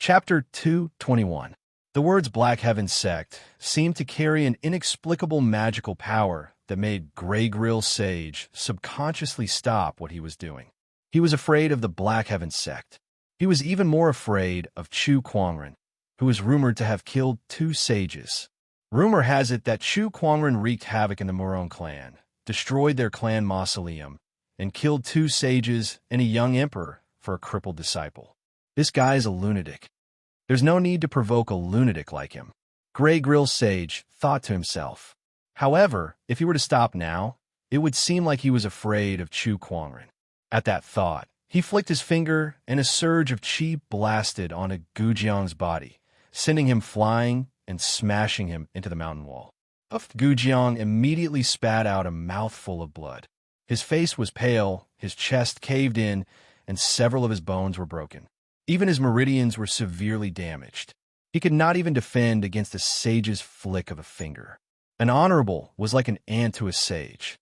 Chapter 221. The words Black Heaven Sect seemed to carry an inexplicable magical power that made Grey Grill Sage subconsciously stop what he was doing. He was afraid of the Black Heaven Sect. He was even more afraid of Chu Quangren, who was rumored to have killed 2 sages. Rumor has it that Chu Quangren wreaked havoc in the Moron clan, destroyed their clan mausoleum, and killed 2 sages and a young emperor for a crippled disciple. This guy is a lunatic. There's no need to provoke a lunatic like him, Grey Grill Sage thought to himself. However, if he were to stop now, it would seem like he was afraid of Chu Quangren. At that thought, he flicked his finger and a surge of chi blasted onto Gujiang's body, sending him flying and smashing him into the mountain wall. Gujiang immediately spat out a mouthful of blood. His face was pale, his chest caved in, and several of his bones were broken. Even his meridians were severely damaged. He could not even defend against a sage's flick of a finger. An honorable was like an ant to a sage.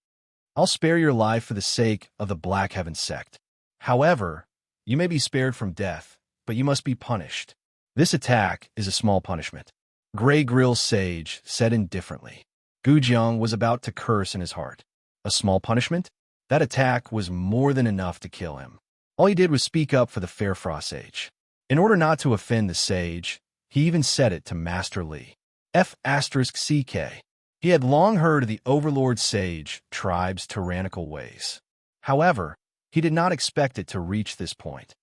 I'll spare your life for the sake of the Black Heaven Sect. However, you may be spared from death, but you must be punished. This attack is a small punishment, Grey Grill Sage said indifferently. Gujiang was about to curse in his heart. A small punishment? That attack was more than enough to kill him. All he did was speak up for the Fair Frost Sage. In order not to offend the sage, he even said it to Master Li. F***CK. He had long heard of the Overlord Sage tribe's tyrannical ways. However, he did not expect it to reach this point.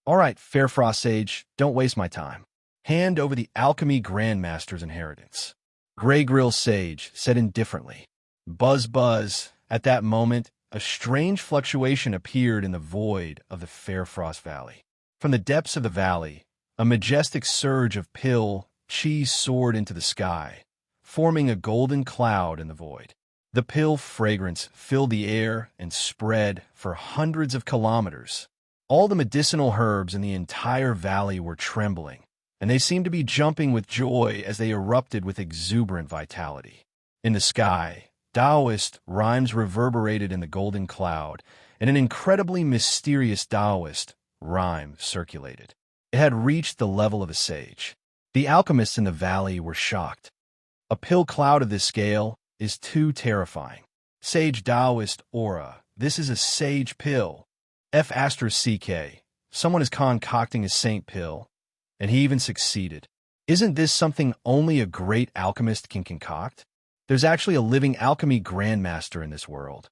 All right, Fair Frost Sage, don't waste my time. Hand over the Alchemy Grandmaster's inheritance, Grey Grill Sage said indifferently. Buzz buzz. At that moment, a strange fluctuation appeared in the void of the Fair Frost Valley. From the depths of the valley, a majestic surge of pill chi soared into the sky, forming a golden cloud in the void. The pill fragrance filled the air and spread for hundreds of kilometers. All the medicinal herbs in the entire valley were trembling, and they seemed to be jumping with joy as they erupted with exuberant vitality. In the sky, Taoist rhymes reverberated in the golden cloud, and an incredibly mysterious Taoist rhyme circulated. It had reached the level of a sage. The alchemists in the valley were shocked. A pill cloud of this scale is too terrifying. Sage Taoist aura. This is a sage pill. F***CK. Someone is concocting a saint pill, and he even succeeded. Isn't this something only a great alchemist can concoct? There's actually a living alchemy grandmaster in this world.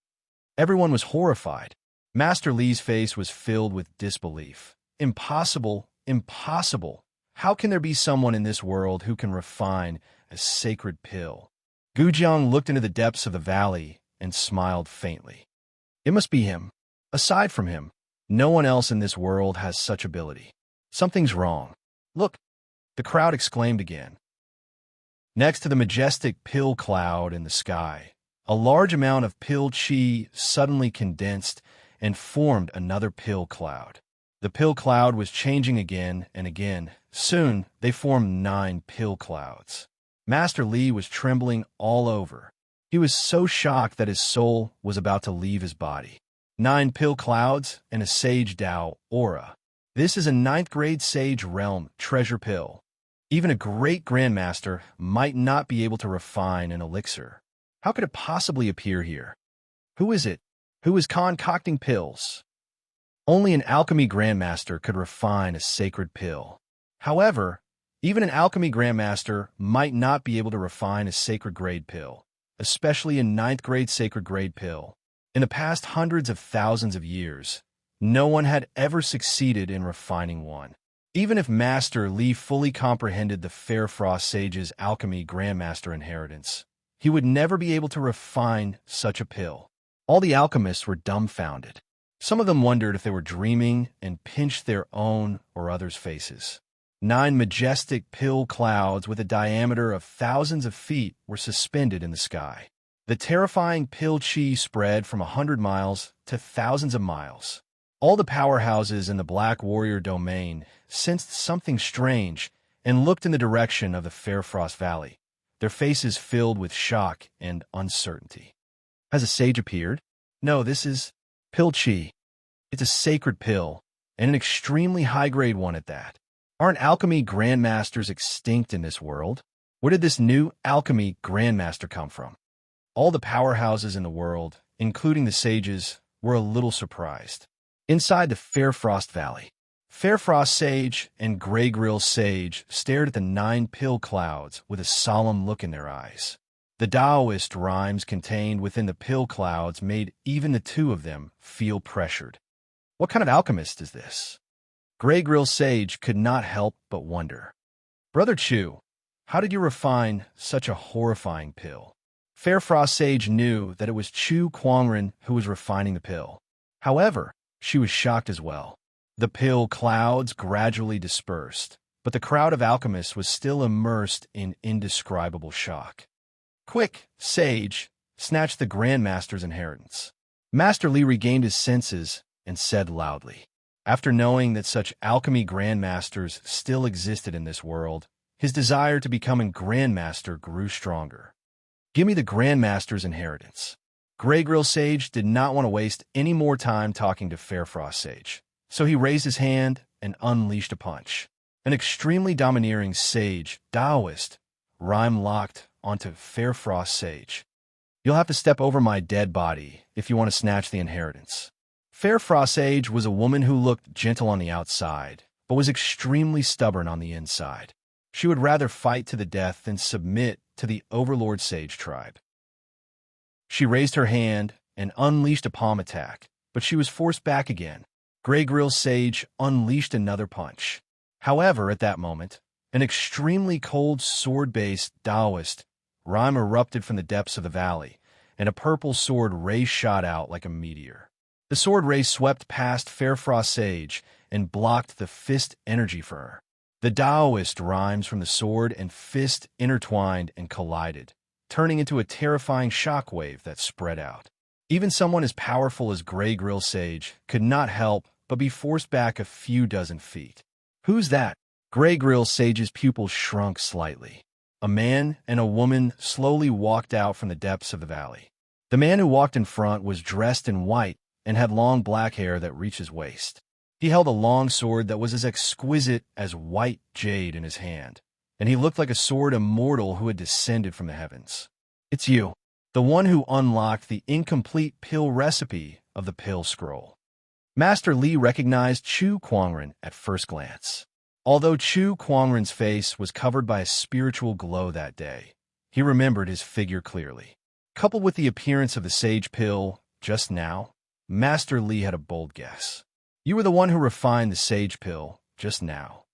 Everyone was horrified. Master Li's face was filled with disbelief. Impossible, impossible. How can there be someone in this world who can refine a sacred pill? Gujiang looked into the depths of the valley and smiled faintly. It must be him. Aside from him, no one else in this world has such ability. Something's wrong. Look, the crowd exclaimed again. Next to the majestic pill cloud in the sky, a large amount of pill chi suddenly condensed and formed another pill cloud. The pill cloud was changing again and again. Soon, they formed 9 pill clouds. Master Li was trembling all over. He was so shocked that his soul was about to leave his body. 9 pill clouds and a Sage Dao aura. This is a 9th grade Sage Realm treasure pill. Even a great grandmaster might not be able to refine an elixir. How could it possibly appear here? Who is it? Who is concocting pills? Only an alchemy grandmaster could refine a sacred pill. However, even an alchemy grandmaster might not be able to refine a sacred grade pill, especially a 9th grade sacred grade pill. In the past hundreds of thousands of years, no one had ever succeeded in refining one. Even if Master Li fully comprehended the Fair Frost Sage's alchemy grandmaster inheritance, he would never be able to refine such a pill. All the alchemists were dumbfounded. Some of them wondered if they were dreaming and pinched their own or others' faces. 9 majestic pill clouds with a diameter of thousands of feet were suspended in the sky. The terrifying pill chi spread from 100 miles to thousands of miles. All the powerhouses in the Black Warrior domain sensed something strange and looked in the direction of the Fair Frost Valley, their faces filled with shock and uncertainty. Has a sage appeared? No, this is pill chi. It's a sacred pill, and an extremely high-grade one at that. Aren't alchemy grandmasters extinct in this world? Where did this new alchemy grandmaster come from? All the powerhouses in the world, including the sages, were a little surprised. Inside the Fairfrost Valley, Fairfrost Sage and Grey Grill Sage stared at the 9 pill clouds with a solemn look in their eyes. The Taoist rhymes contained within the pill clouds made even the two of them feel pressured. What kind of alchemist is this? Grey Grill Sage could not help but wonder. Brother Chu, how did you refine such a horrifying pill? Fairfrost Sage knew that it was Chu Quangren who was refining the pill. However, she was shocked as well. The pill clouds gradually dispersed, but the crowd of alchemists was still immersed in indescribable shock. Quick, Sage, snatched the Grandmaster's inheritance. Master Li regained his senses and said loudly. After knowing that such alchemy Grandmasters still existed in this world, his desire to become a Grandmaster grew stronger. Give me the Grandmaster's inheritance. Grey Grill Sage did not want to waste any more time talking to Fairfrost Sage, so he raised his hand and unleashed a punch. An extremely domineering sage, Taoist, rhyme locked onto Fairfrost Sage. You'll have to step over my dead body if you want to snatch the inheritance. Fairfrost Sage was a woman who looked gentle on the outside, but was extremely stubborn on the inside. She would rather fight to the death than submit to the Overlord Sage tribe. She raised her hand and unleashed a palm attack, but she was forced back again. Grey Grill Sage unleashed another punch. However, at that moment, an extremely cold sword-based Taoist rhyme erupted from the depths of the valley, and a purple sword ray shot out like a meteor. The sword ray swept past Fairfrost Sage and blocked the fist energy for her. The Taoist rhymes from the sword and fist intertwined and collided, turning into a terrifying shockwave that spread out. Even someone as powerful as Grey Grill Sage could not help but be forced back a few dozen feet. Who's that? Grey Grill Sage's pupils shrunk slightly. A man and a woman slowly walked out from the depths of the valley. The man who walked in front was dressed in white and had long black hair that reached his waist. He held a long sword that was as exquisite as white jade in his hand, and he looked like a sword immortal who had descended from the heavens. It's you, the one who unlocked the incomplete pill recipe of the pill scroll. Master Li recognized Chu Quangren at first glance. Although Chu Quangren's face was covered by a spiritual glow that day, he remembered his figure clearly. Coupled with the appearance of the sage pill just now, Master Li had a bold guess. You were the one who refined the sage pill just now.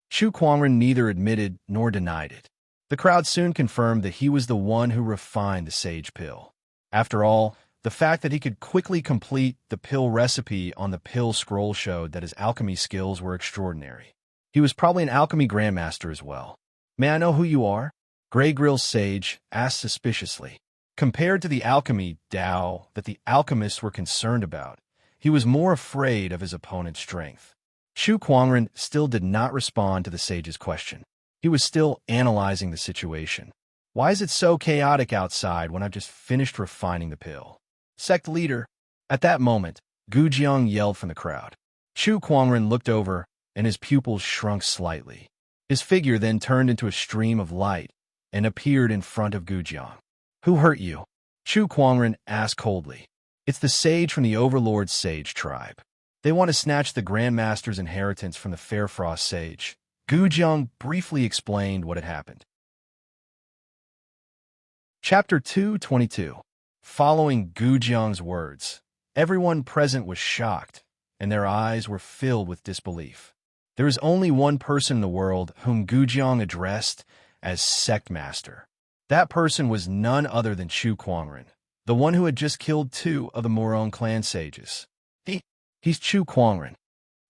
Chu Quangren neither admitted nor denied it. The crowd soon confirmed that he was the one who refined the sage pill. After all, the fact that he could quickly complete the pill recipe on the pill scroll showed that his alchemy skills were extraordinary. He was probably an alchemy grandmaster as well. May I know who you are? Grey Grill Sage asked suspiciously. Compared to the alchemy Tao that the alchemists were concerned about, he was more afraid of his opponent's strength. Chu Quangren still did not respond to the sage's question. He was still analyzing the situation. Why is it so chaotic outside when I've just finished refining the pill? Sect leader. At that moment, Gu Jiang yelled from the crowd. Chu Quangren looked over, and his pupils shrunk slightly. His figure then turned into a stream of light and appeared in front of Gu Jiang. Who hurt you? Chu Quangren asked coldly. It's the sage from the Overlord Sage tribe. They want to snatch the Grandmaster's inheritance from the Fairfrost Sage. Gu Jiang briefly explained what had happened. Chapter 222. Following Gu Jiang's words, everyone present was shocked, and their eyes were filled with disbelief. There is only one person in the world whom Gu Jiang addressed as Sect Master. That person was none other than Chu Quangren, the one who had just killed 2 of the Morong clan sages. He's Chu Quangren.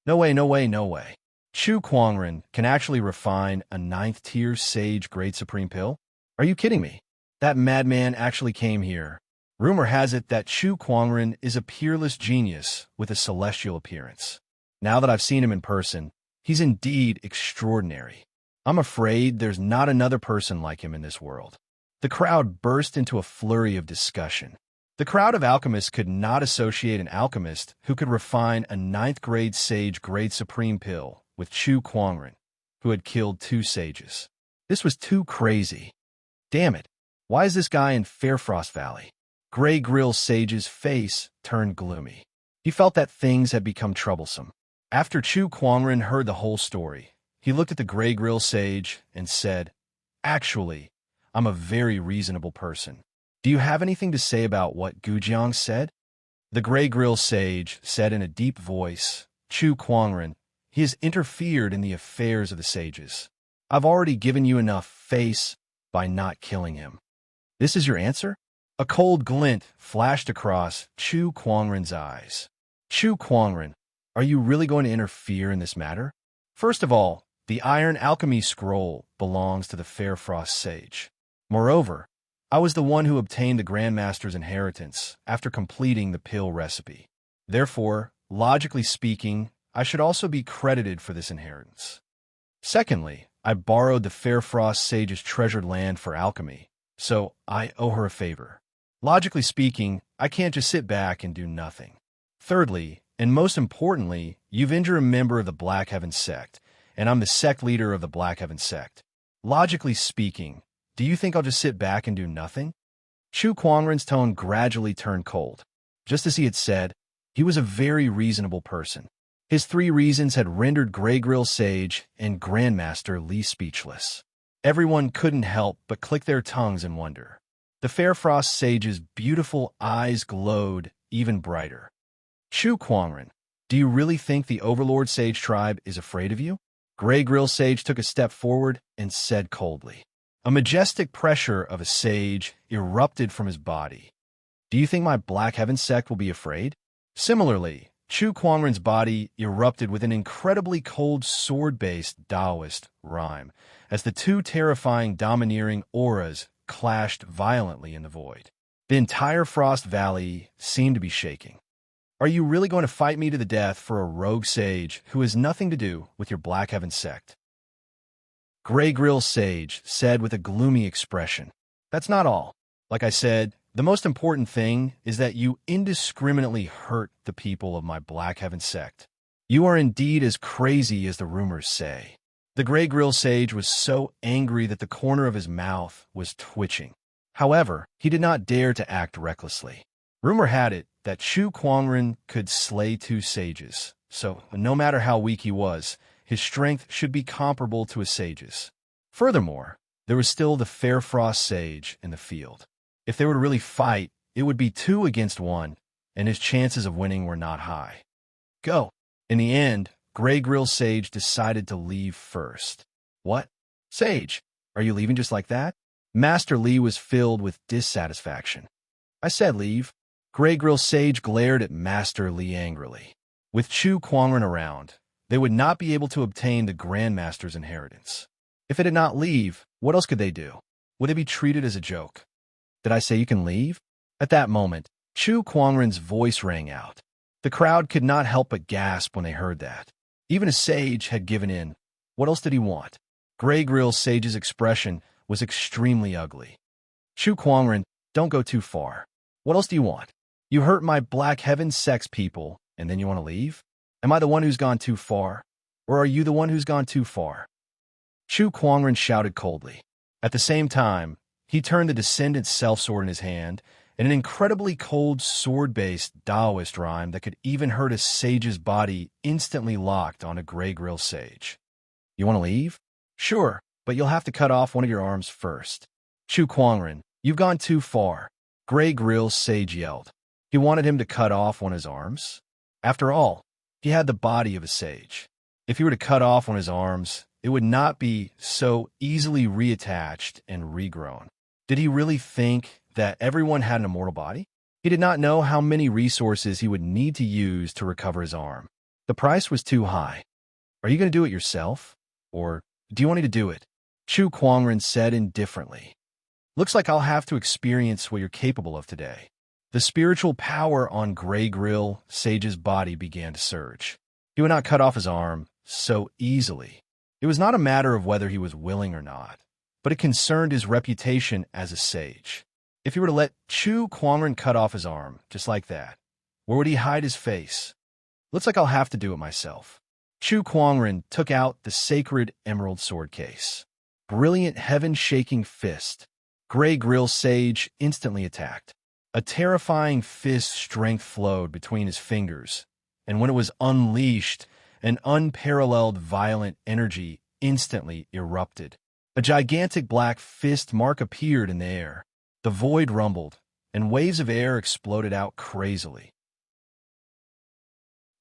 No way, no way, no way. Chu Quangren can actually refine a 9th-tier sage Great Supreme Pill? Are you kidding me? That madman actually came here. Rumor has it that Chu Quangren is a peerless genius with a celestial appearance. Now that I've seen him in person, he's indeed extraordinary. I'm afraid there's not another person like him in this world. The crowd burst into a flurry of discussion. The crowd of alchemists could not associate an alchemist who could refine a 9th-grade sage Great Supreme Pill with Chu Quangren, who had killed 2 sages. This was too crazy. Damn it. Why is this guy in Fairfrost Valley? Grey Grill Sage's face turned gloomy. He felt that things had become troublesome. After Chu Kuangren heard the whole story, he looked at the Grey Grill Sage and said, "Actually, I'm a very reasonable person. Do you have anything to say about what Gujiang said?" The Grey Grill Sage said in a deep voice, "Chu Kuangren, he has interfered in the affairs of the sages. I've already given you enough face by not killing him." "This is your answer?" A cold glint flashed across Chu Kuangren's eyes. "Chu Kuangren, are you really going to interfere in this matter? First of all, the Iron Alchemy Scroll belongs to the Fairfrost Sage. Moreover, I was the one who obtained the Grandmaster's inheritance after completing the pill recipe. Therefore, logically speaking, I should also be credited for this inheritance. Secondly, I borrowed the Fairfrost Sage's treasured land for alchemy, so I owe her a favor. Logically speaking, I can't just sit back and do nothing. Thirdly, and most importantly, you've injured a member of the Black Heaven sect, and I'm the sect leader of the Black Heaven sect. Logically speaking, do you think I'll just sit back and do nothing?" Chu Kuangren's tone gradually turned cold. Just as he had said, he was a very reasonable person. His 3 reasons had rendered Grey Grill Sage and Grandmaster Li speechless. Everyone couldn't help but click their tongues in wonder. The Fairfrost Sage's beautiful eyes glowed even brighter. "Chu Kuangren, do you really think the Overlord Sage tribe is afraid of you?" Grey Grill Sage took a step forward and said coldly. A majestic pressure of a sage erupted from his body. "Do you think my Black Heaven sect will be afraid?" Similarly, Chu Kuangren's body erupted with an incredibly cold sword-based Taoist rhyme as the 2 terrifying domineering auras clashed violently in the void. The entire Frost Valley seemed to be shaking. "Are you really going to fight me to the death for a rogue sage who has nothing to do with your Black Heaven sect?" Grey Grill Sage said with a gloomy expression. "That's not all. Like I said, the most important thing is that you indiscriminately hurt the people of my Black Heaven sect. You are indeed as crazy as the rumors say." The Grey Grill Sage was so angry that the corner of his mouth was twitching. However, he did not dare to act recklessly. Rumor had it that Chu Kuangren could slay 2 sages, so no matter how weak he was, his strength should be comparable to a sage's. Furthermore, there was still the Fairfrost Sage in the field. If they were to really fight, it would be 2 against 1, and his chances of winning were not high. "Go." In the end, Grey Grill Sage decided to leave first. "What? Sage, are you leaving just like that?" Master Li was filled with dissatisfaction. "I said leave." Grey Grill Sage glared at Master Li angrily. With Chu Kuangren around, they would not be able to obtain the Grandmaster's inheritance. If they did not leave, what else could they do? Would they be treated as a joke? "Did I say you can leave?" At that moment, Chu Kuangren's voice rang out. The crowd could not help but gasp when they heard that. Even a sage had given in. What else did he want? Grey Grill Sage's expression was extremely ugly. "Chu Kuangren, don't go too far. What else do you want? You hurt my Black Heaven sex people, and then you want to leave? Am I the one who's gone too far? Or are you the one who's gone too far?" Chu Kuangren shouted coldly. At the same time, he turned the Descendant's self-sword in his hand, and an incredibly cold sword-based Taoist rhyme that could even hurt a sage's body instantly locked on a Grey Grill Sage. "You want to leave? Sure, but you'll have to cut off one of your arms first." "Chu Kuangren, you've gone too far," Grey Grill Sage yelled. He wanted him to cut off one of his arms. After all, he had the body of a sage. If he were to cut off one of his arms, it would not be so easily reattached and regrown. Did he really think that everyone had an immortal body? He did not know how many resources he would need to use to recover his arm. The price was too high. "Are you going to do it yourself? Or do you want me to do it?" Chu Kuangren said indifferently. "Looks like I'll have to experience what you're capable of today." The spiritual power on Grey Grill Sage's body began to surge. He would not cut off his arm so easily. It was not a matter of whether he was willing or not, but it concerned his reputation as a sage. If he were to let Chu Kuangren cut off his arm, just like that, where would he hide his face? "Looks like I'll have to do it myself." Chu Kuangren took out the sacred emerald sword case. Brilliant heaven-shaking fist. Gray Grill Sage instantly attacked. A terrifying fist strength flowed between his fingers, and when it was unleashed, an unparalleled violent energy instantly erupted. A gigantic black fist mark appeared in the air. The void rumbled, and waves of air exploded out crazily.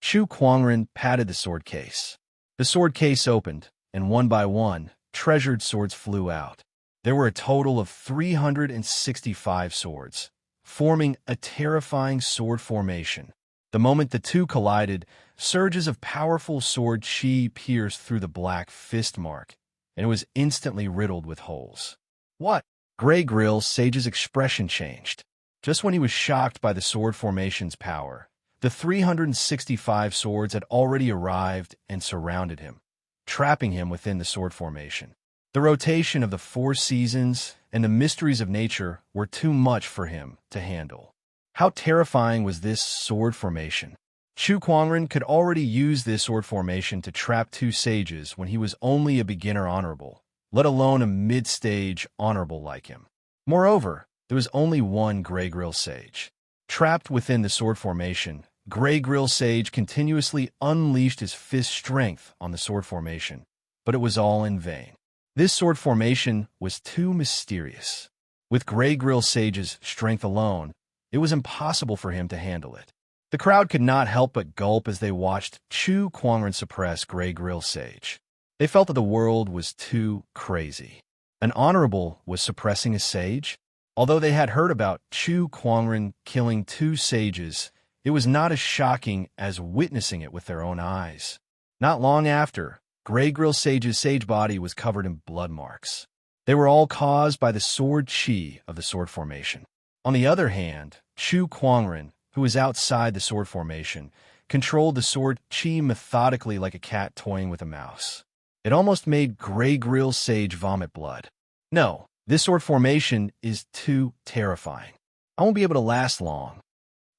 Chu Kuangren patted the sword case. The sword case opened, and one by one, treasured swords flew out. There were a total of 365 swords, forming a terrifying sword formation. The moment the two collided, surges of powerful sword chi pierced through the black fist mark, and it was instantly riddled with holes. What? Gray Grill Sage's expression changed. Just when he was shocked by the sword formation's power, the 365 swords had already arrived and surrounded him, trapping him within the sword formation. The rotation of the four seasons and the mysteries of nature were too much for him to handle. How terrifying was this sword formation? Chu Kuangren could already use this sword formation to trap two sages when he was only a beginner honorable, let alone a mid-stage honorable like him. Moreover, there was only one Gray Grill Sage. Trapped within the sword formation, Gray Grill Sage continuously unleashed his fist strength on the sword formation, but it was all in vain. This sword formation was too mysterious. With Gray Grill Sage's strength alone, it was impossible for him to handle it. The crowd could not help but gulp as they watched Chu Kuangren suppress Gray Grill Sage. They felt that the world was too crazy. An honorable was suppressing a sage? Although they had heard about Chu Kuangren killing two sages, it was not as shocking as witnessing it with their own eyes. Not long after, Gray Grill Sage's sage body was covered in blood marks. They were all caused by the sword chi of the sword formation. On the other hand, Chu Kuangren, who was outside the sword formation, controlled the sword chi methodically like a cat toying with a mouse. It almost made Gray Grill Sage vomit blood. No, this sword formation is too terrifying. I won't be able to last long.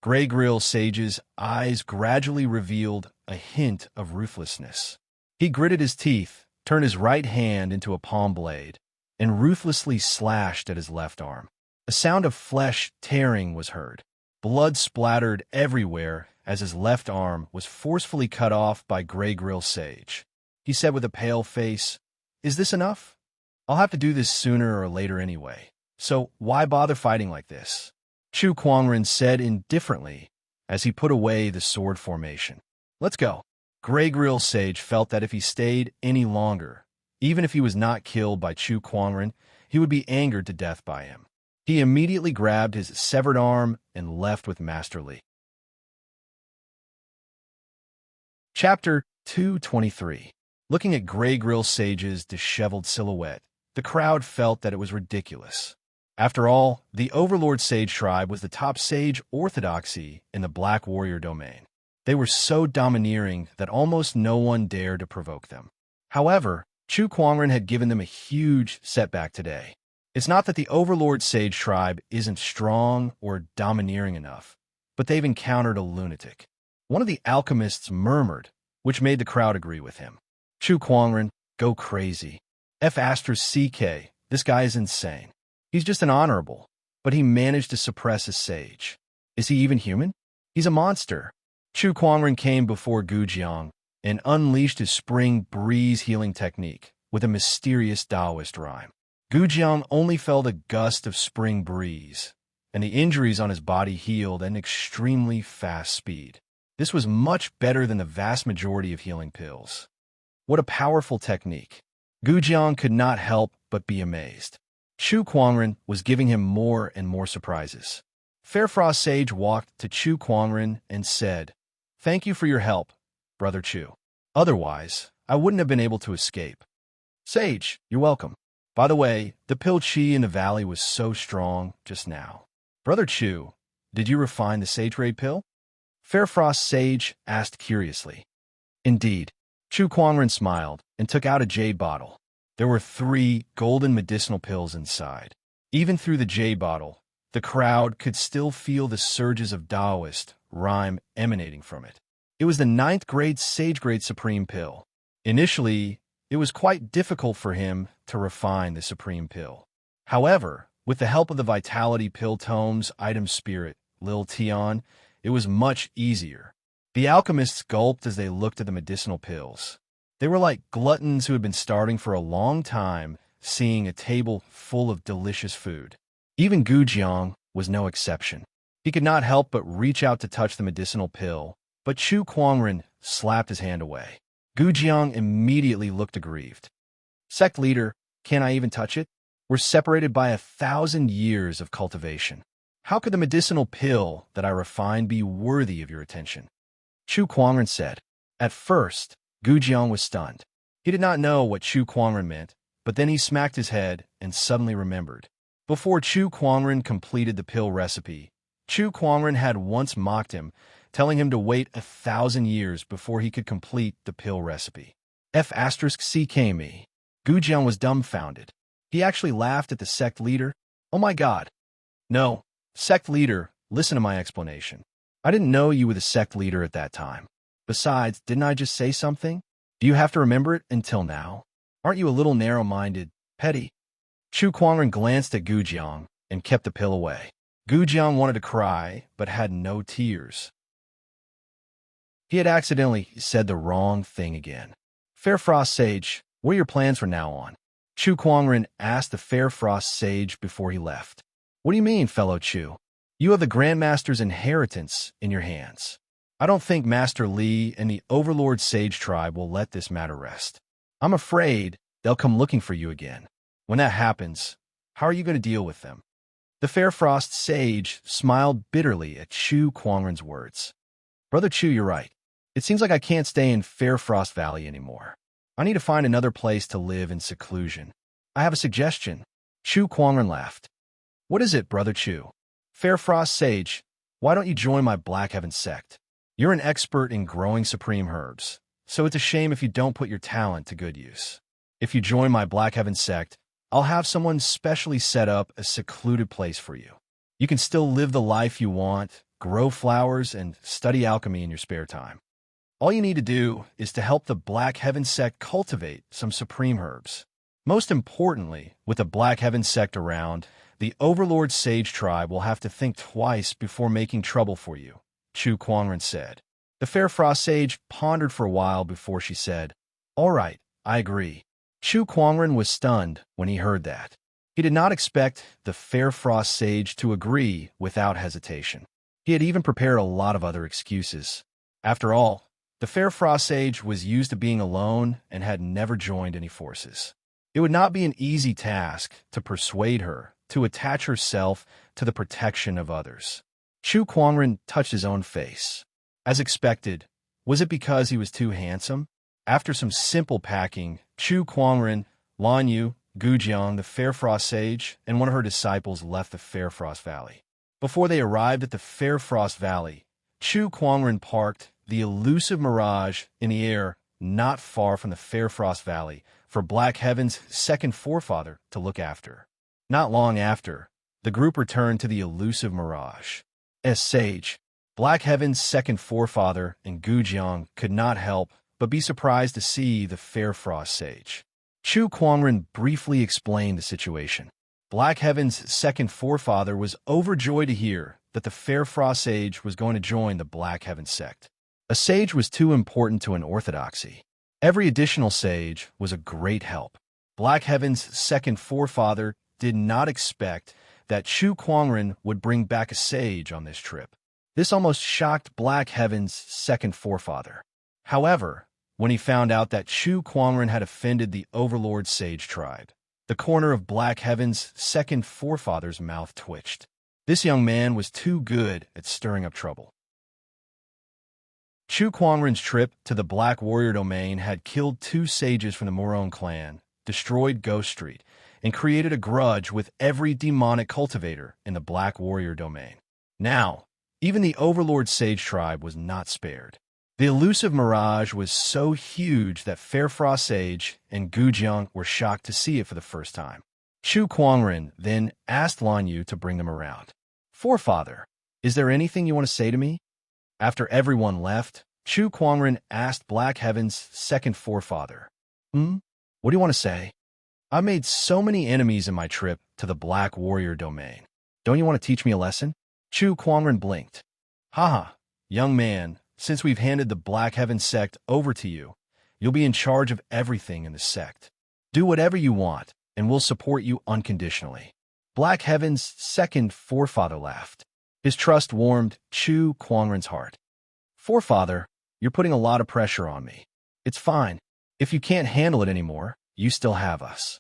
Gray Grill Sage's eyes gradually revealed a hint of ruthlessness. He gritted his teeth, turned his right hand into a palm blade, and ruthlessly slashed at his left arm. A sound of flesh tearing was heard. Blood splattered everywhere as his left arm was forcefully cut off by Gray Grill Sage. He said with a pale face, "Is this enough? I'll have to do this sooner or later anyway, so why bother fighting like this?" Chu Kuangren said indifferently as he put away the sword formation. "Let's go." Gray Grill Sage felt that if he stayed any longer, even if he was not killed by Chu Kuangren, he would be angered to death by him. He immediately grabbed his severed arm and left with Master Li. Chapter 223. Looking at Gray Grill Sage's disheveled silhouette, the crowd felt that it was ridiculous. After all, the Overlord Sage tribe was the top sage orthodoxy in the Black Warrior domain. They were so domineering that almost no one dared to provoke them. However, Chu Kuangren had given them a huge setback today. It's not that the Overlord Sage tribe isn't strong or domineering enough, but they've encountered a lunatic. One of the alchemists murmured, which made the crowd agree with him. Chu Kuangren, go crazy. F***CK, this guy is insane. He's just an honorable, but he managed to suppress a sage. Is he even human? He's a monster. Chu Kuangren came before Gu Jiang and unleashed his spring breeze healing technique with a mysterious Taoist rhyme. Gu Jiang only felt a gust of spring breeze, and the injuries on his body healed at an extremely fast speed. This was much better than the vast majority of healing pills. What a powerful technique. Gu Jiang could not help but be amazed. Chu Kuangren was giving him more and more surprises. Fairfrost Sage walked to Chu Kuangren and said, "Thank you for your help, Brother Chu. Otherwise, I wouldn't have been able to escape." "Sage, you're welcome. By the way, the pill chi in the valley was so strong just now." "Brother Chu, did you refine the Sage Ray pill?" Fairfrost Sage asked curiously. "Indeed." Chu Kuangren smiled and took out a jade bottle. There were 3 golden medicinal pills inside. Even through the jade bottle, the crowd could still feel the surges of Taoist rhyme emanating from it. It was the ninth grade Sage Grade Supreme Pill. Initially, it was quite difficult for him to refine the Supreme Pill. However, with the help of the Vitality Pill Tomes, Item Spirit, Lil Tion, it was much easier. The alchemists gulped as they looked at the medicinal pills. They were like gluttons who had been starving for a long time, seeing a table full of delicious food. Even Gu Jiang was no exception. He could not help but reach out to touch the medicinal pill, but Chu Kuangren slapped his hand away. Gu Jiang immediately looked aggrieved. Sect leader, can't I even touch it? We're separated by 1,000 years of cultivation. How could the medicinal pill that I refined be worthy of your attention? Chu Kuangren said. At first, Gu Jiang was stunned. He did not know what Chu Kuangren meant, but then he smacked his head and suddenly remembered. Before Chu Kuangren completed the pill recipe, Chu Kuangren had once mocked him, telling him to wait 1,000 years before he could complete the pill recipe. F*CK Gu Jiang was dumbfounded. He actually laughed at the sect leader. Oh my god. No, sect leader, listen to my explanation. I didn't know you were the sect leader at that time. Besides, didn't I just say something? Do you have to remember it until now? Aren't you a little narrow-minded, petty? Chu Kuangren glanced at Gu Jiang and kept the pill away. Gu Jiang wanted to cry, but had no tears. He had accidentally said the wrong thing again. Fair Frost Sage, what are your plans from now on? Chu Kuangren asked the Fair Frost Sage before he left. What do you mean, fellow Chu? You have the Grandmaster's inheritance in your hands. I don't think Master Li and the Overlord Sage tribe will let this matter rest. I'm afraid they'll come looking for you again. When that happens, how are you going to deal with them? The Fair Frost Sage smiled bitterly at Chu Kuangren's words. Brother Chu, you're right. It seems like I can't stay in Fair Frost Valley anymore. I need to find another place to live in seclusion. I have a suggestion. Chu Kuangren laughed. What is it, Brother Chu? Fair Frost Sage, why don't you join my Black Heaven sect? You're an expert in growing supreme herbs, so it's a shame if you don't put your talent to good use. If you join my Black Heaven sect, I'll have someone specially set up a secluded place for you. You can still live the life you want, grow flowers, and study alchemy in your spare time. All you need to do is to help the Black Heaven sect cultivate some supreme herbs. Most importantly, with the Black Heaven sect around, the Overlord Sage tribe will have to think twice before making trouble for you, Chu Kuangren said. The Fair Frost Sage pondered for a while before she said, All right, I agree. Chu Kuangren was stunned when he heard that. He did not expect the Fair Frost Sage to agree without hesitation. He had even prepared a lot of other excuses. After all, the Fair Frost Sage was used to being alone and had never joined any forces. It would not be an easy task to persuade her to attach herself to the protection of others. Chu Kuangren touched his own face. As expected, was it because he was too handsome? After some simple packing, Chu Kuangren, Lan Yu, Gu Jiang, the Fair Frost Sage, and one of her disciples left the Fair Frost Valley. Before they arrived at the Fair Frost Valley, Chu Kuangren parked the elusive Mirage in the air not far from the Fair Frost Valley for Black Heaven's second forefather to look after. Not long after, the group returned to the elusive Mirage. As Sage, Black Heaven's second forefather and Gu Jiang could not help but be surprised to see the Fair Frost Sage. Chu Kuangren briefly explained the situation. Black Heaven's second forefather was overjoyed to hear that the Fair Frost Sage was going to join the Black Heaven sect. A sage was too important to an orthodoxy. Every additional sage was a great help. Black Heaven's second forefather did not expect that Chu Kuangren would bring back a sage on this trip. This almost shocked Black Heaven's second forefather. However, when he found out that Chu Kuangren had offended the Overlord Sage tribe, the corner of Black Heaven's second forefather's mouth twitched. This young man was too good at stirring up trouble. Chu Kuangren's trip to the Black Warrior domain had killed 2 sages from the Morone clan, destroyed Ghost Street, and created a grudge with every demonic cultivator in the Black Warrior domain. Now, even the Overlord Sage tribe was not spared. The elusive Mirage was so huge that Fair Frost Sage and Gu Jiang were shocked to see it for the first time. Chu Kuangren then asked Lan Yu to bring them around. Forefather, is there anything you want to say to me? After everyone left, Chu Kuangren asked Black Heaven's second forefather. What do you want to say? I made so many enemies in my trip to the Black Warrior domain. Don't you want to teach me a lesson? Chu Kuangren blinked. Haha, young man, since we've handed the Black Heaven sect over to you, you'll be in charge of everything in the sect. Do whatever you want, and we'll support you unconditionally. Black Heaven's second forefather laughed. His trust warmed Chu Kuangren's heart. Forefather, you're putting a lot of pressure on me. It's fine. If you can't handle it anymore, you still have us.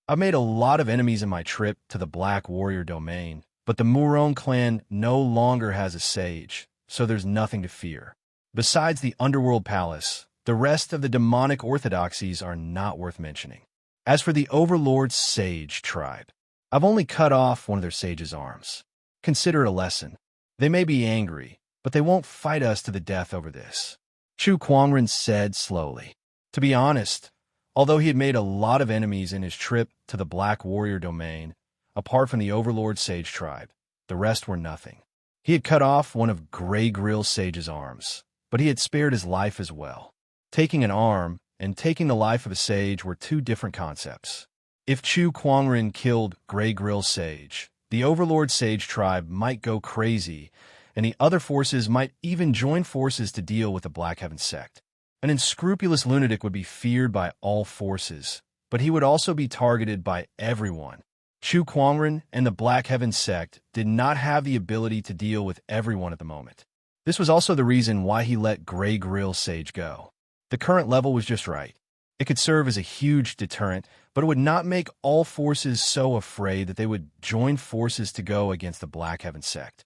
I've made a lot of enemies in my trip to the Black Warrior domain, but the Murong clan no longer has a sage, so there's nothing to fear. Besides the Underworld Palace, the rest of the demonic orthodoxies are not worth mentioning. As for the Overlord's Sage tribe, I've only cut off one of their sage's arms. Consider it a lesson. They may be angry, but they won't fight us to the death over this. Chu Kuangren said slowly. To be honest, although he had made a lot of enemies in his trip to the Black Warrior domain, apart from the Overlord Sage tribe, the rest were nothing. He had cut off one of Grey Grill Sage's arms, but he had spared his life as well. Taking an arm and taking the life of a sage were two different concepts. If Chu Kuangren killed Grey Grill Sage, the Overlord Sage tribe might go crazy, and the other forces might even join forces to deal with the Black Heaven sect. An unscrupulous lunatic would be feared by all forces, but he would also be targeted by everyone. Chu Kuangren and the Black Heaven sect did not have the ability to deal with everyone at the moment. This was also the reason why he let Grey Grill Sage go. The current level was just right. It could serve as a huge deterrent, but it would not make all forces so afraid that they would join forces to go against the Black Heaven sect.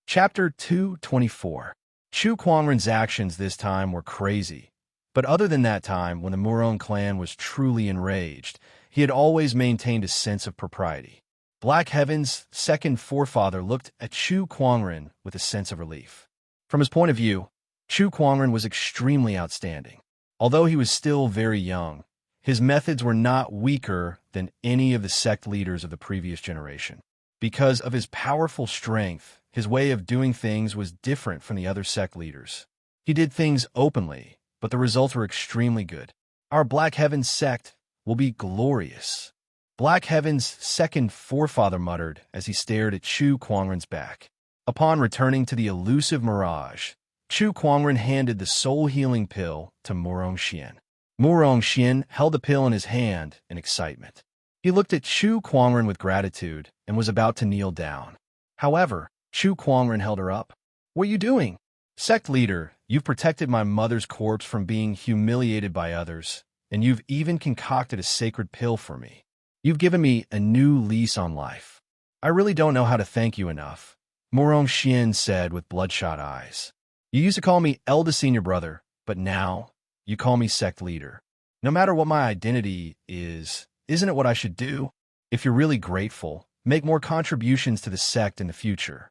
Chapter 224. Chu Kuangren's actions this time were crazy, but other than that time when the Murong clan was truly enraged, he had always maintained a sense of propriety. Black Heaven's second forefather looked at Chu Kuangren with a sense of relief. From his point of view, Chu Kuangren was extremely outstanding. Although he was still very young, his methods were not weaker than any of the sect leaders of the previous generation. Because of his powerful strength, his way of doing things was different from the other sect leaders. He did things openly, but the results were extremely good. Our Black Heaven sect will be glorious. Black Heaven's second forefather muttered as he stared at Chu Kuangren's back. Upon returning to the elusive mirage, Chu Kuangren handed the soul-healing pill to Murong Xian. Murong Xian held the pill in his hand in excitement. He looked at Chu Kuangren with gratitude and was about to kneel down. However, Chu Kuangren held her up. What are you doing? Sect leader, you've protected my mother's corpse from being humiliated by others, and you've even concocted a sacred pill for me. You've given me a new lease on life. I really don't know how to thank you enough, Murong Xian said with bloodshot eyes. You used to call me eldest senior brother, but now you call me sect leader. No matter what my identity is, isn't it what I should do? If you're really grateful, make more contributions to the sect in the future.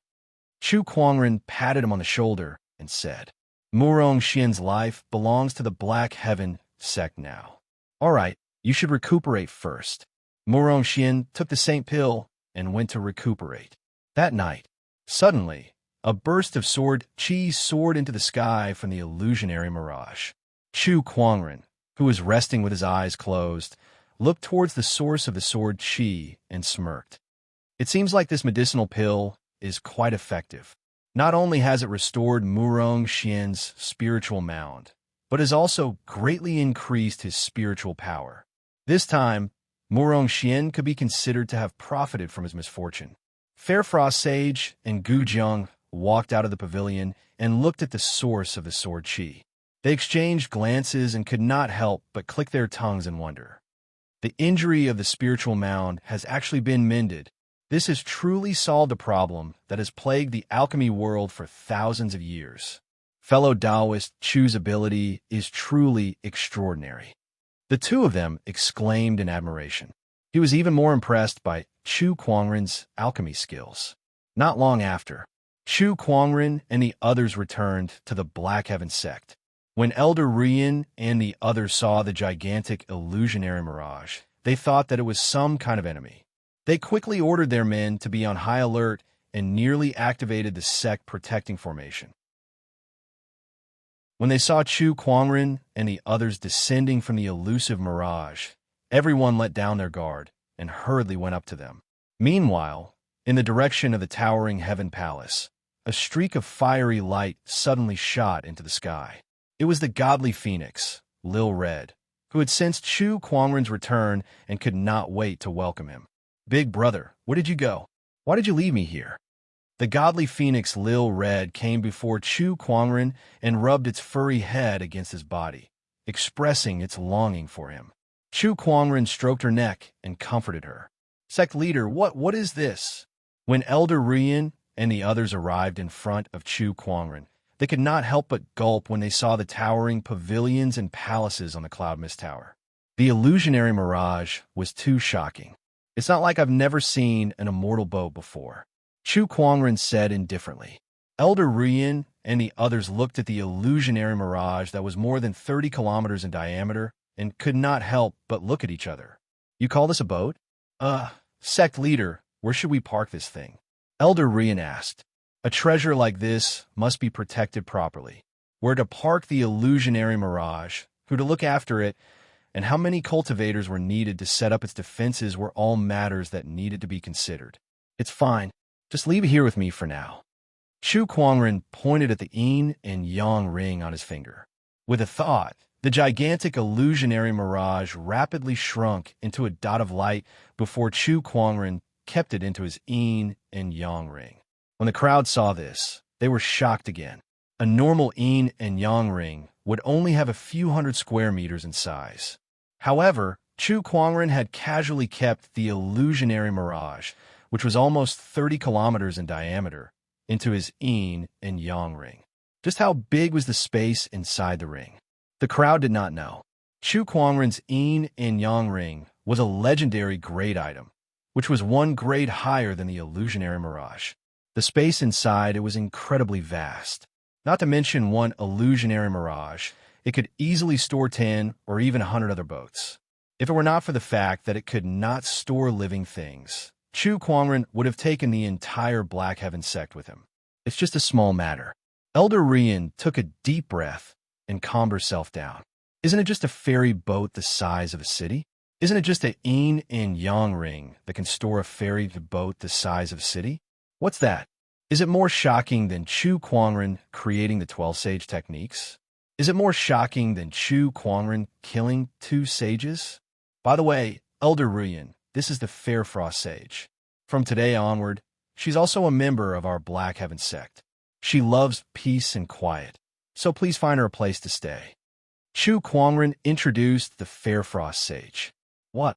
Chu Kuangren patted him on the shoulder and said, Murong Xian's life belongs to the Black Heaven sect now. All right, you should recuperate first. Murong Xian took the Saint pill and went to recuperate. That night, suddenly, a burst of sword chi soared into the sky from the illusionary mirage. Chu Kuangren, who was resting with his eyes closed, looked towards the source of the sword chi and smirked. It seems like this medicinal pill is quite effective. Not only has it restored Murong Xian's spiritual mound, but has also greatly increased his spiritual power. This time, Murong Xian could be considered to have profited from his misfortune. Fairfrost Sage and Gu Jiang walked out of the pavilion and looked at the source of the sword chi. They exchanged glances and could not help but click their tongues in wonder. The injury of the spiritual mound has actually been mended. This has truly solved a problem that has plagued the alchemy world for thousands of years. Fellow Taoist Chu's ability is truly extraordinary. The two of them exclaimed in admiration. He was even more impressed by Chu Kuangren's alchemy skills. Not long after, Chu Kuangren and the others returned to the Black Heaven sect. When Elder Rian and the others saw the gigantic illusionary mirage, they thought that it was some kind of enemy. They quickly ordered their men to be on high alert and nearly activated the sect protecting formation. When they saw Chu Kuangren and the others descending from the elusive mirage, everyone let down their guard and hurriedly went up to them. Meanwhile, in the direction of the towering Heaven Palace, a streak of fiery light suddenly shot into the sky. It was the godly phoenix, Lil Red, who had sensed Chu Kuangren's return and could not wait to welcome him. "Big brother, where did you go? Why did you leave me here?" The godly phoenix Lil Red came before Chu Kuangren and rubbed its furry head against his body, expressing its longing for him. Chu Kuangren stroked her neck and comforted her. "Sect leader, what is this?" When Elder Ruyan and the others arrived in front of Chu Kuangren, they could not help but gulp when they saw the towering pavilions and palaces on the Cloud Mist Tower. The illusionary mirage was too shocking. "It's not like I've never seen an immortal boat before," Chu Kuangren said indifferently. Elder Ruyan and the others looked at the illusionary mirage that was more than 30 kilometers in diameter and could not help but look at each other. "You call this a boat?" Sect leader, where should we park this thing?" Elder Ruyan asked. "A treasure like this must be protected properly. Where to park the illusionary mirage, who to look after it, and how many cultivators were needed to set up its defenses were all matters that needed to be considered. It's fine. Just leave it here with me for now." Chu Kuangren pointed at the yin and yang ring on his finger. With a thought, the gigantic illusionary mirage rapidly shrunk into a dot of light before Chu Kuangren kept it into his yin and yang ring. When the crowd saw this, they were shocked again. A normal yin and yang ring would only have a few hundred square meters in size. However, Chu Kuangren had casually kept the illusionary mirage, which was almost 30 kilometers in diameter, into his yin and yang ring. Just how big was the space inside the ring? The crowd did not know. Chu Kuangren's yin and yang ring was a legendary grade item, which was one grade higher than the illusionary mirage. The space inside it was incredibly vast. Not to mention one illusionary mirage, it could easily store 10 or even 100 other boats. If it were not for the fact that it could not store living things, Chu Kuangren would have taken the entire Black Heaven sect with him. It's just a small matter. Elder Ruyan took a deep breath and calmed herself down. Isn't it just a ferry boat the size of a city? Isn't it just a yin and yang ring that can store a ferry boat the size of a city? What's that? Is it more shocking than Chu Kuangren creating the 12 sage techniques? Is it more shocking than Chu Kuangren killing 2 sages? By the way, Elder Ruyan, this is the Fair Frost Sage. From today onward, she's also a member of our Black Heaven sect. She loves peace and quiet, so please find her a place to stay. Chu Kuangren introduced the Fair Frost Sage. What?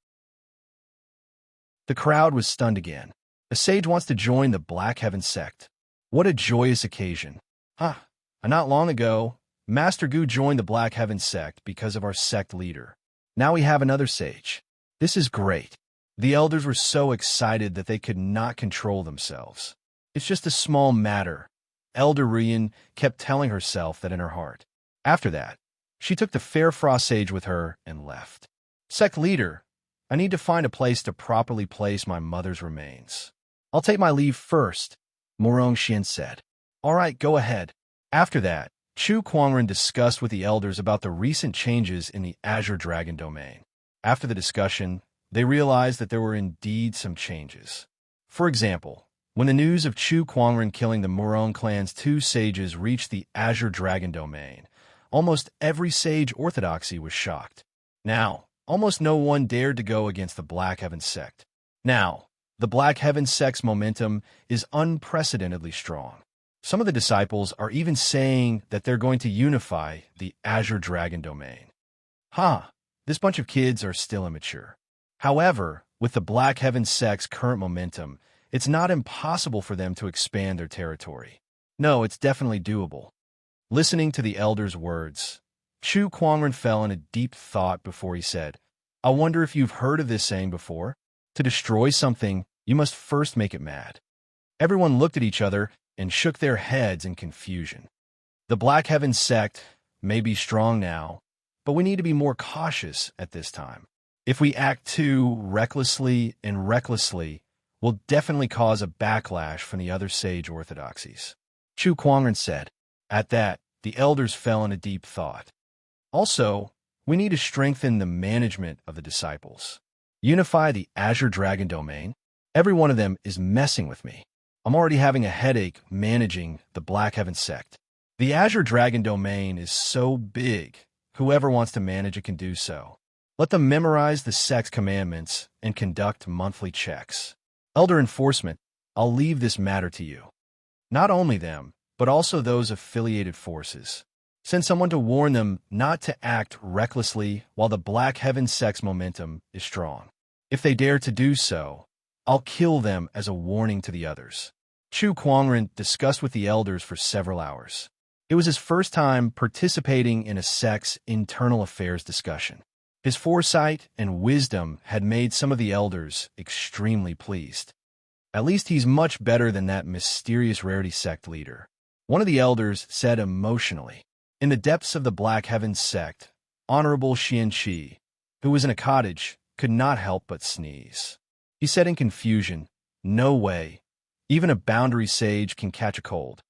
The crowd was stunned again. A sage wants to join the Black Heaven sect. What a joyous occasion. Not long ago, Master Gu joined the Black Heaven sect because of our sect leader. Now we have another sage. This is great. The elders were so excited that they could not control themselves. It's just a small matter. Elder Ruyan kept telling herself that in her heart. After that, she took the Fair Frost Sage with her and left. Sect leader, I need to find a place to properly place my mother's remains. I'll take my leave first, Morong Xian said. All right, go ahead. After that, Chu Kuangren discussed with the elders about the recent changes in the Azure Dragon domain. After the discussion, they realized that there were indeed some changes. For example, when the news of Chu Kuangren killing the Morong clan's 2 sages reached the Azure Dragon domain, almost every sage orthodoxy was shocked. Now, almost no one dared to go against the Black Heaven sect. Now, the Black Heaven sect's momentum is unprecedentedly strong. Some of the disciples are even saying that they're going to unify the Azure Dragon domain. This bunch of kids are still immature. However, with the Black Heaven sect's current momentum, it's not impossible for them to expand their territory. No, it's definitely doable. Listening to the elder's words, Chu Kuangren fell in a deep thought before he said, I wonder if you've heard of this saying before? To destroy something, you must first make it mad. Everyone looked at each other and shook their heads in confusion. The Black Heaven sect may be strong now, but we need to be more cautious at this time. If we act too recklessly, will definitely cause a backlash from the other sage orthodoxies. Chu Kuangren said. At that, the elders fell into deep thought. Also, we need to strengthen the management of the disciples. Unify the Azure Dragon domain. Every one of them is messing with me. I'm already having a headache managing the Black Heaven sect. The Azure Dragon domain is so big, whoever wants to manage it can do so. Let them memorize the sect's commandments and conduct monthly checks. Elder enforcement, I'll leave this matter to you. Not only them, but also those affiliated forces. Send someone to warn them not to act recklessly while the Black Heaven sect's momentum is strong. If they dare to do so, I'll kill them as a warning to the others. Chu Kuangren discussed with the elders for several hours. It was his first time participating in a sect's internal affairs discussion. His foresight and wisdom had made some of the elders extremely pleased. At least he's much better than that mysterious rarity sect leader. One of the elders said emotionally. In the depths of the Black Heaven sect, Honorable Xianqi, who was in a cottage, could not help but sneeze. He said in confusion, "No way. Even a boundary sage can catch a cold."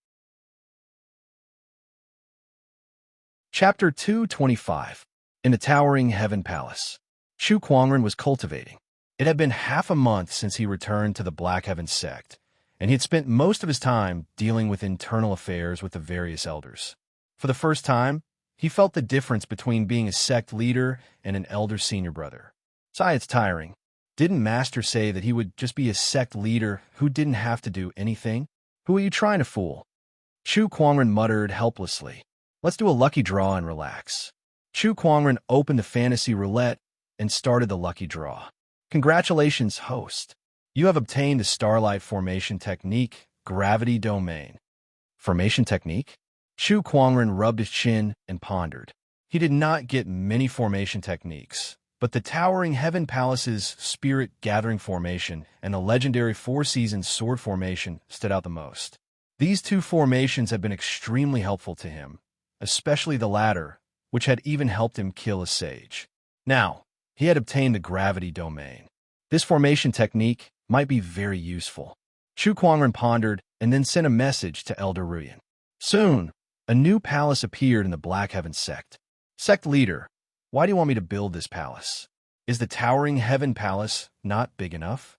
Chapter 225. In the Towering Heaven Palace. Chu Kuangren was cultivating. It had been half a month since he returned to the Black Heaven sect, and he had spent most of his time dealing with internal affairs with the various elders. For the first time, he felt the difference between being a sect leader and an elder senior brother. Sigh, it's tiring. Didn't Master say that he would just be a sect leader who didn't have to do anything? Who are you trying to fool? Chu Kuangren muttered helplessly. Let's do a lucky draw and relax. Chu Kuangren opened the fantasy roulette and started the lucky draw. Congratulations, host. You have obtained the Starlight Formation Technique, Gravity Domain. Formation Technique? Chu Kuangren rubbed his chin and pondered. He did not get many formation techniques, but the Towering Heaven Palace's Spirit Gathering Formation and the legendary Four-Seasons Sword Formation stood out the most. These two formations had been extremely helpful to him, especially the latter, which had even helped him kill a sage. Now, he had obtained the Gravity Domain. This formation technique might be very useful. Chu Kuangren pondered and then sent a message to Elder Ruyan. Soon, a new palace appeared in the Black Heaven sect. Sect leader, why do you want me to build this palace? Is the Towering Heaven Palace not big enough?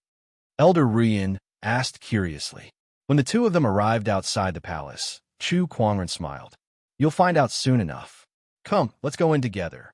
Elder Ruyan asked curiously. When the two of them arrived outside the palace, Chu Kuangren smiled. You'll find out soon enough. Come, let's go in together.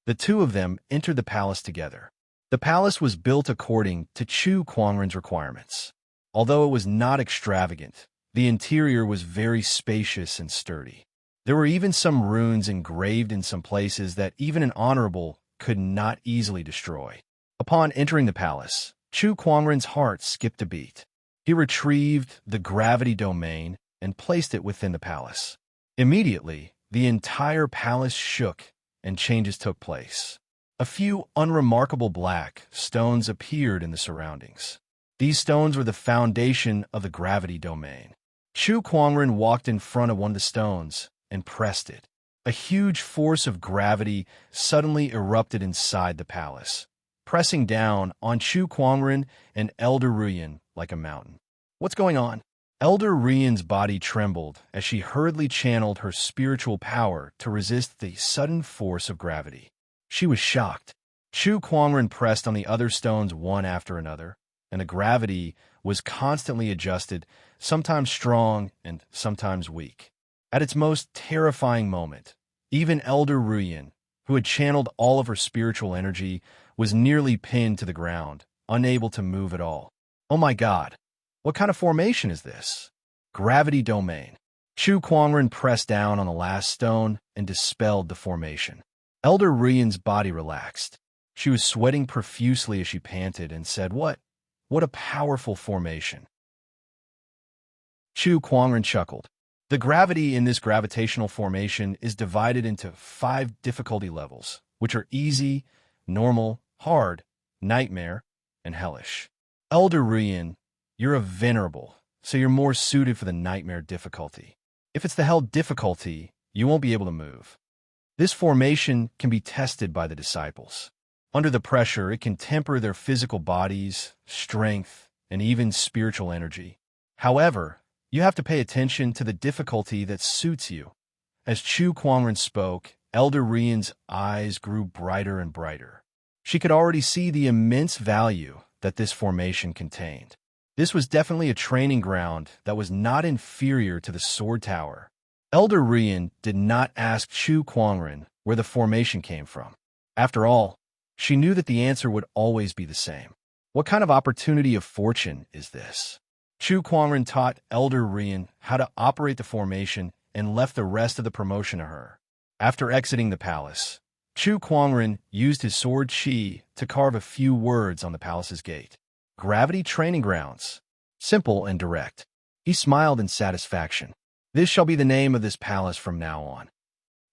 The two of them entered the palace together. The palace was built according to Chu Kuangren's requirements. Although it was not extravagant, the interior was very spacious and sturdy. There were even some runes engraved in some places that even an honorable could not easily destroy. Upon entering the palace, Chu Kuangren's heart skipped a beat. He retrieved the Gravity Domain and placed it within the palace. Immediately, the entire palace shook and changes took place. A few unremarkable black stones appeared in the surroundings. These stones were the foundation of the Gravity Domain. Chu Kuangren walked in front of one of the stones and pressed it. A huge force of gravity suddenly erupted inside the palace, pressing down on Chu Kuangren and Elder Ruyan like a mountain. What's going on? Elder Ruyan's body trembled as she hurriedly channeled her spiritual power to resist the sudden force of gravity. She was shocked. Chu Kuangren pressed on the other stones one after another, and the gravity was constantly adjusted, sometimes strong and sometimes weak. At its most terrifying moment, even Elder Ruyan, who had channeled all of her spiritual energy, was nearly pinned to the ground, unable to move at all. Oh my God! What kind of formation is this? Gravity Domain. Chu Kuangren pressed down on the last stone and dispelled the formation. Elder Ruyan's body relaxed. She was sweating profusely as she panted and said, What a powerful formation. Chu Kuangren chuckled. The gravity in this gravitational formation is divided into 5 difficulty levels, which are easy, normal, hard, nightmare, and hellish. Elder Ruyan, you're a venerable, so you're more suited for the nightmare difficulty. If it's the hell difficulty, you won't be able to move. This formation can be tested by the disciples. Under the pressure, it can temper their physical bodies, strength, and even spiritual energy. However, you have to pay attention to the difficulty that suits you. As Chu Kuangren spoke, Elder Rian's eyes grew brighter and brighter. She could already see the immense value that this formation contained. This was definitely a training ground that was not inferior to the Sword Tower. Elder Rian did not ask Chu Kuangren where the formation came from. After all, she knew that the answer would always be the same. What kind of opportunity of fortune is this? Chu Kuangren taught Elder Rian how to operate the formation and left the rest of the promotion to her. After exiting the palace, Chu Kuangren used his sword Qi to carve a few words on the palace's gate. Gravity Training Grounds. Simple and direct. He smiled in satisfaction. This shall be the name of this palace from now on.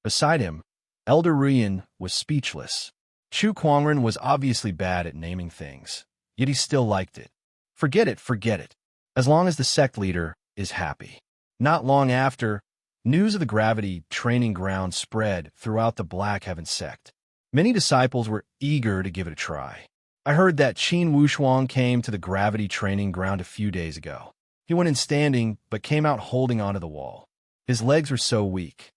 Beside him, Elder Rian was speechless. Chu Kuangren was obviously bad at naming things, yet he still liked it. Forget it. As long as the sect leader is happy. Not long after, news of the Gravity Training Ground spread throughout the Black Heaven sect. Many disciples were eager to give it a try. I heard that Qin Wushuang came to the Gravity Training Ground a few days ago. He went in standing, but came out holding onto the wall. His legs were so weak.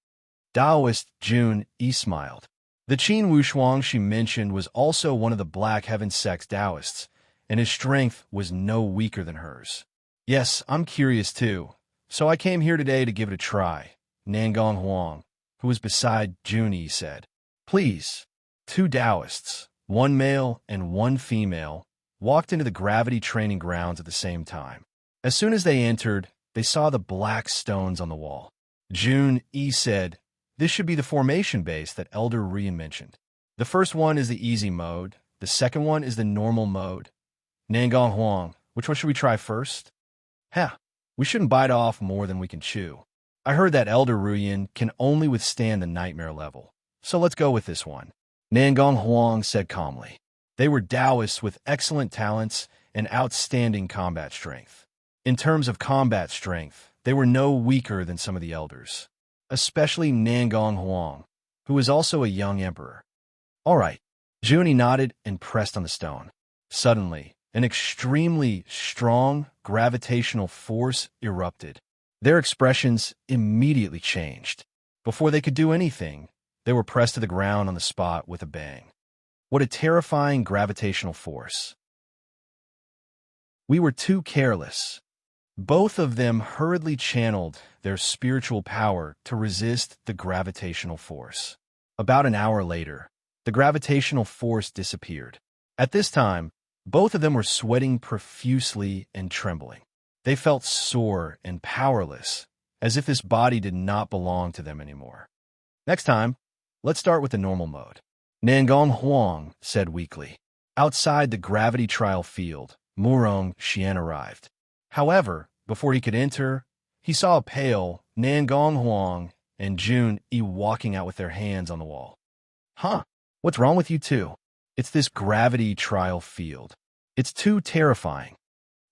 Taoist Jun Yi smiled. The Qin Wushuang she mentioned was also one of the Black Heaven sect's Taoists, and his strength was no weaker than hers. Yes, I'm curious too, so I came here today to give it a try, Nangong Huang, who was beside Jun Yi, said. Please. 2 Taoists, 1 male and 1 female, walked into the Gravity Training Grounds at the same time. As soon as they entered, they saw the black stones on the wall. Jun Yi said, this should be the formation base that Elder Rian mentioned. The first one is the easy mode. The second one is the normal mode. Nangong Huang, which one should we try first? We shouldn't bite off more than we can chew. I heard that Elder Rian can only withstand the nightmare level, so let's go with this one. Nangong Huang said calmly. They were Taoists with excellent talents and outstanding combat strength. In terms of combat strength, they were no weaker than some of the elders, especially Nangong Huang, who was also a young emperor. All right. Jun Yi nodded and pressed on the stone. Suddenly, an extremely strong gravitational force erupted. Their expressions immediately changed. Before they could do anything, they were pressed to the ground on the spot with a bang. What a terrifying gravitational force. We were too careless. Both of them hurriedly channeled their spiritual power to resist the gravitational force. About an hour later, the gravitational force disappeared. At this time, both of them were sweating profusely and trembling. They felt sore and powerless, as if this body did not belong to them anymore. Next time, let's start with the normal mode. Nangong Huang said weakly. Outside the gravity trial field, Murong Xian arrived. However, before he could enter, he saw a pale Nangong Huang and Jun Yi walking out with their hands on the wall. What's wrong with you two? It's this gravity trial field. It's too terrifying.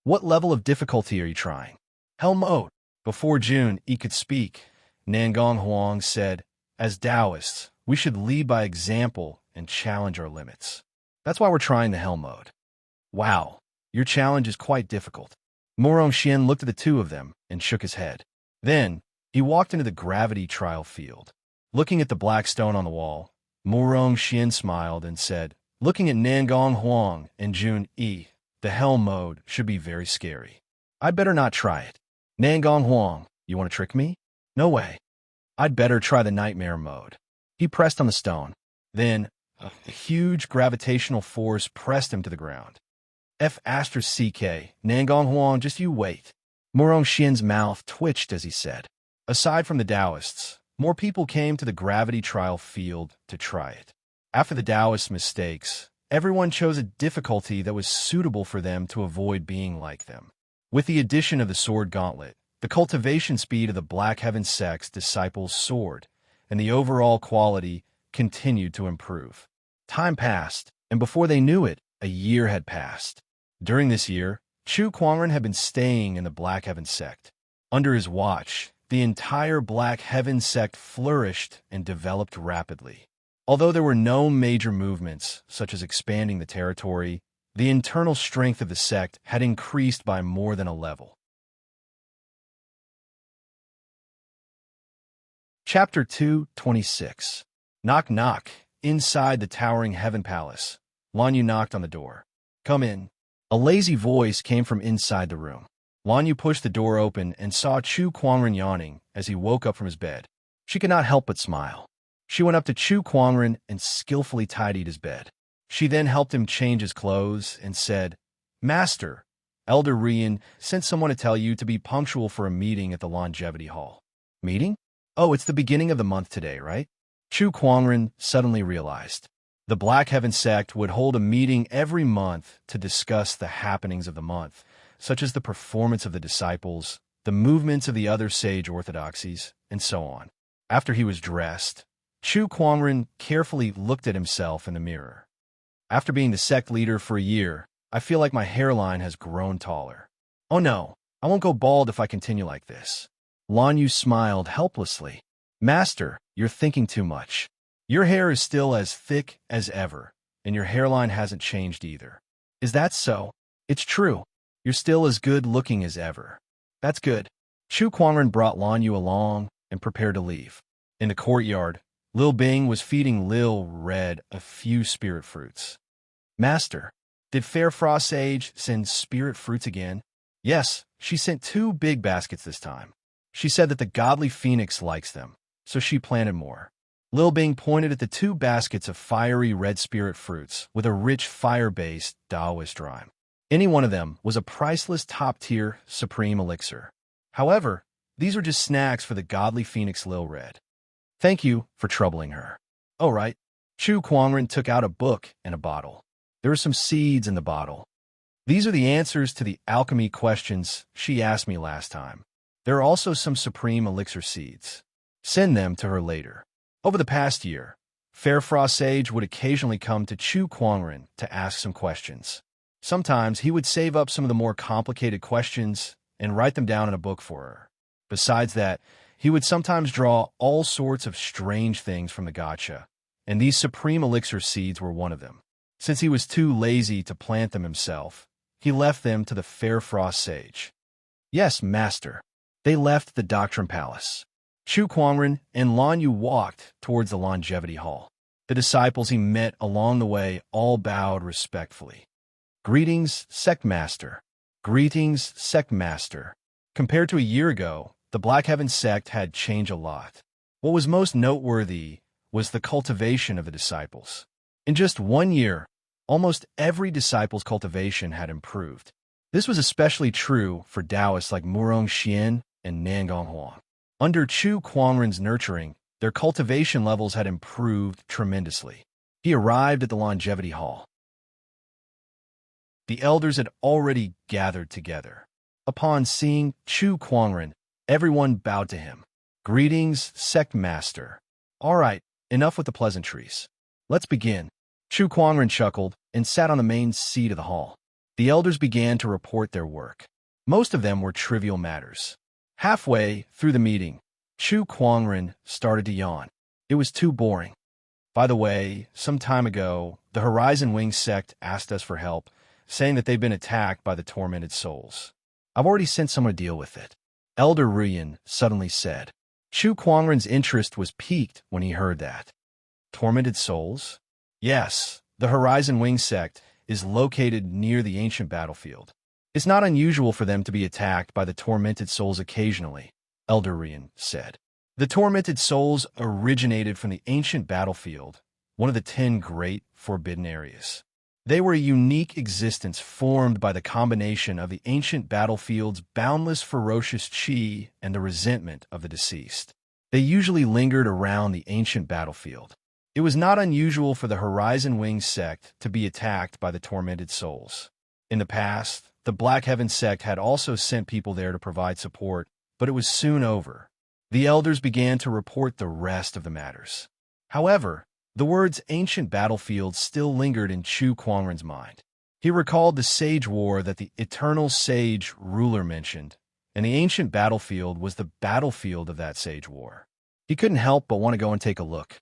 What level of difficulty are you trying? Hell mode. Before Jun Yi could speak, Nangong Huang said, as Taoists, we should lead by example and challenge our limits. That's why we're trying the hell mode. Wow, your challenge is quite difficult. Murong Xian looked at the two of them and shook his head. Then, he walked into the gravity trial field. Looking at the black stone on the wall, Murong Xian smiled and said, looking at Nangong Huang and Jun Yi, the hell mode should be very scary. I'd better not try it. Nangong Huang, you want to trick me? No way. I'd better try the nightmare mode. He pressed on the stone. Then, a huge gravitational force pressed him to the ground. F***, Nangong Huang, just you wait. Murong Xian's mouth twitched as he said. Aside from the Taoists, more people came to the gravity trial field to try it. After the Taoist mistakes, everyone chose a difficulty that was suitable for them to avoid being like them. With the addition of the sword gauntlet, the cultivation speed of the Black Heaven sect's disciples soared, and the overall quality continued to improve. Time passed, and before they knew it, a year had passed. During this year, Chu Kuangren had been staying in the Black Heaven sect. Under his watch, the entire Black Heaven sect flourished and developed rapidly. Although there were no major movements, such as expanding the territory, The internal strength of the sect had increased by more than a level. Chapter 2:26. Knock knock. Inside the towering Heaven Palace, Lanyu knocked on the door. "Come in." A lazy voice came from inside the room. Lanyu pushed the door open and saw Chu Kuangren yawning as he woke up from his bed. She could not help but smile. She went up to Chu Kuangren and skillfully tidied his bed. She then helped him change his clothes and said, "Master, Elder Rian sent someone to tell you to be punctual for a meeting at the Longevity Hall." "Meeting? Oh, it's the beginning of the month today, right?" Chu Kuangren suddenly realized. The Black Heaven sect would hold a meeting every month to discuss the happenings of the month, such as the performance of the disciples, the movements of the other sage orthodoxies, and so on. After he was dressed, Chu Kuangren carefully looked at himself in the mirror. "After being the sect leader for a year, I feel like my hairline has grown taller. Oh no, I won't go bald if I continue like this." Lanyu smiled helplessly. "Master, you're thinking too much. Your hair is still as thick as ever, and your hairline hasn't changed either." "Is that so?" "It's true. You're still as good-looking as ever." "That's good." Chu Kuangren brought Lanyu along and prepared to leave. In the courtyard, Lil Bing was feeding Lil Red a few spirit fruits. "Master, did Fair Frost Sage send spirit fruits again?" "Yes, she sent 2 big baskets this time. She said that the godly phoenix likes them, so she planted more." Lil Bing pointed at the 2 baskets of fiery red spirit fruits with a rich fire-based Taoist rhyme. Any one of them was a priceless top-tier supreme elixir. However, these were just snacks for the godly phoenix Lil Red. "Thank you for troubling her." "Oh, right." Chu Kuangren took out a book and a bottle. There were some seeds in the bottle. "These are the answers to the alchemy questions she asked me last time. There are also some supreme elixir seeds. Send them to her later." Over the past year, Fair Frost Sage would occasionally come to Chu Kuangren to ask some questions. Sometimes he would save up some of the more complicated questions and write them down in a book for her. Besides that, he would sometimes draw all sorts of strange things from the gacha, and these supreme elixir seeds were one of them. Since he was too lazy to plant them himself, he left them to the Fair Frost Sage. "Yes, master." They left the Doctrine Palace. Chu Kuangren and Lanyu walked towards the Longevity Hall. The disciples he met along the way all bowed respectfully. "Greetings, Sect Master." "Greetings, Sect Master." Compared to a year ago, the Black Heaven sect had changed a lot. What was most noteworthy was the cultivation of the disciples. In just 1 year, almost every disciple's cultivation had improved. This was especially true for Taoists like Murong Xian and Nangong Huang. Under Chu Kuangren's nurturing, their cultivation levels had improved tremendously. He arrived at the Longevity Hall. The elders had already gathered together. Upon seeing Chu Kuangren, everyone bowed to him. "Greetings, Sect Master." "All right, enough with the pleasantries. Let's begin." Chu Kuangren chuckled and sat on the main seat of the hall. The elders began to report their work. Most of them were trivial matters. Halfway through the meeting, Chu Kuangren started to yawn. It was too boring. "By the way, some time ago, the Horizon Wing sect asked us for help, saying that they've been attacked by the tormented souls. I've already sent someone to deal with it," Elder Rian suddenly said. Chu Kuangren's interest was piqued when he heard that. "Tormented souls?" "Yes, the Horizon Wing sect is located near the ancient battlefield. It's not unusual for them to be attacked by the tormented souls occasionally," Elder Rian said. The tormented souls originated from the ancient battlefield, one of the 10 great forbidden areas. They were a unique existence formed by the combination of the ancient battlefield's boundless ferocious chi and the resentment of the deceased. They usually lingered around the ancient battlefield. It was not unusual for the Horizon Wing sect to be attacked by the tormented souls. In the past, the Black Heaven sect had also sent people there to provide support, but it was soon over. The elders began to report the rest of the matters. However, the words ancient battlefield still lingered in Chu Kuangren's mind. He recalled the sage war that the eternal sage ruler mentioned, and the ancient battlefield was the battlefield of that sage war. He couldn't help but want to go and take a look.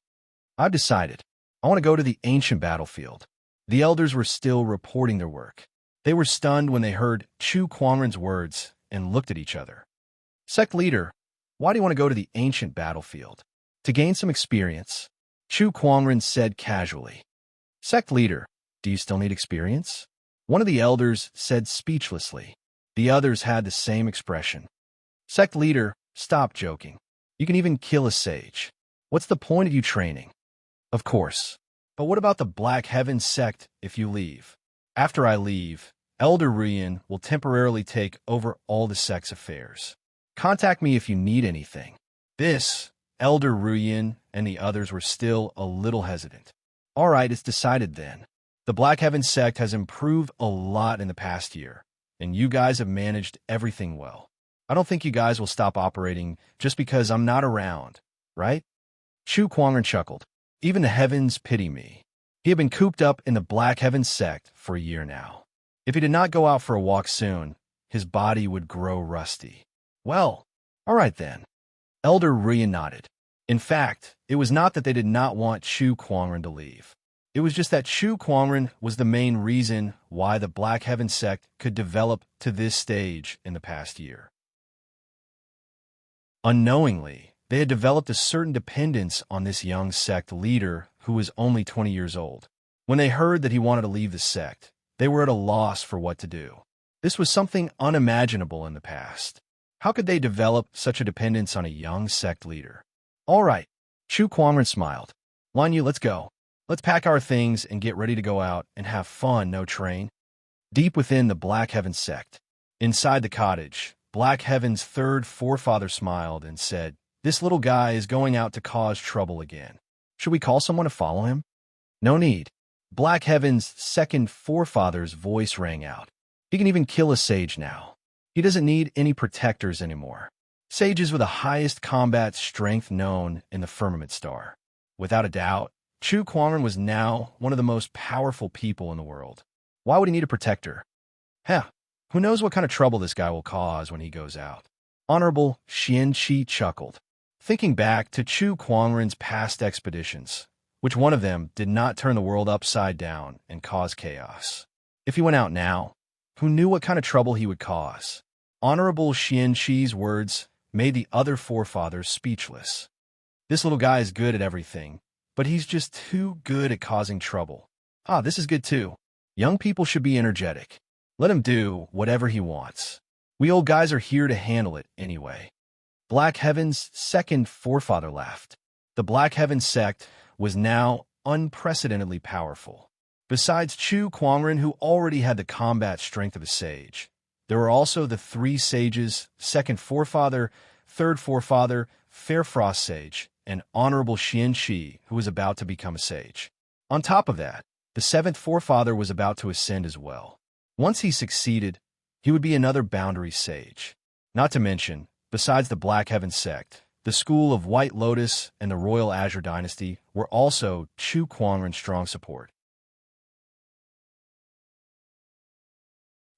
"I've decided. I want to go to the ancient battlefield." The elders were still reporting their work. They were stunned when they heard Chu Kuangren's words and looked at each other. Sect leader, why do you want to go to the ancient battlefield? To gain some experience, Chu Kuangren said casually. Sect leader, do you still need experience? One of the elders said speechlessly. The others had the same expression. Sect leader, stop joking. You can even kill a sage. What's the point of you training? Of course. But what about the Black Heaven sect if you leave? After I leave, Elder Ruyan will temporarily take over all the sect's affairs. Contact me if you need anything. This, Elder Ruyan and the others were still a little hesitant. All right, it's decided then. The Black Heaven sect has improved a lot in the past year, and you guys have managed everything well. I don't think you guys will stop operating just because I'm not around, right? Chu Kuangren chuckled. Even the heavens pity me. He had been cooped up in the Black Heaven sect for a year now. If he did not go out for a walk soon, his body would grow rusty. Well, all right then. Elder Ruyan nodded. In fact, it was not that they did not want Chu Kuangren to leave. It was just that Chu Kuangren was the main reason why the Black Heaven sect could develop to this stage in the past year. Unknowingly, they had developed a certain dependence on this young sect leader who was only 20 years old. When they heard that he wanted to leave the sect, they were at a loss for what to do. This was something unimaginable in the past. How could they develop such a dependence on a young sect leader? All right, Chu Kuangren smiled. Lan Yu, let's go. Let's pack our things and get ready to go out and have fun, no train. Deep within the Black Heaven sect, inside the cottage, Black Heaven's third forefather smiled and said, This little guy is going out to cause trouble again. Should we call someone to follow him? No need. Black Heaven's second forefather's voice rang out. He can even kill a sage now. He doesn't need any protectors anymore. Sages were the highest combat strength known in the Firmament Star. Without a doubt, Chu Kuangren was now one of the most powerful people in the world. Why would he need a protector? Heh, who knows what kind of trouble this guy will cause when he goes out. Honorable Xian Qi chuckled, thinking back to Chu Kuangren's past expeditions. Which one of them did not turn the world upside down and cause chaos? If he went out now, who knew what kind of trouble he would cause? Honorable Xian Qi's words made the other forefathers speechless. This little guy is good at everything, but he's just too good at causing trouble. Ah, this is good too. Young people should be energetic. Let him do whatever he wants. We old guys are here to handle it anyway. Black Heaven's second forefather laughed. The Black Heaven sect was now unprecedentedly powerful. Besides Chu Kuangren, who already had the combat strength of a sage, there were also the three sages, second forefather, third forefather, Fair Frost Sage, and Honorable Xian Qi, who was about to become a sage. On top of that, the seventh forefather was about to ascend as well. Once he succeeded, he would be another boundary sage. Not to mention, besides the Black Heaven sect, the School of White Lotus and the Royal Azure Dynasty were also Chu Kuangren's strong support.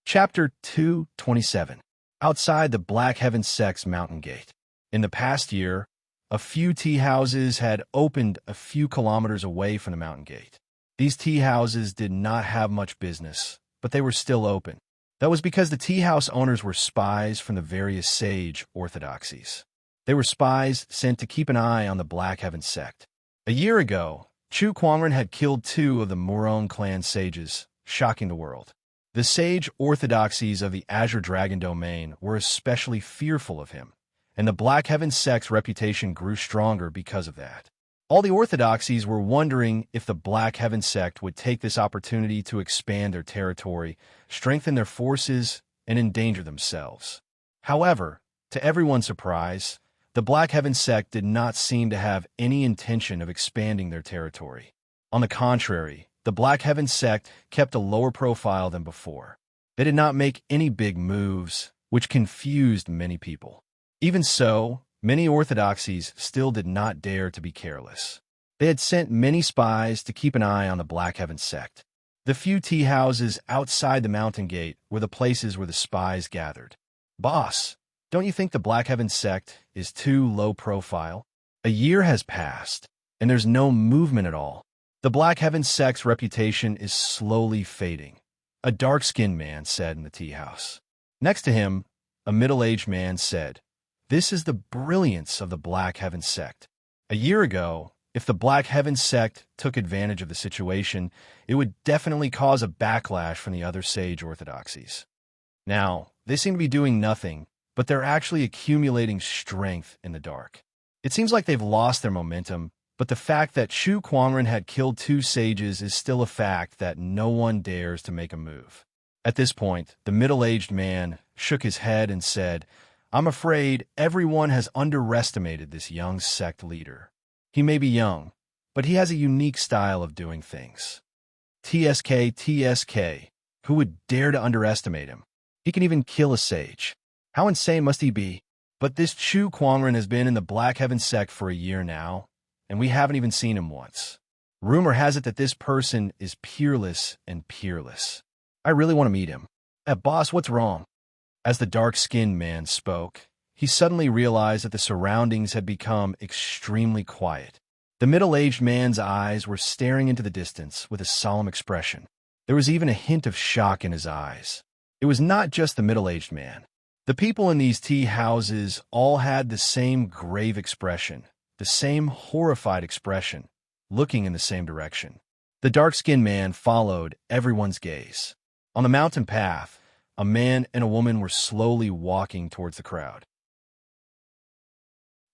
Chapter 227. Outside the Black Heaven sect's mountain gate. In the past year, a few tea houses had opened a few kilometers away from the mountain gate. These tea houses did not have much business, but they were still open. That was because the tea house owners were spies from the various sage orthodoxies. They were spies sent to keep an eye on the Black Heaven sect. A year ago, Chu Kuangren had killed 2 of the Morong clan sages, shocking the world. The sage orthodoxies of the Azure Dragon domain were especially fearful of him, and the Black Heaven sect's reputation grew stronger because of that. All the orthodoxies were wondering if the Black Heaven sect would take this opportunity to expand their territory, strengthen their forces, and endanger themselves. However, to everyone's surprise, the Black Heaven sect did not seem to have any intention of expanding their territory. On the contrary, the Black Heaven sect kept a lower profile than before. They did not make any big moves, which confused many people. Even so, many orthodoxies still did not dare to be careless. They had sent many spies to keep an eye on the Black Heaven sect. The few tea houses outside the mountain gate were the places where the spies gathered. Boss, don't you think the Black Heaven sect is too low profile? A year has passed, and there's no movement at all. The Black Heaven sect's reputation is slowly fading, a dark-skinned man said in the tea house. Next to him, a middle-aged man said, "This is the brilliance of the Black Heaven sect. A year ago, if the Black Heaven sect took advantage of the situation, it would definitely cause a backlash from the other sage orthodoxies. Now, they seem to be doing nothing, but they're actually accumulating strength in the dark. It seems like they've lost their momentum, but the fact that Chu Kuangren had killed 2 sages is still a fact that no one dares to make a move." At this point, the middle-aged man shook his head and said, "I'm afraid everyone has underestimated this young sect leader. He may be young, but he has a unique style of doing things. TSK, who would dare to underestimate him? He can even kill a sage. How insane must he be? But this Chu Kuangren has been in the Black Heaven sect for a year now, and we haven't even seen him once. Rumor has it that this person is peerless and peerless. I really want to meet him. Boss, what's wrong?" As the dark-skinned man spoke, he suddenly realized that the surroundings had become extremely quiet. The middle-aged man's eyes were staring into the distance with a solemn expression. There was even a hint of shock in his eyes. It was not just the middle-aged man. The people in these tea houses all had the same grave expression, the same horrified expression, looking in the same direction. The dark-skinned man followed everyone's gaze. On the mountain path, a man and a woman were slowly walking towards the crowd.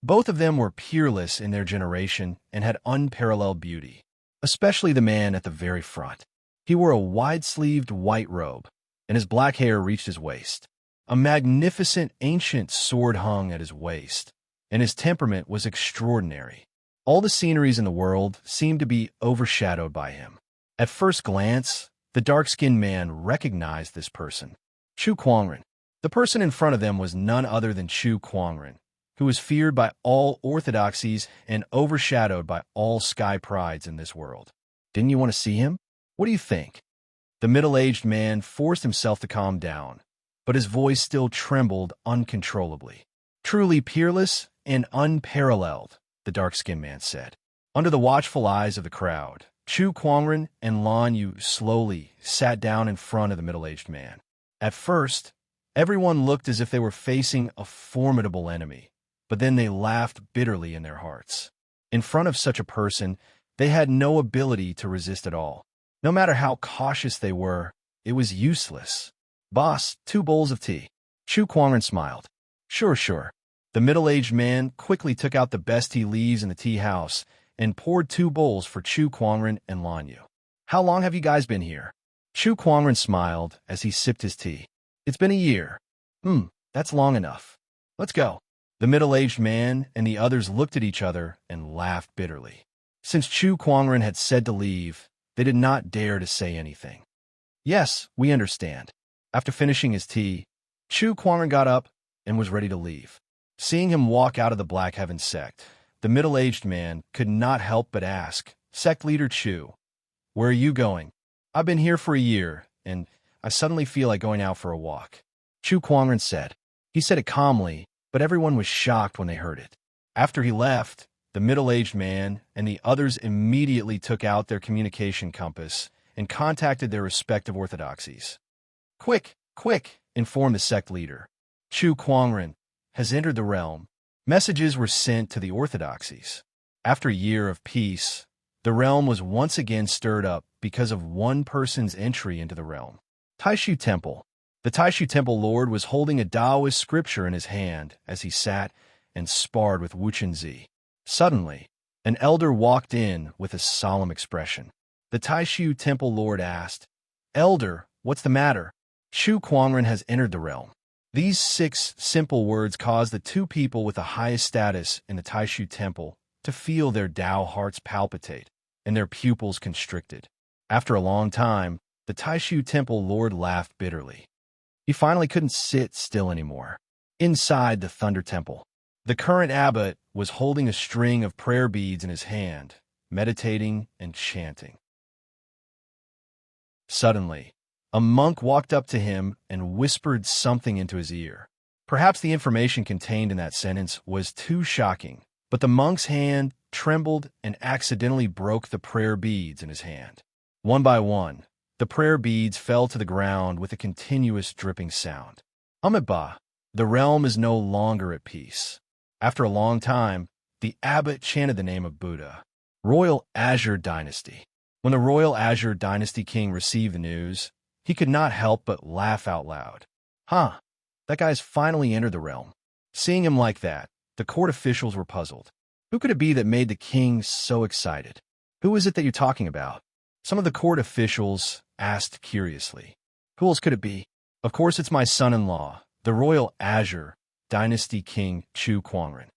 Both of them were peerless in their generation and had unparalleled beauty, especially the man at the very front. He wore a wide-sleeved white robe, and his black hair reached his waist. A magnificent ancient sword hung at his waist, and his temperament was extraordinary. All the sceneries in the world seemed to be overshadowed by him. At first glance, the dark-skinned man recognized this person, Chu Kuangren. The person in front of them was none other than Chu Kuangren, who was feared by all orthodoxies and overshadowed by all sky prides in this world. Didn't you want to see him? What do you think? The middle-aged man forced himself to calm down, but his voice still trembled uncontrollably. "Truly peerless and unparalleled," the dark-skinned man said. Under the watchful eyes of the crowd, Chu Kuangren and Lan Yu slowly sat down in front of the middle-aged man. At first, everyone looked as if they were facing a formidable enemy, but then they laughed bitterly in their hearts. In front of such a person, they had no ability to resist at all. No matter how cautious they were, it was useless. "Boss, 2 bowls of tea." Chu Kuangren smiled. Sure. The middle-aged man quickly took out the best tea leaves in the tea house and poured 2 bowls for Chu Kuangren and Lan Yu. "How long have you guys been here?" Chu Kuangren smiled as he sipped his tea. "It's been a year." That's long enough. Let's go." The middle-aged man and the others looked at each other and laughed bitterly. Since Chu Kuangren had said to leave, they did not dare to say anything. "Yes, we understand." After finishing his tea, Chu Kuangren got up and was ready to leave. Seeing him walk out of the Black Heaven sect, the middle-aged man could not help but ask, "Sect leader Chu, where are you going?" "I've been here for a year, and I suddenly feel like going out for a walk," Chu Kuangren said. He said it calmly, but everyone was shocked when they heard it. After he left, the middle-aged man and the others immediately took out their communication compass and contacted their respective orthodoxies. Quick, informed the sect leader. "Chu Kuangren has entered the realm." Messages were sent to the orthodoxies. After a year of peace, the realm was once again stirred up because of one person's entry into the realm. Taishu Temple. The Taishu Temple Lord was holding a Taoist scripture in his hand as he sat and sparred with Wu Chenzi. Suddenly, an elder walked in with a solemn expression. The Taishu Temple Lord asked, "Elder, what's the matter?" "Chu Kuangren has entered the realm." These 6 simple words caused the 2 people with the highest status in the Taishu Temple to feel their Tao hearts palpitate and their pupils constricted. After a long time, the Taishu Temple Lord laughed bitterly. He finally couldn't sit still anymore. Inside the Thunder Temple, the current abbot was holding a string of prayer beads in his hand, meditating and chanting. Suddenly, a monk walked up to him and whispered something into his ear. Perhaps the information contained in that sentence was too shocking, but the monk's hand trembled, and accidentally broke the prayer beads in his hand. One by one, the prayer beads fell to the ground with a continuous dripping sound. Amitabha, the realm is no longer at peace. After a long time, the abbot chanted the name of Buddha. Royal Azure Dynasty. When the Royal Azure Dynasty king received the news, he could not help but laugh out loud. Huh, that guy's finally entered the realm. Seeing him like that, the court officials were puzzled. Who could it be that made the king so excited? Who is it that you're talking about? Some of the court officials asked curiously. Who else could it be? Of course it's my son-in-law, the Royal Azure Dynasty King Chu Kuangren.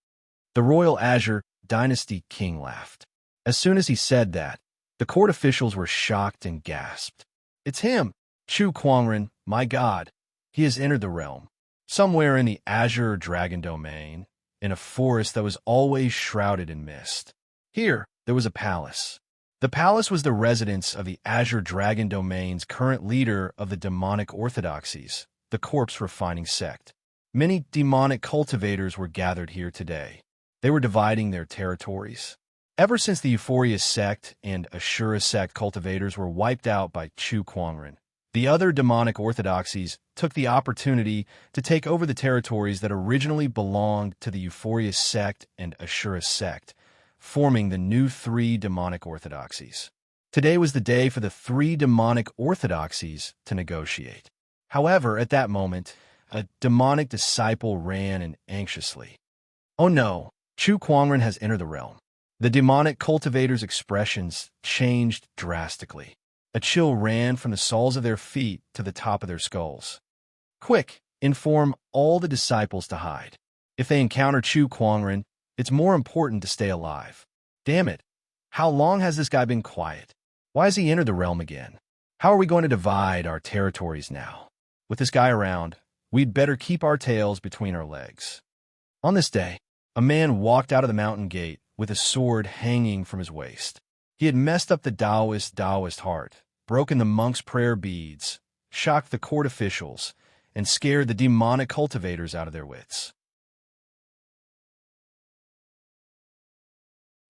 The Royal Azure Dynasty King laughed. As soon as he said that, the court officials were shocked and gasped. It's him, Chu Kuangren, my god. He has entered the realm. Somewhere in the Azure Dragon Domain, in a forest that was always shrouded in mist. Here, there was a palace. The palace was the residence of the Azure Dragon Domain's current leader of the demonic orthodoxies, the corpse-refining sect. Many demonic cultivators were gathered here today. They were dividing their territories. Ever since the Euphoria sect and Ashura sect cultivators were wiped out by Chu Kuangren, the other demonic orthodoxies took the opportunity to take over the territories that originally belonged to the Euphoria sect and Ashura sect, forming the new three demonic orthodoxies. Today was the day for the three demonic orthodoxies to negotiate. However, at that moment, a demonic disciple ran in anxiously. Oh no, Chu Kuangren has entered the realm. The demonic cultivators' expressions changed drastically. A chill ran from the soles of their feet to the top of their skulls. Quick, inform all the disciples to hide. If they encounter Chu Kuangren, it's more important to stay alive. Damn it. How long has this guy been quiet? Why has he entered the realm again? How are we going to divide our territories now? With this guy around, we'd better keep our tails between our legs. On this day, a man walked out of the mountain gate with a sword hanging from his waist. He had messed up the Taoist heart, broken the monk's prayer beads, shocked the court officials, and scared the demonic cultivators out of their wits.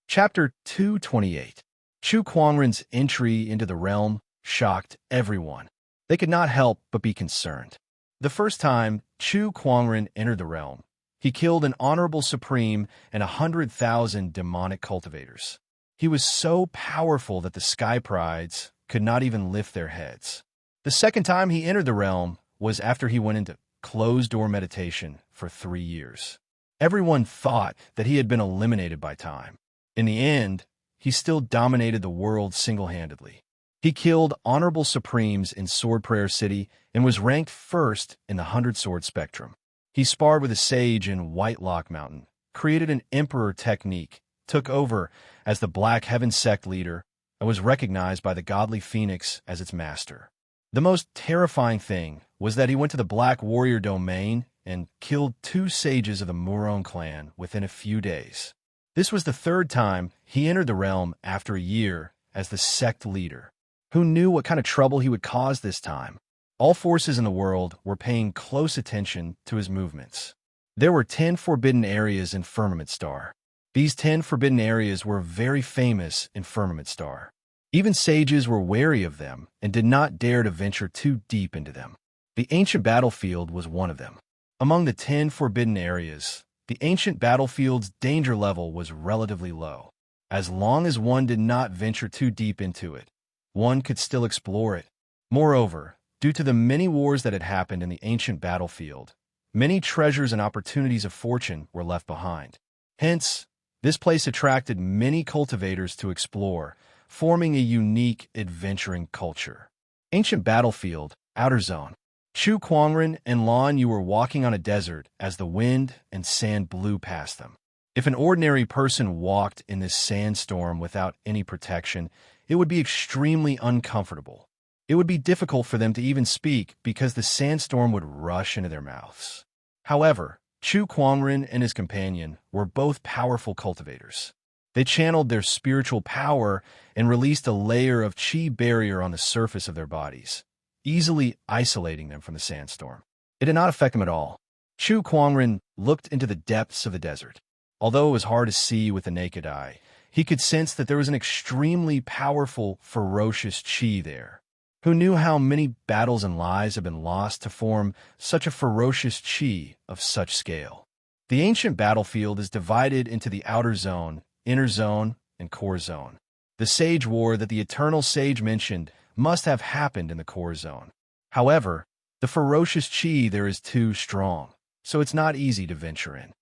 Chapter 228. Chu Kuangren's entry into the realm shocked everyone. They could not help but be concerned. The first time Chu Kuangren entered the realm, he killed an honorable supreme and 100,000 demonic cultivators. He was so powerful that the sky prides could not even lift their heads. The second time he entered the realm was after he went into closed-door meditation for 3 years. Everyone thought that he had been eliminated by time. In the end, he still dominated the world single-handedly. He killed honorable supremes in Sword Prayer City and was ranked first in the 100-sword spectrum. He sparred with a sage in White Lock Mountain, created an emperor technique, took over as the Black Heaven sect leader, and was recognized by the godly Phoenix as its master. The most terrifying thing was that he went to the Black Warrior domain and killed 2 sages of the Muron clan within a few days. This was the third time he entered the realm after a year as the sect leader. Who knew what kind of trouble he would cause this time? All forces in the world were paying close attention to his movements. There were 10 forbidden areas in Firmament Star. These 10 forbidden areas were very famous in Firmament Star. Even sages were wary of them and did not dare to venture too deep into them. The ancient battlefield was one of them. Among the 10 forbidden areas, the ancient battlefield's danger level was relatively low. As long as one did not venture too deep into it, one could still explore it. Moreover, due to the many wars that had happened in the ancient battlefield, many treasures and opportunities of fortune were left behind. Hence, this place attracted many cultivators to explore, forming a unique adventuring culture. Ancient battlefield, outer zone. Chu Kuangren and Lan Yu were walking on a desert as the wind and sand blew past them. If an ordinary person walked in this sandstorm without any protection, it would be extremely uncomfortable. It would be difficult for them to even speak because the sandstorm would rush into their mouths. However, Chu Kuangren and his companion were both powerful cultivators. They channeled their spiritual power and released a layer of qi barrier on the surface of their bodies, easily isolating them from the sandstorm. It did not affect them at all. Chu Kuangren looked into the depths of the desert. Although it was hard to see with the naked eye, He could sense that there was an extremely powerful, ferocious chi there. Who knew how many battles and lives have been lost to form such a ferocious chi of such scale? The ancient battlefield is divided into the outer zone, inner zone, and core zone. The sage war that the eternal sage mentioned must have happened in the core zone. However, the ferocious chi there is too strong, so it's not easy to venture in.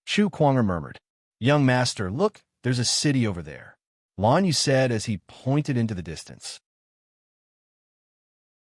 Chu Kuang'er murmured, "Young master, look, there's a city over there," Lan Yu said as he pointed into the distance.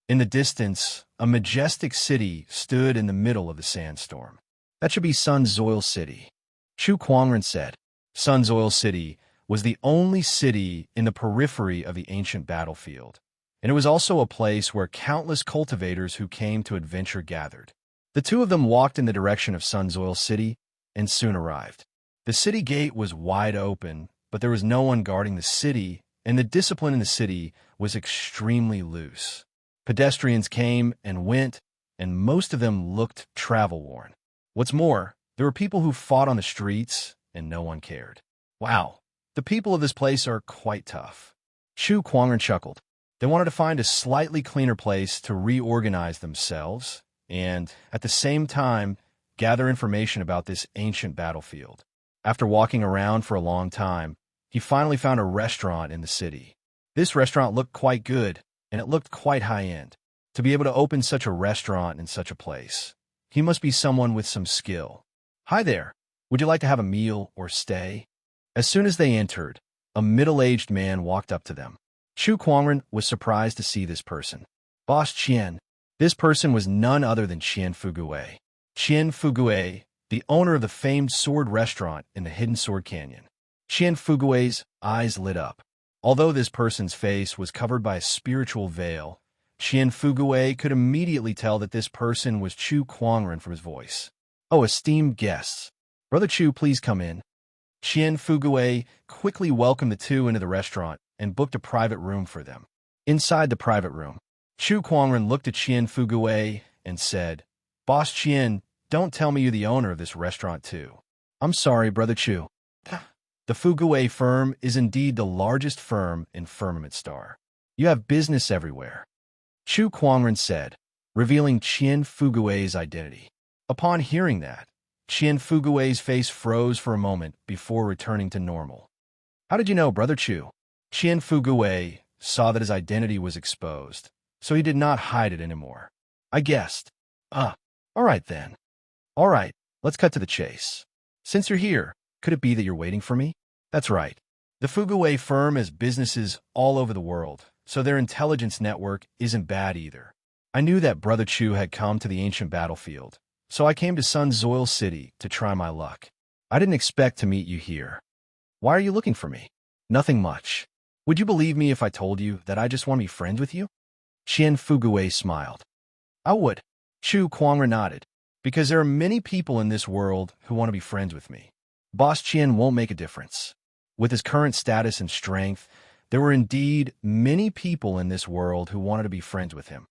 In the distance, a majestic city stood in the middle of the sandstorm. "That should be Sun Zoil City," Chu Kuang'er said. Sun Zoil City was the only city in the periphery of the ancient battlefield, and it was also a place where countless cultivators who came to adventure gathered. The two of them walked in the direction of Sun Zoil City and soon arrived. The city gate was wide open, but there was no one guarding the city, and the discipline in the city was extremely loose. Pedestrians came and went, and most of them looked travel-worn. What's more, there were people who fought on the streets, and no one cared. Wow, the people of this place are quite tough. Chu Kuang'er chuckled. They wanted to find a slightly cleaner place to reorganize themselves, and, at the same time, gather information about this ancient battlefield. After walking around for a long time, he finally found a restaurant in the city. This restaurant looked quite good, and it looked quite high-end. To be able to open such a restaurant in such a place, he must be someone with some skill. "Hi there. Would you like to have a meal or stay?" As soon as they entered, a middle-aged man walked up to them. Chu Kuang'er was surprised to see this person. Boss Qian. This person was none other than Qian Fugui. Qian Fugui, the owner of the famed sword restaurant in the Hidden Sword Canyon. Qian Fugui's eyes lit up. Although this person's face was covered by a spiritual veil, Qian Fugui could immediately tell that this person was Chu Kuang'er from his voice. "Oh, esteemed guests. Brother Chu, please come in." Qian Fugui quickly welcomed the two into the restaurant and booked a private room for them. Inside the private room, Chu Kuang'er looked at Qian Fugui and said, "Boss Qian, don't tell me you're the owner of this restaurant too." "I'm sorry, Brother Chu." The Fugui firm is indeed the largest firm in Firmament Star. You have business everywhere, Chu Kuang'er said, revealing Qian Fugui's identity. Upon hearing that, Qian Fugui's face froze for a moment before returning to normal. "How did you know, Brother Chu?" Qian Fugui saw that his identity was exposed, so he did not hide it anymore. "I guessed." All right then. All right, let's cut to the chase. Since you're here, could it be that you're waiting for me?" "That's right. The Fugui firm has businesses all over the world, so their intelligence network isn't bad either. I knew that Brother Chu had come to the ancient battlefield, so I came to Sun Zoil City to try my luck. I didn't expect to meet you here. Why are you looking for me?" "Nothing much. Would you believe me if I told you that I just want to be friends with you?" Qian Fugui smiled. "I would." Chu Kuang'er nodded. "Because there are many people in this world who want to be friends with me. Boss Qian won't make a difference." With his current status and strength, there were indeed many people in this world who wanted to be friends with him.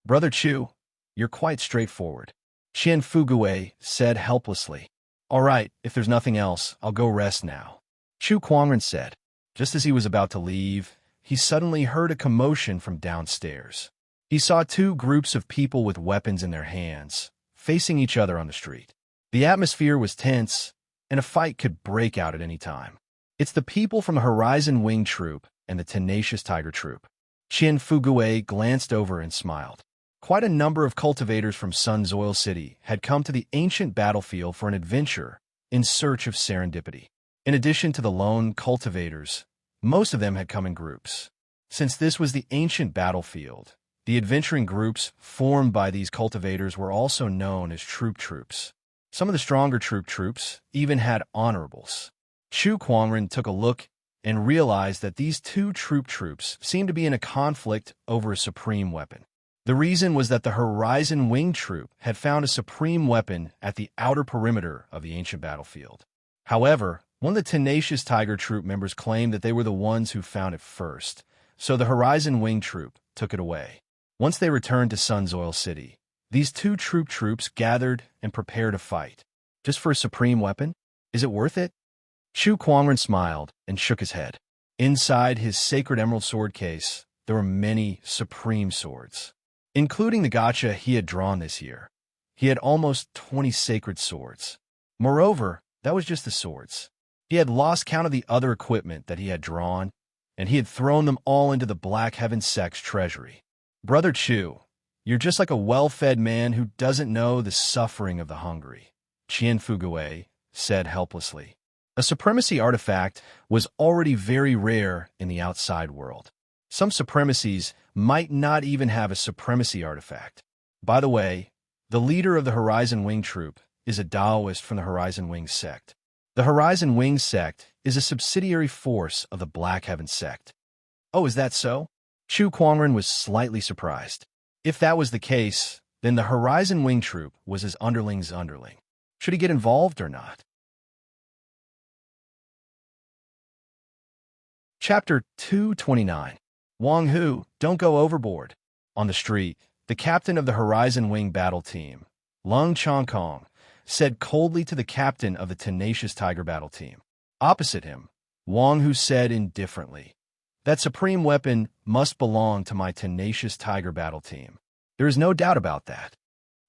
"Brother Chu, you're quite straightforward," Qian Fugui said helplessly. "All right, if there's nothing else, I'll go rest now," Chu Kuang'er said. Just as he was about to leave, he suddenly heard a commotion from downstairs. He saw two groups of people with weapons in their hands, facing each other on the street. The atmosphere was tense, and a fight could break out at any time. "It's the people from the Horizon Wing Troop and the Tenacious Tiger Troop." Qian Fugui glanced over and smiled. Quite a number of cultivators from Sun Zoil City had come to the ancient battlefield for an adventure in search of serendipity. In addition to the lone cultivators, most of them had come in groups. Since this was the ancient battlefield, the adventuring groups formed by these cultivators were also known as troops. Some of the stronger troops even had honorables. Chu Kuang'er took a look and realized that these two troops seemed to be in a conflict over a supreme weapon. The reason was that the Horizon Wing Troop had found a supreme weapon at the outer perimeter of the ancient battlefield. However, one of the Tenacious Tiger Troop members claimed that they were the ones who found it first, so the Horizon Wing Troop took it away. Once they returned to Sun Zoil City, these two troops gathered and prepared to fight. Just for a supreme weapon? Is it worth it? Chu Kuangren smiled and shook his head. Inside his sacred emerald sword case, there were many supreme swords, including the gacha he had drawn this year. He had almost 20 sacred swords. Moreover, that was just the swords. He had lost count of the other equipment that he had drawn, and he had thrown them all into the Black Heaven sect's treasury. Brother Chu, you're just like a well-fed man who doesn't know the suffering of the hungry, Qian Fugui said helplessly. A supremacy artifact was already very rare in the outside world. Some supremacies might not even have a supremacy artifact. By the way, the leader of the Horizon Wing Troop is a Taoist from the Horizon Wing sect. The Horizon Wing sect is a subsidiary force of the Black Heaven sect. Oh, is that so? Chu Kuangren was slightly surprised. If that was the case, then the Horizon Wing Troop was his underling's underling. Should he get involved or not? Chapter 229. Wang Hu, don't go overboard. On the street, the captain of the Horizon Wing battle team, Lung Chongkong, said coldly to the captain of the Tenacious Tiger battle team. Opposite him, Wang Hu said indifferently, that supreme weapon must belong to my Tenacious Tiger battle team. There is no doubt about that.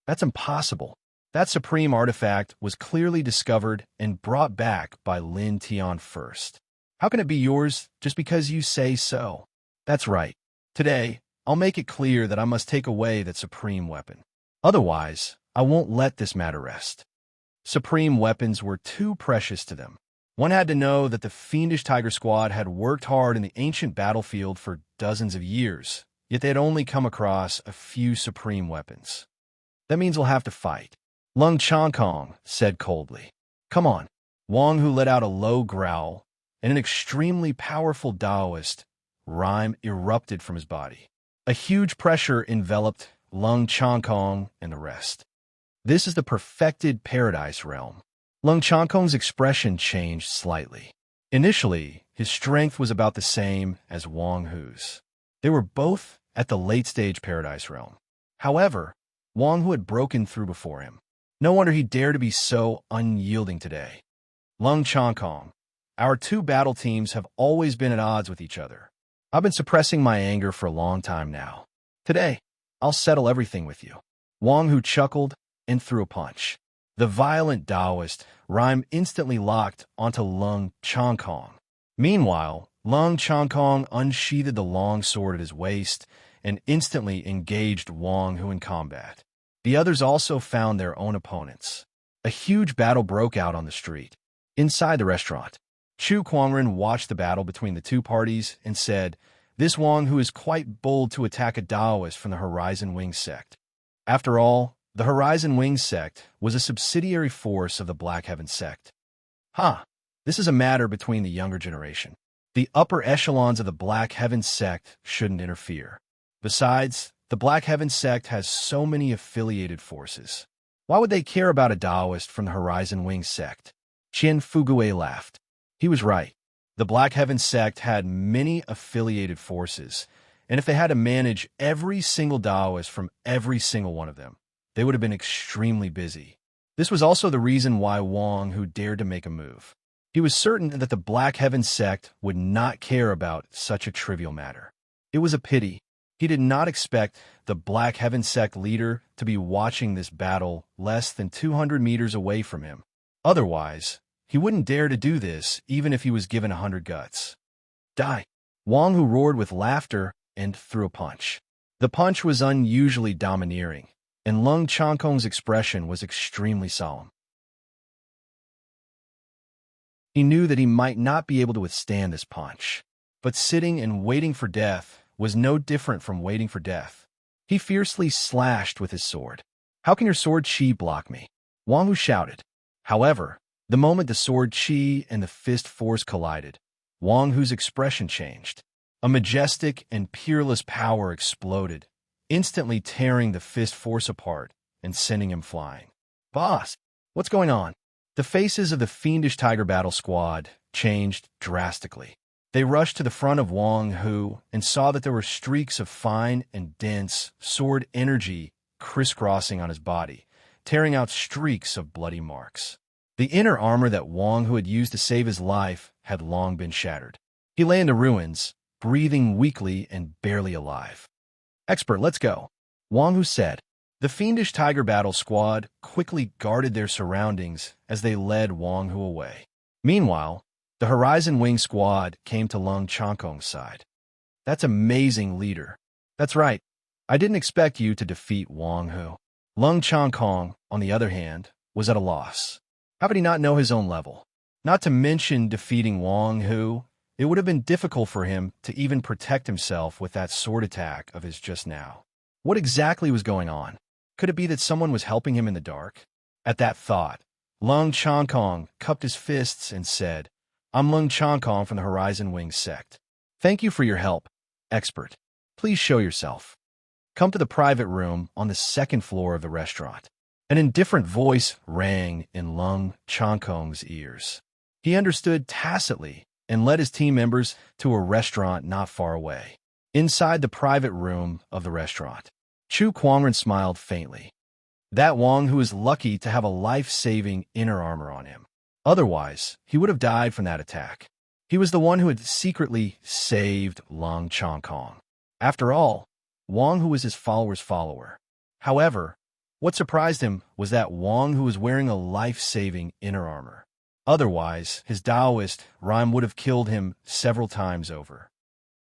That's impossible. That supreme artifact was clearly discovered and brought back by Lin Tian first. How can it be yours just because you say so? That's right. Today, I'll make it clear that I must take away that supreme weapon. Otherwise, I won't let this matter rest. Supreme weapons were too precious to them. One had to know that the fiendish Tiger Squad had worked hard in the ancient battlefield for dozens of years, yet they had only come across a few supreme weapons. That means we'll have to fight. Lung Chongkong said coldly. Come on. Wang Hu let out a low growl, and an extremely powerful Taoist rhyme erupted from his body. A huge pressure enveloped Lung Chongkong and the rest. This is the perfected paradise realm. Lung Chongkong's expression changed slightly. Initially, his strength was about the same as Wang Hu's. They were both at the late-stage paradise realm. However, Wang Hu had broken through before him. No wonder he dared to be so unyielding today. Lung Chongkong, our two battle teams have always been at odds with each other. I've been suppressing my anger for a long time now. Today, I'll settle everything with you. Wang Hu chuckled and threw a punch. The violent Taoist rhyme instantly locked onto Lung Chongkong. Meanwhile, Lung Chongkong unsheathed the long sword at his waist and instantly engaged Wang Hu in combat. The others also found their own opponents. A huge battle broke out on the street. Inside the restaurant, Chu Kuangren watched the battle between the two parties and said, "This Wang Hu is quite bold to attack a Taoist from the Horizon Wing sect." After all, the Horizon Wing sect was a subsidiary force of the Black Heaven sect. This is a matter between the younger generation. The upper echelons of the Black Heaven sect shouldn't interfere. Besides, the Black Heaven sect has so many affiliated forces. Why would they care about a Taoist from the Horizon Wing sect? Qian Fugui laughed. He was right. The Black Heaven sect had many affiliated forces, and if they had to manage every single Taoist from every single one of them, they would have been extremely busy. This was also the reason why Wang Hu dared to make a move. He was certain that the Black Heaven sect would not care about such a trivial matter. It was a pity. He did not expect the Black Heaven sect leader to be watching this battle less than 200 meters away from him. Otherwise, he wouldn't dare to do this even if he was given 100 guts. Die! Wang Hu roared with laughter and threw a punch. The punch was unusually domineering, and Lung Chongkong's expression was extremely solemn. He knew that he might not be able to withstand this punch, but sitting and waiting for death was no different from waiting for death. He fiercely slashed with his sword. "How can your sword chi block me?" Wang Hu shouted. However, the moment the sword chi and the fist force collided, Wang Hu's expression changed. A majestic and peerless power exploded, instantly tearing the fist force apart and sending him flying. "Boss, what's going on?" The faces of the fiendish Tiger Battle Squad changed drastically. They rushed to the front of Wang Hu and saw that there were streaks of fine and dense sword energy crisscrossing on his body, tearing out streaks of bloody marks. The inner armor that Wang Hu had used to save his life had long been shattered. He lay in the ruins, breathing weakly and barely alive. "Expert, let's go," Wang Hu said. The fiendish tiger battle squad quickly guarded their surroundings as they led Wang Hu away. Meanwhile, the Horizon Wing squad came to Lung Changkong's side. "That's amazing, leader." "That's right. I didn't expect you to defeat Wang Hu." Lung Changkong, on the other hand, was at a loss. How could he not know his own level? Not to mention defeating Wang Hu, it would have been difficult for him to even protect himself with that sword attack of his just now. What exactly was going on? Could it be that someone was helping him in the dark? At that thought, Lung Changkong cupped his fists and said, "I'm Lung Changkong from the Horizon Wing sect. Thank you for your help, expert. Please show yourself. Come to the private room on the second floor of the restaurant." An indifferent voice rang in Lung Changkong's ears. He understood tacitly and led his team members to a restaurant not far away. Inside the private room of the restaurant, Chu Kuangren smiled faintly. That Wang Hu is lucky to have a life-saving inner armor on him. Otherwise, he would have died from that attack. He was the one who had secretly saved Lung Changkong. After all, Wang Hu was his follower's follower. However, what surprised him was that Wang Hu was wearing a life-saving inner armor. Otherwise, his Taoist rhyme would have killed him several times over.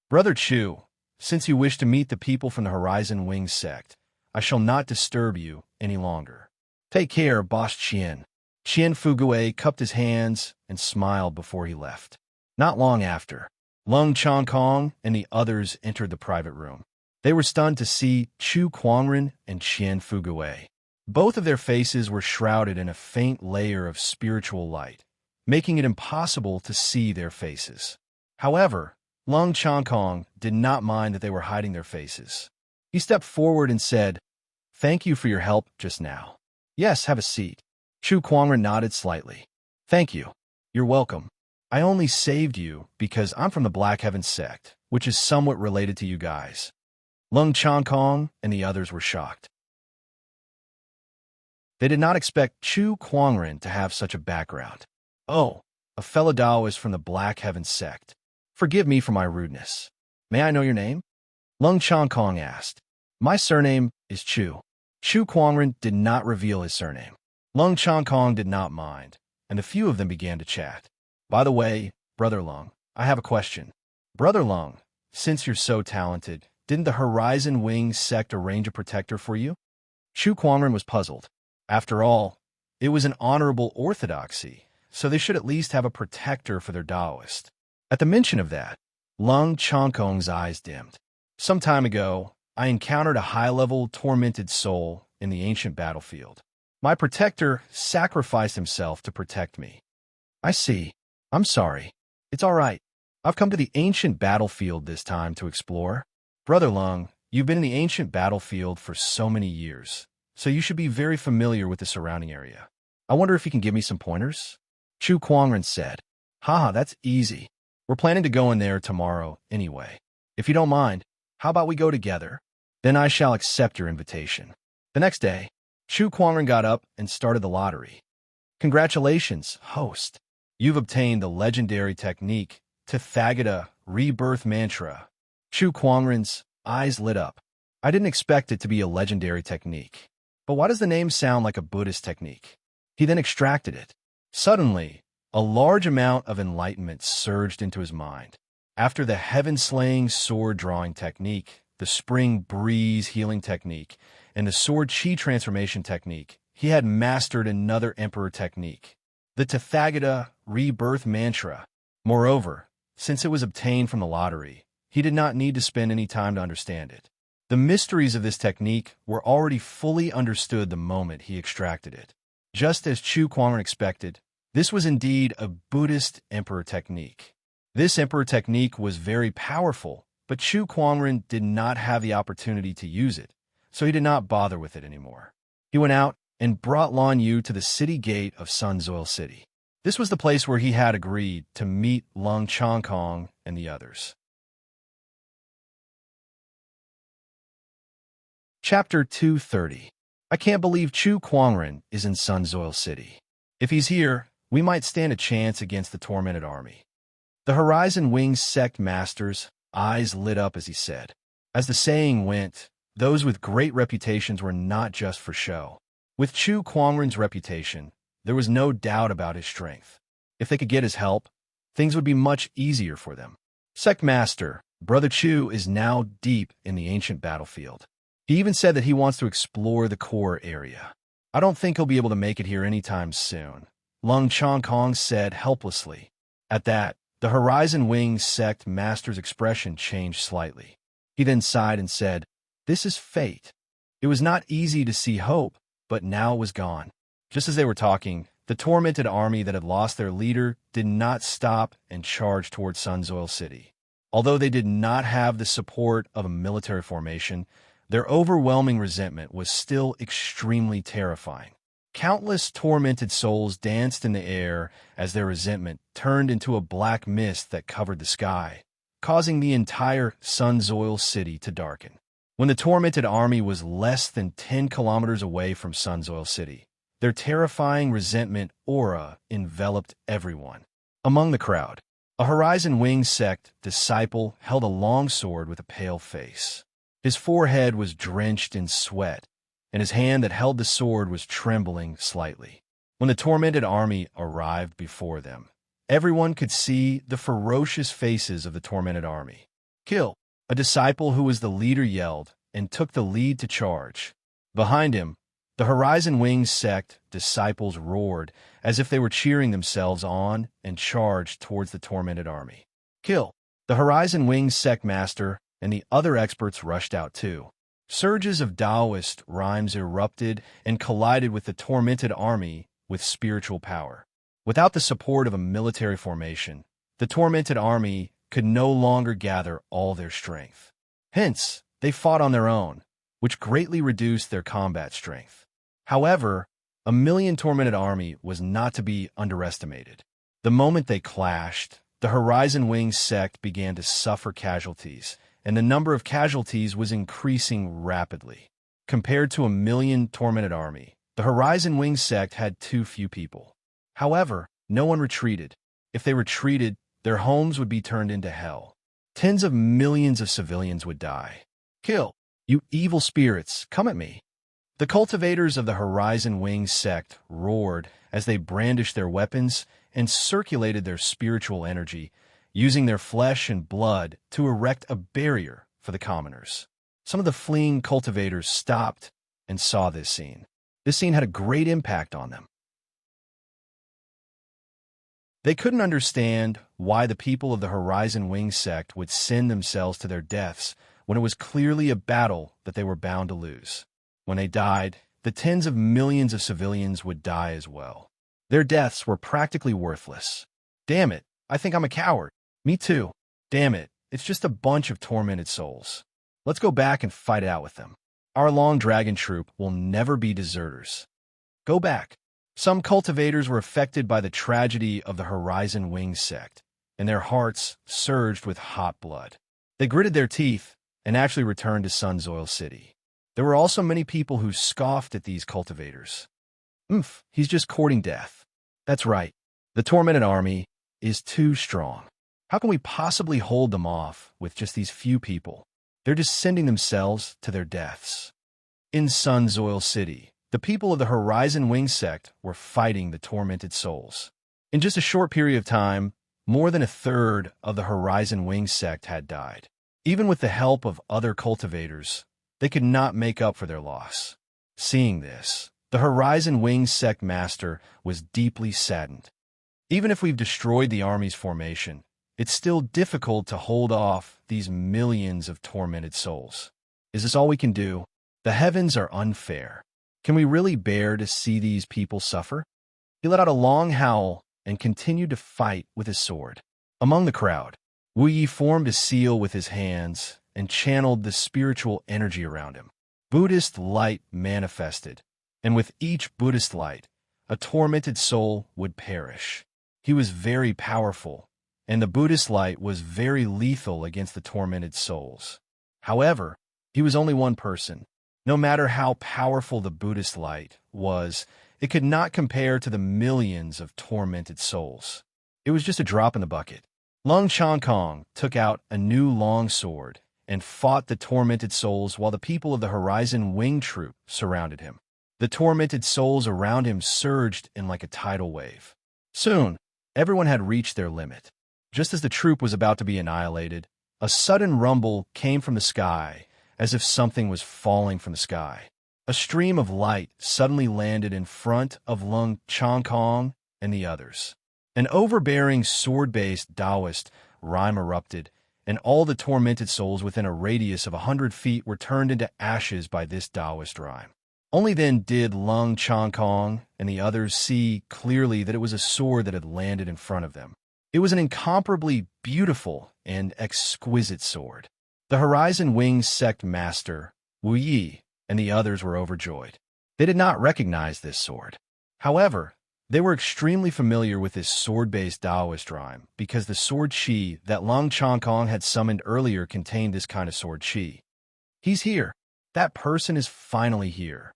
"Brother Chu, since you wish to meet the people from the Horizon Wing sect, I shall not disturb you any longer. Take care, Boss Qian." Qian Fugue cupped his hands and smiled before he left. Not long after, Lung Changkong and the others entered the private room. They were stunned to see Chu Kuangren and Qian Fugue. Both of their faces were shrouded in a faint layer of spiritual light, making it impossible to see their faces. However, Lung Changkong did not mind that they were hiding their faces. He stepped forward and said, "Thank you for your help just now." "Yes, have a seat." Chu Kuangren nodded slightly. "Thank you. You're welcome. I only saved you because I'm from the Black Heaven sect, which is somewhat related to you guys." Lung Changkong and the others were shocked. They did not expect Chu Kuangren to have such a background. "Oh, a fellow Taoist from the Black Heaven sect. Forgive me for my rudeness. May I know your name?" Lung Changkong asked. "My surname is Chu." Chu Kuangren did not reveal his surname. Lung Changkong did not mind, and the few of them began to chat. "By the way, Brother Lung, I have a question." "Brother Lung, since you're so talented, didn't the Horizon Wing sect arrange a protector for you?" Chu Kuangren was puzzled. After all, it was an honorable orthodoxy, so they should at least have a protector for their Taoist. At the mention of that, Lung Changkong's eyes dimmed. "Some time ago, I encountered a high-level tormented soul in the ancient battlefield. My protector sacrificed himself to protect me." "I see. I'm sorry. It's all right. I've come to the ancient battlefield this time to explore." "Brother Lung, you've been in the ancient battlefield for so many years, so you should be very familiar with the surrounding area. I wonder if you can give me some pointers?" Chu Kuangren said. "Haha, that's easy. We're planning to go in there tomorrow anyway. If you don't mind, how about we go together? Then I shall accept your invitation." The next day, Chu Kuangren got up and started the lottery. "Congratulations, host. You've obtained the legendary technique, Tathagata Rebirth Mantra." Chu Kuangren's eyes lit up. "I didn't expect it to be a legendary technique. But why does the name sound like a Buddhist technique?" He then extracted it. Suddenly, a large amount of enlightenment surged into his mind. After the heaven-slaying sword-drawing technique, the spring breeze healing technique, and the sword chi transformation technique, he had mastered another emperor technique, the Tathagata Rebirth Mantra. Moreover, since it was obtained from the lottery, he did not need to spend any time to understand it. The mysteries of this technique were already fully understood the moment he extracted it. Just as Chu Kuangren expected, this was indeed a Buddhist emperor technique. This emperor technique was very powerful, but Chu Kuangren did not have the opportunity to use it, so he did not bother with it anymore. He went out and brought Lan Yu to the city gate of Sunzoil City. This was the place where he had agreed to meet Lung Changkong and the others. Chapter 230. I can't believe Chu Kuangren is in Sunzoil City. If he's here, we might stand a chance against the tormented army. The Horizon Wings sect master's eyes lit up as he said. As the saying went, those with great reputations were not just for show. With Chu Kuangren's reputation, there was no doubt about his strength. If they could get his help, things would be much easier for them. Sect Master, Brother Chu is now deep in the ancient battlefield. He even said that he wants to explore the core area. I don't think he'll be able to make it here anytime soon, Lung Chongkong said helplessly. At that, the Horizon Wings sect master's expression changed slightly. He then sighed and said, "This is fate." It was not easy to see hope, but now it was gone. Just as they were talking, the tormented army that had lost their leader did not stop and charge towards Sunsoil City. Although they did not have the support of a military formation, their overwhelming resentment was still extremely terrifying. Countless tormented souls danced in the air as their resentment turned into a black mist that covered the sky, causing the entire Sunsoil City to darken. When the tormented army was less than 10 kilometers away from Sunsoil City, their terrifying resentment aura enveloped everyone. Among the crowd, a Horizon Wings sect disciple held a long sword with a pale face. His forehead was drenched in sweat, and his hand that held the sword was trembling slightly. When the tormented army arrived before them, everyone could see the ferocious faces of the tormented army. "Kill!" A disciple who was the leader yelled and took the lead to charge. Behind him, the Horizon Wings sect disciples roared as if they were cheering themselves on and charged towards the tormented army. "Kill!" The Horizon Wings sect master and the other experts rushed out too. Surges of Taoist rhymes erupted and collided with the tormented army with spiritual power. Without the support of a military formation, the tormented army could no longer gather all their strength. Hence, they fought on their own, which greatly reduced their combat strength. However, a million tormented army was not to be underestimated. The moment they clashed, the Horizon Wings sect began to suffer casualties, and the number of casualties was increasing rapidly. Compared to a million tormented army, the Horizon Wings sect had too few people. However, no one retreated. If they retreated, their homes would be turned into hell. Tens of millions of civilians would die. "Kill! You evil spirits, come at me!" The cultivators of the Horizon Wings sect roared as they brandished their weapons and circulated their spiritual energy, using their flesh and blood to erect a barrier for the commoners. Some of the fleeing cultivators stopped and saw this scene. This scene had a great impact on them. They couldn't understand why the people of the Horizon Wings sect would send themselves to their deaths when it was clearly a battle that they were bound to lose. When they died, the tens of millions of civilians would die as well. Their deaths were practically worthless. "Damn it, I think I'm a coward." "Me too." "Damn it, it's just a bunch of tormented souls. Let's go back and fight it out with them. Our Long Dragon troop will never be deserters." "Go back." Some cultivators were affected by the tragedy of the Horizon Wings sect, and their hearts surged with hot blood. They gritted their teeth and actually returned to Sunsoil City. There were also many people who scoffed at these cultivators. He's just courting death." That's right. The tormented army is too strong. How can we possibly hold them off with just these few people? They're just sending themselves to their deaths. In Sunsoil City, the people of the Horizon Wings sect were fighting the tormented souls. In just a short period of time, more than a third of the Horizon Wings sect had died. Even with the help of other cultivators, they could not make up for their loss. Seeing this, the Horizon Wings sect master was deeply saddened. Even if we've destroyed the army's formation, it's still difficult to hold off these millions of tormented souls. Is this all we can do? The heavens are unfair. Can we really bear to see these people suffer? He let out a long howl and continued to fight with his sword. Among the crowd, Wu Yi formed a seal with his hands and channeled the spiritual energy around him. Buddhist light manifested, and with each Buddhist light, a tormented soul would perish. He was very powerful, and the Buddhist light was very lethal against the tormented souls. However, he was only one person. No matter how powerful the Buddhist light was, It could not compare to the millions of tormented souls. It was just a drop in the bucket. Lung Changkong took out a new long sword and fought the tormented souls while the people of the Horizon Wing Troop surrounded him. The tormented souls around him surged in like a tidal wave. Soon, everyone had reached their limit. Just as the troop was about to be annihilated, a sudden rumble came from the sky, as if something was falling from the sky. A stream of light suddenly landed in front of Lung Changkong and the others. An overbearing sword-based Taoist rhyme erupted, and all the tormented souls within a radius of 100 feet were turned into ashes by this Taoist rhyme. Only then did Lung Changkong and the others see clearly that it was a sword that had landed in front of them. It was an incomparably beautiful and exquisite sword. The Horizon Wing sect master, Wu Yi, and the others were overjoyed. They did not recognize this sword. However, they were extremely familiar with this sword-based Taoist rhyme because the sword chi that Lung Changkong had summoned earlier contained this kind of sword chi. He's here. That person is finally here.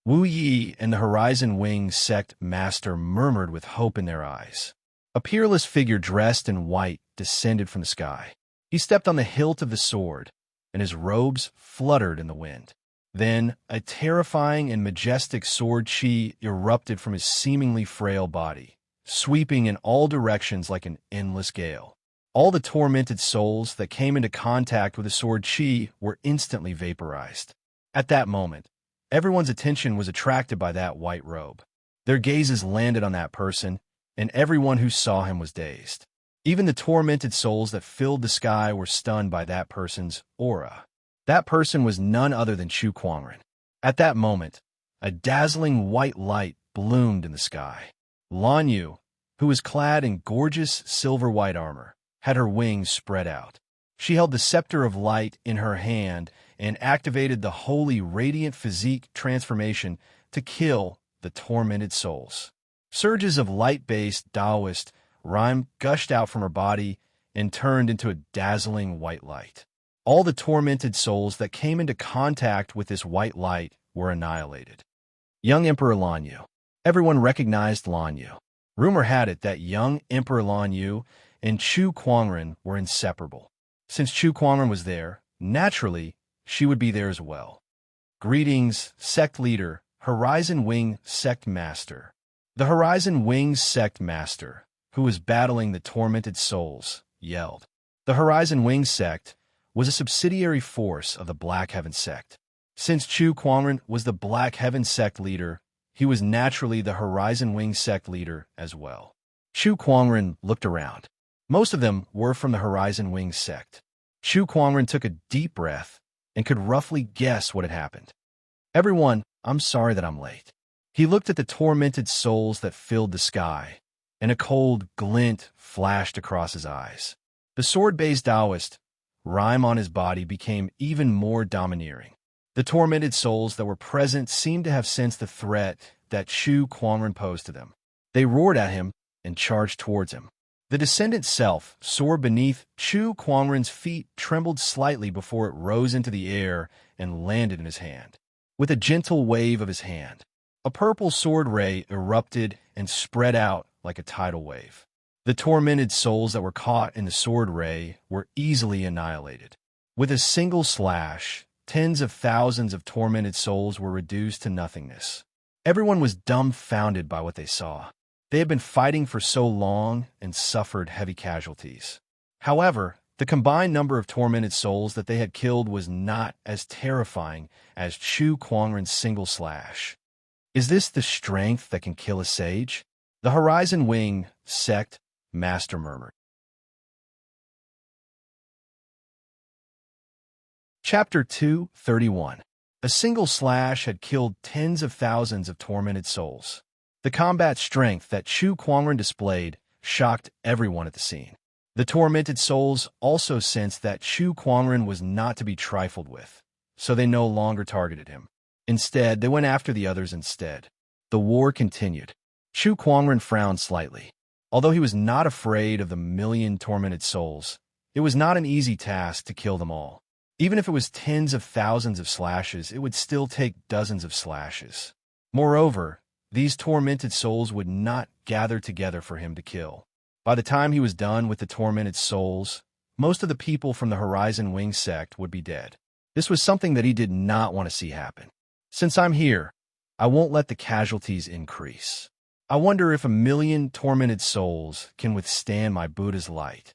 Wu Yi and the Horizon Wing sect master murmured with hope in their eyes. A peerless figure dressed in white descended from the sky. He stepped on the hilt of the sword, and his robes fluttered in the wind. Then, a terrifying and majestic sword chi erupted from his seemingly frail body, sweeping in all directions like an endless gale. All the tormented souls that came into contact with the sword chi were instantly vaporized. At that moment, everyone's attention was attracted by that white robe. Their gazes landed on that person, and everyone who saw him was dazed. Even the tormented souls that filled the sky were stunned by that person's aura. That person was none other than Chu Kuangren. At that moment, a dazzling white light bloomed in the sky. Lan Yu, who was clad in gorgeous silver-white armor, had her wings spread out. She held the scepter of light in her hand and activated the holy radiant physique transformation to kill the tormented souls. Surges of light-based Taoist rhyme gushed out from her body and turned into a dazzling white light. All the tormented souls that came into contact with this white light were annihilated. Young Emperor Lan Yu. Everyone recognized Lan Yu. Rumor had it that young Emperor Lan Yu and Chu Kuangren were inseparable. Since Chu Kuangren was there, naturally, she would be there as well. Greetings, sect leader, Horizon Wing sect master. The Horizon Wing sect master, who was battling the tormented souls, yelled. The Horizon Wing sect was a subsidiary force of the Black Heaven sect. Since Chu Kuangren was the Black Heaven sect leader, he was naturally the Horizon Wing sect leader as well. Chu Kuangren looked around. Most of them were from the Horizon Wing sect. Chu Kuangren took a deep breath and could roughly guess what had happened. Everyone, I'm sorry that I'm late. He looked at the tormented souls that filled the sky, and a cold glint flashed across his eyes. The sword-based Taoist rhyme on his body became even more domineering. The tormented souls that were present seemed to have sensed the threat that Chu Kuangren posed to them. They roared at him and charged towards him. The descendant self, soared beneath Chu Kuangren's feet, trembled slightly before it rose into the air and landed in his hand. With a gentle wave of his hand, a purple sword ray erupted and spread out like a tidal wave. The tormented souls that were caught in the sword ray were easily annihilated. With a single slash, tens of thousands of tormented souls were reduced to nothingness. Everyone was dumbfounded by what they saw. They had been fighting for so long and suffered heavy casualties. However, the combined number of tormented souls that they had killed was not as terrifying as Chu Kuangren's single slash. Is this the strength that can kill a sage? The Horizon Wing sect master murmured. Chapter 231. A single slash had killed tens of thousands of tormented souls. The combat strength that Chu Kuangren displayed shocked everyone at the scene. The tormented souls also sensed that Chu Kuangren was not to be trifled with, so they no longer targeted him. Instead, they went after the others instead. The war continued. Chu Kuangren frowned slightly. Although he was not afraid of the million tormented souls, it was not an easy task to kill them all. Even if it was tens of thousands of slashes, it would still take dozens of slashes. Moreover, these tormented souls would not gather together for him to kill. By the time he was done with the tormented souls, most of the people from the Horizon Wing sect would be dead. This was something that he did not want to see happen. Since I'm here, I won't let the casualties increase. I wonder if 1,000,000 tormented souls can withstand my Buddha's light.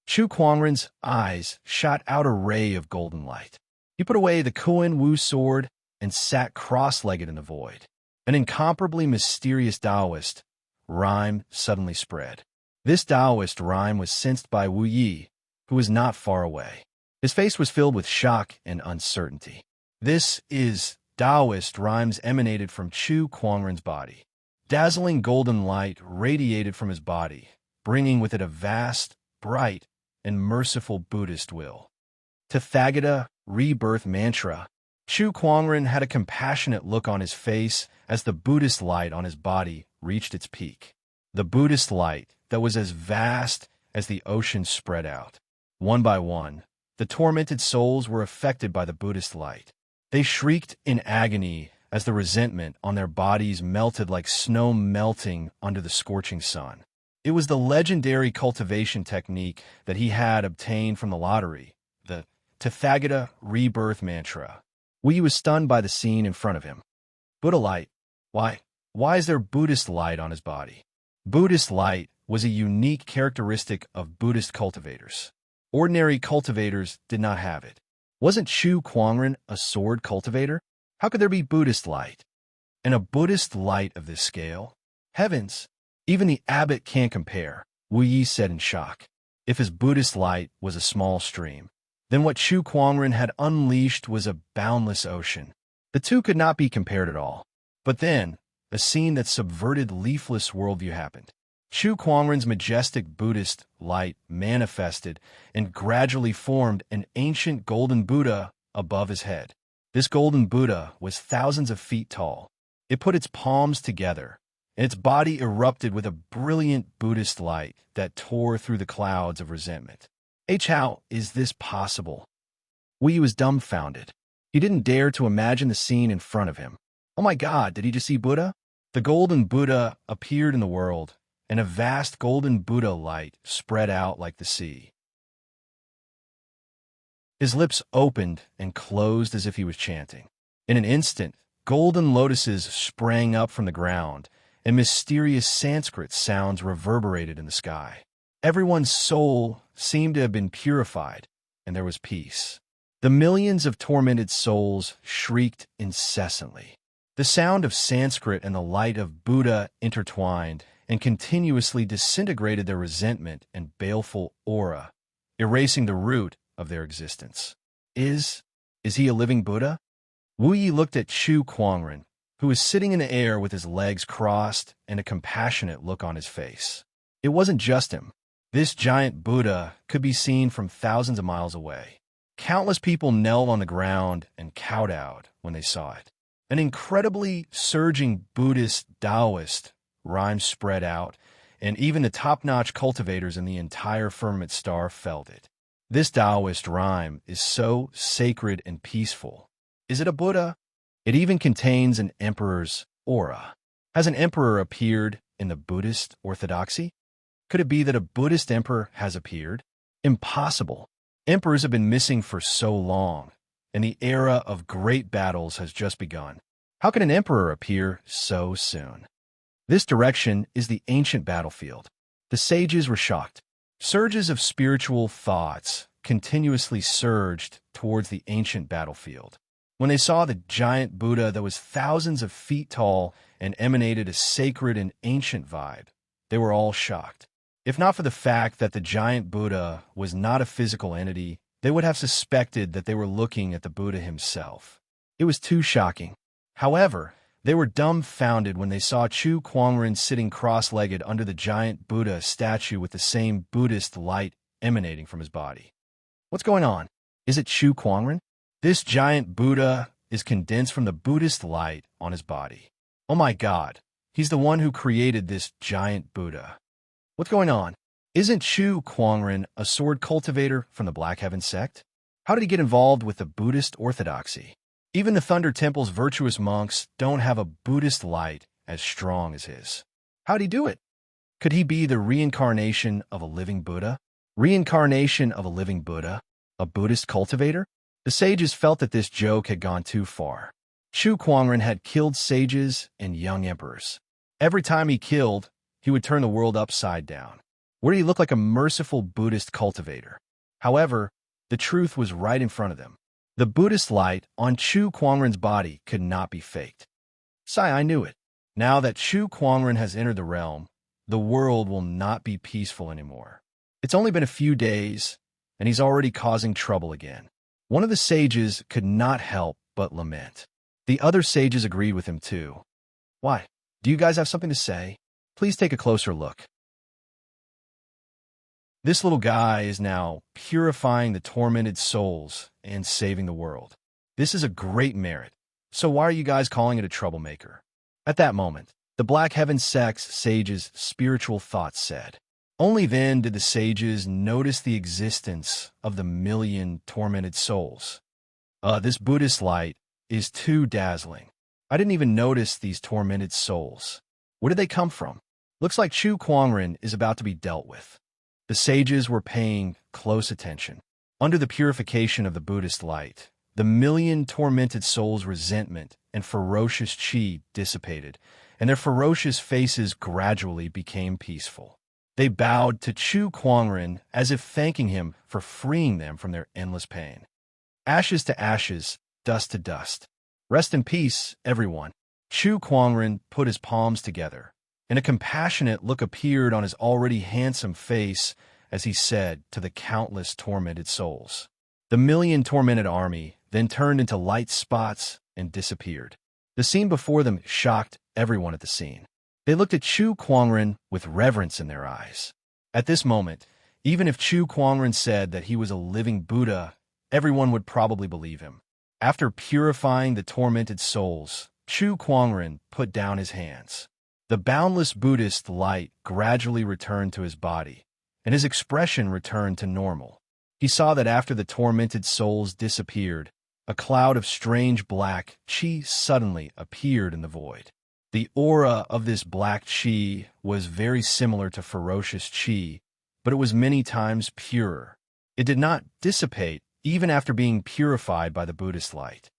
Chu Kuangren's eyes shot out a ray of golden light. He put away the Kuan Wu sword and sat cross-legged in the void. An incomparably mysterious Taoist rhyme suddenly spread. This Taoist rhyme was sensed by Wu Yi, who was not far away. His face was filled with shock and uncertainty. This is Taoist rhymes emanated from Chu Kuangren's body. Dazzling golden light radiated from his body, bringing with it a vast, bright, and merciful Buddhist will. Tathagata rebirth mantra. Chu Kuangren had a compassionate look on his face as the Buddhist light on his body reached its peak. The Buddhist light that was as vast as the ocean spread out. One by one, the tormented souls were affected by the Buddhist light. They shrieked in agony as the resentment on their bodies melted like snow melting under the scorching sun. It was the legendary cultivation technique that he had obtained from the lottery, the Tathagata rebirth mantra. Wu was stunned by the scene in front of him. Buddha light? Why is there Buddhist light on his body? Buddhist light was a unique characteristic of Buddhist cultivators. Ordinary cultivators did not have it. Wasn't Chu Kuangren a sword cultivator? How could there be Buddhist light? And a Buddhist light of this scale? Heavens! Even the abbot can't compare, Wu Yi said in shock. If his Buddhist light was a small stream, then what Chu Kuangren had unleashed was a boundless ocean. The two could not be compared at all. But then, a scene that subverted leafless worldview happened. Chu Kuangren's majestic Buddhist light manifested and gradually formed an ancient golden Buddha above his head. This golden Buddha was thousands of feet tall. It put its palms together, and its body erupted with a brilliant Buddhist light that tore through the clouds of resentment. How is this possible? Wu was dumbfounded. He didn't dare to imagine the scene in front of him. Oh my God, did he just see Buddha? The golden Buddha appeared in the world, and a vast golden Buddha light spread out like the sea. His lips opened and closed as if he was chanting. In an instant, golden lotuses sprang up from the ground, and mysterious Sanskrit sounds reverberated in the sky. Everyone's soul seemed to have been purified, and there was peace. The millions of tormented souls shrieked incessantly. The sound of Sanskrit and the light of Buddha intertwined and continuously disintegrated their resentment and baleful aura, erasing the root of their existence. Is he a living Buddha? Wu Yi looked at Chu Kuangren, who was sitting in the air with his legs crossed and a compassionate look on his face. It wasn't just him. This giant Buddha could be seen from thousands of miles away. Countless people knelt on the ground and kowtowed when they saw it. An incredibly surging Buddhist Taoist rhyme spread out, and even the top-notch cultivators in the entire firmament star felt it. This Taoist rhyme is so sacred and peaceful. Is it a Buddha? It even contains an emperor's aura. Has an emperor appeared in the Buddhist orthodoxy? Could it be that a Buddhist emperor has appeared? Impossible. Emperors have been missing for so long, and the era of great battles has just begun. How can an emperor appear so soon? This direction is the ancient battlefield. The sages were shocked. Surges of spiritual thoughts continuously surged towards the ancient battlefield. When they saw the giant Buddha that was thousands of feet tall and emanated a sacred and ancient vibe, they were all shocked. If not for the fact that the giant Buddha was not a physical entity, they would have suspected that they were looking at the Buddha himself. It was too shocking. However, they were dumbfounded when they saw Chu Kuangren sitting cross-legged under the giant Buddha statue with the same Buddhist light emanating from his body. What's going on? Is it Chu Kuangren? This giant Buddha is condensed from the Buddhist light on his body. Oh my God, he's the one who created this giant Buddha. What's going on? Isn't Chu Kuangren a sword cultivator from the Black Heaven sect? How did he get involved with the Buddhist orthodoxy? Even the Thunder Temple's virtuous monks don't have a Buddhist light as strong as his. How'd he do it? Could he be the reincarnation of a living Buddha? Reincarnation of a living Buddha? A Buddhist cultivator? The sages felt that this joke had gone too far. Chu Kuangren had killed sages and young emperors. Every time he killed, he would turn the world upside down. Would he look like a merciful Buddhist cultivator? However, the truth was right in front of them. The Buddhist light on Chu Kuangren's body could not be faked. I knew it. Now that Chu Kuangren has entered the realm, the world will not be peaceful anymore. It's only been a few days, and he's already causing trouble again. One of the sages could not help but lament. The other sages agreed with him too. Why? Do you guys have something to say? Please take a closer look. This little guy is now purifying the tormented souls and saving the world. This is a great merit. So why are you guys calling it a troublemaker? At that moment, the Black Heaven sect's sages' spiritual thoughts said. Only then did the sages notice the existence of the million tormented souls. This Buddhist light is too dazzling. I didn't even notice these tormented souls. Where did they come from? Looks like Chu Kuangren is about to be dealt with. The sages were paying close attention. Under the purification of the Buddhist light, the million tormented souls' resentment and ferocious qi dissipated, and their ferocious faces gradually became peaceful. They bowed to Chu Kuangren as if thanking him for freeing them from their endless pain. Ashes to ashes, dust to dust. Rest in peace, everyone. Chu Kuangren put his palms together, and a compassionate look appeared on his already handsome face as he said to the countless tormented souls. The million tormented army then turned into light spots and disappeared. The scene before them shocked everyone at the scene. They looked at Chu Kuangren with reverence in their eyes. At this moment, even if Chu Kuangren said that he was a living Buddha, everyone would probably believe him. After purifying the tormented souls, Chu Kuangren put down his hands. The boundless Buddhist light gradually returned to his body, and his expression returned to normal. He saw that after the tormented souls disappeared, a cloud of strange black qi suddenly appeared in the void. The aura of this black qi was very similar to ferocious qi, but it was many times purer. It did not dissipate even after being purified by the Buddhist light.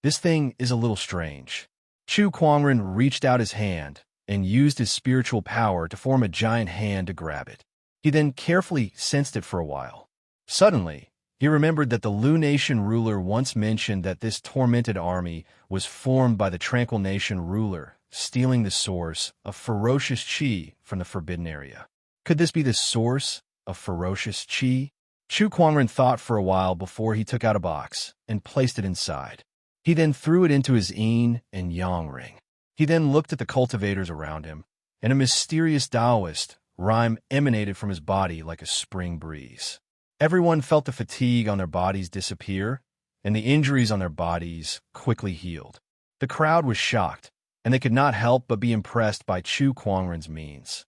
This thing is a little strange. Chu Kuangren reached out his hand and used his spiritual power to form a giant hand to grab it. He then carefully sensed it for a while. Suddenly, he remembered that the Lu Nation ruler once mentioned that this tormented army was formed by the Tranquil Nation ruler, stealing the source of ferocious qi from the forbidden area. Could this be the source of ferocious qi? Chu Kuangren thought for a while before he took out a box and placed it inside. He then threw it into his yin and yang ring. He then looked at the cultivators around him, and a mysterious Taoist rhyme emanated from his body like a spring breeze. Everyone felt the fatigue on their bodies disappear, and the injuries on their bodies quickly healed. The crowd was shocked, and they could not help but be impressed by Chu Kuangren's means.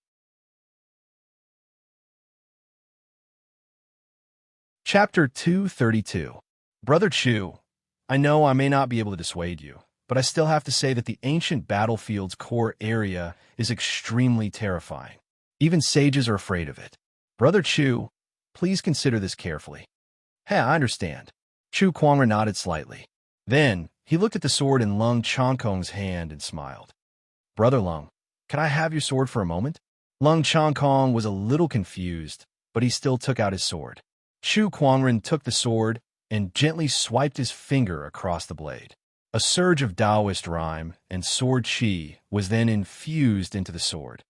Chapter 232. Brother Chu, I know I may not be able to dissuade you, but I still have to say that the ancient battlefield's core area is extremely terrifying. Even sages are afraid of it. Brother Chu, please consider this carefully. Hey, I understand. Chu Kuangren nodded slightly. Then, he looked at the sword in Lung Chongkong's hand and smiled. Brother Lung, can I have your sword for a moment? Lung Chongkong was a little confused, but he still took out his sword. Chu Kuangren took the sword and gently swiped his finger across the blade. A surge of Taoist rhyme and sword qi was then infused into the sword.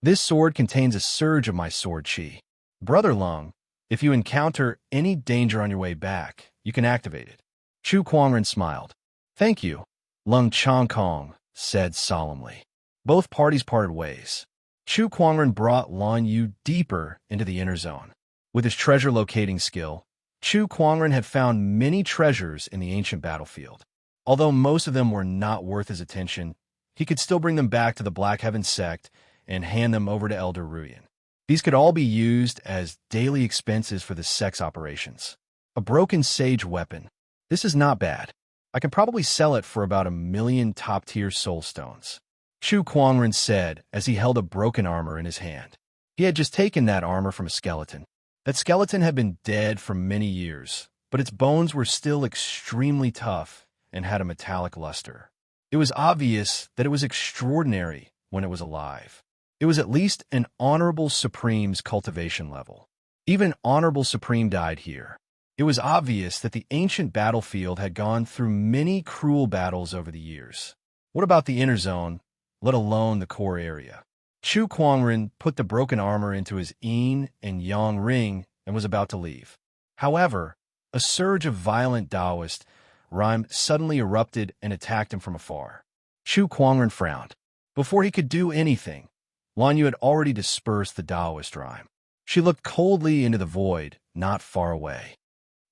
This sword contains a surge of my sword qi. Brother Lung, if you encounter any danger on your way back, you can activate it. Chu Kuangren smiled. Thank you, Lung Chongkong said solemnly. Both parties parted ways. Chu Kuangren brought Lan Yu deeper into the inner zone. With his treasure locating skill, Chu Kuangren had found many treasures in the ancient battlefield. Although most of them were not worth his attention, he could still bring them back to the Black Heaven sect and hand them over to Elder Ruyan. These could all be used as daily expenses for the sect's operations. A broken sage weapon. This is not bad. I can probably sell it for about 1,000,000 top-tier soul stones. Chu Kuangren said as he held a broken armor in his hand. He had just taken that armor from a skeleton. That skeleton had been dead for many years, but its bones were still extremely tough and had a metallic luster. It was obvious that it was extraordinary when it was alive. It was at least an Honorable Supreme's cultivation level. Even Honorable Supreme died here. It was obvious that the ancient battlefield had gone through many cruel battles over the years. What about the inner zone, let alone the core area? Chu Kuangren put the broken armor into his yin and yang ring and was about to leave. However, a surge of violent Taoist rhyme suddenly erupted and attacked him from afar. Chu Kuangren frowned. Before he could do anything, Lan Yu had already dispersed the Taoist rhyme. She looked coldly into the void, not far away.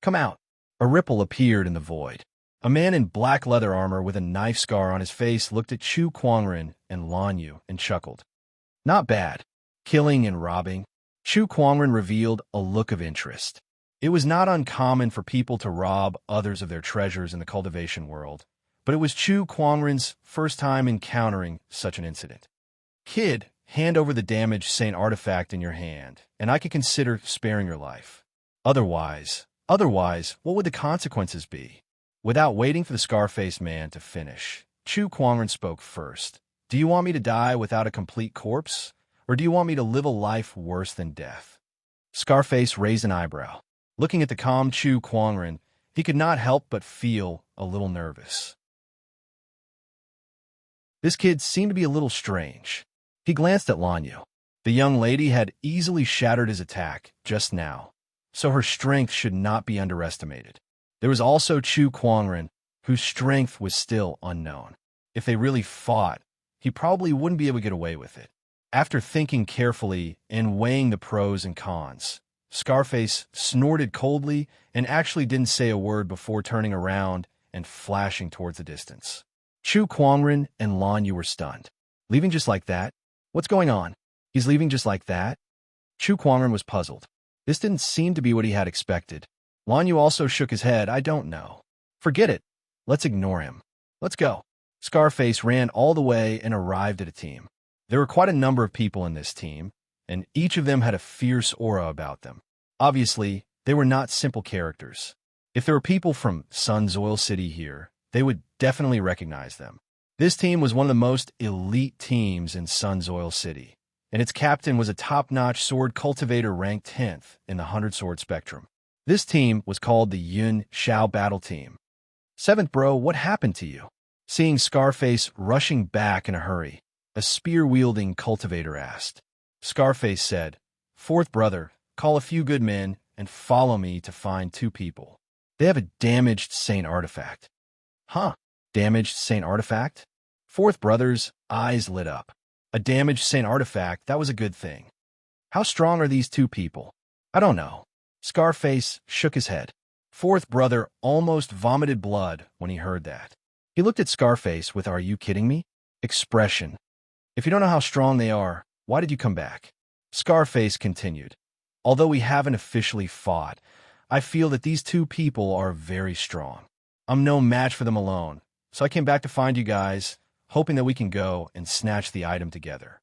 Come out. A ripple appeared in the void. A man in black leather armor with a knife scar on his face looked at Chu Kuangren and Lan Yu and chuckled. Not bad. Killing and robbing. Chu Kuangren revealed a look of interest. It was not uncommon for people to rob others of their treasures in the cultivation world, but it was Chu Kuangren's first time encountering such an incident. Kid, hand over the damaged Saint artifact in your hand, and I could consider sparing your life. Otherwise, what would the consequences be? Without waiting for the scar-faced man to finish, Chu Kuangren spoke first. Do you want me to die without a complete corpse, or do you want me to live a life worse than death? Scarface raised an eyebrow. Looking at the calm Chu Kuangren, he could not help but feel a little nervous. This kid seemed to be a little strange. He glanced at Lan Yu. The young lady had easily shattered his attack just now, so her strength should not be underestimated. There was also Chu Kuangren, whose strength was still unknown. If they really fought, he probably wouldn't be able to get away with it. After thinking carefully and weighing the pros and cons, Scarface snorted coldly and actually didn't say a word before turning around and flashing towards the distance. Chu Kuangren and Lan Yu were stunned. Leaving just like that? What's going on? He's leaving just like that? Chu Kuangren was puzzled. This didn't seem to be what he had expected. Lan Yu also shook his head. I don't know. Forget it. Let's ignore him. Let's go. Scarface ran all the way and arrived at a team. There were quite a number of people in this team, and each of them had a fierce aura about them. Obviously, they were not simple characters. If there were people from Sun's Oil City here, they would definitely recognize them. This team was one of the most elite teams in Sun's Oil City, and its captain was a top-notch sword cultivator ranked 10th in the 100-sword spectrum. This team was called the Yun Xiao Battle Team. Seventh bro, what happened to you? Seeing Scarface rushing back in a hurry, a spear-wielding cultivator asked. Scarface said, Fourth brother, call a few good men and follow me to find two people. They have a damaged Saint artifact. Huh? Damaged Saint artifact? Fourth brother's eyes lit up. A damaged Saint artifact, that was a good thing. How strong are these two people? I don't know. Scarface shook his head. Fourth brother almost vomited blood when he heard that. He looked at Scarface with "Are you kidding me?" expression. If you don't know how strong they are, why did you come back? Scarface continued. Although we haven't officially fought, I feel that these two people are very strong. I'm no match for them alone, so I came back to find you guys, hoping that we can go and snatch the item together.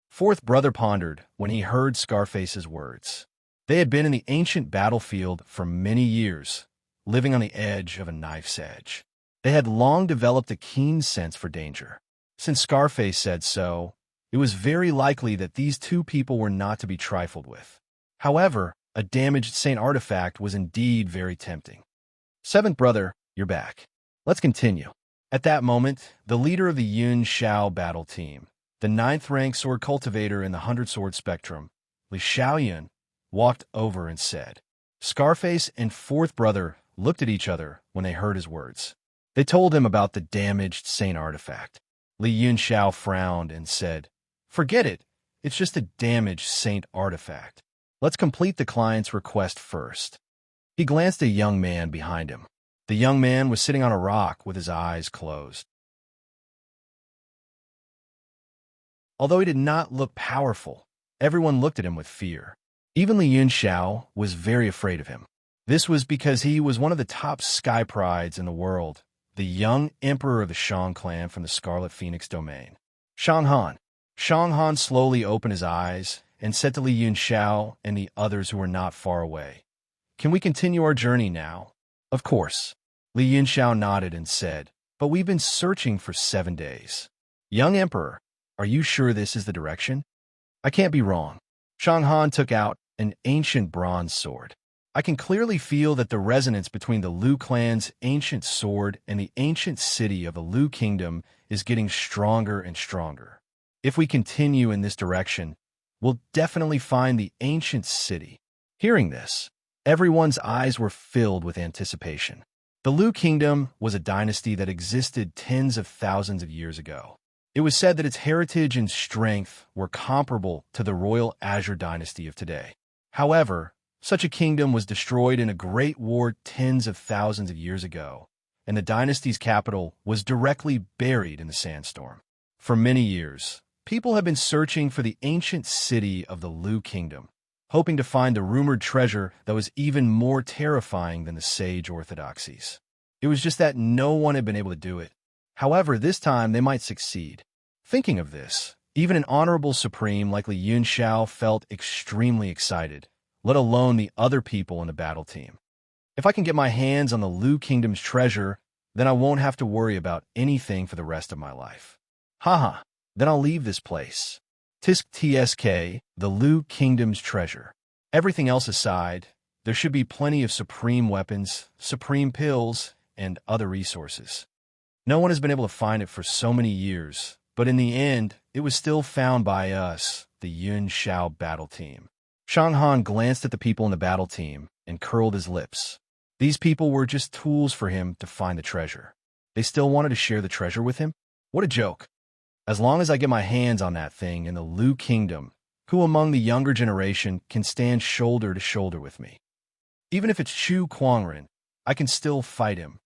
Fourth brother pondered when he heard Scarface's words. They had been in the ancient battlefield for many years, living on the edge of a knife's edge. They had long developed a keen sense for danger. Since Scarface said so, it was very likely that these two people were not to be trifled with. However, a damaged Saint artifact was indeed very tempting. Seventh brother, you're back. Let's continue. At that moment, the leader of the Yun Xiao battle team, the 9th-ranked sword cultivator in the 100-sword spectrum, Li Xiaoyun, walked over and said. Scarface and fourth brother looked at each other when they heard his words. They told him about the damaged Saint artifact. Li Yunxiao frowned and said, Forget it. It's just a damaged Saint artifact. Let's complete the client's request first. He glanced at a young man behind him. The young man was sitting on a rock with his eyes closed. Although he did not look powerful, everyone looked at him with fear. Even Li Yunxiao was very afraid of him. This was because he was one of the top sky prides in the world, the young emperor of the Shang clan from the Scarlet Phoenix domain. Shang Han. Shang Han slowly opened his eyes and said to Li Yunxiao and the others who were not far away, "Can we continue our journey now?" "Of course." Li Yunxiao nodded and said, "But we've been searching for 7 days." "Young Emperor, are you sure this is the direction?" "I can't be wrong." Shang Han took out an ancient bronze sword. "I can clearly feel that the resonance between the Liu clan's ancient sword and the ancient city of the Liu kingdom is getting stronger and stronger. If we continue in this direction, we'll definitely find the ancient city." Hearing this, everyone's eyes were filled with anticipation. The Liu kingdom was a dynasty that existed tens of thousands of years ago. It was said that its heritage and strength were comparable to the royal Azure dynasty of today. However, such a kingdom was destroyed in a great war tens of thousands of years ago, and the dynasty's capital was directly buried in the sandstorm. For many years, people have been searching for the ancient city of the Liu kingdom, hoping to find the rumored treasure that was even more terrifying than the sage orthodoxies. It was just that no one had been able to do it. However, this time they might succeed. Thinking of this, even an honorable supreme like Li Yunxiao felt extremely excited, let alone the other people in the battle team. If I can get my hands on the Liu kingdom's treasure, then I won't have to worry about anything for the rest of my life. Haha, then I'll leave this place. Tisk TSK, the Liu kingdom's treasure. Everything else aside, there should be plenty of supreme weapons, supreme pills, and other resources. No one has been able to find it for so many years, but in the end, it was still found by us, the Yun Shao battle team. Shang Han glanced at the people in the battle team and curled his lips. These people were just tools for him to find the treasure. They still wanted to share the treasure with him? What a joke. As long as I get my hands on that thing in the Liu kingdom, who among the younger generation can stand shoulder to shoulder with me? Even if it's Chu Kuangren, I can still fight him.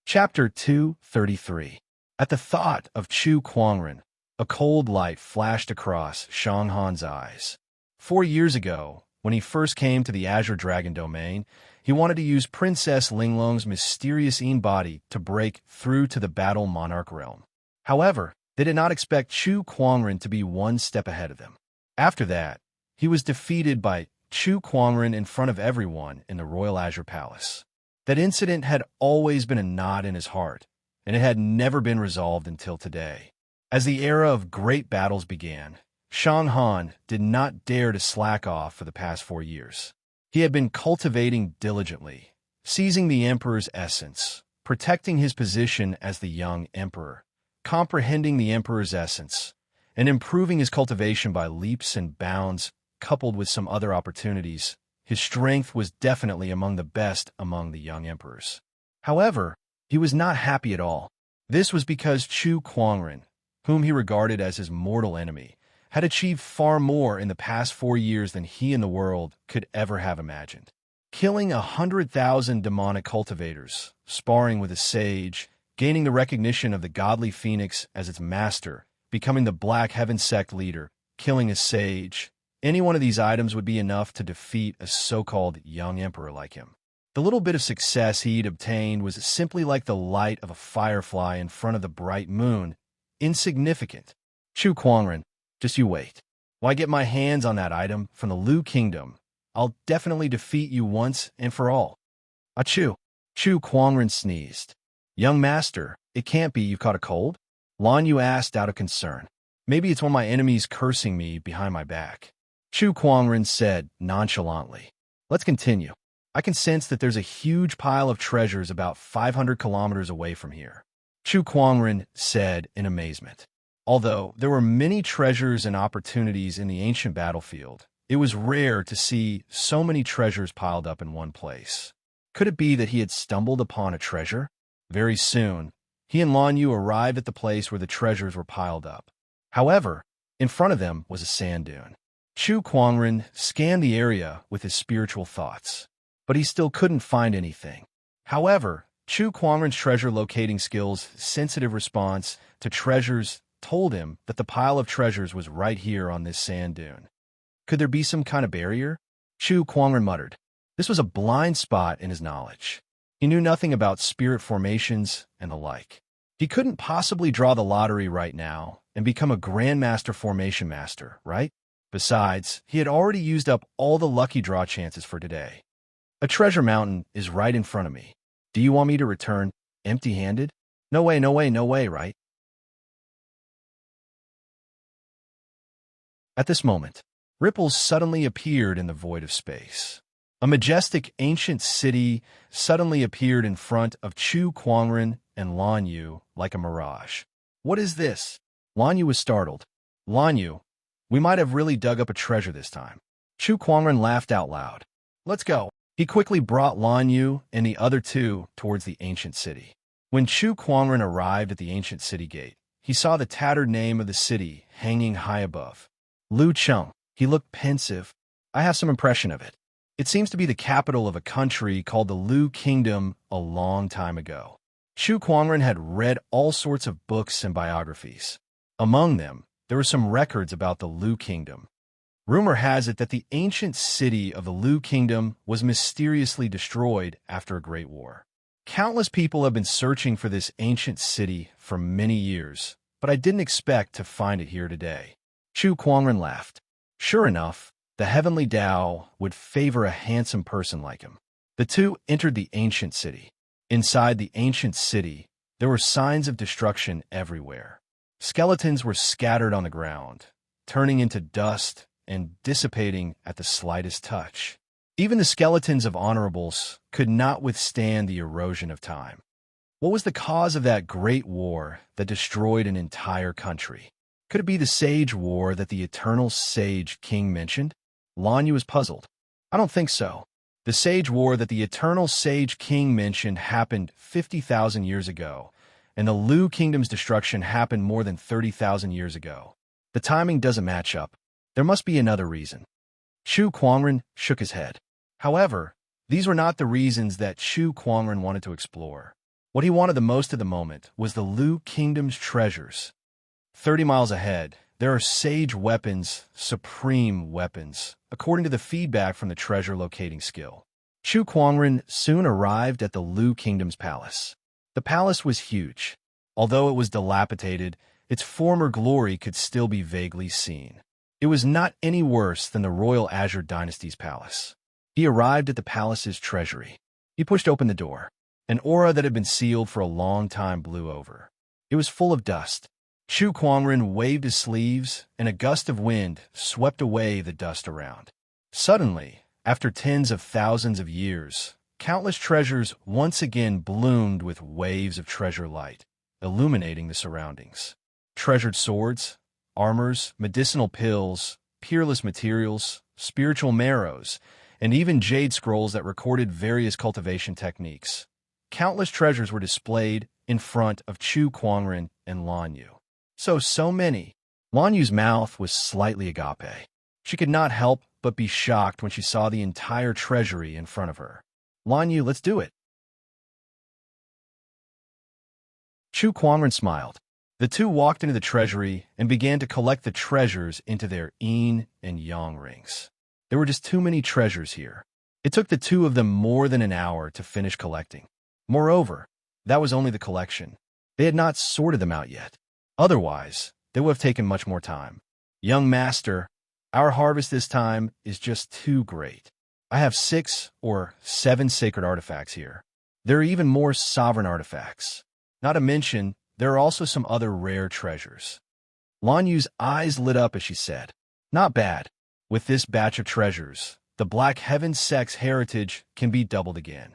Chapter 233. At the thought of Chu Kuangren, a cold light flashed across Shang Han's eyes. 4 years ago, when he first came to the Azure Dragon domain, he wanted to use Princess Linglong's mysterious body to break through to the Battle Monarch realm. However, they did not expect Chu Kuangren to be one step ahead of them. After that, he was defeated by Chu Kuangren in front of everyone in the Royal Azure Palace. That incident had always been a knot in his heart, and it had never been resolved until today. As the era of great battles began, Shang Han did not dare to slack off for the past 4 years. He had been cultivating diligently, seizing the emperor's essence, protecting his position as the young emperor, comprehending the emperor's essence, and improving his cultivation by leaps and bounds, coupled with some other opportunities. His strength was definitely among the best among the young emperors. However, he was not happy at all. This was because Chu Kuangren, whom he regarded as his mortal enemy, had achieved far more in the past 4 years than he in the world could ever have imagined. Killing 100,000 demonic cultivators, sparring with a sage, gaining the recognition of the godly phoenix as its master, becoming the Black Heaven sect leader, killing a sage. Any one of these items would be enough to defeat a so-called young emperor like him. The little bit of success he'd obtained was simply like the light of a firefly in front of the bright moon, insignificant. Chu Kuangren, just you wait. When I get my hands on that item from the Liu kingdom, I'll definitely defeat you once and for all. Achoo! Chu Kuangren sneezed. Young master, it can't be you've caught a cold? Lan Yu asked out of concern. Maybe it's one of my enemies cursing me behind my back. Chu Kuangren said nonchalantly. Let's continue. I can sense that there's a huge pile of treasures about 500 kilometers away from here. Chu Kuangren said in amazement. Although there were many treasures and opportunities in the ancient battlefield, it was rare to see so many treasures piled up in one place. Could it be that he had stumbled upon a treasure? Very soon, he and Lan Yu arrived at the place where the treasures were piled up. However, in front of them was a sand dune. Chu Kuangren scanned the area with his spiritual thoughts, but he still couldn't find anything. However, Chu Kuangren's treasure locating skills' sensitive response to treasures told him that the pile of treasures was right here on this sand dune. Could there be some kind of barrier? Chu Kuangren muttered. This was a blind spot in his knowledge. He knew nothing about spirit formations and the like. He couldn't possibly draw the lottery right now and become a Grandmaster Formation Master, right? Besides, he had already used up all the lucky draw chances for today. A treasure mountain is right in front of me. Do you want me to return empty-handed? No way, no way, no way, right? At this moment, ripples suddenly appeared in the void of space. A majestic ancient city suddenly appeared in front of Chu Kuangren and Lan Yu like a mirage. What is this? Lan Yu was startled. Lan Yu, we might have really dug up a treasure this time. Chu Kuangren laughed out loud. Let's go. He quickly brought Lan Yu and the other two towards the ancient city. When Chu Kuangren arrived at the ancient city gate, he saw the tattered name of the city hanging high above. Lu Cheng. He looked pensive. I have some impression of it. It seems to be the capital of a country called the Lu Kingdom a long time ago. Chu Kuangren had read all sorts of books and biographies. Among them, there were some records about the Lu Kingdom. Rumor has it that the ancient city of the Lu Kingdom was mysteriously destroyed after a great war. Countless people have been searching for this ancient city for many years, but I didn't expect to find it here today. Chu Kuangren laughed. Sure enough, the heavenly Tao would favor a handsome person like him. The two entered the ancient city. Inside the ancient city, there were signs of destruction everywhere. Skeletons were scattered on the ground, turning into dust and dissipating at the slightest touch. Even the skeletons of honorables could not withstand the erosion of time. What was the cause of that great war that destroyed an entire country? Could it be the Sage War that the Eternal Sage King mentioned? Lan Yu was puzzled. I don't think so. The Sage War that the Eternal Sage King mentioned happened 50,000 years ago, and the Lu Kingdom's destruction happened more than 30,000 years ago. The timing doesn't match up. There must be another reason. Chu Kuangren shook his head. However, these were not the reasons that Chu Kuangren wanted to explore. What he wanted the most at the moment was the Lu Kingdom's treasures. 30 miles ahead, there are sage weapons, supreme weapons, according to the feedback from the treasure locating skill. Chu Kuangren soon arrived at the Lu Kingdom's palace. The palace was huge. Although it was dilapidated, its former glory could still be vaguely seen. It was not any worse than the Royal Azure Dynasty's palace. He arrived at the palace's treasury. He pushed open the door. An aura that had been sealed for a long time blew over. It was full of dust. Chu Kuangren waved his sleeves, and a gust of wind swept away the dust around. Suddenly, after tens of thousands of years, countless treasures once again bloomed with waves of treasure light, illuminating the surroundings. Treasured swords, armors, medicinal pills, peerless materials, spiritual marrows, and even jade scrolls that recorded various cultivation techniques. Countless treasures were displayed in front of Chu Kuangren and Lan Yu. So many. Lan Yu's mouth was slightly agape. She could not help but be shocked when she saw the entire treasury in front of her. Lan Yu, let's do it. Chu Kuangren smiled. The two walked into the treasury and began to collect the treasures into their yin and yang rings. There were just too many treasures here. It took the two of them more than an hour to finish collecting. Moreover, that was only the collection. They had not sorted them out yet. Otherwise, they would have taken much more time. Young master, our harvest this time is just too great. I have 6 or 7 sacred artifacts here. There are even more sovereign artifacts. Not to mention, there are also some other rare treasures. Lan Yu's eyes lit up as she said, not bad. With this batch of treasures, the Black Heaven sect's heritage can be doubled again.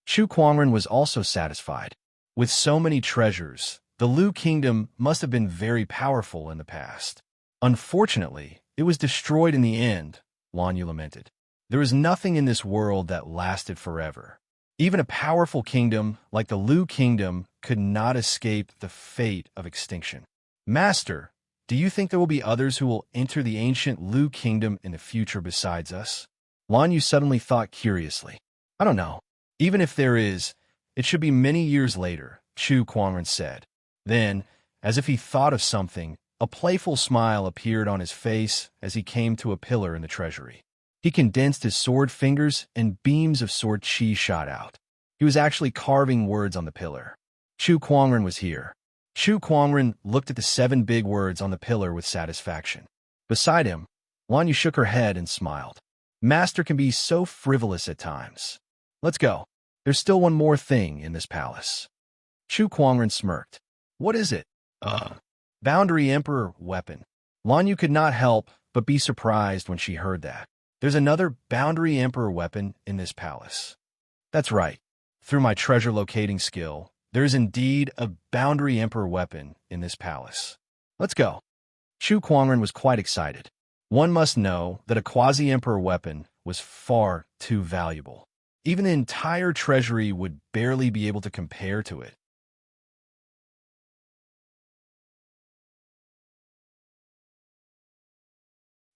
Chu Kuangren was also satisfied. With so many treasures, the Lu Kingdom must have been very powerful in the past. Unfortunately, it was destroyed in the end, Lan Yu lamented. There is nothing in this world that lasted forever. Even a powerful kingdom like the Lu Kingdom could not escape the fate of extinction. Master, do you think there will be others who will enter the ancient Lu Kingdom in the future besides us? Lan Yu suddenly thought curiously. I don't know. Even if there is, it should be many years later, Chu Kuangren said. Then, As if he thought of something, a playful smile appeared on his face as he came to a pillar in the treasury. He condensed his sword fingers, and beams of sword chi shot out. He was actually carving words on the pillar. Chu Kuangren was here. Chu Kuangren looked at the 7 big words on the pillar with satisfaction. Beside him, Lan Yu shook her head and smiled. Master can be so frivolous at times. Let's go. There's still one more thing in this palace. Chu Kuangren smirked. What is it? Boundary Emperor weapon. Lan Yu could not help but be surprised when she heard that. There's another Boundary Emperor weapon in this palace. That's right. Through my treasure locating skill, there is indeed a Boundary Emperor weapon in this palace. Let's go. Chu Kuangren was quite excited. One must know that a quasi-emperor weapon was far too valuable. Even the entire treasury would barely be able to compare to it.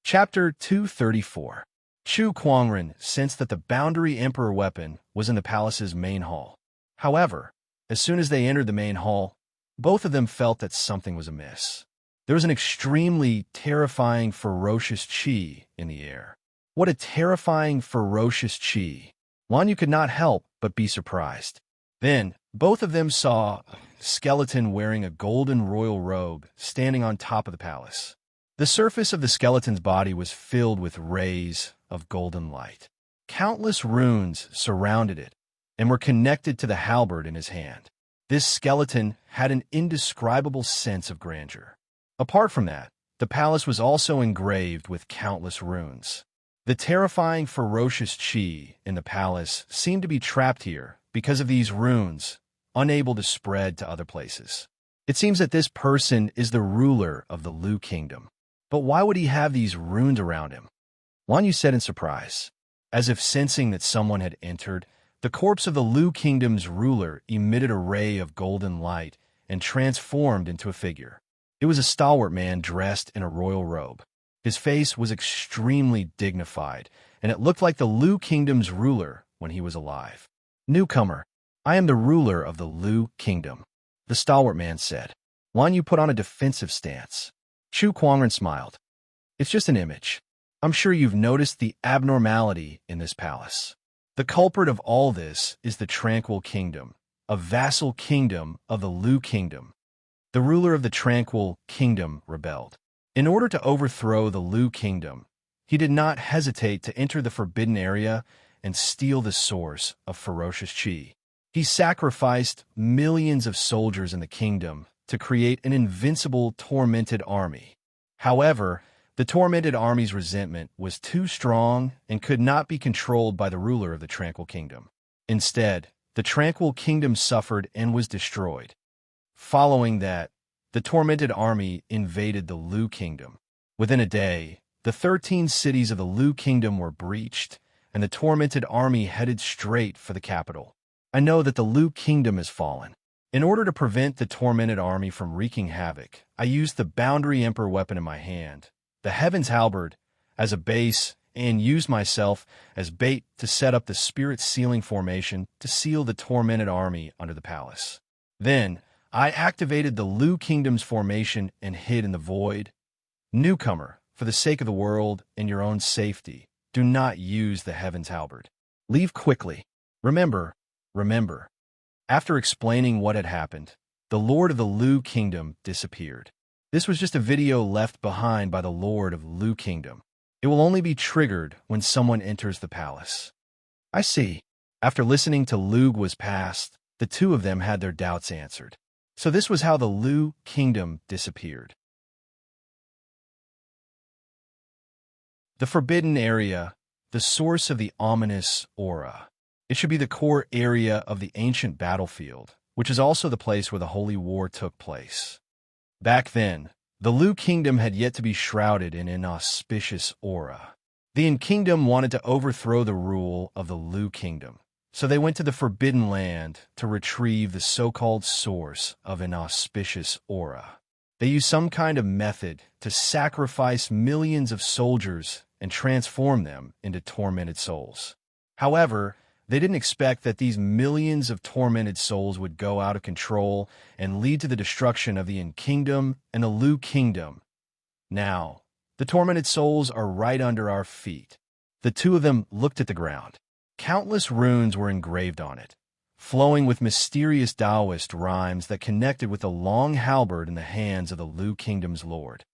Chapter 234. Chu Kuangren sensed that the Boundary Emperor weapon was in the palace's main hall. However, as soon as they entered the main hall, both of them felt that something was amiss. There was an extremely terrifying, ferocious chi in the air. What a terrifying, ferocious chi! Lan Yu could not help but be surprised. Then, both of them saw a skeleton wearing a golden royal robe standing on top of the palace. The surface of the skeleton's body was filled with rays of golden light. Countless runes surrounded it and were connected to the halberd in his hand. This skeleton had an indescribable sense of grandeur. Apart from that, the palace was also engraved with countless runes. The terrifying, ferocious chi in the palace seemed to be trapped here because of these runes, unable to spread to other places. It seems that this person is the ruler of the Lu Kingdom. But why would he have these runes around him? Lan Yu said in surprise. As if sensing that someone had entered, the corpse of the Lu Kingdom's ruler emitted a ray of golden light and transformed into a figure. It was a stalwart man dressed in a royal robe. His face was extremely dignified, and it looked like the Lu Kingdom's ruler when he was alive. Newcomer, I am the ruler of the Lu Kingdom, the stalwart man said. Lan Yu put on a defensive stance. Chu Kuangren smiled. It's just an image. I'm sure you've noticed the abnormality in this palace. The culprit of all this is the Tranquil Kingdom, a vassal kingdom of the Lu Kingdom. The ruler of the Tranquil Kingdom rebelled. In order to overthrow the Lu Kingdom, he did not hesitate to enter the forbidden area and steal the source of ferocious chi. He sacrificed millions of soldiers in the kingdom to create an invincible, tormented army. However, the tormented army's resentment was too strong and could not be controlled by the ruler of the Tranquil Kingdom. Instead, the Tranquil Kingdom suffered and was destroyed. Following that, the tormented army invaded the Lu Kingdom. Within a day, the 13 cities of the Lu Kingdom were breached, and the tormented army headed straight for the capital. I know that the Lu Kingdom has fallen. In order to prevent the tormented army from wreaking havoc, I used the Boundary Emperor weapon in my hand, the Heaven's Halberd, as a base, and used myself as bait to set up the Spirit Sealing Formation to seal the tormented army under the palace. Then, I activated the Lu Kingdom's formation and hid in the void. Newcomer, for the sake of the world and your own safety, do not use the Heaven's Halberd. Leave quickly. Remember. After explaining what had happened, the Lord of the Lu Kingdom disappeared. This was just a video left behind by the Lord of Lu Kingdom. It will only be triggered when someone enters the palace. I see. After listening to Lugua's past, the two of them had their doubts answered. So this was how the Lu Kingdom disappeared. The Forbidden Area, the source of the ominous aura. It should be the core area of the ancient battlefield, which is also the place where the Holy War took place. Back then, the Lu Kingdom had yet to be shrouded in an auspicious aura. The In Kingdom wanted to overthrow the rule of the Lu Kingdom, so they went to the Forbidden Land to retrieve the so-called source of an auspicious aura. They used some kind of method to sacrifice millions of soldiers and transform them into tormented souls. However, They didn't expect that these millions of tormented souls would go out of control and lead to the destruction of the Yin Kingdom and the Lu Kingdom. Now, the tormented souls are right under our feet. The two of them looked at the ground. Countless runes were engraved on it, flowing with mysterious Taoist rhymes that connected with the long halberd in the hands of the Lu Kingdom's lord.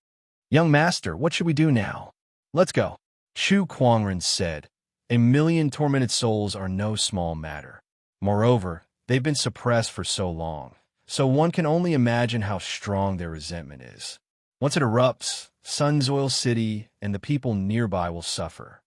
"Young master, what should we do now?" "Let's go," Chu Kuangren said. "A million tormented souls are no small matter. Moreover, they've been suppressed for so long, so one can only imagine how strong their resentment is. Once it erupts, Sunsoil City and the people nearby will suffer."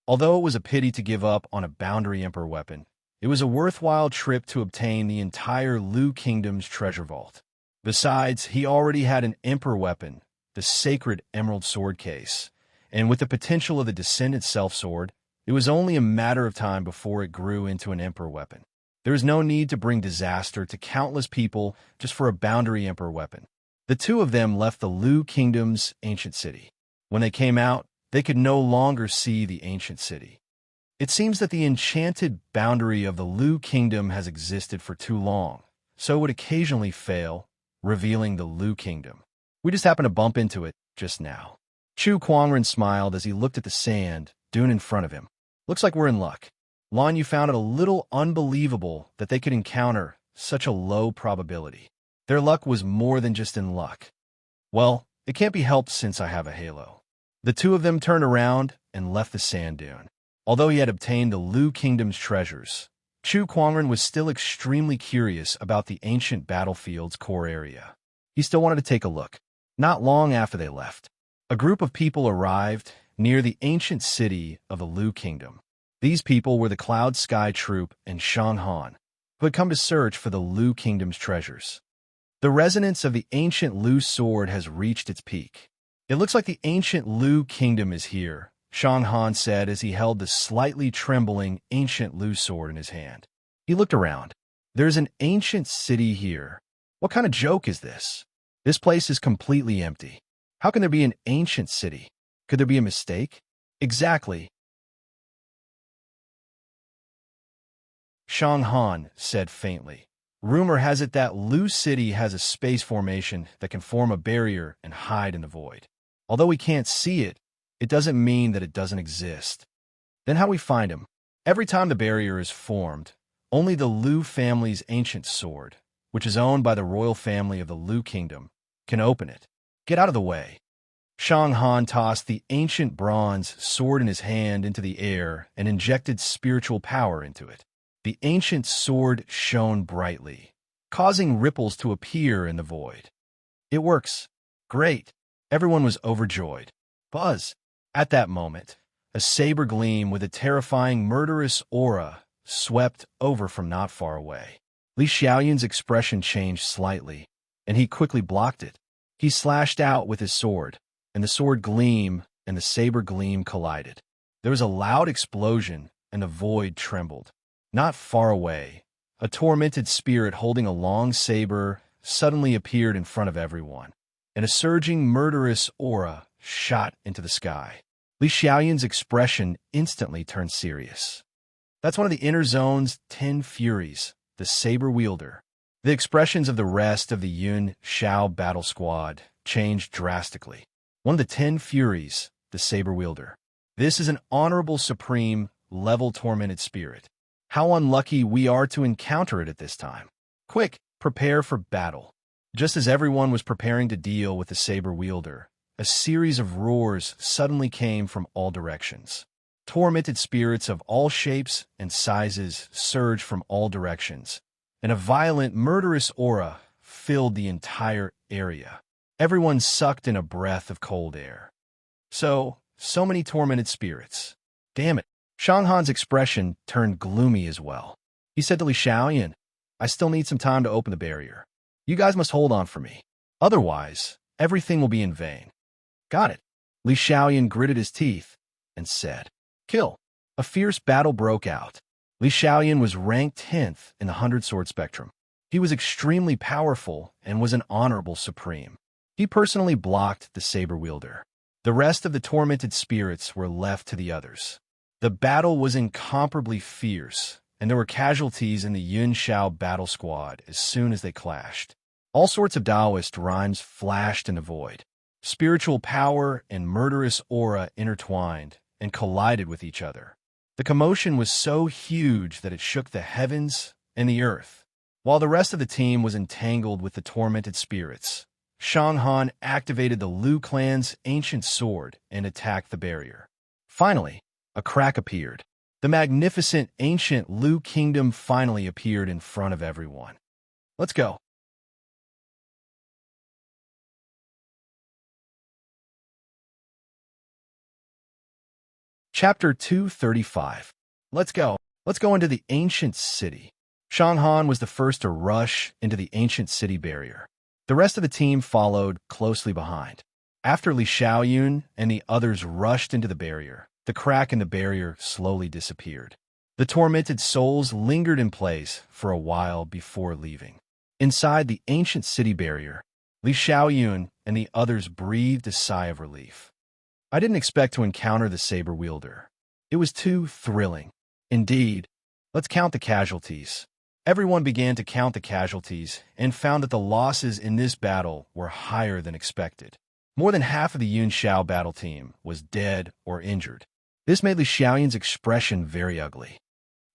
Although it was a pity to give up on a Boundary Emperor weapon, it was a worthwhile trip to obtain the entire Lu Kingdom's treasure vault. Besides, he already had an Emperor weapon, the sacred Emerald Sword Case, and with the potential of the Descendant Self-Sword, it was only a matter of time before it grew into an Emperor weapon. There was no need to bring disaster to countless people just for a Boundary Emperor weapon. The two of them left the Lu Kingdom's ancient city. When they came out, they could no longer see the ancient city. It seems that the enchanted boundary of the Lu Kingdom has existed for too long, so it would occasionally fail, revealing the Lu Kingdom. We just happened to bump into it just now. Chu Kuangren smiled as he looked at the sand dune in front of him. "Looks like we're in luck. Lon, you found it a little unbelievable that they could encounter such a low probability. Their luck was more than just in luck. Well, it can't be helped since I have a halo." The two of them turned around and left the sand dune. Although he had obtained the Lu Kingdom's treasures, Chu Kuangren was still extremely curious about the ancient battlefield's core area. He still wanted to take a look. Not long after they left, a group of people arrived near the ancient city of the Lu Kingdom. These people were the Cloud Sky Troop and Shang Han, who had come to search for the Lu Kingdom's treasures. The resonance of the ancient Lu sword has reached its peak. "It looks like the ancient Lu Kingdom is here," Shang Han said as he held the slightly trembling ancient Lu sword in his hand. He looked around. "There's an ancient city here. What kind of joke is this? This place is completely empty. How can there be an ancient city? Could there be a mistake?" "Exactly," Shang Han said faintly. "Rumor has it that Lu City has a space formation that can form a barrier and hide in the void. Although we can't see it, it doesn't mean that it doesn't exist. Then how we find him? Every time the barrier is formed, only the Lu family's ancient sword, which is owned by the royal family of the Lu Kingdom, can open it. Get out of the way." Shang Han tossed the ancient bronze sword in his hand into the air and injected spiritual power into it. The ancient sword shone brightly, causing ripples to appear in the void. "It works. Great." Everyone was overjoyed. "Buzz." At that moment, a saber gleam with a terrifying murderous aura swept over from not far away. Li Xiaoyan's expression changed slightly, and he quickly blocked it. He slashed out with his sword, and the sword gleam and the saber gleam collided. There was a loud explosion, and the void trembled. Not far away, a tormented spirit holding a long saber suddenly appeared in front of everyone, and a surging murderous aura shot into the sky. Li Xiaoyan's expression instantly turned serious. "That's one of the Inner Zone's 10 Furies, the Saber Wielder." The expressions of the rest of the Yun Xiao battle squad changed drastically. "One of the 10 Furies, the Saber Wielder. This is an honorable supreme level tormented spirit. How unlucky we are to encounter it at this time. Quick, prepare for battle." Just as everyone was preparing to deal with the saber wielder, a series of roars suddenly came from all directions. Tormented spirits of all shapes and sizes surged from all directions, and a violent, murderous aura filled the entire area. Everyone sucked in a breath of cold air. So many tormented spirits. Damn it. Shang Han's expression turned gloomy as well. He said to Li Xiaoyan, "I still need some time to open the barrier. You guys must hold on for me. Otherwise, everything will be in vain." "Got it." Li Xiaoyan gritted his teeth and said, "Kill." A fierce battle broke out. Li Xiaoyan was ranked 10th in the 100-sword spectrum. He was extremely powerful and was an honorable supreme. He personally blocked the saber wielder. The rest of the tormented spirits were left to the others. The battle was incomparably fierce, and there were casualties in the Yun Shao battle squad as soon as they clashed. All sorts of Taoist rhymes flashed in the void. Spiritual power and murderous aura intertwined and collided with each other. The commotion was so huge that it shook the heavens and the earth. While the rest of the team was entangled with the tormented spirits, Shang Han activated the Liu clan's ancient sword and attacked the barrier. Finally, a crack appeared. The magnificent ancient Liu kingdom finally appeared in front of everyone. Let's go. Chapter 235. Let's go. Let's go into the ancient city. Shang Han was the first to rush into the ancient city barrier. The rest of the team followed closely behind. After Li Xiaoyun and the others rushed into the barrier, the crack in the barrier slowly disappeared. The tormented souls lingered in place for a while before leaving. Inside the ancient city barrier, Li Xiaoyun and the others breathed a sigh of relief. I didn't expect to encounter the saber wielder. It was too thrilling. Indeed, let's count the casualties. Everyone began to count the casualties and found that the losses in this battle were higher than expected. More than half of the Yun Shao battle team was dead or injured. This made Li Xiaoyun's expression very ugly.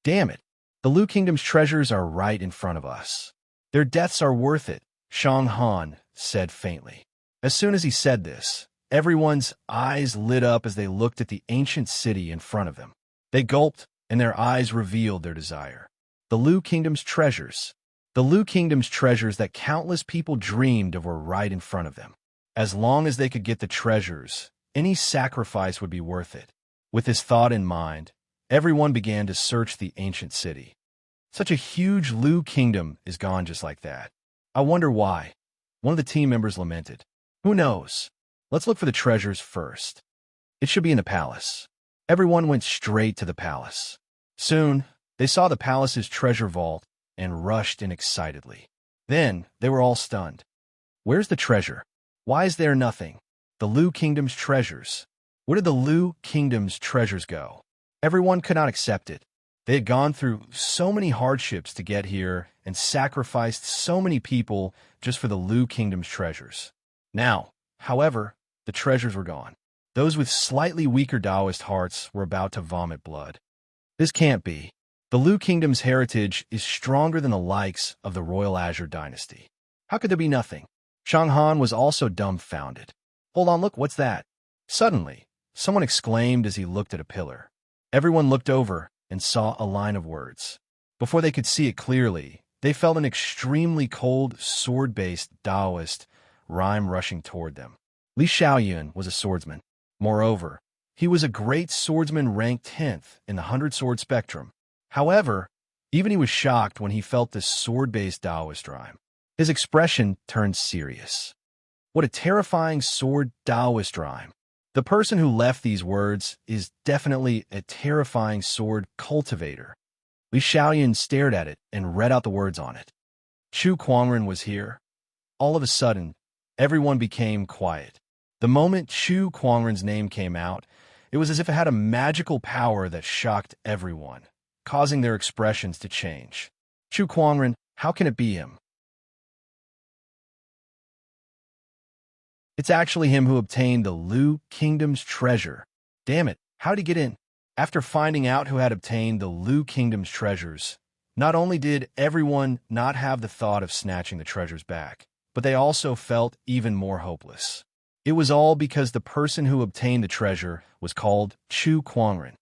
Damn it, the Liu Kingdom's treasures are right in front of us. Their deaths are worth it, Shang Han said faintly. As soon as he said this, everyone's eyes lit up as they looked at the ancient city in front of them. They gulped, and their eyes revealed their desire. The Liu Kingdom's treasures. The Liu Kingdom's treasures that countless people dreamed of were right in front of them. As long as they could get the treasures, any sacrifice would be worth it. With this thought in mind, everyone began to search the ancient city. Such a huge Liu Kingdom is gone just like that. I wonder why. One of the team members lamented. Who knows? Let's look for the treasures first. It should be in the palace. Everyone went straight to the palace. Soon, they saw the palace's treasure vault and rushed in excitedly. Then, they were all stunned. Where's the treasure? Why is there nothing? The Liu Kingdom's treasures. Where did the Liu Kingdom's treasures go? Everyone could not accept it. They had gone through so many hardships to get here and sacrificed so many people just for the Liu Kingdom's treasures. Now, however, the treasures were gone. Those with slightly weaker Taoist hearts were about to vomit blood. This can't be. The Liu Kingdom's heritage is stronger than the likes of the Royal Azure dynasty. How could there be nothing? Shang Han was also dumbfounded. Hold on, look, what's that? Suddenly, someone exclaimed as he looked at a pillar. Everyone looked over and saw a line of words. Before they could see it clearly, they felt an extremely cold, sword-based Taoist rhyme rushing toward them. Li Xiaoyun was a swordsman. Moreover, he was a great swordsman ranked 10th in the 100-sword spectrum. However, even he was shocked when he felt this sword-based Taoist rhyme. His expression turned serious. What a terrifying sword Taoist rhyme. The person who left these words is definitely a terrifying sword cultivator. Li Xiaoyun stared at it and read out the words on it. Chu Kuangren was here. All of a sudden, everyone became quiet. The moment Chu Kuangren's name came out, it was as if it had a magical power that shocked everyone, causing their expressions to change. Chu Kuangren, how can it be him? It's actually him who obtained the Liu Kingdom's treasure. Damn it, how'd he get in? After finding out who had obtained the Liu Kingdom's treasures, not only did everyone not have the thought of snatching the treasures back, but they also felt even more hopeless. It was all because the person who obtained the treasure was called Chu Kuangren.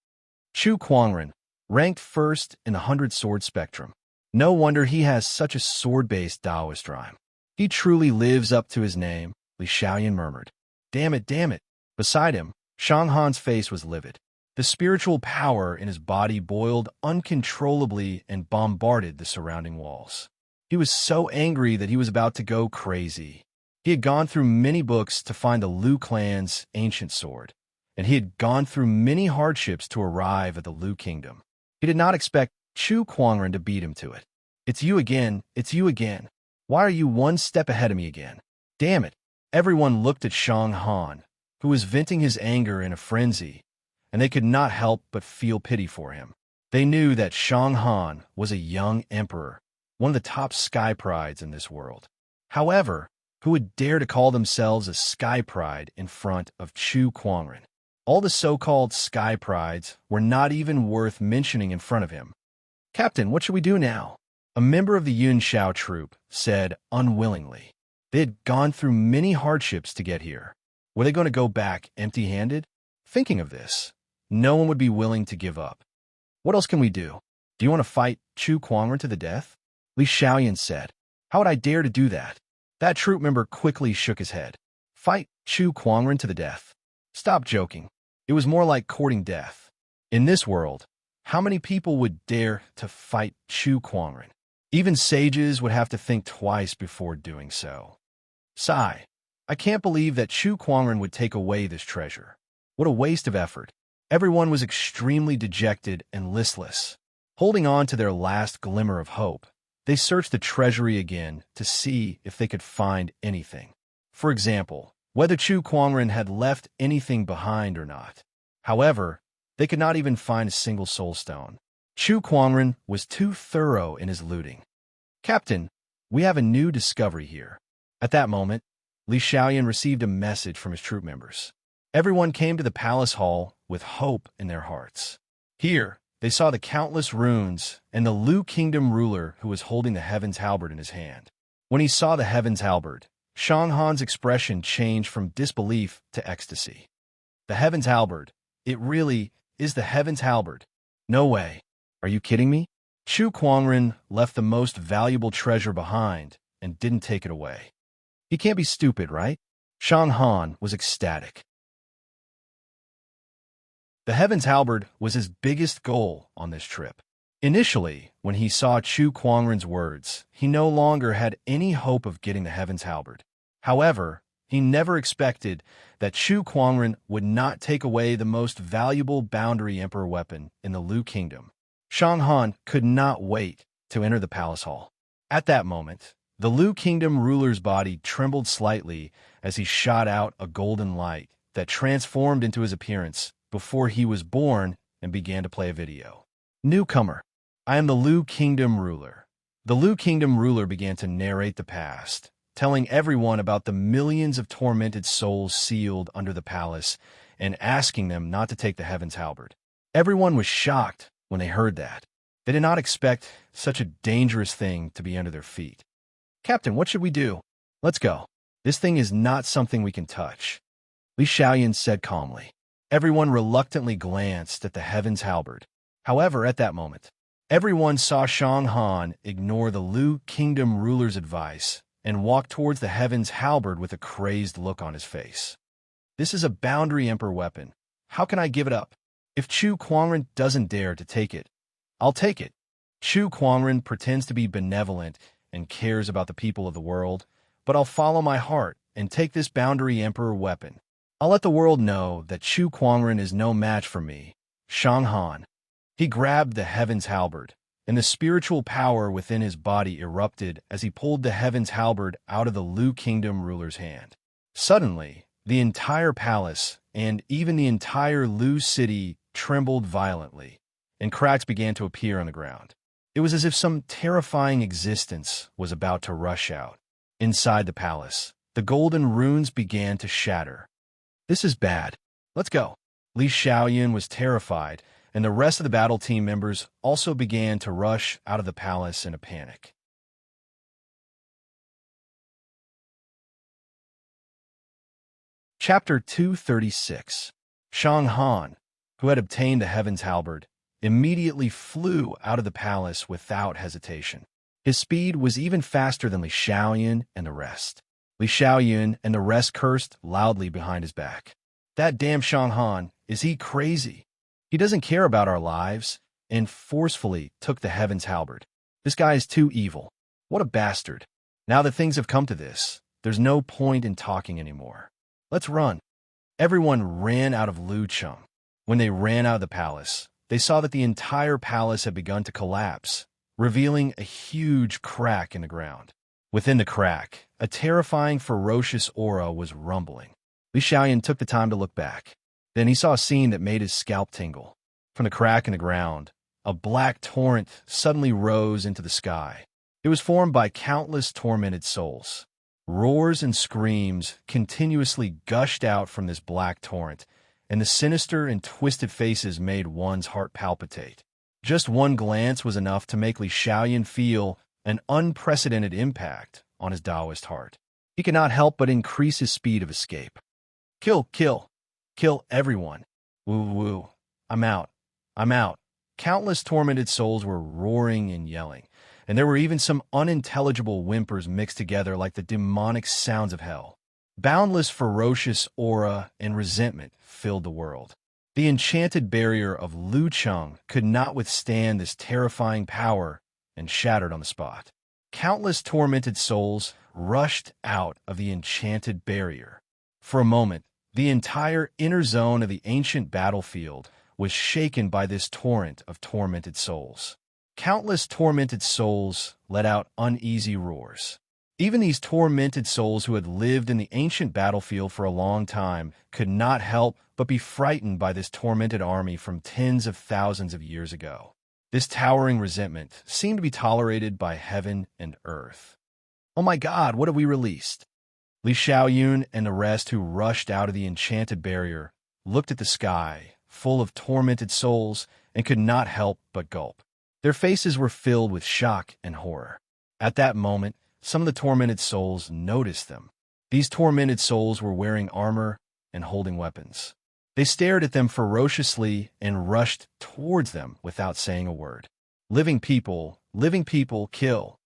Chu Kuangren, ranked first in the 100-sword spectrum. No wonder he has such a sword-based Taoist rhyme. He truly lives up to his name, Li Xiaoyun murmured. Damn it, damn it. Beside him, Shang Han's face was livid. The spiritual power in his body boiled uncontrollably and bombarded the surrounding walls. He was so angry that he was about to go crazy. He had gone through many books to find the Liu clan's ancient sword, and he had gone through many hardships to arrive at the Liu Kingdom. He did not expect Chu Kuangren to beat him to it. It's you again, it's you again. Why are you one step ahead of me again? Damn it. Everyone looked at Shang Han, who was venting his anger in a frenzy, and they could not help but feel pity for him. They knew that Shang Han was a young emperor, one of the top sky prides in this world. However, who would dare to call themselves a sky pride in front of Chu Kuangren? All the so-called sky prides were not even worth mentioning in front of him. "Captain, what should we do now?" a member of the Yun Shao troop said unwillingly. They had gone through many hardships to get here. Were they going to go back empty-handed? Thinking of this, no one would be willing to give up. "What else can we do? Do you want to fight Chu Kuangren to the death?" Li Xiaoyan said. "How would I dare to do that?" That troop member quickly shook his head. "Fight Chu Kuangren to the death? Stop joking. It was more like courting death. In this world, how many people would dare to fight Chu Kuangren? Even sages would have to think twice before doing so. Sigh. I can't believe that Chu Kuangren would take away this treasure. What a waste of effort." Everyone was extremely dejected and listless. Holding on to their last glimmer of hope, they searched the treasury again to see if they could find anything. For example, whether Chu Kuangren had left anything behind or not. However, they could not even find a single soul stone. Chu Kuangren was too thorough in his looting. "Captain, we have a new discovery here." At that moment, Li Xiaoyan received a message from his troop members. Everyone came to the palace hall with hope in their hearts. Here, they saw the countless runes and the Lu Kingdom ruler who was holding the Heaven's Halberd in his hand. When he saw the Heaven's Halberd, Shang Han's expression changed from disbelief to ecstasy. "The Heaven's Halberd. It really is the Heaven's Halberd. No way. Are you kidding me?" Chu Kuangren left the most valuable treasure behind and didn't take it away. "He can't be stupid, right?" Shang Han was ecstatic. The Heaven's Halberd was his biggest goal on this trip. Initially, when he saw Chu Kuangren's words, he no longer had any hope of getting the Heaven's Halberd. However, he never expected that Chu Kuangren would not take away the most valuable boundary emperor weapon in the Lu Kingdom. Shang Han could not wait to enter the palace hall. At that moment, the Lu Kingdom ruler's body trembled slightly as he shot out a golden light that transformed into his appearance before he was born and began to play a video. "Newcomer, I am the Lu Kingdom ruler." The Lu Kingdom ruler began to narrate the past, telling everyone about the millions of tormented souls sealed under the palace and asking them not to take the Heaven's Halberd. Everyone was shocked when they heard that. They did not expect such a dangerous thing to be under their feet. "Captain, what should we do?" "Let's go. This thing is not something we can touch," Li Xiaoyan said calmly. Everyone reluctantly glanced at the Heaven's Halberd. However, at that moment, everyone saw Shang Han ignore the Lu Kingdom ruler's advice and walk towards the Heaven's Halberd with a crazed look on his face. "This is a boundary emperor weapon. How can I give it up? If Chu Kuangren doesn't dare to take it, I'll take it." Chu Kuangren pretends to be benevolent and cares about the people of the world, but I'll follow my heart and take this boundary emperor weapon. I'll let the world know that Chu Kuangren is no match for me, Shang Han. He grabbed the Heaven's Halberd, and the spiritual power within his body erupted as he pulled the Heaven's Halberd out of the Lu Kingdom ruler's hand. Suddenly, the entire palace and even the entire Lu city trembled violently, and cracks began to appear on the ground. It was as if some terrifying existence was about to rush out. Inside the palace, the golden runes began to shatter. "This is bad. Let's go." Li Xiaoyan was terrified, and the rest of the battle team members also began to rush out of the palace in a panic. Chapter 236. Shang Han, who had obtained the Heaven's Halberd, immediately flew out of the palace without hesitation. His speed was even faster than Li Xiaoyan and the rest. Li Xiaoyan and the rest cursed loudly behind his back. "That damn Shang Han, is he crazy? He doesn't care about our lives," and forcefully took the Heaven's Halberd. "This guy is too evil. What a bastard. Now that things have come to this, there's no point in talking anymore. Let's run." Everyone ran out of Lucheng. When they ran out of the palace, they saw that the entire palace had begun to collapse, revealing a huge crack in the ground. Within the crack, a terrifying, ferocious aura was rumbling. Li Xiaoyan took the time to look back. Then he saw a scene that made his scalp tingle. From the crack in the ground, a black torrent suddenly rose into the sky. It was formed by countless tormented souls. Roars and screams continuously gushed out from this black torrent, and the sinister and twisted faces made one's heart palpitate. Just one glance was enough to make Li Xiaoyan feel an unprecedented impact on his Taoist heart. He could not help but increase his speed of escape. Kill, kill, kill everyone. Woo woo. I'm out. I'm out. Countless tormented souls were roaring and yelling, and there were even some unintelligible whimpers mixed together like the demonic sounds of hell. Boundless ferocious aura and resentment filled the world. The enchanted barrier of Lu Cheng could not withstand this terrifying power and shattered on the spot. Countless tormented souls rushed out of the enchanted barrier. For a moment, the entire inner zone of the ancient battlefield was shaken by this torrent of tormented souls. Countless tormented souls let out uneasy roars. Even these tormented souls who had lived in the ancient battlefield for a long time could not help but be frightened by this tormented army from tens of thousands of years ago. This towering resentment seemed to be tolerated by heaven and earth. Oh my God, what have we released? Li Xiaoyun and the rest who rushed out of the enchanted barrier looked at the sky, full of tormented souls, and could not help but gulp. Their faces were filled with shock and horror. At that moment, some of the tormented souls noticed them. These tormented souls were wearing armor and holding weapons. They stared at them ferociously and rushed towards them without saying a word. Living people, kill.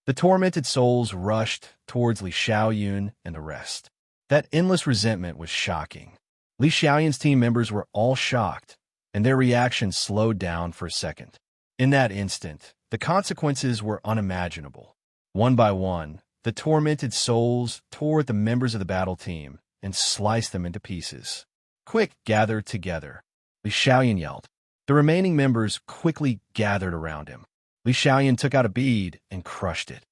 The tormented souls rushed towards Li Xiaoyun and the rest. That endless resentment was shocking. Li Xiaoyun's team members were all shocked, and their reaction slowed down for a second. In that instant, the consequences were unimaginable. One by one, the tormented souls tore at the members of the battle team and sliced them into pieces. Quick, gather together, Li Xiaoyan yelled. The remaining members quickly gathered around him. Li Xiaoyan took out a bead and crushed it.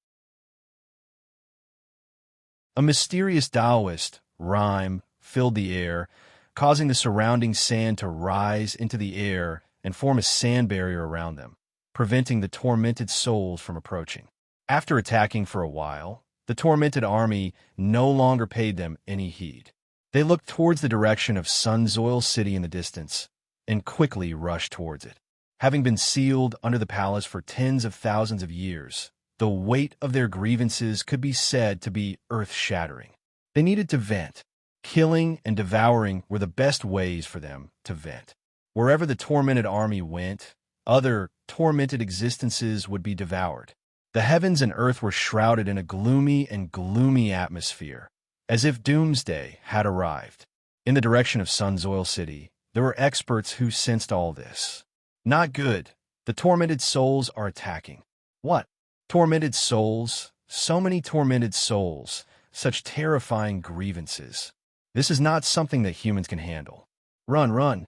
A mysterious Taoist rhyme filled the air, causing the surrounding sand to rise into the air and form a sand barrier around them, preventing the tormented souls from approaching. After attacking for a while, the tormented army no longer paid them any heed. They looked towards the direction of Sunzoil City in the distance and quickly rushed towards it. Having been sealed under the palace for tens of thousands of years, the weight of their grievances could be said to be earth-shattering. They needed to vent. Killing and devouring were the best ways for them to vent. Wherever the tormented army went, other tormented existences would be devoured. The heavens and earth were shrouded in a gloomy atmosphere, as if doomsday had arrived. In the direction of Sunzoil City, there were experts who sensed all this. Not good. The tormented souls are attacking. What? Tormented souls? So many tormented souls. Such terrifying grievances. This is not something that humans can handle. Run, run.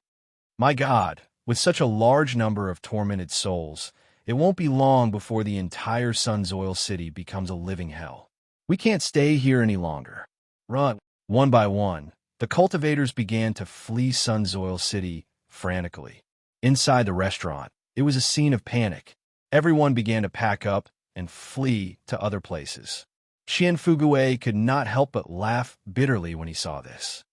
My God, with such a large number of tormented souls, it won't be long before the entire Sunzoil City becomes a living hell. We can't stay here any longer. Run. One by one, the cultivators began to flee Sunzoil City frantically. Inside the restaurant, it was a scene of panic. Everyone began to pack up and flee to other places. Qian Fugui could not help but laugh bitterly when he saw this.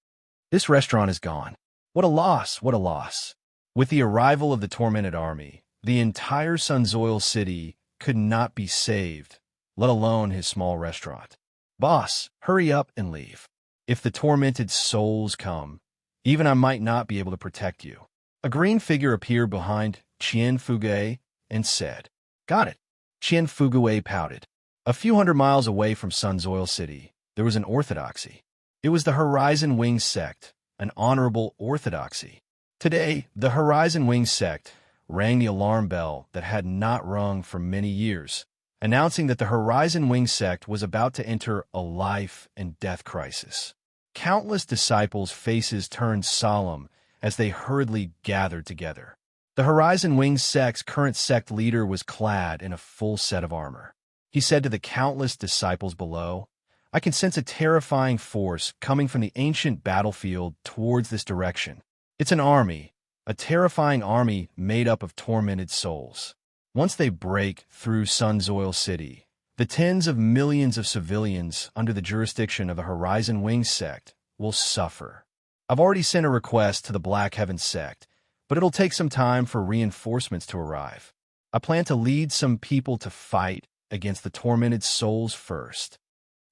This restaurant is gone. What a loss, what a loss. With the arrival of the tormented army, the entire Sunzoil City could not be saved, let alone his small restaurant. Boss, hurry up and leave. If the tormented souls come, even I might not be able to protect you. A green figure appeared behind Qian Fugui and said, Got it. Qian Fugui pouted. A few hundred miles away from Sunzoil City, there was an orthodoxy. It was the Horizon Wing sect, an honorable orthodoxy. Today, the Horizon Wing sect rang the alarm bell that had not rung for many years, announcing that the Horizon Wing sect was about to enter a life and death crisis. Countless disciples' faces turned solemn as they hurriedly gathered together. The Horizon Wing sect's current sect leader was clad in a full set of armor. He said to the countless disciples below, I can sense a terrifying force coming from the ancient battlefield towards this direction. It's an army, a terrifying army made up of tormented souls. Once they break through Sunsoil City, the tens of millions of civilians under the jurisdiction of the Horizon Wing sect will suffer. I've already sent a request to the Black Heaven sect, but it'll take some time for reinforcements to arrive. I plan to lead some people to fight against the tormented souls first.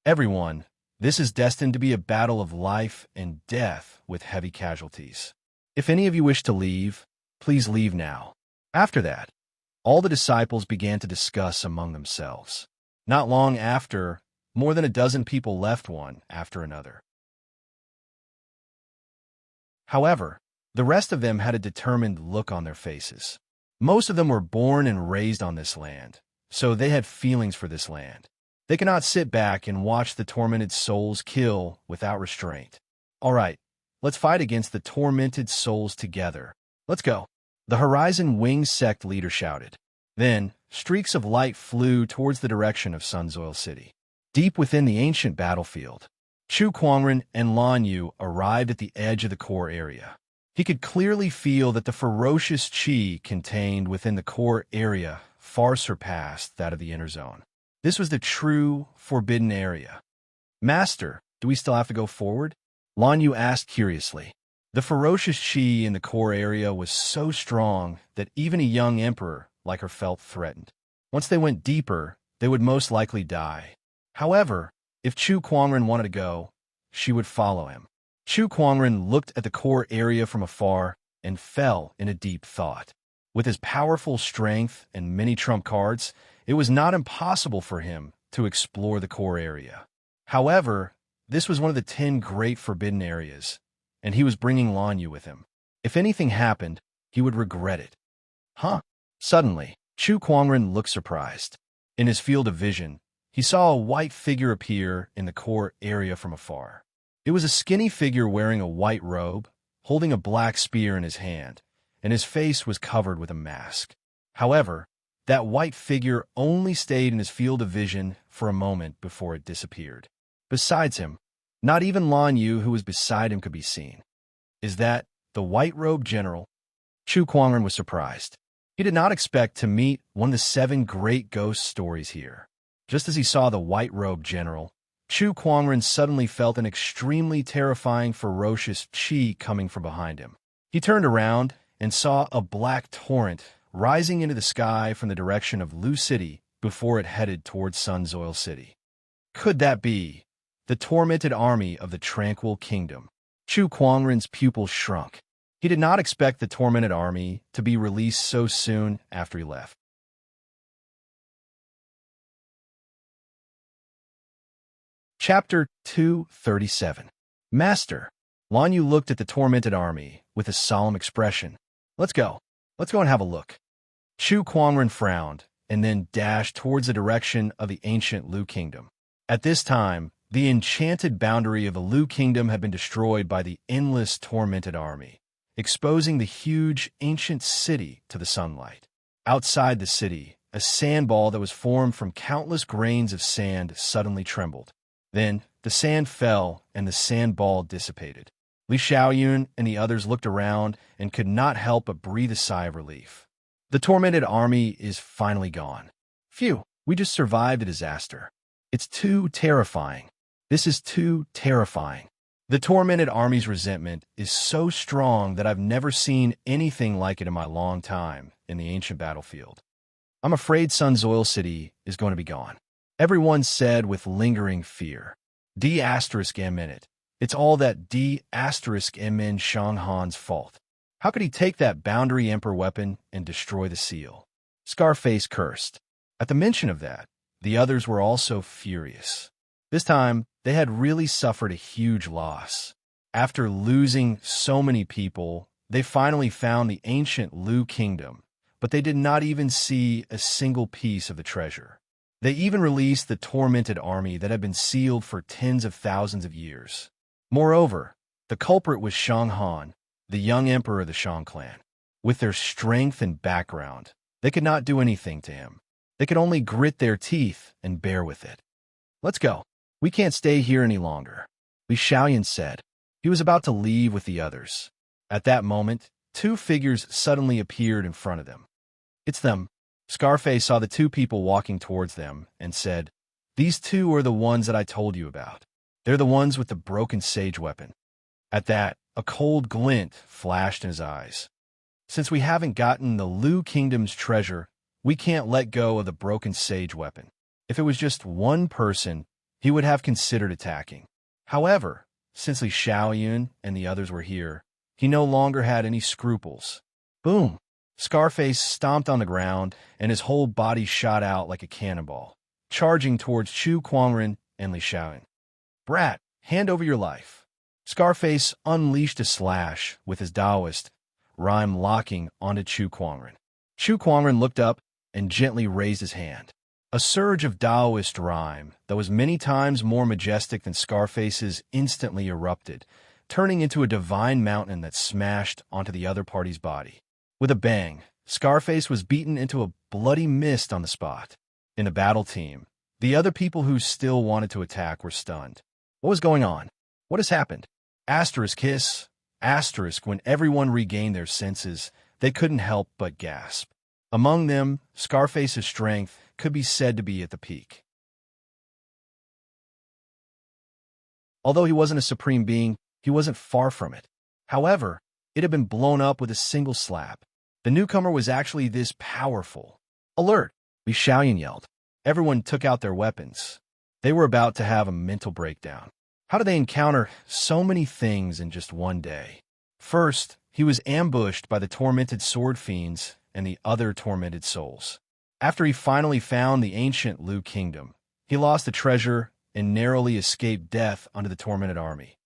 Everyone, this is destined to be a battle of life and death with heavy casualties. If any of you wish to leave, please leave now. After that, all the disciples began to discuss among themselves. Not long after, more than a dozen people left one after another. However, the rest of them had a determined look on their faces. Most of them were born and raised on this land, so they had feelings for this land. They cannot sit back and watch the tormented souls kill without restraint. All right, let's fight against the tormented souls together. Let's go. The Horizon Wing sect leader shouted. Then, streaks of light flew towards the direction of Sunsoil City. Deep within the ancient battlefield, Chu Kuangren and Lan Yu arrived at the edge of the core area. He could clearly feel that the ferocious qi contained within the core area far surpassed that of the inner zone. This was the true, forbidden area. Master, do we still have to go forward? Lan Yu asked curiously. The ferocious qi in the core area was so strong that even a young emperor like her felt threatened. Once they went deeper, they would most likely die. However, if Chu Kuangren wanted to go, she would follow him. Chu Kuangren looked at the core area from afar and fell in a deep thought. With his powerful strength and many trump cards, it was not impossible for him to explore the core area. However, this was one of the 10 great forbidden areas, and he was bringing Lan Yu with him. If anything happened, he would regret it. Huh? Suddenly, Chu Kuangren looked surprised. In his field of vision, he saw a white figure appear in the core area from afar. It was a skinny figure wearing a white robe, holding a black spear in his hand, and his face was covered with a mask. However, that white figure only stayed in his field of vision for a moment before it disappeared. Besides him, not even Lan Yu, who was beside him, could be seen. Is that the white-robed general? Chu Kuangren was surprised. He did not expect to meet one of the 7 great ghost stories here. Just as he saw the white-robed general, Chu Kuangren suddenly felt an extremely terrifying, ferocious qi coming from behind him. He turned around and saw a black torrent rising into the sky from the direction of Lu City before it headed towards Sunsoil City. Could that be the tormented army of the Tranquil Kingdom? Chu Kuangren's pupils shrunk. He did not expect the tormented army to be released so soon after he left. Chapter 237. Master. Lan Yu looked at the tormented army with a solemn expression. Let's go and have a look. Chu Kuangren frowned and then dashed towards the direction of the ancient Lu Kingdom. At this time, the enchanted boundary of the Lu Kingdom had been destroyed by the endless tormented army, exposing the huge ancient city to the sunlight. Outside the city, a sandball that was formed from countless grains of sand suddenly trembled. Then, the sand fell and the sandball dissipated. Li Xiaoyun and the others looked around and could not help but breathe a sigh of relief. The tormented army is finally gone. Phew, we just survived a disaster. It's too terrifying. This is too terrifying. The tormented army's resentment is so strong that I've never seen anything like it in my long time in the ancient battlefield. I'm afraid Sunsoil City is going to be gone. Everyone said with lingering fear. D*M. It's all that D*M Shang Han's fault. How could he take that boundary emperor weapon and destroy the seal? Scarface cursed. At the mention of that, the others were also furious. This time, they had really suffered a huge loss. After losing so many people, they finally found the ancient Lu Kingdom, but they did not even see a single piece of the treasure. They even released the tormented army that had been sealed for tens of thousands of years. Moreover, the culprit was Shang Han, the young emperor of the Shang clan. With their strength and background, they could not do anything to him. They could only grit their teeth and bear with it. Let's go. We can't stay here any longer, Li Xiaoyan said. He was about to leave with the others. At that moment, two figures suddenly appeared in front of them. "It's them." Scarface saw the two people walking towards them and said, "These two are the ones that I told you about. They're the ones with the broken sage weapon." At that, a cold glint flashed in his eyes. "Since we haven't gotten the Lu Kingdom's treasure, we can't let go of the broken sage weapon." If it was just one person, he would have considered attacking. However, since Li Xiaoyun and the others were here, he no longer had any scruples. Boom! Scarface stomped on the ground, and his whole body shot out like a cannonball, charging towards Chu Kuangren and Li Xiaoyun. "Brat, hand over your life." Scarface unleashed a slash with his Taoist rhyme locking onto Chu Kuangren. Chu Kuangren looked up and gently raised his hand. A surge of Taoist rhyme that was many times more majestic than Scarface's instantly erupted, turning into a divine mountain that smashed onto the other party's body. With a bang, Scarface was beaten into a bloody mist on the spot. In the battle team, the other people who still wanted to attack were stunned. What was going on? What has happened? Asterisk hiss, asterisk when everyone regained their senses, they couldn't help but gasp. Among them, Scarface's strength could be said to be at the peak. Although he wasn't a supreme being, he wasn't far from it. However, it had been blown up with a single slap. The newcomer was actually this powerful. "Alert!" Li Xiaoyun yelled. Everyone took out their weapons. They were about to have a mental breakdown. How did they encounter so many things in just one day? First, he was ambushed by the tormented sword fiends and the other tormented souls. After he finally found the ancient Lu Kingdom, he lost the treasure and narrowly escaped death under the tormented army.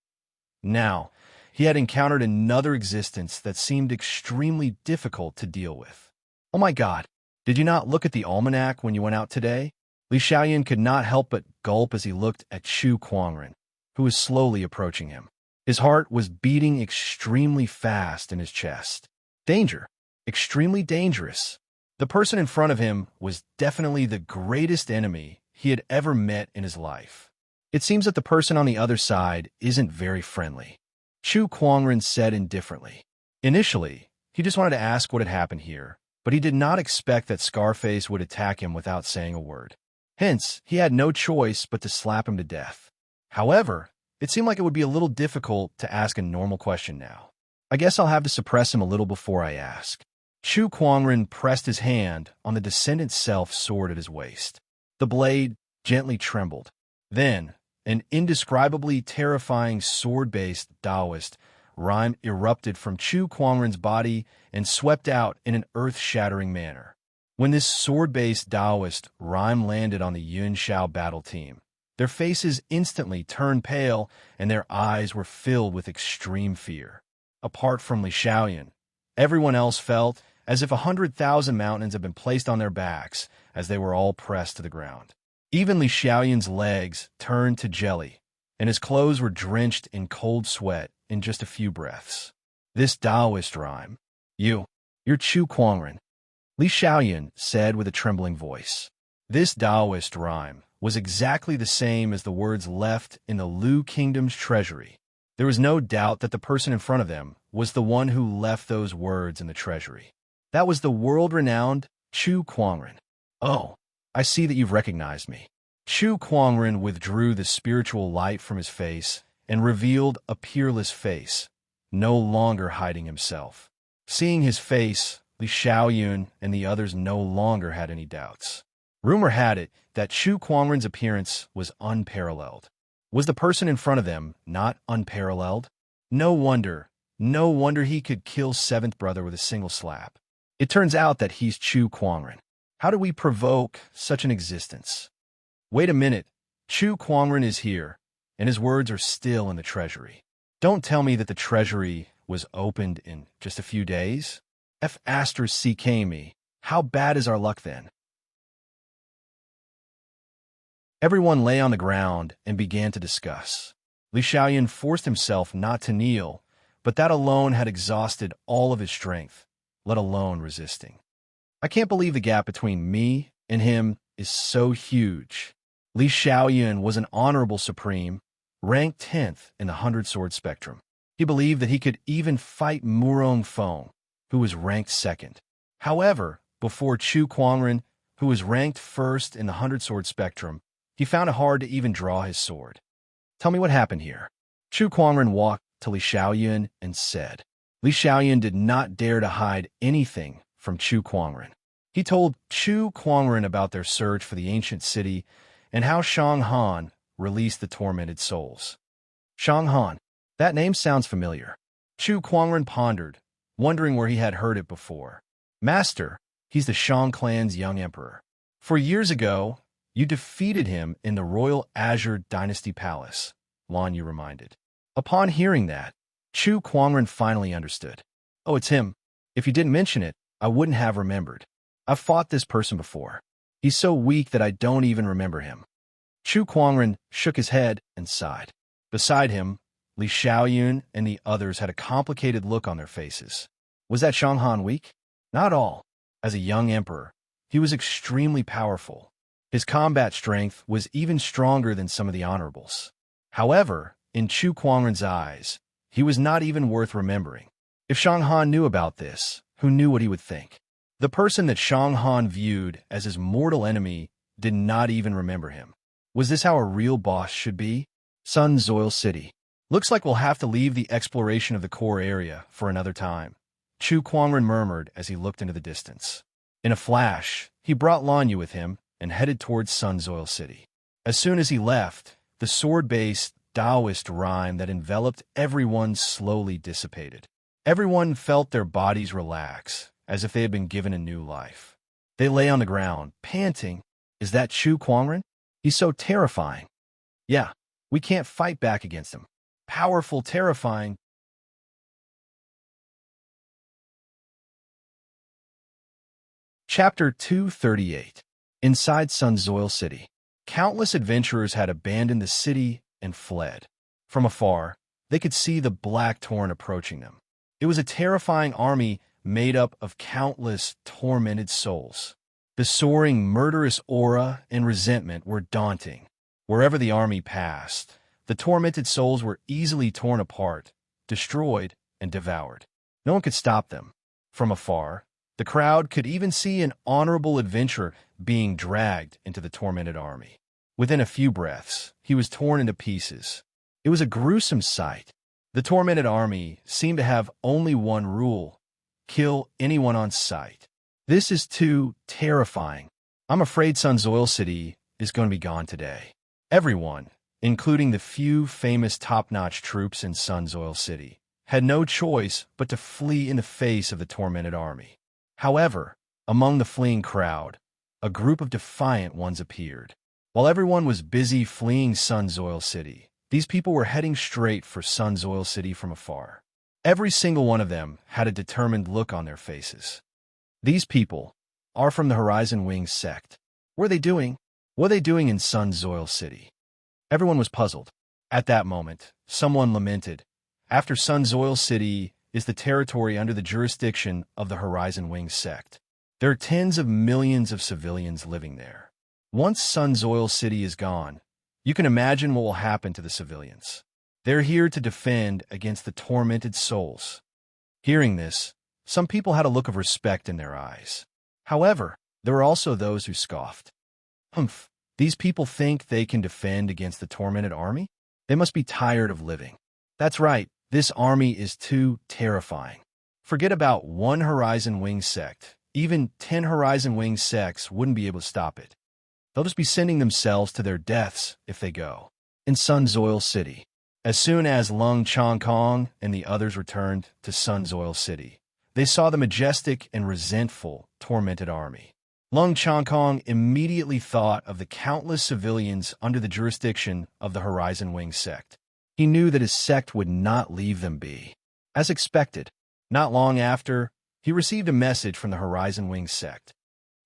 Now, he had encountered another existence that seemed extremely difficult to deal with. "Oh my God, did you not look at the almanac when you went out today?" Li Xiaoyun could not help but gulp as he looked at Chu Kuangren, who was slowly approaching him. His heart was beating extremely fast in his chest. Danger. Extremely dangerous. The person in front of him was definitely the greatest enemy he had ever met in his life. It seems that the person on the other side isn't very friendly. Chu Kuangren said indifferently. Initially, he just wanted to ask what had happened here, but he did not expect that Scarface would attack him without saying a word. Hence, he had no choice but to slap him to death. However, it seemed like it would be a little difficult to ask a normal question now. "I guess I'll have to suppress him a little before I ask." Chu Kuangren pressed his hand on the descendant self sword at his waist. The blade gently trembled. Then, an indescribably terrifying sword-based Taoist rhyme erupted from Chu Kuangren's body and swept out in an earth-shattering manner. When this sword-based Taoist rhyme landed on the Yun Shao battle team, their faces instantly turned pale and their eyes were filled with extreme fear. Apart from Li Xiaoyun, everyone else felt as if 100,000 mountains had been placed on their backs as they were all pressed to the ground. Even Li Xiaoyun's legs turned to jelly, and his clothes were drenched in cold sweat in just a few breaths. This Taoist rhyme, you're Chu Kuangren," Li Xiaoyun said with a trembling voice. This Taoist rhyme was exactly the same as the words left in the Lu Kingdom's treasury. There was no doubt that the person in front of them was the one who left those words in the treasury. That was the world-renowned Chu Kuangren. "Oh, I see that you've recognized me." Chu Kuangren withdrew the spiritual light from his face and revealed a peerless face, no longer hiding himself. Seeing his face, Li Xiaoyun and the others no longer had any doubts. Rumor had it that Chu Kuangren's appearance was unparalleled. Was the person in front of them not unparalleled? No wonder he could kill Seventh Brother with a single slap. It turns out that he's Chu Kuangren. How do we provoke such an existence? Wait a minute, Chu Kuangren is here, and his words are still in the treasury. Don't tell me that the treasury was opened in just a few days? F***ck me. How bad is our luck then? Everyone lay on the ground and began to discuss. Li Xiaoyun forced himself not to kneel, but that alone had exhausted all of his strength, let alone resisting. "I can't believe the gap between me and him is so huge." Li Xiaoyun was an honorable supreme, ranked 10th in the 100-sword spectrum. He believed that he could even fight Murong Feng, who was ranked second. However, before Chu Kuangren, who was ranked first in the 100-sword spectrum, he found it hard to even draw his sword. Tell me what happened here. Chu Kuangren walked to Li Xiaoyun and said. Li Xiaoyun did not dare to hide anything from Chu Kuangren. He told Chu Kuangren about their search for the ancient city and how Shang Han released the tormented souls. Shang Han. That name sounds familiar. Chu Kuangren pondered, wondering where he had heard it before. Master, he's the Shang clan's young emperor. 4 years ago, you defeated him in the Royal Azure Dynasty Palace, Lan Yu reminded. Upon hearing that, Chu Kuangren finally understood. Oh, it's him. If you didn't mention it, I wouldn't have remembered. I've fought this person before. He's so weak that I don't even remember him. Chu Kuangren shook his head and sighed. Beside him, Li Xiaoyun and the others had a complicated look on their faces. Was that Shang Han weak? Not at all. As a young emperor, he was extremely powerful. His combat strength was even stronger than some of the honorables. However, in Chu Kuangren's eyes, he was not even worth remembering. If Shang Han knew about this, who knew what he would think? The person that Shang Han viewed as his mortal enemy did not even remember him. Was this how a real boss should be? Sun Zoil City. Looks like we'll have to leave the exploration of the core area for another time, Chu Kuangren murmured as he looked into the distance. In a flash, he brought Lan Yu with him and headed towards Sun Zoil City. As soon as he left, the sword-based Taoist rhyme that enveloped everyone slowly dissipated. Everyone felt their bodies relax, as if they had been given a new life. They lay on the ground, panting. Is that Chu Kuangren? He's so terrifying. Yeah, we can't fight back against him. Powerful, terrifying. Chapter 238. Inside Sun Zoil City. Countless adventurers had abandoned the city and fled. From afar, they could see the Black Torrent approaching them. It was a terrifying army made up of countless tormented souls. The soaring, murderous aura and resentment were daunting. Wherever the army passed, the tormented souls were easily torn apart, destroyed, and devoured. No one could stop them. From afar, the crowd could even see an honorable adventurer being dragged into the tormented army. Within a few breaths, he was torn into pieces. It was a gruesome sight. The tormented army seemed to have only one rule: kill anyone on sight. This is too terrifying. I'm afraid Sun Zoil City is going to be gone today. Everyone, including the few famous top-notch troops in Sun Zoil City, had no choice but to flee in the face of the tormented army. However, among the fleeing crowd, a group of defiant ones appeared. While everyone was busy fleeing Sun Zoil City, these people were heading straight for Sun Zoil City from afar. Every single one of them had a determined look on their faces. These people are from the Horizon Wing sect. What are they doing? What are they doing in Sun Zoil City? Everyone was puzzled. At that moment, someone lamented. After Sun Zoil City is the territory under the jurisdiction of the Horizon Wing sect. There are tens of millions of civilians living there. Once Sun Zoil City is gone, you can imagine what will happen to the civilians. They're here to defend against the tormented souls. Hearing this, some people had a look of respect in their eyes. However, there were also those who scoffed. Humph, these people think they can defend against the tormented army? They must be tired of living. That's right, this army is too terrifying. Forget about one Horizon Wing sect. Even 10 Horizon Wing sects wouldn't be able to stop it. They'll just be sending themselves to their deaths if they go. In Sun Zoil City. As soon as Lung Changkong and the others returned to Sun Zoil City, they saw the majestic and resentful, tormented army. Lung Changkong immediately thought of the countless civilians under the jurisdiction of the Horizon Wing sect. He knew that his sect would not leave them be. As expected, not long after, he received a message from the Horizon Wing sect.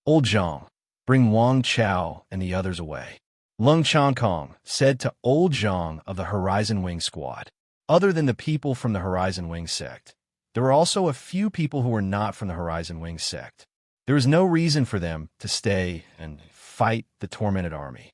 Old Zhang, bring Wang Chao and the others away. Lung Changkong said to Old Zhang of the Horizon Wing squad. Other than the people from the Horizon Wing sect, there were also a few people who were not from the Horizon Wing sect. There was no reason for them to stay and fight the tormented army.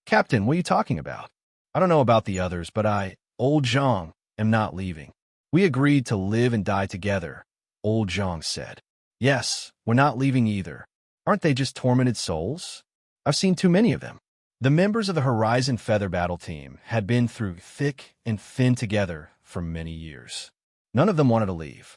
Captain, what are you talking about? I don't know about the others, but I, Old Zhang, am not leaving. We agreed to live and die together, Old Zhang said. Yes, we're not leaving either. Aren't they just tormented souls? I've seen too many of them. The members of the Horizon Feather Battle Team had been through thick and thin together for many years. None of them wanted to leave.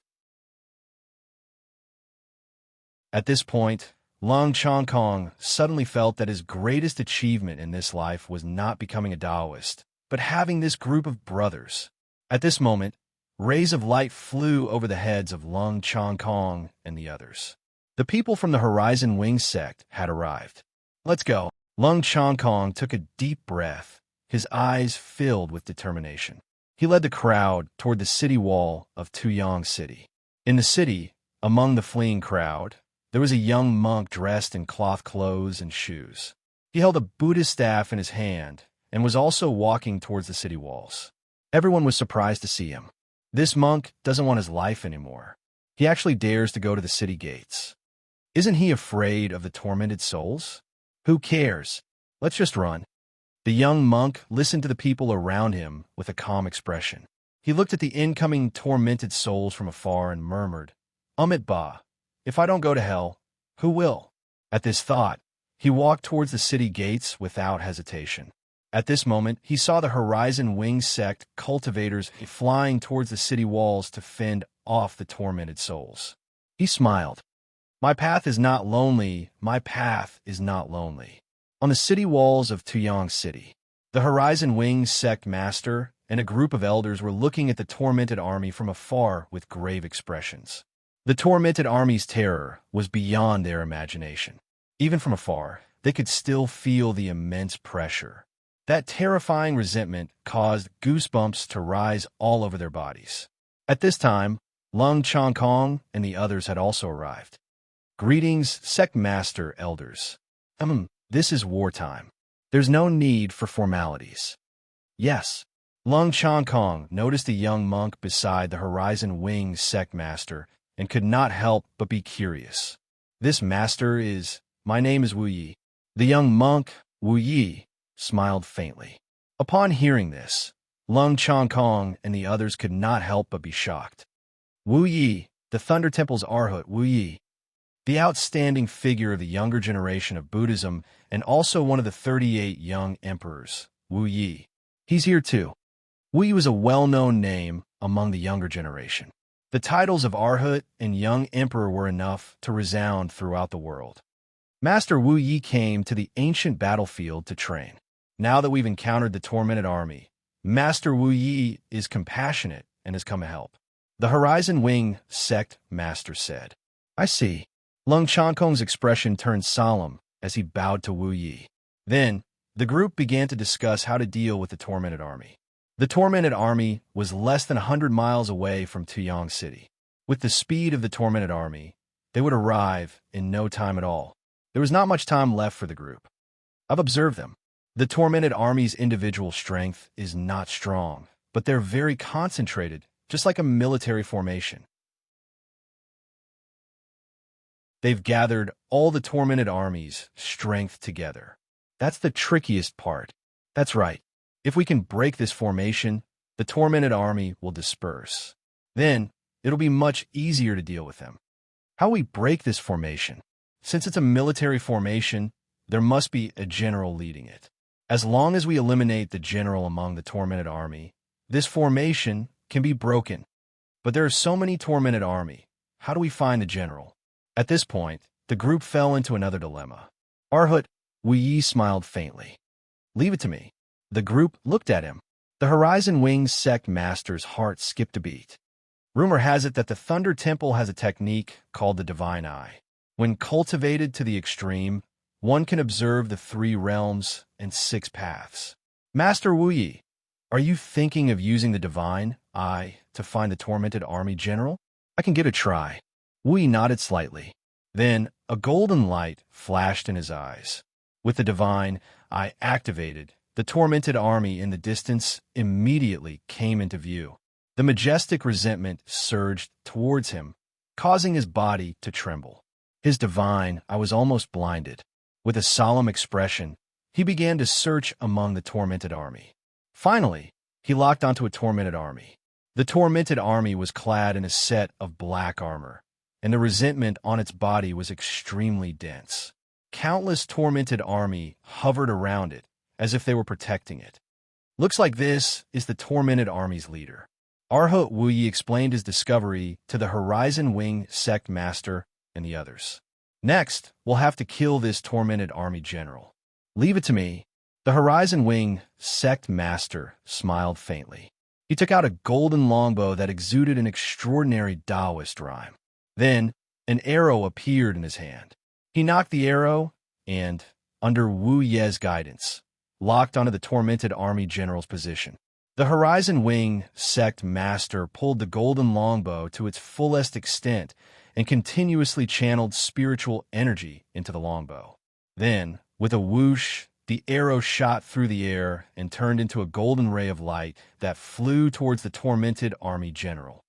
At this point, Long Chongkong suddenly felt that his greatest achievement in this life was not becoming a Taoist, but having this group of brothers. At this moment, rays of light flew over the heads of Long Chongkong and the others. The people from the Horizon Wing sect had arrived. Let's go. Long Chongkong took a deep breath, his eyes filled with determination. He led the crowd toward the city wall of Tuyang City. In the city, among the fleeing crowd, there was a young monk dressed in cloth clothes and shoes. He held a Buddhist staff in his hand and was also walking towards the city walls. Everyone was surprised to see him. This monk doesn't want his life anymore. He actually dares to go to the city gates. Isn't he afraid of the tormented souls? Who cares? Let's just run. The young monk listened to the people around him with a calm expression. He looked at the incoming tormented souls from afar and murmured, Amit Ba, if I don't go to hell, who will? At this thought, he walked towards the city gates without hesitation. At this moment, he saw the Horizon Wing sect cultivators flying towards the city walls to fend off the tormented souls. He smiled. My path is not lonely, my path is not lonely. On the city walls of Tuyang City, the Horizon Wing sect master and a group of elders were looking at the tormented army from afar with grave expressions. The tormented army's terror was beyond their imagination. Even from afar, they could still feel the immense pressure. That terrifying resentment caused goosebumps to rise all over their bodies. At this time, Lung Chongkong and the others had also arrived. Greetings, sect master elders. This is wartime. There's no need for formalities. Yes. Lung Chongkong noticed a young monk beside the Horizon Wing sect master and could not help but be curious. This master is, my name is Wu Yi. The young monk, Wu Yi, smiled faintly. Upon hearing this, Lung Chongkong and the others could not help but be shocked. Wu Yi, the Thunder Temple's Arhat Wu Yi, the outstanding figure of the younger generation of Buddhism and also one of the 38 young emperors, Wu Yi. He's here too. Wu Yi was a well-known name among the younger generation. The titles of Arhat and Young Emperor were enough to resound throughout the world. Master Wu Yi came to the ancient battlefield to train. Now that we've encountered the tormented army, Master Wu Yi is compassionate and has come to help. The Horizon Wing sect master said. I see. Lung Chongkong's expression turned solemn as he bowed to Wu Yi. Then, the group began to discuss how to deal with the tormented army. The tormented army was less than 100 miles away from Tuyang City. With the speed of the tormented army, they would arrive in no time at all. There was not much time left for the group. I've observed them. The tormented army's individual strength is not strong, but they're very concentrated, just like a military formation. They've gathered all the tormented army's strength together. That's the trickiest part. That's right. If we can break this formation, the tormented army will disperse. Then, it'll be much easier to deal with them. How we break this formation? Since it's a military formation, there must be a general leading it. As long as we eliminate the general among the tormented army, this formation can be broken. But there are so many tormented army. How do we find the general? At this point, the group fell into another dilemma. Arhat, Wu Yi smiled faintly. Leave it to me. The group looked at him. The Horizon Wing sect master's heart skipped a beat. Rumor has it that the Thunder Temple has a technique called the Divine Eye. When cultivated to the extreme, one can observe the 3 realms and 6 paths. Master Wu Yi, are you thinking of using the Divine Eye to find the tormented army general? I can give it a try. Wu Yi nodded slightly. Then, a golden light flashed in his eyes. With the Divine Eye activated, the tormented army in the distance immediately came into view. The majestic resentment surged towards him, causing his body to tremble. His divine eye was almost blinded. With a solemn expression, he began to search among the tormented army. Finally, he locked onto a tormented army. The tormented army was clad in a set of black armor, and the resentment on its body was extremely dense. Countless tormented army hovered around it, as if they were protecting it. Looks like this is the tormented army's leader. Arhut Wuyi explained his discovery to the Horizon Wing sect master and the others. Next, we'll have to kill this tormented army general. Leave it to me. The Horizon Wing sect master smiled faintly. He took out a golden longbow that exuded an extraordinary Taoist rhyme. Then, an arrow appeared in his hand. He knocked the arrow and, under Wu Ye's guidance, locked onto the tormented army general's position. The Horizon Wing sect master pulled the golden longbow to its fullest extent and continuously channeled spiritual energy into the longbow. Then, with a whoosh, the arrow shot through the air and turned into a golden ray of light that flew towards the tormented army general.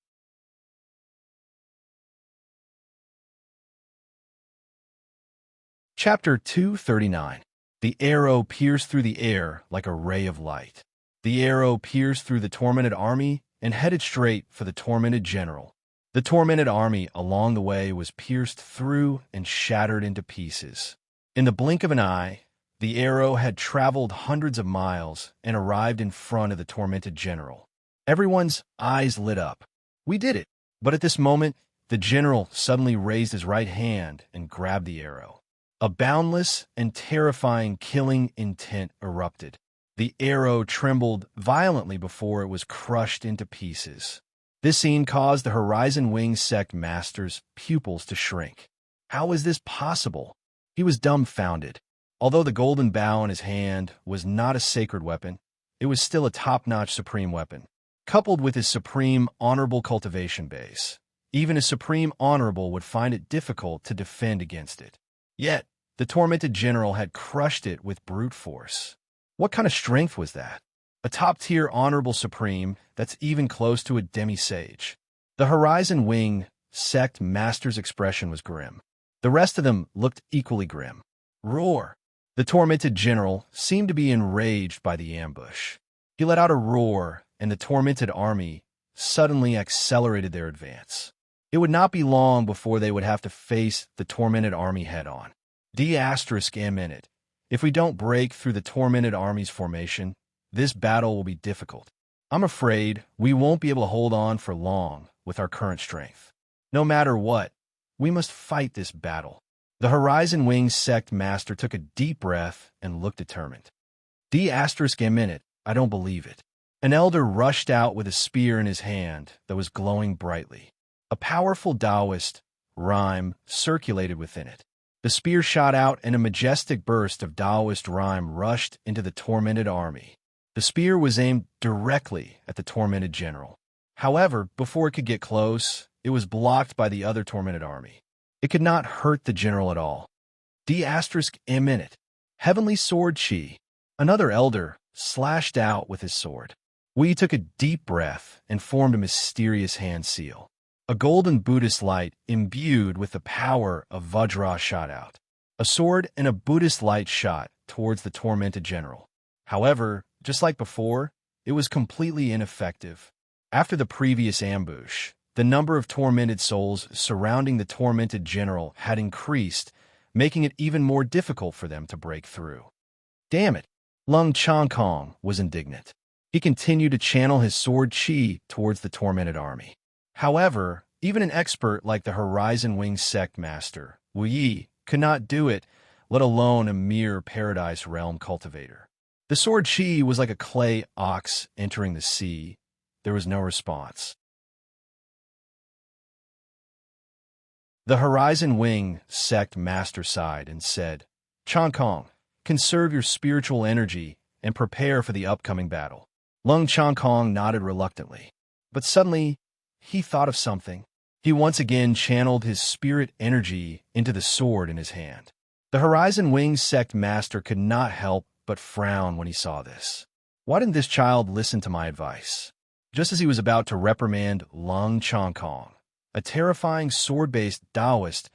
Chapter 239. The arrow pierced through the air like a ray of light. The arrow pierced through the tormented army and headed straight for the tormented general. The tormented army along the way was pierced through and shattered into pieces. In the blink of an eye, the arrow had traveled hundreds of miles and arrived in front of the tormented general. Everyone's eyes lit up. We did it! But at this moment, the general suddenly raised his right hand and grabbed the arrow. A boundless and terrifying killing intent erupted. The arrow trembled violently before it was crushed into pieces. This scene caused the Horizon Wing sect master's pupils to shrink. How was this possible? He was dumbfounded. Although the golden bow in his hand was not a sacred weapon, it was still a top-notch supreme weapon. Coupled with his supreme honorable cultivation base, even a supreme honorable would find it difficult to defend against it. Yet, the tormented general had crushed it with brute force. What kind of strength was that? A top-tier honorable supreme that's even close to a demi-sage. The Horizon Wing sect master's expression was grim. The rest of them looked equally grim. Roar! The tormented general seemed to be enraged by the ambush. He let out a roar, and the tormented army suddenly accelerated their advance. It would not be long before they would have to face the tormented army head-on. D*M in it. If we don't break through the tormented army's formation, this battle will be difficult. I'm afraid we won't be able to hold on for long with our current strength. No matter what, we must fight this battle. The Horizon Wing sect master took a deep breath and looked determined. D*M in it. I don't believe it. An elder rushed out with a spear in his hand that was glowing brightly. A powerful Taoist rhyme circulated within it. The spear shot out and a majestic burst of Taoist rhyme rushed into the tormented army. The spear was aimed directly at the tormented general. However, before it could get close, it was blocked by the other tormented army. It could not hurt the general at all. D*M in it. Heavenly Sword Chi. Another elder slashed out with his sword. We took a deep breath and formed a mysterious hand seal. A golden Buddhist light imbued with the power of Vajra shot out. A sword and a Buddhist light shot towards the tormented general. However, just like before, it was completely ineffective. After the previous ambush, the number of tormented souls surrounding the tormented general had increased, making it even more difficult for them to break through. Damn it! Lung Changkong was indignant. He continued to channel his sword chi towards the tormented army. However, even an expert like the Horizon Wing sect master, Wu Yi, could not do it, let alone a mere paradise realm cultivator. The sword chi was like a clay ox entering the sea. There was no response. The Horizon Wing sect master sighed and said, Changkong, conserve your spiritual energy and prepare for the upcoming battle. Lung Changkong nodded reluctantly, but suddenly he thought of something. He once again channeled his spirit energy into the sword in his hand. The Horizon Wing sect master could not help but frown when he saw this. Why didn't this child listen to my advice? Just as he was about to reprimand Lung Changkong, a terrifying sword-based Taoist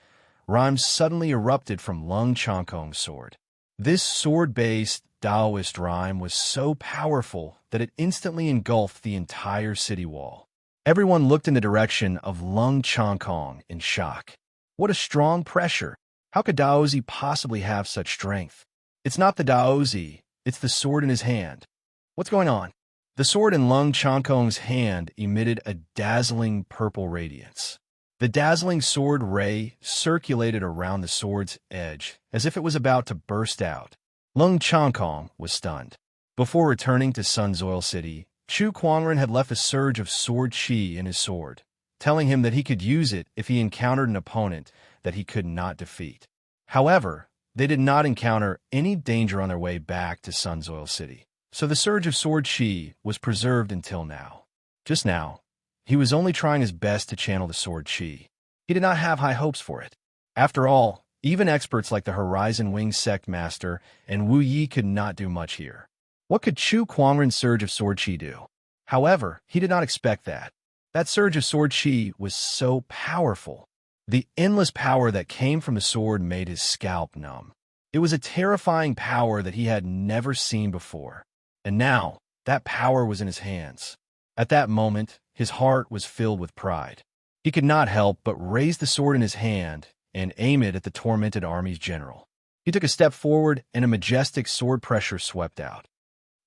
rhyme suddenly erupted from Lung Changkong's sword. This sword-based Taoist rhyme was so powerful that it instantly engulfed the entire city wall. Everyone looked in the direction of Lung Chongkong in shock. What a strong pressure! How could Daozi possibly have such strength? It's not the Daozi, it's the sword in his hand. What's going on? The sword in Lung Chongkong's hand emitted a dazzling purple radiance. The dazzling sword ray circulated around the sword's edge as if it was about to burst out. Lung Chongkong was stunned. Before returning to Sunsoil City, Chu Kuangren had left a surge of sword chi in his sword, telling him that he could use it if he encountered an opponent that he could not defeat. However, they did not encounter any danger on their way back to Sunsoil City, so the surge of sword chi was preserved until now. Just now, he was only trying his best to channel the sword chi. He did not have high hopes for it. After all, even experts like the Horizon Wing Sect Master and Wu Yi could not do much here. What could Chu Kuangren's surge of sword chi do? However, he did not expect that. That surge of sword chi was so powerful. The endless power that came from the sword made his scalp numb. It was a terrifying power that he had never seen before. And now, that power was in his hands. At that moment, his heart was filled with pride. He could not help but raise the sword in his hand and aim it at the tormented army's general. He took a step forward and a majestic sword pressure swept out.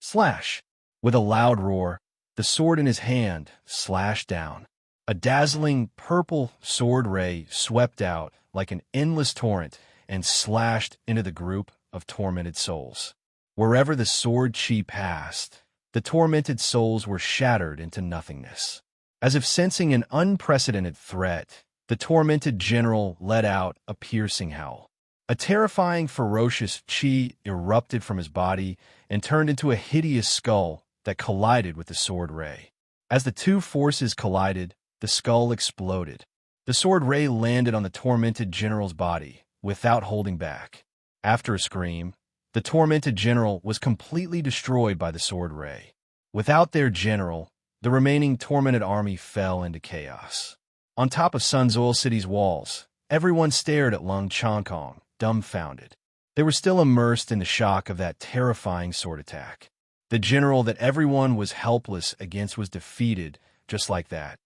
Slash! With a loud roar, the sword in his hand slashed down. A dazzling purple sword ray swept out like an endless torrent and slashed into the group of tormented souls. Wherever the sword chi passed, the tormented souls were shattered into nothingness. As if sensing an unprecedented threat, the tormented general let out a piercing howl. A terrifying, ferocious chi erupted from his body and turned into a hideous skull that collided with the sword ray. As the two forces collided, the skull exploded. The sword ray landed on the tormented general's body without holding back. After a scream, the tormented general was completely destroyed by the sword ray. Without their general, the remaining tormented army fell into chaos. On top of Sunsoil City's walls, everyone stared at Lung Chongkong, dumbfounded. They were still immersed in the shock of that terrifying sword attack. The general that everyone was helpless against was defeated just like that.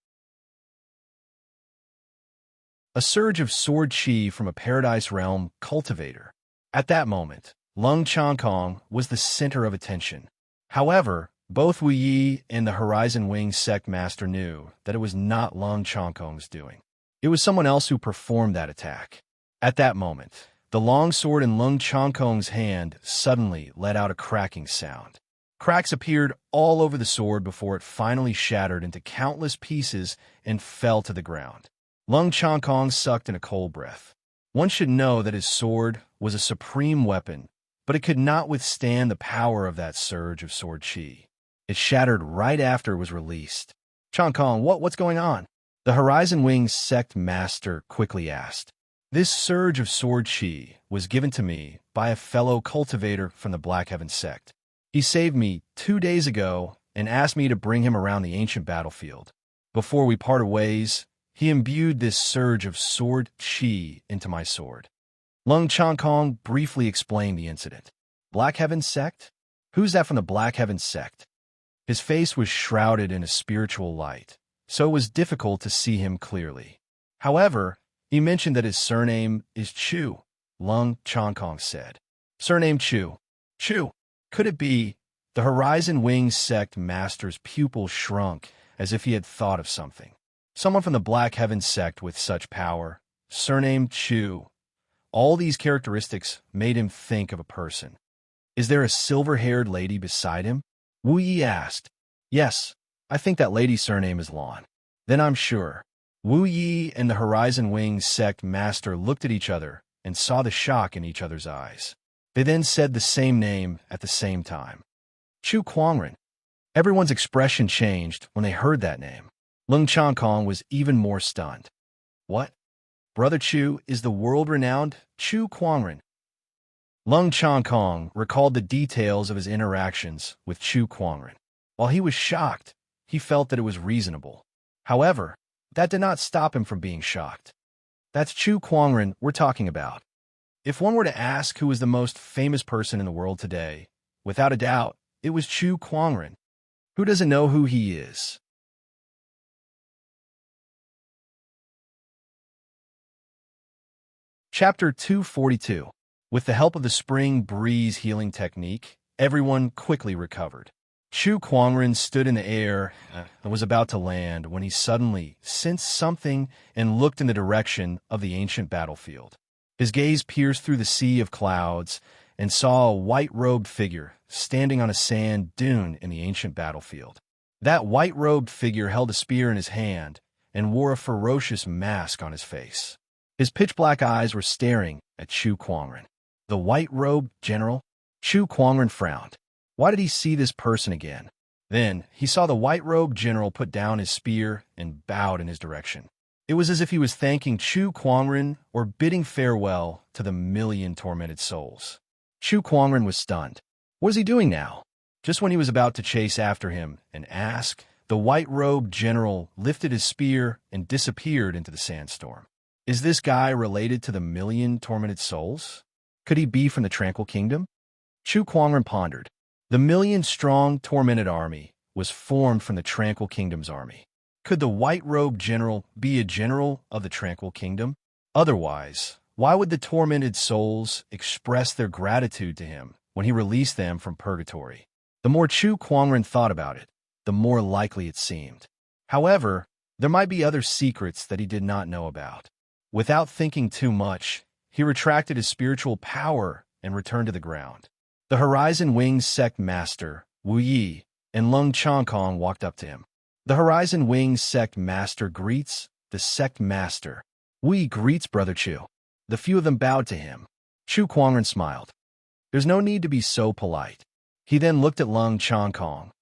A surge of sword chi from a paradise realm cultivator. At that moment, Lung Chongkong was the center of attention. However, both Wu Yi and the Horizon Wing Sect Master knew that it was not Lung Chongkong's doing. It was someone else who performed that attack. At that moment, the long sword in Lung Chongkong's hand suddenly let out a cracking sound. Cracks appeared all over the sword before it finally shattered into countless pieces and fell to the ground. Lung Chongkong sucked in a cold breath. One should know that his sword was a supreme weapon, but it could not withstand the power of that surge of sword chi. It shattered right after it was released. Chongkong, what's going on? The Horizon Wing Sect Master quickly asked. This surge of sword chi was given to me by a fellow cultivator from the Black Heaven sect. He saved me 2 days ago and asked me to bring him around the ancient battlefield. Before we parted ways, he imbued this surge of sword chi into my sword. Lung Chongkong briefly explained the incident. Black Heaven sect? Who's that from the Black Heaven sect? His face was shrouded in a spiritual light, so it was difficult to see him clearly. However, he mentioned that his surname is Chu, Lung Chongkong said. Surname Chu. Chu. Could it be? The Horizon Wing Sect Master's pupil shrunk as if he had thought of something. Someone from the Black Heaven sect with such power. Surname Chu. All these characteristics made him think of a person. Is there a silver-haired lady beside him? Wu Yi asked. Yes, I think that lady's surname is Lan. Then I'm sure. Wu Yi and the Horizon Wing Sect Master looked at each other and saw the shock in each other's eyes. They then said the same name at the same time. Chu Kuangren. Everyone's expression changed when they heard that name. Lung Chongkong was even more stunned. What? Brother Chu is the world-renowned Chu Kuangren. Lung Chongkong recalled the details of his interactions with Chu Kuangren. While he was shocked, he felt that it was reasonable. However, that did not stop him from being shocked. That's Chu Kuangren we're talking about. If one were to ask who is the most famous person in the world today, without a doubt, it was Chu Kuangren. Who doesn't know who he is? Chapter 242. With the help of the spring breeze healing technique, everyone quickly recovered. Chu Kuangren stood in the air and was about to land when he suddenly sensed something and looked in the direction of the ancient battlefield. His gaze pierced through the sea of clouds and saw a white-robed figure standing on a sand dune in the ancient battlefield. That white-robed figure held a spear in his hand and wore a ferocious mask on his face. His pitch-black eyes were staring at Chu Kuangren. The white-robed general? Chu Kuangren frowned. Why did he see this person again? Then he saw the white-robed general put down his spear and bowed in his direction. It was as if he was thanking Chu Kuangren or bidding farewell to the million tormented souls. Chu Kuangren was stunned. What is he doing now? Just when he was about to chase after him and ask, the white-robed general lifted his spear and disappeared into the sandstorm. Is this guy related to the million tormented souls? Could he be from the Tranquil Kingdom? Chu Kuangren pondered. The million-strong tormented army was formed from the Tranquil Kingdom's army. Could the white-robed general be a general of the Tranquil Kingdom? Otherwise, why would the tormented souls express their gratitude to him when he released them from purgatory? The more Chu Kuangren thought about it, the more likely it seemed. However, there might be other secrets that he did not know about. Without thinking too much, he retracted his spiritual power and returned to the ground. The Horizon Wings sect master, Wu Yi, and Lung Changkong walked up to him. The Horizon Wings sect master greets the sect master. Wu Yi greets Brother Chu. The few of them bowed to him. Chu Kuangren smiled. There's no need to be so polite. He then looked at Lung Changkong,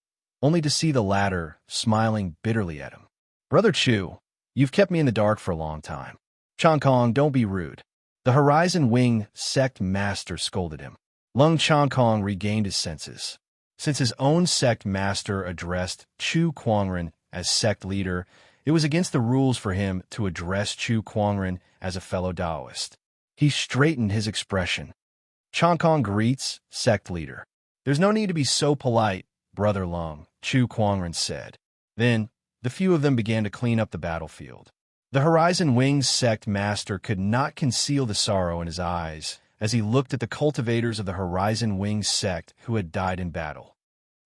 only to see the latter smiling bitterly at him. Brother Chu, you've kept me in the dark for a long time. Changkong, don't be rude. The Horizon Wing sect master scolded him. Lung Changkong regained his senses. Since his own sect master addressed Chu Kuangren as sect leader, it was against the rules for him to address Chu Kuangren as a fellow Taoist. He straightened his expression. Changkong greets sect leader. There's no need to be so polite, Brother Lung, Chu Kuangren said. Then, the few of them began to clean up the battlefield. The Horizon Wings sect master could not conceal the sorrow in his eyes as he looked at the cultivators of the Horizon Wings sect who had died in battle.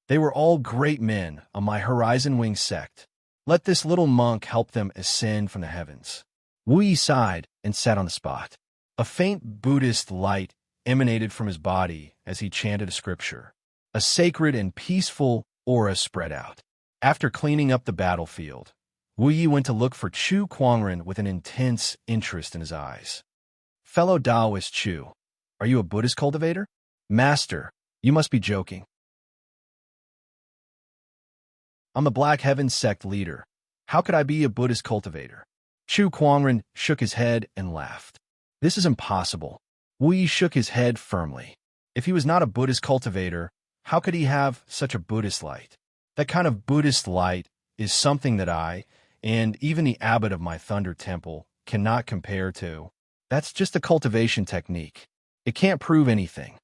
They were all great men of my Horizon Wings sect. Let this little monk help them ascend from the heavens. Wu Yi sighed and sat on the spot. A faint Buddhist light emanated from his body as he chanted a scripture. A sacred and peaceful aura spread out. After cleaning up the battlefield, Wu Yi went to look for Chu Kuangren with an intense interest in his eyes. Fellow Taoist Chu, are you a Buddhist cultivator? Master, you must be joking. I'm a Black Heaven sect leader. How could I be a Buddhist cultivator? Chu Kuangren shook his head and laughed. This is impossible. Wu Yi shook his head firmly. If he was not a Buddhist cultivator, how could he have such a Buddhist light? That kind of Buddhist light is something that I, and even the abbot of my Thunder Temple, cannot compare to. That's just a cultivation technique. It can't prove anything.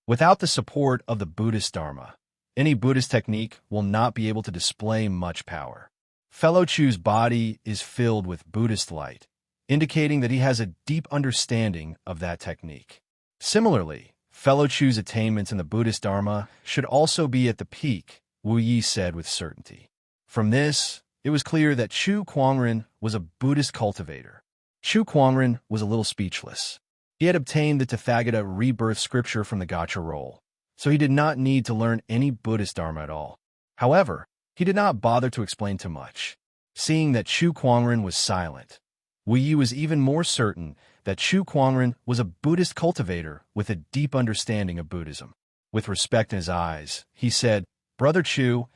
Without the support of the Buddhist Dharma, any Buddhist technique will not be able to display much power. Fellow Chu's body is filled with Buddhist light, indicating that he has a deep understanding of that technique. Similarly, Fellow Chu's attainments in the Buddhist Dharma should also be at the peak, Wu Yi said with certainty. From this, it was clear that Chu Kuangren was a Buddhist cultivator. Chu Kuangren was a little speechless. He had obtained the Tathagata rebirth scripture from the Gacha roll, so he did not need to learn any Buddhist Dharma at all. However, he did not bother to explain too much. Seeing that Chu Kuangren was silent, Wu Yi was even more certain that Chu Kuangren was a Buddhist cultivator with a deep understanding of Buddhism. With respect in his eyes, he said, Brother Chu,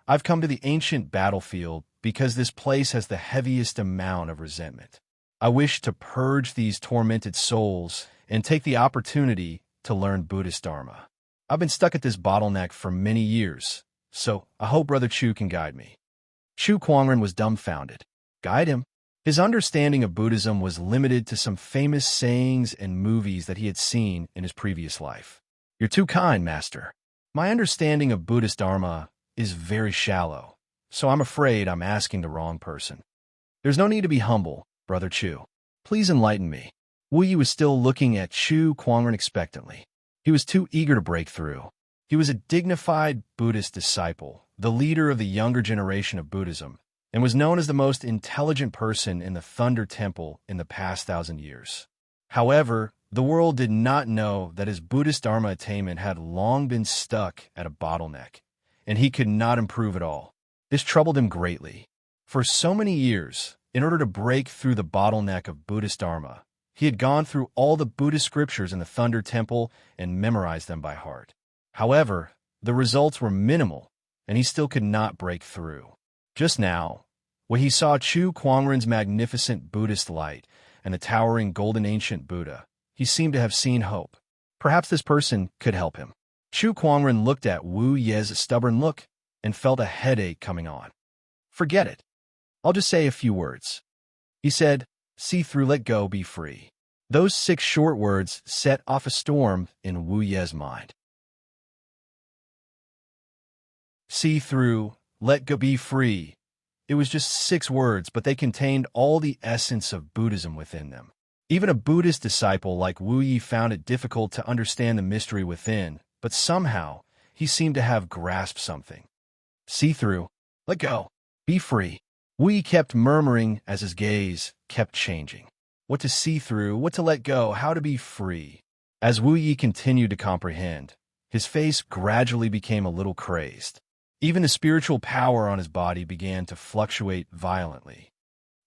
I've come to the ancient battlefield because this place has the heaviest amount of resentment. I wish to purge these tormented souls and take the opportunity to learn Buddhist Dharma. I've been stuck at this bottleneck for many years, so I hope Brother Chu can guide me. Chu Kuangren was dumbfounded. Guide him? His understanding of Buddhism was limited to some famous sayings and movies that he had seen in his previous life. You're too kind, Master. My understanding of Buddhist Dharma is very shallow, so I'm afraid I'm asking the wrong person. There's no need to be humble, Brother Chu. Please enlighten me. Wu Yi was still looking at Chu Kuangren expectantly. He was too eager to break through. He was a dignified Buddhist disciple, the leader of the younger generation of Buddhism, and was known as the most intelligent person in the Thunder Temple in the past 1,000 years. However, the world did not know that his Buddhist Dharma attainment had long been stuck at a bottleneck, and he could not improve at all. This troubled him greatly. For so many years, in order to break through the bottleneck of Buddhist Dharma, he had gone through all the Buddhist scriptures in the Thunder Temple and memorized them by heart. However, the results were minimal, and he still could not break through. Just now, when he saw Chu Kuangren's magnificent Buddhist light and the towering golden ancient Buddha, he seemed to have seen hope. Perhaps this person could help him. Chu Kuangren looked at Wu Ye's stubborn look and felt a headache coming on. Forget it. I'll just say a few words. He said, "See through, let go, be free." Those 6 short words set off a storm in Wu Ye's mind. See through, let go, be free. It was just 6 words, but they contained all the essence of Buddhism within them. Even a Buddhist disciple like Wu Yi found it difficult to understand the mystery within, but somehow he seemed to have grasped something. See through, let go, be free. Wu Yi kept murmuring as his gaze kept changing. What to see through, what to let go, how to be free. As Wu Yi continued to comprehend, his face gradually became a little crazed. Even the spiritual power on his body began to fluctuate violently.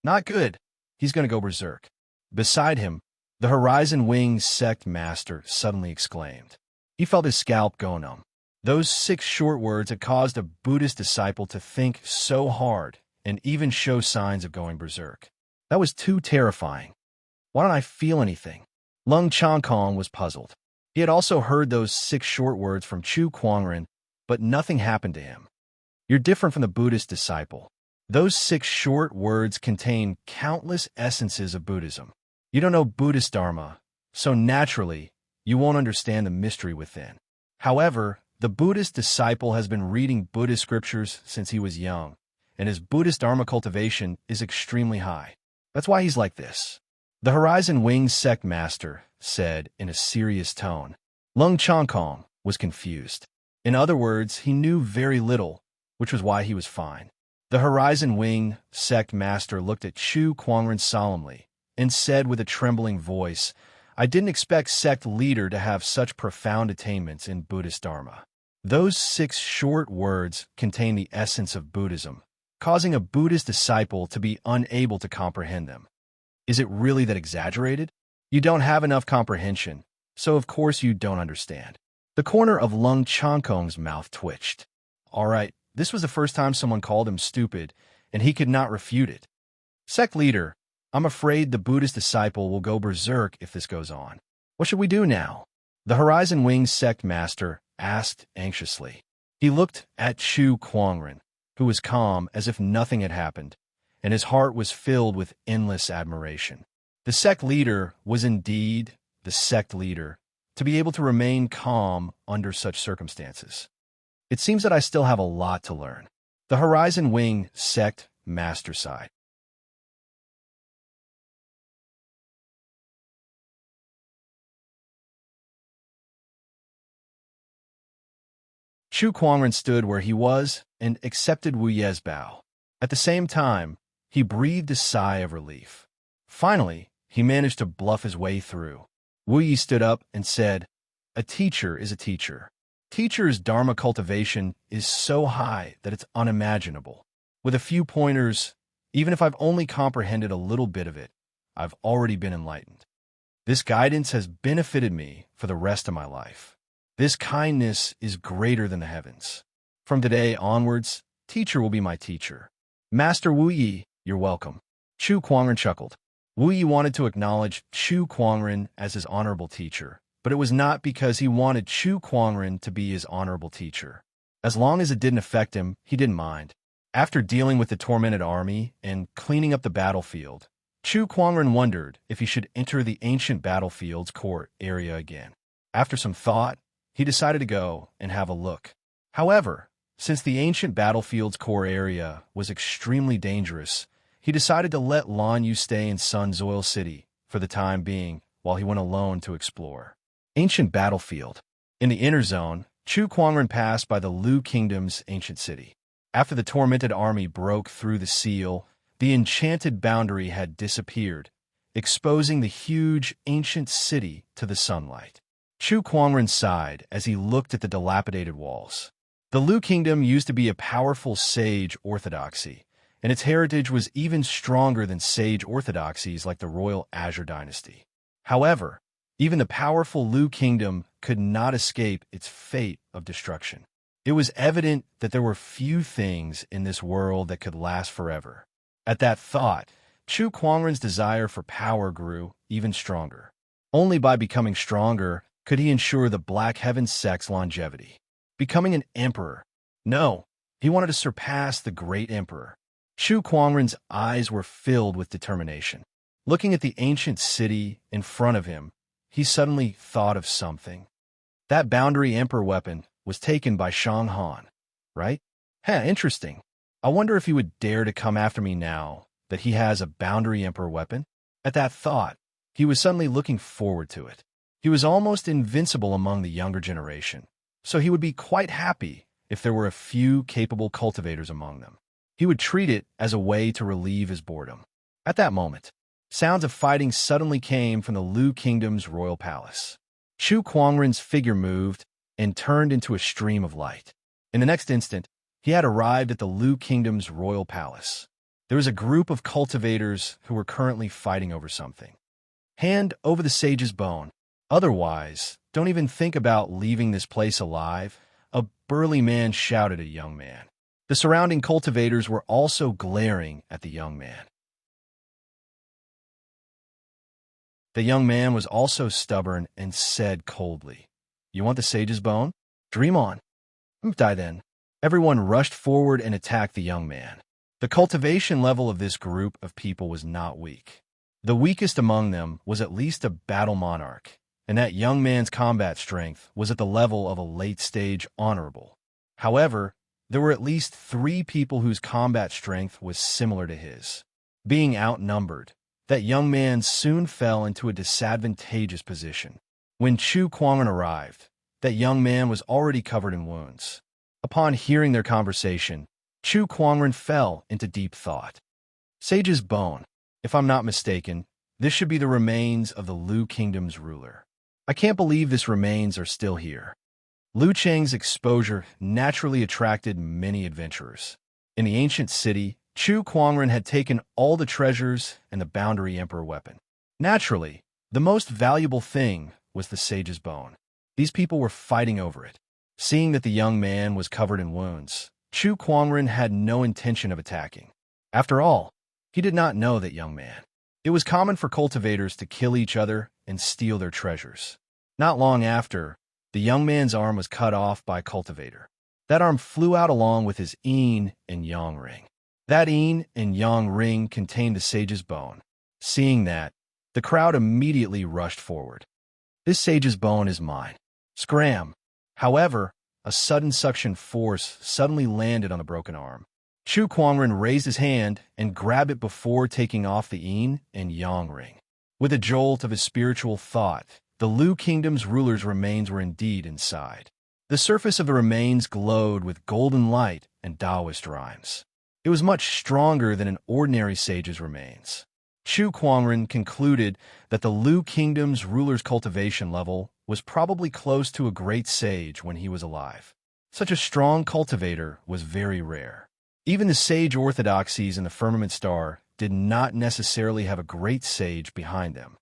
Not good. He's going to go berserk. Beside him, the Horizon Wings sect master suddenly exclaimed. He felt his scalp go numb. Those 6 short words had caused a Buddhist disciple to think so hard and even show signs of going berserk. That was too terrifying. Why don't I feel anything? Lung Changkong was puzzled. He had also heard those 6 short words from Chu Kuangren, but nothing happened to him. You're different from the Buddhist disciple. Those 6 short words contain countless essences of Buddhism. You don't know Buddhist Dharma, so naturally, you won't understand the mystery within. However, the Buddhist disciple has been reading Buddhist scriptures since he was young, and his Buddhist Dharma cultivation is extremely high. That's why he's like this. The Horizon Wings sect master said in a serious tone. Lung Changkong was confused. In other words, he knew very little, which was why he was fine. The Horizon Wing sect master looked at Chu Kuangren solemnly and said with a trembling voice, I didn't expect sect leader to have such profound attainments in Buddhist Dharma. Those 6 short words contain the essence of Buddhism, causing a Buddhist disciple to be unable to comprehend them. Is it really that exaggerated? You don't have enough comprehension, so of course you don't understand. The corner of Lung Changkong's mouth twitched. All right, this was the first time someone called him stupid, and he could not refute it. Sect leader, I'm afraid the Buddhist disciple will go berserk if this goes on. What should we do now? The Horizon Wings sect master asked anxiously. He looked at Chu Kuangren, who was calm as if nothing had happened, and his heart was filled with endless admiration. The sect leader was indeed the sect leader, to be able to remain calm under such circumstances. It seems that I still have a lot to learn. The Horizon Wing sect master sighed. Chu Kuangren stood where he was and accepted Wu Ye's bow. At the same time, he breathed a sigh of relief. Finally, he managed to bluff his way through. Wu Yi stood up and said, A teacher is a teacher. Teacher's Dharma cultivation is so high that it's unimaginable. With a few pointers, even if I've only comprehended a little bit of it, I've already been enlightened. This guidance has benefited me for the rest of my life. This kindness is greater than the heavens. From today onwards, teacher will be my teacher. Master Wu Yi, you're welcome. Chu Kuangren chuckled. Wu Yi wanted to acknowledge Chu Kuangren as his honorable teacher, but it was not because he wanted Chu Kuangren to be his honorable teacher. As long as it didn't affect him, he didn't mind. After dealing with the tormented army and cleaning up the battlefield, Chu Kuangren wondered if he should enter the ancient battlefield's core area again. After some thought, he decided to go and have a look. However, since the ancient battlefield's core area was extremely dangerous, he decided to let Lan Yu stay in Sun's Oil City for the time being, while he went alone to explore. Ancient battlefield. In the inner zone, Chu Kuangren passed by the Lu Kingdom's ancient city. After the tormented army broke through the seal, the enchanted boundary had disappeared, exposing the huge ancient city to the sunlight. Chu Kuangren sighed as he looked at the dilapidated walls. The Lu Kingdom used to be a powerful sage orthodoxy, and its heritage was even stronger than sage orthodoxies like the royal Azure dynasty. However, even the powerful Lu Kingdom could not escape its fate of destruction. It was evident that there were few things in this world that could last forever. At that thought, Chu Kuangren's desire for power grew even stronger. Only by becoming stronger could he ensure the Black Heaven sect's longevity. Becoming an emperor. No, he wanted to surpass the great emperor. Chu Kuangren's eyes were filled with determination. Looking at the ancient city in front of him, he suddenly thought of something. That boundary emperor weapon was taken by Shang Han, right? Interesting. I wonder if he would dare to come after me now that he has a boundary emperor weapon? At that thought, he was suddenly looking forward to it. He was almost invincible among the younger generation, so he would be quite happy if there were a few capable cultivators among them. He would treat it as a way to relieve his boredom. At that moment, sounds of fighting suddenly came from the Lu Kingdom's royal palace. Chu Kuangren's figure moved and turned into a stream of light. In the next instant, he had arrived at the Lu Kingdom's royal palace. There was a group of cultivators who were currently fighting over something. Hand over the sage's bone. Otherwise, don't even think about leaving this place alive, a burly man shouted at a young man. The surrounding cultivators were also glaring at the young man. The young man was also stubborn and said coldly, "You want the sage's bone? Dream on." Die then. Everyone rushed forward and attacked the young man. The cultivation level of this group of people was not weak. The weakest among them was at least a battle monarch, and that young man's combat strength was at the level of a late-stage honorable. However, there were at least 3 people whose combat strength was similar to his. Being outnumbered, that young man soon fell into a disadvantageous position. When Chu Kuangren arrived, that young man was already covered in wounds. Upon hearing their conversation, Chu Kuangren fell into deep thought. Sage's bone. If I'm not mistaken, this should be the remains of the Lu Kingdom's ruler. I can't believe this remains are still here. Lu Cheng's exposure naturally attracted many adventurers. In the ancient city, Chu Kuangren had taken all the treasures and the boundary emperor weapon. Naturally, the most valuable thing was the sage's bone. These people were fighting over it. Seeing that the young man was covered in wounds, Chu Kuangren had no intention of attacking. After all, he did not know that young man. It was common for cultivators to kill each other and steal their treasures. Not long after, the young man's arm was cut off by a cultivator. That arm flew out along with his yin and yang ring. That yin and yang ring contained the sage's bone. Seeing that, the crowd immediately rushed forward. This sage's bone is mine. Scram! However, a sudden suction force suddenly landed on the broken arm. Chu Kuangren raised his hand and grabbed it before taking off the yin and yang ring. With a jolt of his spiritual thought, the Lu Kingdom's ruler's remains were indeed inside. The surface of the remains glowed with golden light and Taoist rhymes. It was much stronger than an ordinary sage's remains. Chu Kuangren concluded that the Lu Kingdom's ruler's cultivation level was probably close to a great sage when he was alive. Such a strong cultivator was very rare. Even the sage orthodoxies in the Firmament Star did not necessarily have a great sage behind them.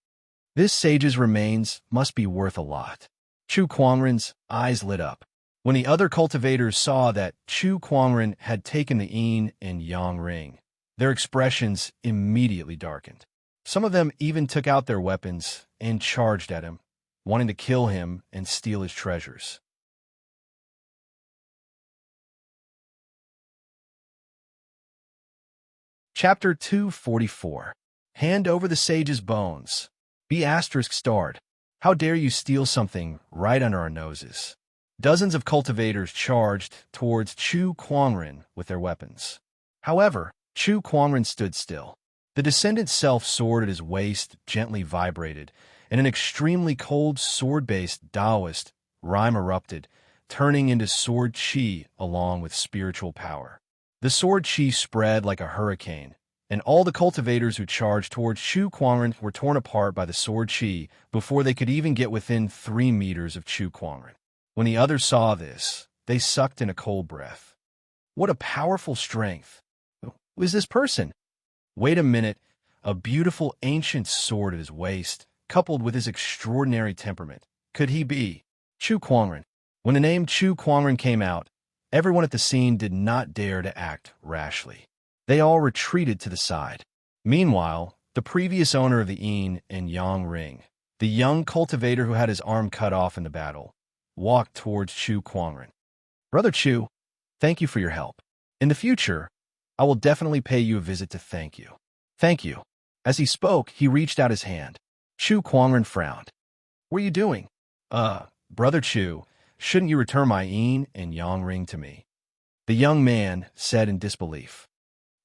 This sage's remains must be worth a lot. Chu Kuangren's eyes lit up. When the other cultivators saw that Chu Kuangren had taken the yin and yang ring, their expressions immediately darkened. Some of them even took out their weapons and charged at him, wanting to kill him and steal his treasures. Chapter 244. Hand over the sage's bones. Be asterisk starred. How dare you steal something right under our noses? Dozens of cultivators charged towards Chu Kuangren with their weapons. However, Chu Kuangren stood still. The descendant's self-sword at his waist gently vibrated, and an extremely cold sword-based Taoist rhyme erupted, turning into sword chi along with spiritual power. The sword chi spread like a hurricane, and all the cultivators who charged towards Chu Kuangren were torn apart by the sword chi before they could even get within 3 meters of Chu Kuangren. When the others saw this, they sucked in a cold breath. What a powerful strength! Who is this person? Wait a minute, a beautiful ancient sword at his waist, coupled with his extraordinary temperament. Could he be Chu Kuangren? When the name Chu Kuangren came out, everyone at the scene did not dare to act rashly. They all retreated to the side. Meanwhile, the previous owner of the Yin and Yang Ring, the young cultivator who had his arm cut off in the battle, walked towards Chu Kuangren. Brother Chu, thank you for your help. In the future, I will definitely pay you a visit to thank you. Thank you. As he spoke, he reached out his hand. Chu Kuangren frowned. What are you doing? Brother Chu, shouldn't you return my Yin and Yang Ring to me? The young man said in disbelief.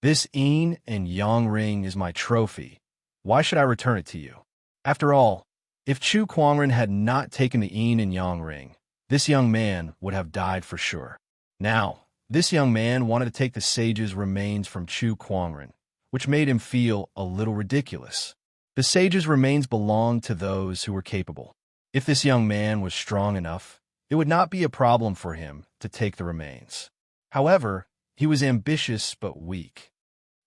This Yin and Yang Ring is my trophy. Why should I return it to you? After all, if Chu Kuangren had not taken the Yin and Yang Ring, this young man would have died for sure. Now, this young man wanted to take the sage's remains from Chu Kuangren, which made him feel a little ridiculous. The sage's remains belonged to those who were capable. If this young man was strong enough, it would not be a problem for him to take the remains. However, he was ambitious but weak.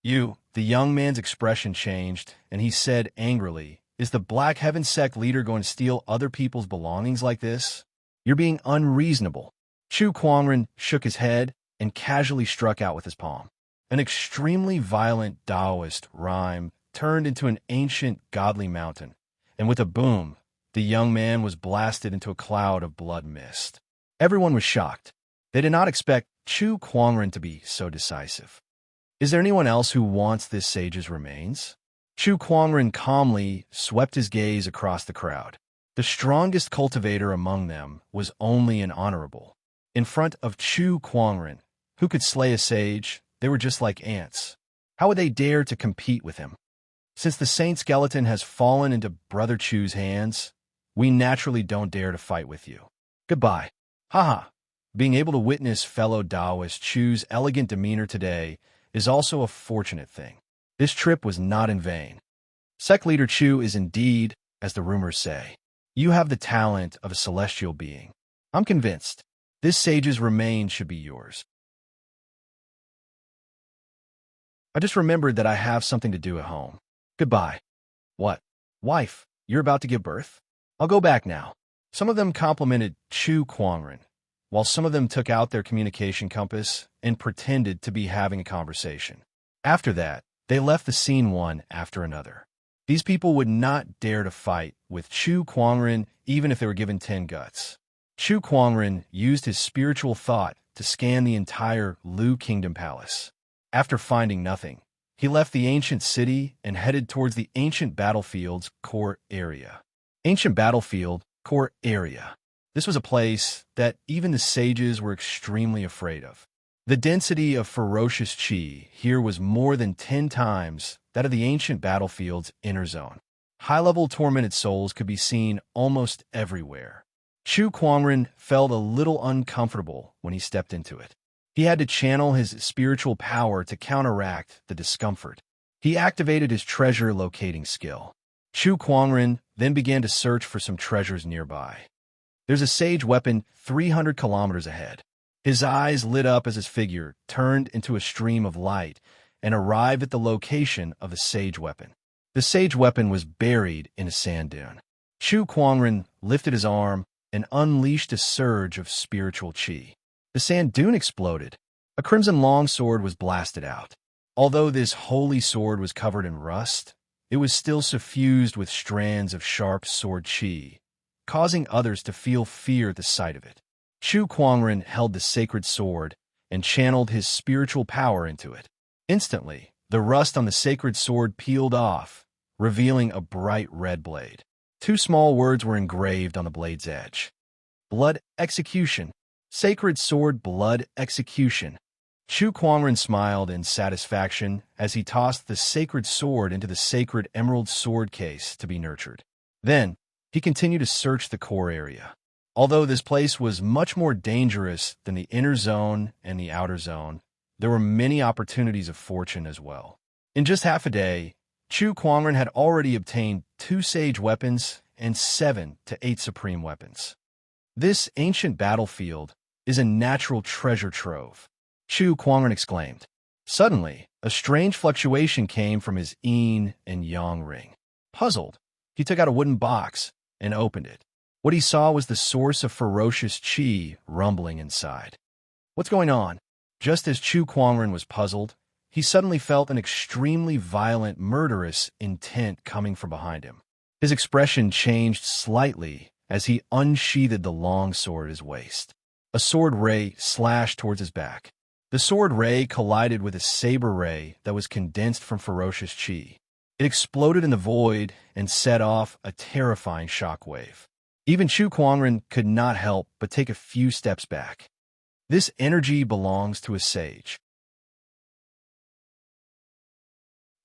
The young man's expression changed, and he said angrily, is the Black Heaven sect leader going to steal other people's belongings like this? You're being unreasonable. Chu Kuangren shook his head and casually struck out with his palm. An extremely violent Taoist rhyme turned into an ancient godly mountain, and with a boom, the young man was blasted into a cloud of blood mist. Everyone was shocked. They did not expect Chu Kuangren to be so decisive. Is there anyone else who wants this sage's remains? Chu Kuangren calmly swept his gaze across the crowd. The strongest cultivator among them was only an honorable. In front of Chu Kuangren, who could slay a sage, they were just like ants. How would they dare to compete with him? Since the saint skeleton has fallen into Brother Chu's hands, we naturally don't dare to fight with you. Goodbye. Haha. Being able to witness fellow Taoist Chu's elegant demeanor today is also a fortunate thing. This trip was not in vain. Sect leader Chu is indeed, as the rumors say, you have the talent of a celestial being. I'm convinced. This sage's remains should be yours. I just remembered that I have something to do at home. Goodbye. What? Wife, you're about to give birth? I'll go back now. Some of them complimented Chu Kuangren, while some of them took out their communication compass and pretended to be having a conversation. After that, they left the scene one after another. These people would not dare to fight with Chu Kuangren even if they were given 10 guts. Chu Kuangren used his spiritual thought to scan the entire Lu Kingdom Palace. After finding nothing, he left the ancient city and headed towards the ancient battlefield's core area. Ancient battlefield, core area. This was a place that even the sages were extremely afraid of. The density of ferocious chi here was more than 10 times that of the ancient battlefield's inner zone. High-level tormented souls could be seen almost everywhere. Chu Kuangren felt a little uncomfortable when he stepped into it. He had to channel his spiritual power to counteract the discomfort. He activated his treasure locating skill. Chu Kuangren then began to search for some treasures nearby. There's a sage weapon 300 kilometers ahead. His eyes lit up as his figure turned into a stream of light and arrived at the location of the sage weapon. The sage weapon was buried in a sand dune. Chu Kuangren lifted his arm and unleashed a surge of spiritual chi. The sand dune exploded. A crimson longsword was blasted out. Although this holy sword was covered in rust, it was still suffused with strands of sharp sword chi, causing others to feel fear at the sight of it. Chu Kuangren held the sacred sword and channeled his spiritual power into it. Instantly, the rust on the sacred sword peeled off, revealing a bright red blade. 2 small words were engraved on the blade's edge. Blood execution. Sacred sword blood execution. Chu Kuangren smiled in satisfaction as he tossed the sacred sword into the sacred emerald sword case to be nurtured. Then, he continued to search the core area. Although this place was much more dangerous than the inner zone and the outer zone, there were many opportunities of fortune as well. In just half a day, Chu Kuangren had already obtained 2 sage weapons and 7 to 8 supreme weapons. This ancient battlefield is a natural treasure trove, Chu Kuangren exclaimed. Suddenly, a strange fluctuation came from his yin and yang ring. Puzzled, he took out a wooden box and opened it. What he saw was the source of ferocious qi rumbling inside. What's going on? Just as Chu Kuangren was puzzled, he suddenly felt an extremely violent, murderous intent coming from behind him. His expression changed slightly as he unsheathed the long sword at his waist. A sword ray slashed towards his back. The sword ray collided with a saber ray that was condensed from ferocious qi. It exploded in the void and set off a terrifying shockwave. Even Chu Kuangren could not help but take a few steps back. This energy belongs to a sage.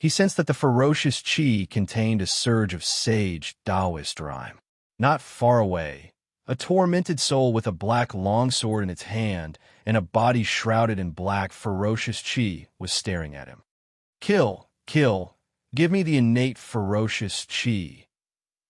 He sensed that the ferocious qi contained a surge of sage Taoist rhyme. Not far away, a tormented soul with a black longsword in its hand and a body shrouded in black ferocious qi was staring at him. Kill, kill, give me the innate ferocious qi.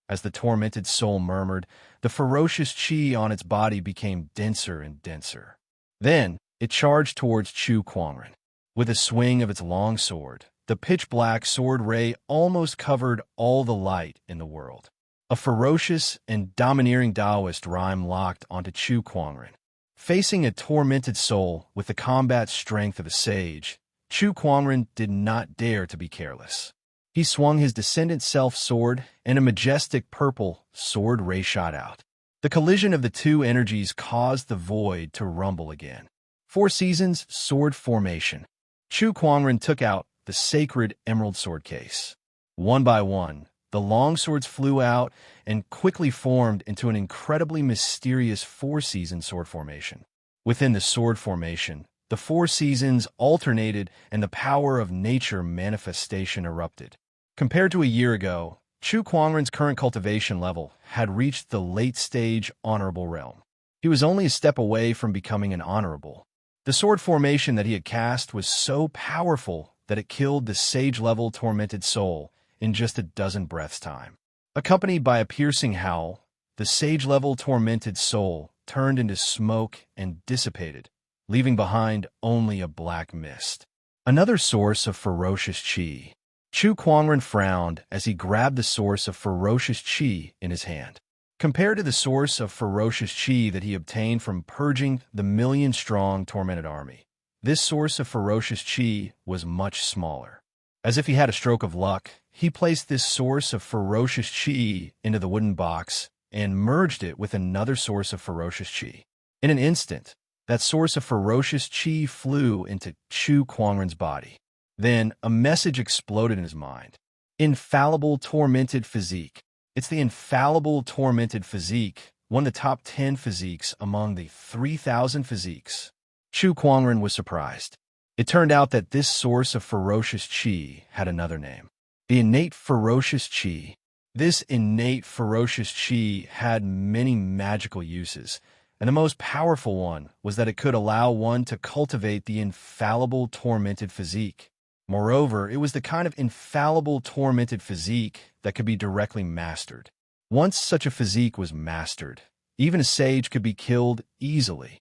As the tormented soul murmured, the ferocious qi on its body became denser and denser. Then, it charged towards Chu Kuangren. With a swing of its long sword, the pitch-black sword ray almost covered all the light in the world. A ferocious and domineering Taoist rhyme locked onto Chu Kuangren. Facing a tormented soul with the combat strength of a sage, Chu Kuangren did not dare to be careless. He swung his descendant self-sword, and a majestic purple sword ray shot out. The collision of the two energies caused the void to rumble again. 4 Seasons Sword Formation. Chu Kuangren took out the sacred emerald sword case. One by one, the long swords flew out and quickly formed into an incredibly mysterious 4-season sword formation. Within the sword formation, the 4 seasons alternated and the power of nature manifestation erupted. Compared to a year ago, Chu Kuangren's current cultivation level had reached the late-stage honorable realm. He was only a step away from becoming an honorable. The sword formation that he had cast was so powerful that it killed the sage-level tormented soul in just a dozen breaths' time. Accompanied by a piercing howl, the sage-level tormented soul turned into smoke and dissipated, leaving behind only a black mist. Another source of ferocious qi. Chu Kuangren frowned as he grabbed the source of ferocious qi in his hand. Compared to the source of ferocious qi that he obtained from purging the million-strong tormented army, this source of ferocious qi was much smaller. As if he had a stroke of luck, he placed this source of ferocious qi into the wooden box and merged it with another source of ferocious qi. In an instant, that source of ferocious qi flew into Chu Kuangren's body. Then, a message exploded in his mind. Infallible tormented physique. It's the infallible tormented physique, one of the top 10 physiques among the 3,000 physiques. Chu Kuangren was surprised. It turned out that this source of ferocious qi had another name. The innate ferocious qi. This innate ferocious qi had many magical uses, and the most powerful one was that it could allow one to cultivate the infallible tormented physique. Moreover, it was the kind of infallible tormented physique that could be directly mastered. Once such a physique was mastered, even a sage could be killed easily.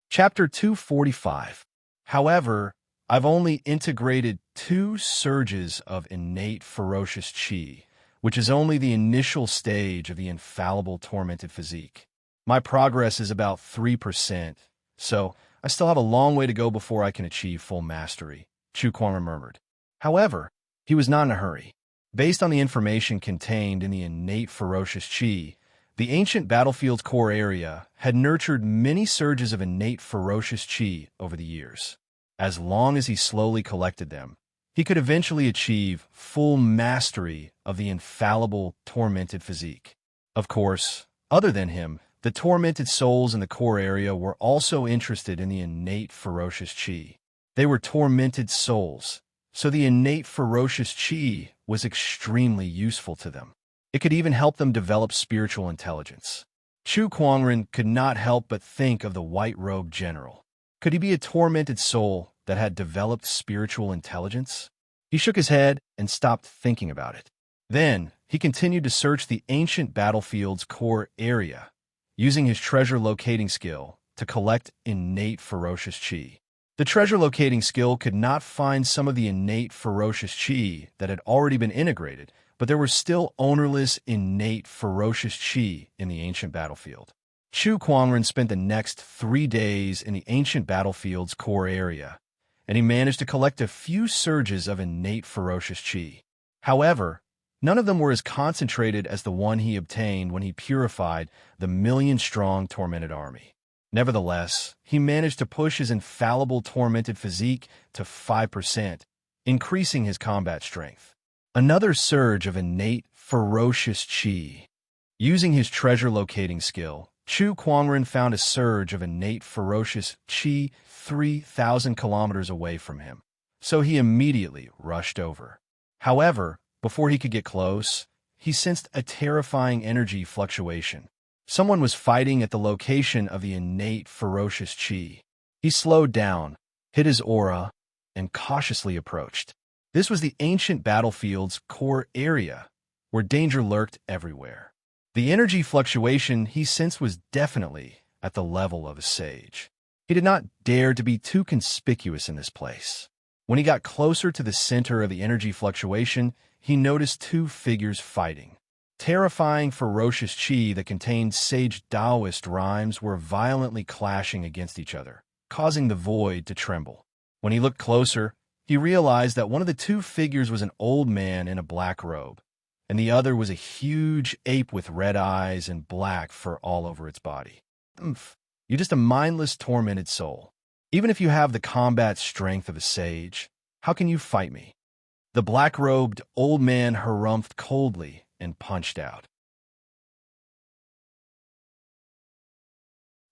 Chapter 245. However, I've only integrated 2 surges of innate ferocious qi, which is only the initial stage of the infallible tormented physique. My progress is about 3%, so I still have a long way to go before I can achieve full mastery, Chu Kuangren murmured. However, he was not in a hurry. Based on the information contained in the innate ferocious qi, the ancient battlefield's core area had nurtured many surges of innate ferocious qi over the years. As long as he slowly collected them, he could eventually achieve full mastery of the infallible tormented physique. Of course, other than him, the tormented souls in the core area were also interested in the innate ferocious qi. They were tormented souls, so the innate ferocious chi was extremely useful to them. It could even help them develop spiritual intelligence. Chu Kuangren could not help but think of the white-robed general. Could he be a tormented soul that had developed spiritual intelligence? He shook his head and stopped thinking about it. Then, he continued to search the ancient battlefield's core area, using his treasure locating skill to collect innate ferocious chi. The treasure locating skill could not find some of the innate ferocious chi that had already been integrated, but there was still ownerless innate ferocious chi in the ancient battlefield. Chu Kuangren spent the next 3 days in the ancient battlefield's core area, and he managed to collect a few surges of innate ferocious chi. However, none of them were as concentrated as the one he obtained when he purified the million-strong tormented army. Nevertheless, he managed to push his infallible tormented physique to 5%, increasing his combat strength. Another surge of innate ferocious chi. Using his treasure locating skill, Chu Kuangren found a surge of innate ferocious chi 3,000 kilometers away from him, so he immediately rushed over. However, before he could get close, he sensed a terrifying energy fluctuation. Someone was fighting at the location of the innate ferocious chi. He slowed down, hid his aura, and cautiously approached. This was the ancient battlefield's core area, where danger lurked everywhere. The energy fluctuation he sensed was definitely at the level of a sage. He did not dare to be too conspicuous in this place. When he got closer to the center of the energy fluctuation, he noticed 2 figures fighting. Terrifying ferocious chi that contained sage Taoist rhymes were violently clashing against each other, causing the void to tremble. When he looked closer, he realized that one of the 2 figures was an old man in a black robe, and the other was a huge ape with red eyes and black fur all over its body. You're just a mindless, tormented soul. Even if you have the combat strength of a sage, how can you fight me? The black-robed old man harumphed coldly and punched out.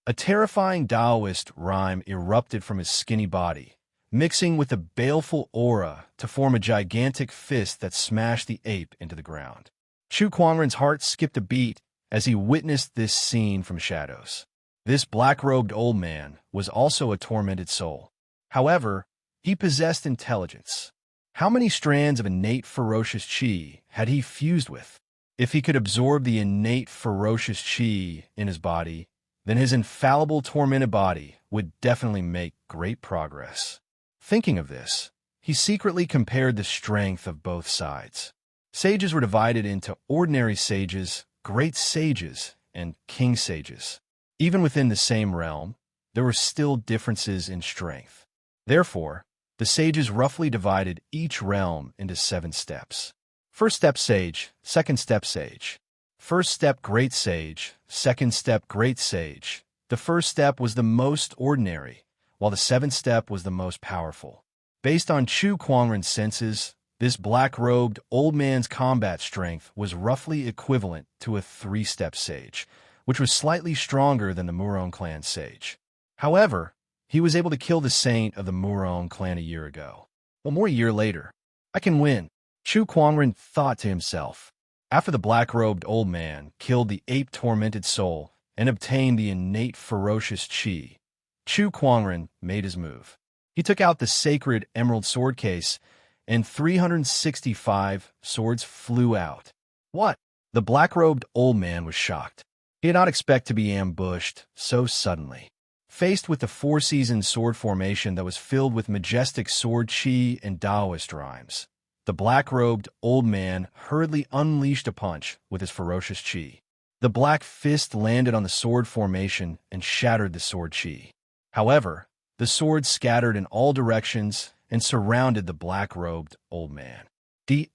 A terrifying Taoist rhyme erupted from his skinny body, mixing with a baleful aura to form a gigantic fist that smashed the ape into the ground. Chu Kuangren's heart skipped a beat as he witnessed this scene from shadows. This black-robed old man was also a tormented soul. However, he possessed intelligence. How many strands of innate ferocious chi had he fused with? If he could absorb the innate ferocious chi in his body, then his infallible tormented body would definitely make great progress. Thinking of this, he secretly compared the strength of both sides. Sages were divided into ordinary sages, great sages, and king sages. Even within the same realm, there were still differences in strength. Therefore, the sages roughly divided each realm into 7 steps. First step sage, second step sage. First step great sage, second step great sage. The first step was the most ordinary, while the 7th step was the most powerful. Based on Chu Kuangren's senses, this black-robed old man's combat strength was roughly equivalent to a 3-step sage, which was slightly stronger than the Murong clan sage. However, he was able to kill the saint of the Murong clan a year ago. One more year later, I can win, Chu Kuangren thought to himself. After the black-robed old man killed the ape-tormented soul and obtained the innate ferocious chi, Chu Kuangren made his move. He took out the sacred emerald sword case, and 365 swords flew out. What? The black-robed old man was shocked. He did not expect to be ambushed so suddenly. Faced with the 4-season sword formation that was filled with majestic sword chi and Taoist rhymes, the black-robed old man hurriedly unleashed a punch with his ferocious chi. The black fist landed on the sword formation and shattered the sword chi. However, the sword scattered in all directions and surrounded the black-robed old man. The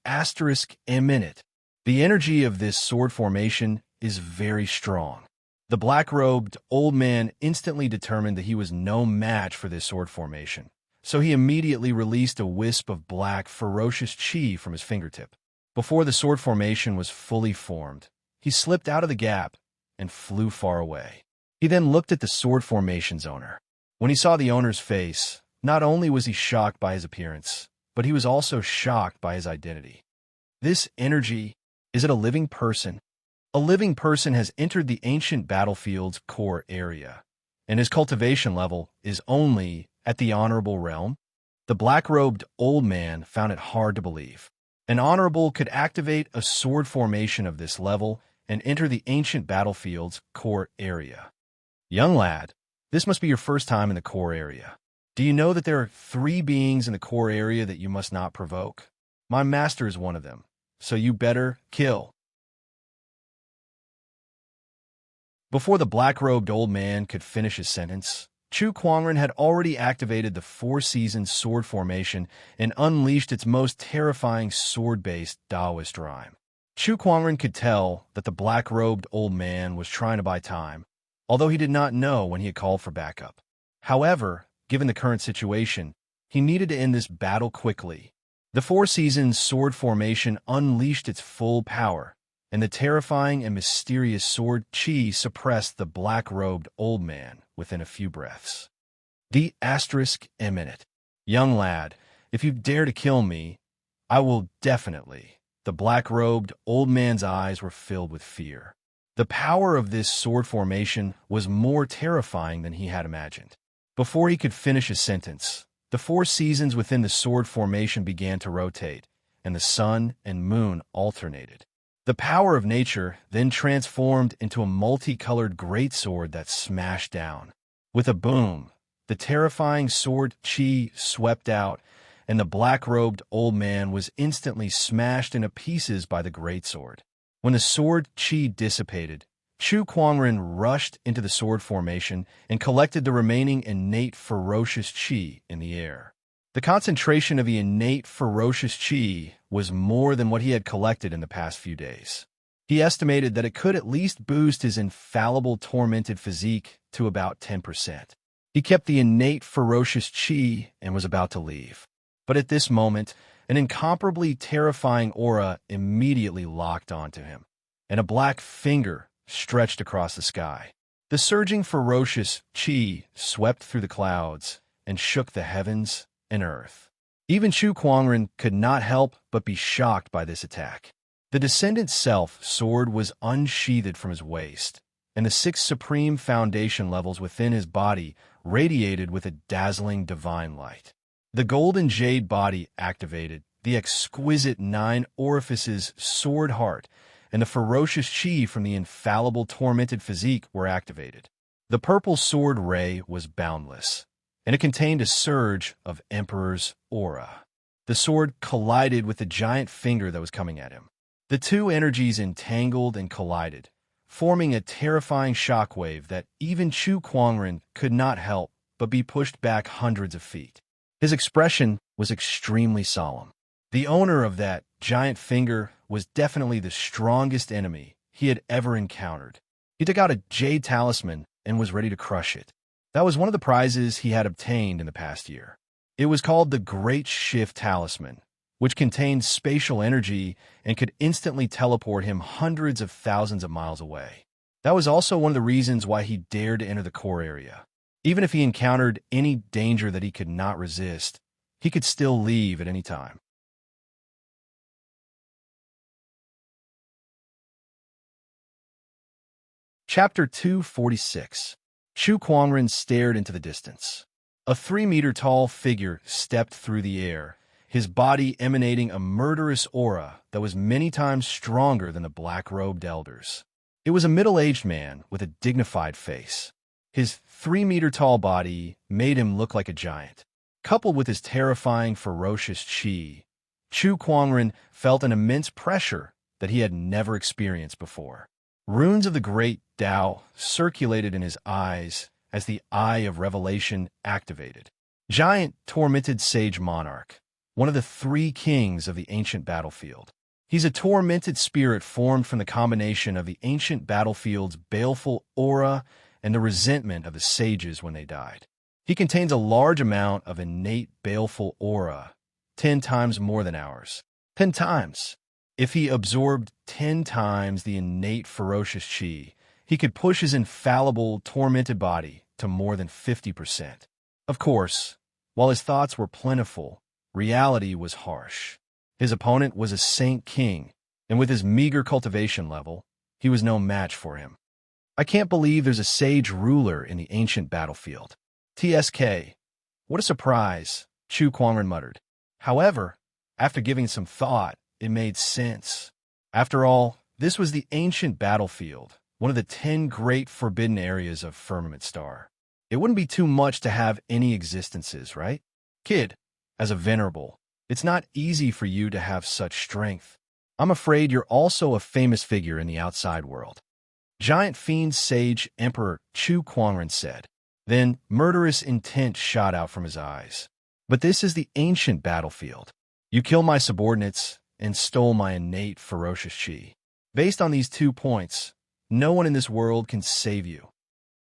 energy of this sword formation is very strong. The black-robed old man instantly determined that he was no match for this sword formation, so he immediately released a wisp of black, ferocious chi from his fingertip. Before the sword formation was fully formed, he slipped out of the gap and flew far away. He then looked at the sword formation's owner. When he saw the owner's face, Not only was he shocked by his appearance, but he was also shocked by his identity. This energy, is it a living person? A living person has entered the ancient battlefield's core area, and his cultivation level is only at the honorable realm. The black-robed old man found it hard to believe. An honorable could activate a sword formation of this level and enter the ancient battlefield's core area. Young lad, this must be your first time in the core area. Do you know that there are 3 beings in the core area that you must not provoke? My master is one of them, so you better kill. Before the black-robed old man could finish his sentence, Chu Kuangren had already activated the 4-season sword formation and unleashed its most terrifying sword-based Taoist rhyme. Chu Kuangren could tell that the black-robed old man was trying to buy time, although he did not know when he had called for backup. However, given the current situation, he needed to end this battle quickly. The 4-season sword formation unleashed its full power, and the terrifying and mysterious sword chi suppressed the black-robed old man within a few breaths. The asterisk imminent. Young lad, if you dare to kill me, I will definitely. The black-robed old man's eyes were filled with fear. The power of this sword formation was more terrifying than he had imagined. Before he could finish his sentence, the 4 seasons within the sword formation began to rotate, and the sun and moon alternated. The power of nature then transformed into a multicolored greatsword that smashed down. With a boom, the terrifying sword chi swept out, and the black-robed old man was instantly smashed into pieces by the greatsword. When the sword chi dissipated, Chu Kuangren rushed into the sword formation and collected the remaining innate ferocious chi in the air. The concentration of the innate ferocious chi was more than what he had collected in the past few days. He estimated that it could at least boost his infallible tormented physique to about 10%. He kept the innate ferocious chi and was about to leave. But at this moment, an incomparably terrifying aura immediately locked onto him, and a black finger stretched across the sky. The surging ferocious chi swept through the clouds and shook the heavens and earth. Even Chu Kuangren could not help but be shocked by this attack. The Descendant Self sword was unsheathed from his waist, and the 6 supreme foundation levels within his body radiated with a dazzling divine light. The golden jade body activated, the exquisite 9 orifices sword heart, and the ferocious chi from the infallible tormented physique were activated. The purple sword ray was boundless, and it contained a surge of Emperor's aura. The sword collided with the giant finger that was coming at him. The 2 energies entangled and collided, forming a terrifying shockwave that even Chu Kuangren could not help but be pushed back hundreds of feet. His expression was extremely solemn. The owner of that giant finger was definitely the strongest enemy he had ever encountered. He took out a jade talisman and was ready to crush it. That was one of the prizes he had obtained in the past year. It was called the Great Shift Talisman, which contained spatial energy and could instantly teleport him hundreds of thousands of miles away. That was also one of the reasons why he dared to enter the core area. Even if he encountered any danger that he could not resist, he could still leave at any time. Chapter 246. Chu Kuangren stared into the distance. A 3-meter-tall figure stepped through the air, his body emanating a murderous aura that was many times stronger than the black-robed elders. It was a middle-aged man with a dignified face. His 3-meter-tall body made him look like a giant. Coupled with his terrifying, ferocious chi, Chu Kuangren felt an immense pressure that he had never experienced before. Runes of the Great Tao circulated in his eyes as the Eye of Revelation activated. Giant Tormented Sage Monarch, one of the 3 kings of the ancient battlefield. He's a tormented spirit formed from the combination of the ancient battlefield's baleful aura and the resentment of the sages when they died. He contains a large amount of innate baleful aura, 10 times more than ours. 10 times. If he absorbed 10 times the innate ferocious chi, he could push his infallible tormented body to more than 50%. Of course, While his thoughts were plentiful, reality was harsh. His opponent was a saint king, and with his meager cultivation level, he was no match for him. I can't believe there's a sage ruler in the ancient battlefield. TSK. What a surprise, Chu Kuangren muttered. However, after giving some thought, it made sense. After all, this was the ancient battlefield, one of the 10 great forbidden areas of Firmament Star. It wouldn't be too much to have any existences, right? Kid, as a venerable, it's not easy for you to have such strength. I'm afraid you're also a famous figure in the outside world. Giant Fiend Sage Emperor Chu Kuangren said. Then murderous intent shot out from his eyes. But this is the ancient battlefield. You killed my subordinates and stole my innate ferocious chi. Based on these 2 points, no one in this world can save you.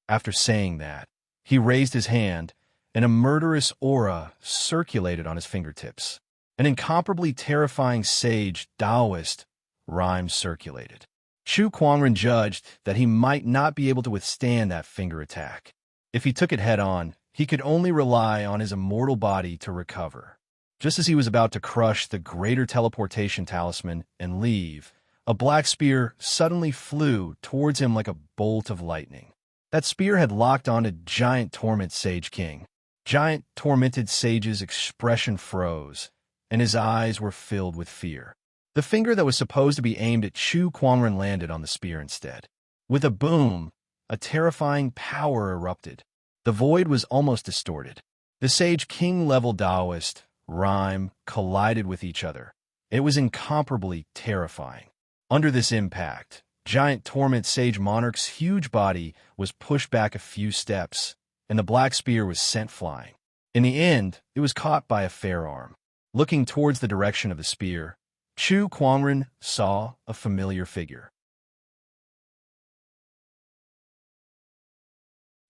After saying that, he raised his hand, and a murderous aura circulated on his fingertips. An incomparably terrifying sage Taoist rhyme circulated. Chu Kuangren judged that he might not be able to withstand that finger attack. If he took it head-on, he could only rely on his immortal body to recover. Just as he was about to crush the greater teleportation talisman and leave, a black spear suddenly flew towards him like a bolt of lightning. That spear had locked onto Giant Torment Sage King. Giant Tormented Sage's expression froze, and his eyes were filled with fear. The finger that was supposed to be aimed at Chu Kuangren landed on the spear instead. With a boom, a terrifying power erupted. The void was almost distorted. The Sage King-level Taoist rhyme collided with each other. It was incomparably terrifying. Under this impact, Giant Torment Sage Monarch's huge body was pushed back a few steps, and the black spear was sent flying. In the end, it was caught by a fair arm. Looking towards the direction of the spear, Chu Kuangren saw a familiar figure.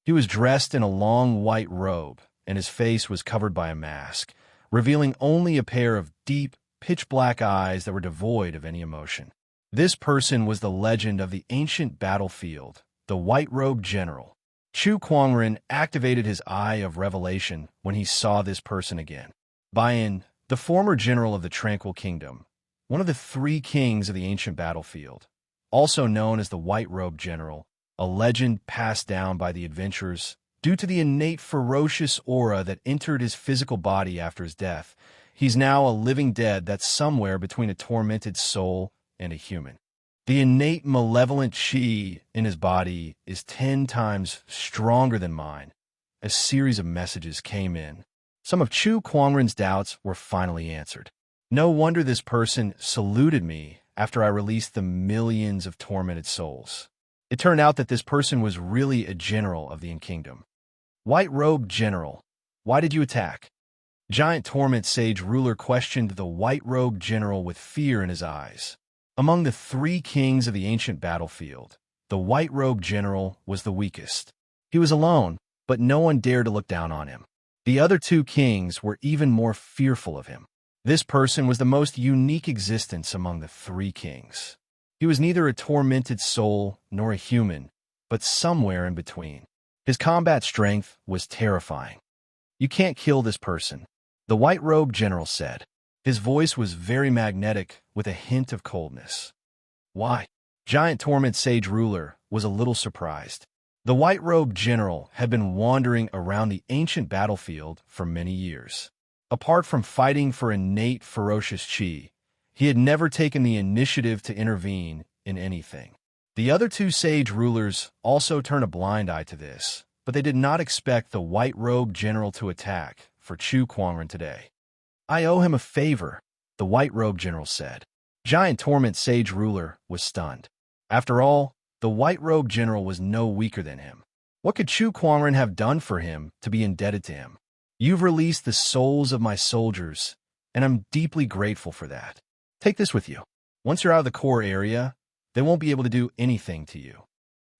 He was dressed in a long white robe, and his face was covered by a mask, revealing only a pair of deep, pitch-black eyes that were devoid of any emotion. This person was the legend of the ancient battlefield, the White-Robed General. Chu Kuangren activated his Eye of Revelation when he saw this person again. Bayan, the former general of the Tranquil Kingdom, one of the 3 kings of the ancient battlefield, also known as the White-Robed General, a legend passed down by the adventurers due to the innate ferocious aura that entered his physical body after his death. He's now a living dead that's somewhere between a tormented soul and a human. The innate malevolent chi in his body is 10 times stronger than mine. A series of messages came in. Some of Chu Kuangren's doubts were finally answered. No wonder this person saluted me after I released the millions of tormented souls. It turned out that this person was really a general of the kingdom. White-Robed General, why did you attack? Giant Torment Sage Ruler questioned the White-Robed General with fear in his eyes. Among the 3 kings of the ancient battlefield, the White-Robed General was the weakest. He was alone, but no one dared to look down on him. The other 2 kings were even more fearful of him. This person was the most unique existence among the 3 kings. He was neither a tormented soul nor a human, but somewhere in between. His combat strength was terrifying. You can't kill this person, the White-Robed General said. His voice was very magnetic with a hint of coldness. Why? Giant Torment Sage Ruler was a little surprised. The White-Robed General had been wandering around the ancient battlefield for many years. Apart from fighting for innate ferocious chi, he had never taken the initiative to intervene in anything. The other 2 sage rulers also turned a blind eye to this, but they did not expect the White-Robed General to attack for Chu Kuangren today. I owe him a favor, the White-Robed General said. Giant Torment Sage Ruler was stunned. After all, the White-Robed General was no weaker than him. What could Chu Kuangren have done for him to be indebted to him? You've released the souls of my soldiers, and I'm deeply grateful for that. Take this with you. Once you're out of the core area, they won't be able to do anything to you.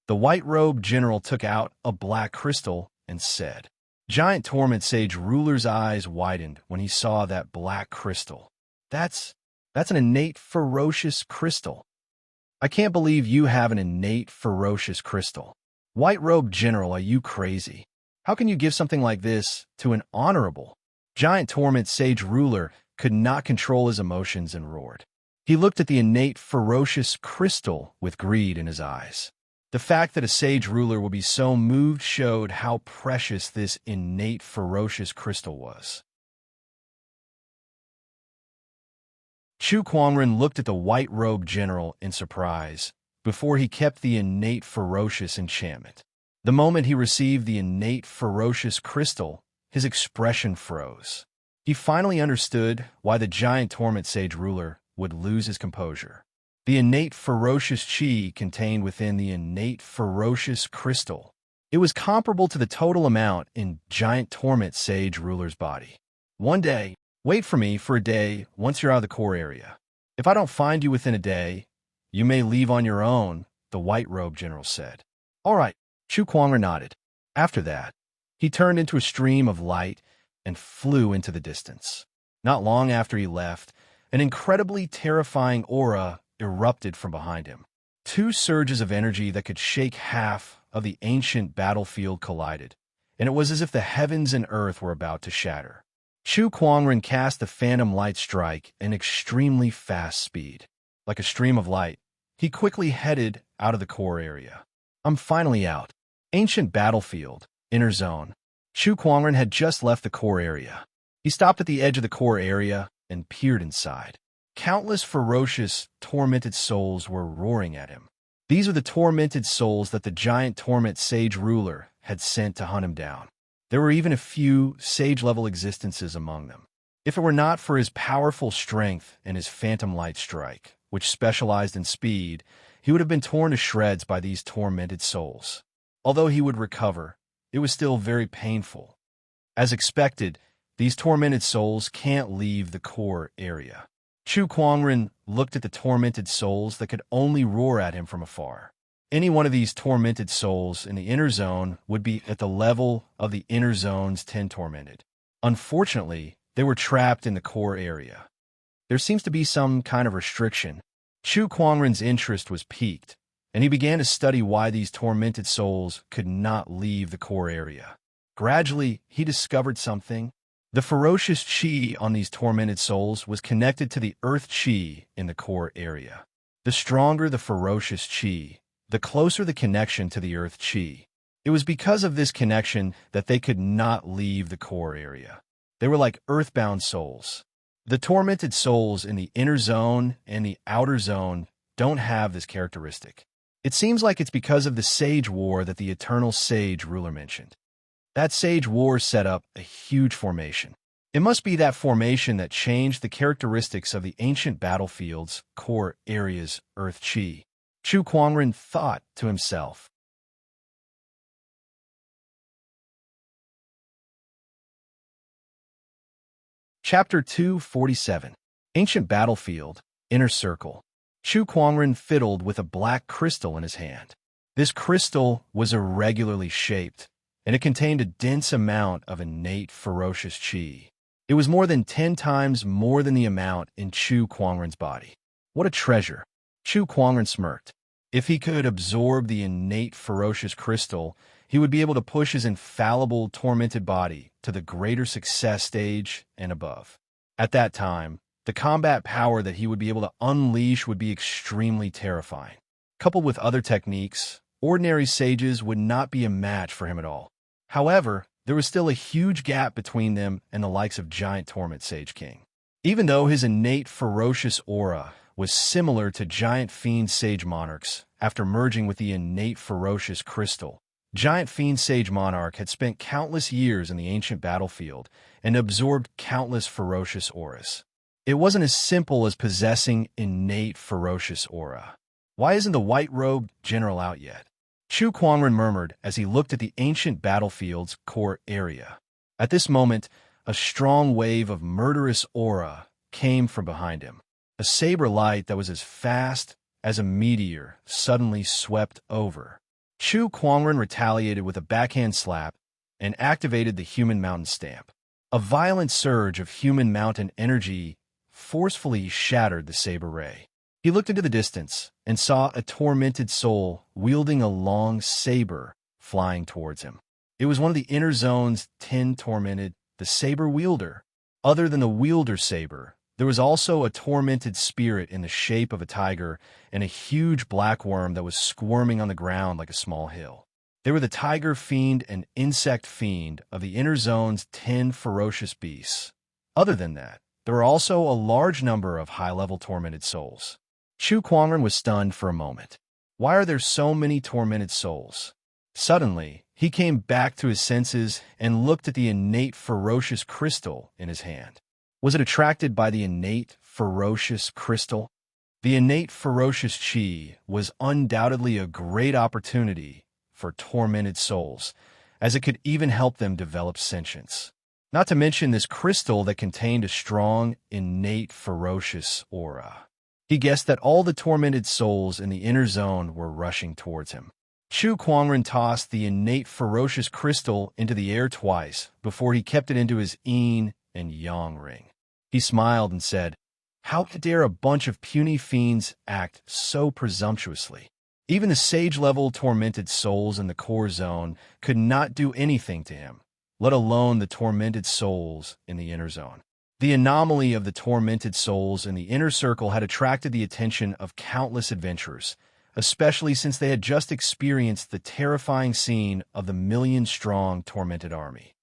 The White-Robed General took out a black crystal and said. Giant Torment Sage Ruler's eyes widened when he saw that black crystal. That's an innate ferocious crystal. I can't believe you have an innate ferocious crystal. White-Robed General, are you crazy? How can you give something like this to an honorable, Giant Torment Sage Ruler could not control his emotions and roared. He looked at the innate ferocious crystal with greed in his eyes. The fact that a Sage Ruler would be so moved showed how precious this innate ferocious crystal was. Chu Kuangren looked at the white-robed general in surprise before he kept the innate ferocious enchantment. The moment he received the innate ferocious crystal, his expression froze. He finally understood why the giant Torment Sage Ruler would lose his composure. The innate ferocious chi contained within the innate ferocious crystal. It was comparable to the total amount in giant Torment Sage Ruler's body. One day, wait for me for a day once you're out of the core area. If I don't find you within a day, you may leave on your own, the white-robed general said. All right, Chu Kuangren nodded. After that, he turned into a stream of light and flew into the distance. Not long after he left, an incredibly terrifying aura erupted from behind him. Two surges of energy that could shake half of the ancient battlefield collided, and it was as if the heavens and earth were about to shatter. Chu Kuangren cast the Phantom Light Strike at extremely fast speed. Like a stream of light, he quickly headed out of the core area. I'm finally out. Ancient battlefield, inner zone. Chu Kuangren had just left the core area. He stopped at the edge of the core area and peered inside. Countless ferocious, tormented souls were roaring at him. These are the tormented souls that the giant Torment Sage Ruler had sent to hunt him down. There were even a few sage-level existences among them. If it were not for his powerful strength and his Phantom Light Strike, which specialized in speed, he would have been torn to shreds by these tormented souls. Although he would recover, it was still very painful. As expected, these tormented souls can't leave the core area. Chu Kuangren looked at the tormented souls that could only roar at him from afar. Any one of these tormented souls in the inner zone would be at the level of the inner zone's 10 tormented. Unfortunately, they were trapped in the core area. There seems to be some kind of restriction. Chu Kuangren's interest was piqued, and he began to study why these tormented souls could not leave the core area. Gradually, he discovered something. The ferocious chi on these tormented souls was connected to the earth chi in the core area. The stronger the ferocious chi, the closer the connection to the earth chi. It was because of this connection that they could not leave the core area. They were like earthbound souls. The tormented souls in the inner zone and the outer zone don't have this characteristic. It seems like it's because of the Sage War that the Eternal Sage Ruler mentioned. That Sage War set up a huge formation. It must be that formation that changed the characteristics of the ancient battlefield's core area's earth chi. Chu Kuangren thought to himself. Chapter 247. Ancient Battlefield, Inner Circle. Chu Kuangren fiddled with a black crystal in his hand. This crystal was irregularly shaped, and it contained a dense amount of innate ferocious chi. It was more than 10 times more than the amount in Chu Kuangren's body. What a treasure! Chu Kuangren smirked. If he could absorb the innate ferocious crystal, he would be able to push his infallible tormented body to the greater success stage and above. At that time, the combat power that he would be able to unleash would be extremely terrifying. Coupled with other techniques, ordinary sages would not be a match for him at all. However, there was still a huge gap between them and the likes of Giant Torment Sage King. Even though his innate ferocious aura was similar to Giant Fiend Sage Monarch's after merging with the innate ferocious crystal, Giant Fiend Sage Monarch had spent countless years in the ancient battlefield and absorbed countless ferocious auras. It wasn't as simple as possessing innate ferocious aura. Why isn't the white-robed general out yet? Chu Kuangren murmured as he looked at the ancient battlefield's core area. At this moment, a strong wave of murderous aura came from behind him. A saber light that was as fast as a meteor suddenly swept over. Chu Kuangren retaliated with a backhand slap and activated the Human Mountain Stamp. A violent surge of Human Mountain energy forcefully shattered the saber ray. He looked into the distance and saw a tormented soul wielding a long saber flying towards him. It was one of the inner zone's 10 tormented, the saber wielder. Other than the wielder saber, there was also a tormented spirit in the shape of a tiger and a huge black worm that was squirming on the ground like a small hill. They were the tiger fiend and insect fiend of the inner zone's 10 ferocious beasts. Other than that, there were also a large number of high-level tormented souls. Chu Kuangren was stunned for a moment. Why are there so many tormented souls? Suddenly, he came back to his senses and looked at the innate ferocious crystal in his hand. Was it attracted by the innate ferocious crystal? The innate ferocious chi was undoubtedly a great opportunity for tormented souls, as it could even help them develop sentience. Not to mention this crystal that contained a strong, innate ferocious aura. He guessed that all the tormented souls in the inner zone were rushing towards him. Chu Kuangren tossed the innate ferocious crystal into the air twice before he kept it into his yin and yang ring. He smiled and said, "How dare a bunch of puny fiends act so presumptuously?" Even the sage-level tormented souls in the core zone could not do anything to him, let alone the tormented souls in the inner zone. The anomaly of the tormented souls in the inner circle had attracted the attention of countless adventurers, especially since they had just experienced the terrifying scene of the million-strong tormented army.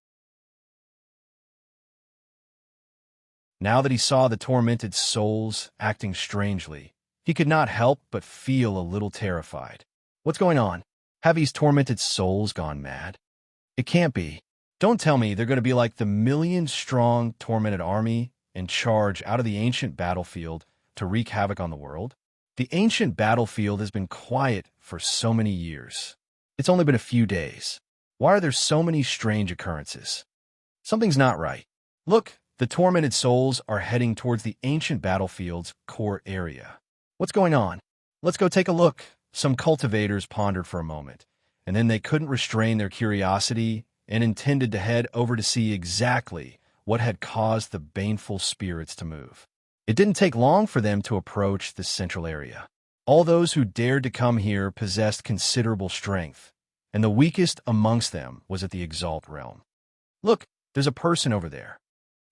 Now that he saw the tormented souls acting strangely, he could not help but feel a little terrified. What's going on? Have these tormented souls gone mad? It can't be. Don't tell me they're going to be like the million-strong tormented army and charge out of the ancient battlefield to wreak havoc on the world. The ancient battlefield has been quiet for so many years. It's only been a few days. Why are there so many strange occurrences? Something's not right. Look, the tormented souls are heading towards the ancient battlefield's core area. What's going on? Let's go take a look. Some cultivators pondered for a moment, and then they couldn't restrain their curiosity and intended to head over to see exactly what had caused the baneful spirits to move. It didn't take long for them to approach the central area. All those who dared to come here possessed considerable strength, and the weakest amongst them was at the Exalt realm. "Look, there's a person over there,"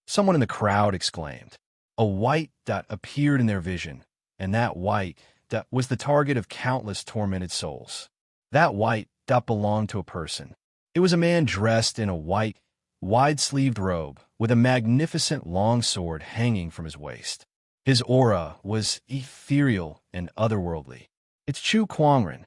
someone in the crowd exclaimed. A white dot appeared in their vision, and that white dot was the target of countless tormented souls. That white dot belonged to a person. It was a man dressed in a white, wide-sleeved robe with a magnificent long sword hanging from his waist. His aura was ethereal and otherworldly. "It's Chu Kuangren."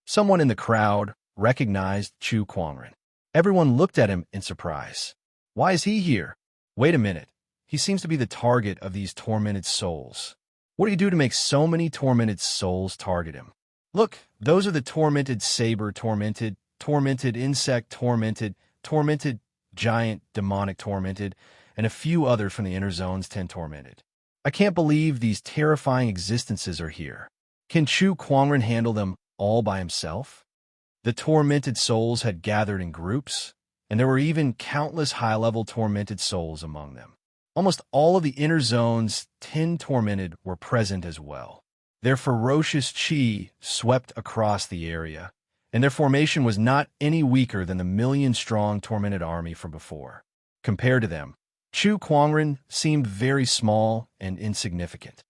Someone in the crowd recognized Chu Kuangren. Everyone looked at him in surprise. Why is he here? Wait a minute. He seems to be the target of these tormented souls. What do you do to make so many tormented souls target him? Look, those are the tormented saber tormented, tormented insect tormented, tormented giant demonic tormented, and a few others from the inner zone's 10 tormented. I can't believe these terrifying existences are here. Can Chu Kuangren handle them all by himself? The tormented souls had gathered in groups, and there were even countless high-level tormented souls among them. Almost all of the inner zone's 10 tormented were present as well. Their ferocious chi swept across the area, and their formation was not any weaker than the million-strong tormented army from before. Compared to them, Chu Kuangren seemed very small and insignificant.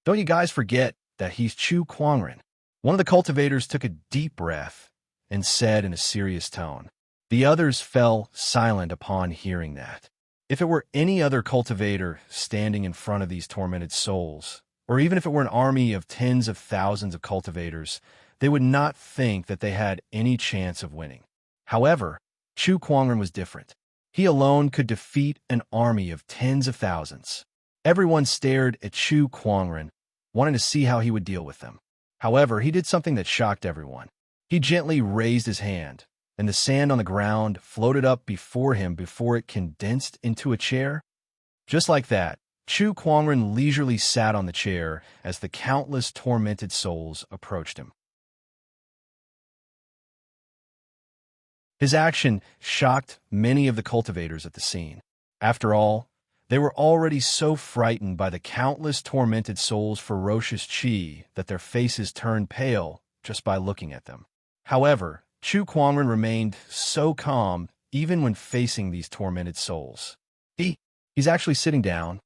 Don't you guys forget that he's Chu Kuangren. One of the cultivators took a deep breath and said in a serious tone. The others fell silent upon hearing that. If it were any other cultivator standing in front of these tormented souls, or even if it were an army of tens of thousands of cultivators, they would not think that they had any chance of winning. However, Chu Kuangren was different. He alone could defeat an army of tens of thousands. Everyone stared at Chu Kuangren, wanting to see how he would deal with them. However, he did something that shocked everyone. He gently raised his hand, and the sand on the ground floated up before him before it condensed into a chair. Just like that, Chu Kuangren leisurely sat on the chair as the countless tormented souls approached him. His action shocked many of the cultivators at the scene. After all, they were already so frightened by the countless tormented souls' ferocious chi that their faces turned pale just by looking at them. However, Chu Kuangren remained so calm even when facing these tormented souls. He's actually sitting down.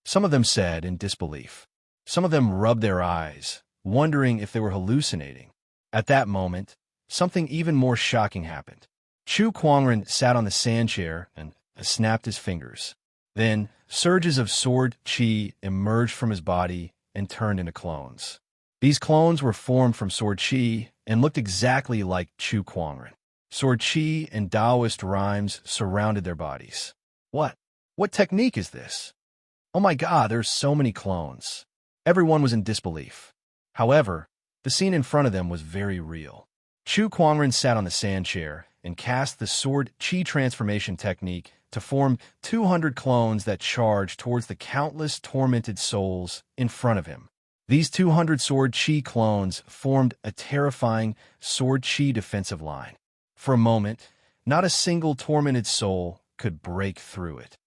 Some of them said in disbelief. Some of them rubbed their eyes, wondering if they were hallucinating. At that moment, something even more shocking happened. Chu Kuangren sat on the sand chair and snapped his fingers. Then, surges of sword chi emerged from his body and turned into clones. These clones were formed from sword chi and looked exactly like Chu Kuangren. Sword chi and Taoist rhymes surrounded their bodies. What? What technique is this? Oh my God, there's so many clones. Everyone was in disbelief. However, the scene in front of them was very real. Chu Kuangren sat on the sand chair and cast the sword chi transformation technique to form 200 clones that charged towards the countless tormented souls in front of him. These 200 sword chi clones formed a terrifying sword chi defensive line. For a moment, not a single tormented soul could break through it.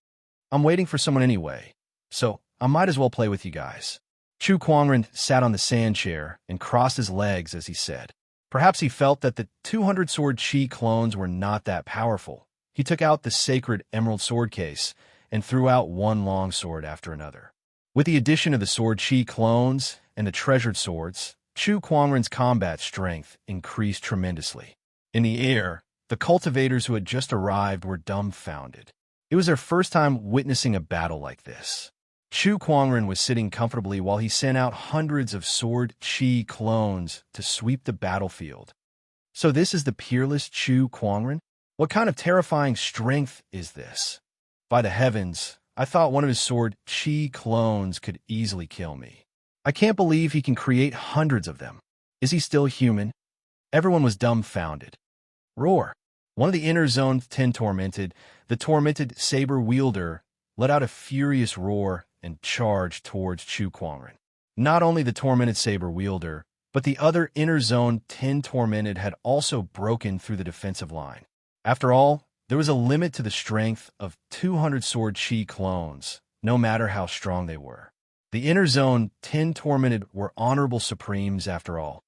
I'm waiting for someone anyway, so I might as well play with you guys. Chu Kuangren sat on the sand chair and crossed his legs as he said. Perhaps he felt that the 200 sword chi clones were not that powerful. He took out the sacred emerald sword case and threw out one long sword after another. With the addition of the sword chi clones and the treasured swords, Chu Kuangren's combat strength increased tremendously. In the air, the cultivators who had just arrived were dumbfounded. It was their first time witnessing a battle like this. Chu Kuangren was sitting comfortably while he sent out hundreds of sword chi clones to sweep the battlefield. So this is the peerless Chu Kuangren? What kind of terrifying strength is this? By the heavens, I thought one of his sword chi clones could easily kill me. I can't believe he can create hundreds of them. Is he still human? Everyone was dumbfounded. Roar! One of the inner zone 10 tormented, the tormented saber wielder, let out a furious roar and charged towards Chu Kuangren. Not only the tormented saber wielder, but the other inner zone 10 tormented had also broken through the defensive line. After all, there was a limit to the strength of 200 sword chi clones, no matter how strong they were. The inner zone 10 tormented were honorable supremes after all.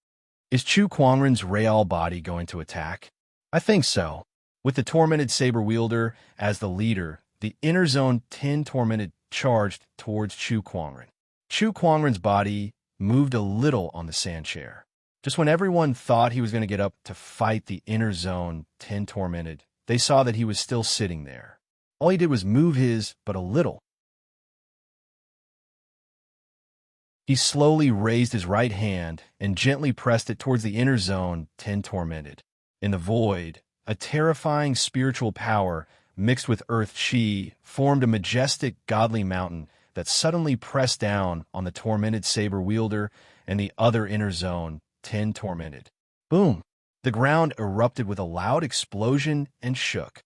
Is Chu Kuangren's real body going to attack? I think so. With the tormented saber wielder as the leader, the inner zone 10 tormented charged towards Chu Kuangren. Chu Kuangren's body moved a little on the sand chair. Just when everyone thought he was going to get up to fight the inner zone 10 tormented, they saw that he was still sitting there. All he did was move his but a little. He slowly raised his right hand and gently pressed it towards the inner zone 10 tormented. In the void, a terrifying spiritual power mixed with earth chi formed a majestic godly mountain that suddenly pressed down on the tormented saber wielder and the other inner zone 10 tormented. Boom! The ground erupted with a loud explosion and shook.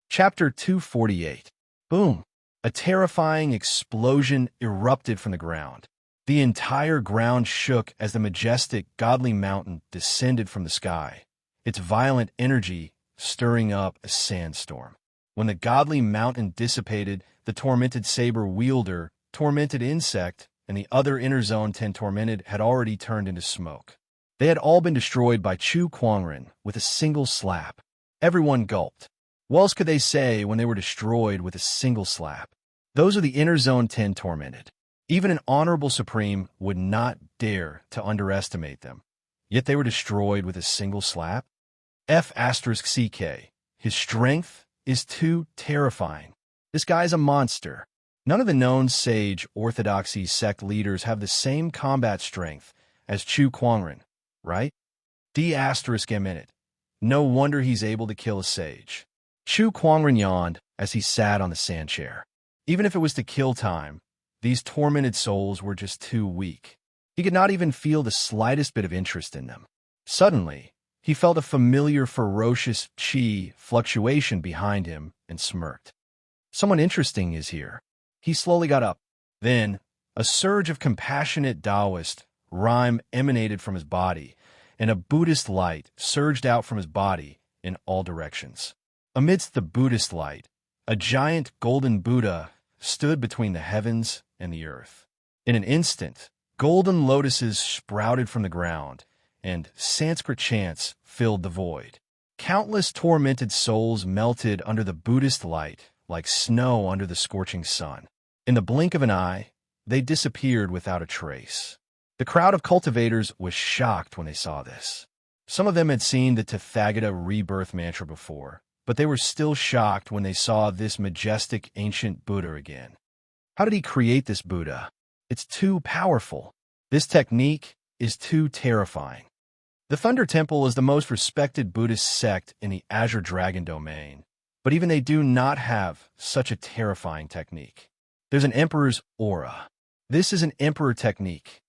Chapter 248. Boom! A terrifying explosion erupted from the ground. The entire ground shook as the majestic, godly mountain descended from the sky, its violent energy stirring up a sandstorm. When the godly mountain dissipated, the tormented saber wielder, tormented insect, and the other inner zone 10 tormented had already turned into smoke. They had all been destroyed by Chu Kuangren with a single slap. Everyone gulped. What else could they say when they were destroyed with a single slap? Those are the inner zone 10 tormented. Even an honorable supreme would not dare to underestimate them. Yet they were destroyed with a single slap? F*CK. His strength is too terrifying. This guy's a monster. None of the known sage orthodoxy sect leaders have the same combat strength as Chu Kuangren, right? D*M. No wonder he's able to kill a sage. Chu Kuangren yawned as he sat on the sand chair. Even if it was to kill time, these tormented souls were just too weak. He could not even feel the slightest bit of interest in them. Suddenly, he felt a familiar ferocious chi fluctuation behind him and smirked. Someone interesting is here. He slowly got up. Then, a surge of compassionate Taoist rhyme emanated from his body, and a Buddhist light surged out from his body in all directions. Amidst the Buddhist light, a giant golden Buddha stood between the heavens and the earth. In an instant, golden lotuses sprouted from the ground, and Sanskrit chants filled the void. Countless tormented souls melted under the Buddhist light like snow under the scorching sun. In the blink of an eye, they disappeared without a trace. The crowd of cultivators was shocked when they saw this. Some of them had seen the Tathagata rebirth mantra before, but they were still shocked when they saw this majestic ancient Buddha again. How did he create this Buddha? It's too powerful. This technique is too terrifying. The Thunder Temple is the most respected Buddhist sect in the Azure Dragon domain, but even they do not have such a terrifying technique. There's an emperor's aura. This is an emperor technique.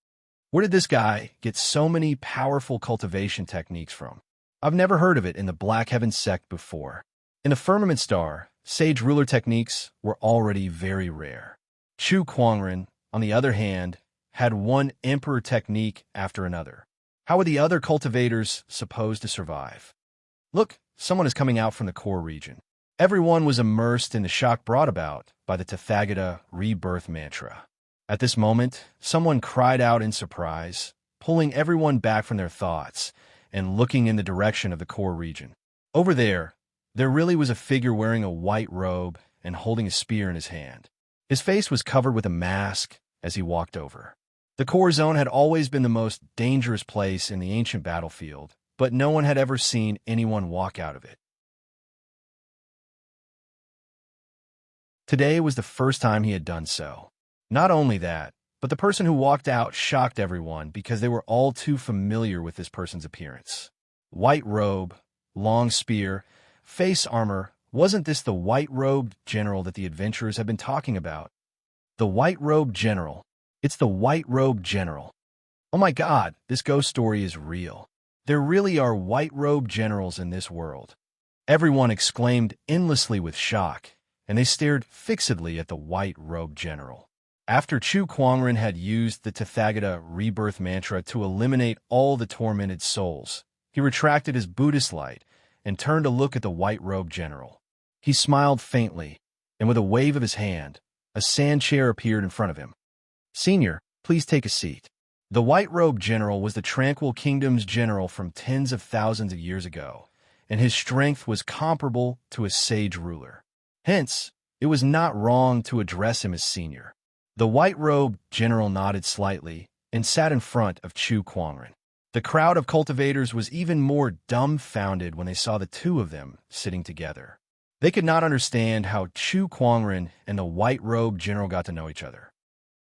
Where did this guy get so many powerful cultivation techniques from? I've never heard of it in the Black Heaven sect before. In the Firmament Star, sage ruler techniques were already very rare. Chu Kuangren, on the other hand, had one emperor technique after another. How were the other cultivators supposed to survive? Look, someone is coming out from the core region. Everyone was immersed in the shock brought about by the Tathagata rebirth mantra. At this moment, someone cried out in surprise, pulling everyone back from their thoughts and looking in the direction of the core region. Over there really was a figure wearing a white robe and holding a spear in his hand. His face was covered with a mask as he walked over. The core zone had always been the most dangerous place in the ancient battlefield, but no one had ever seen anyone walk out of it. Today was the first time he had done so. Not only that, but the person who walked out shocked everyone because they were all too familiar with this person's appearance. White robe, long spear, face armor. Wasn't this the white-robed general that the adventurers had been talking about? The white-robed general. It's the white-robed general. Oh my God, this ghost story is real. There really are white-robed generals in this world. Everyone exclaimed endlessly with shock, and they stared fixedly at the white-robed general. After Chu Kuangren had used the Tathagata rebirth mantra to eliminate all the tormented souls, he retracted his Buddhist light and turned to look at the white-robed general. He smiled faintly, and with a wave of his hand, a sand chair appeared in front of him. "Senior, please take a seat." The white-robed general was the Tranquil Kingdom's general from tens of thousands of years ago, and his strength was comparable to a sage ruler. Hence, it was not wrong to address him as senior. The white-robed general nodded slightly and sat in front of Chu Kuangren. The crowd of cultivators was even more dumbfounded when they saw the two of them sitting together. They could not understand how Chu Kuangren and the white-robed general got to know each other.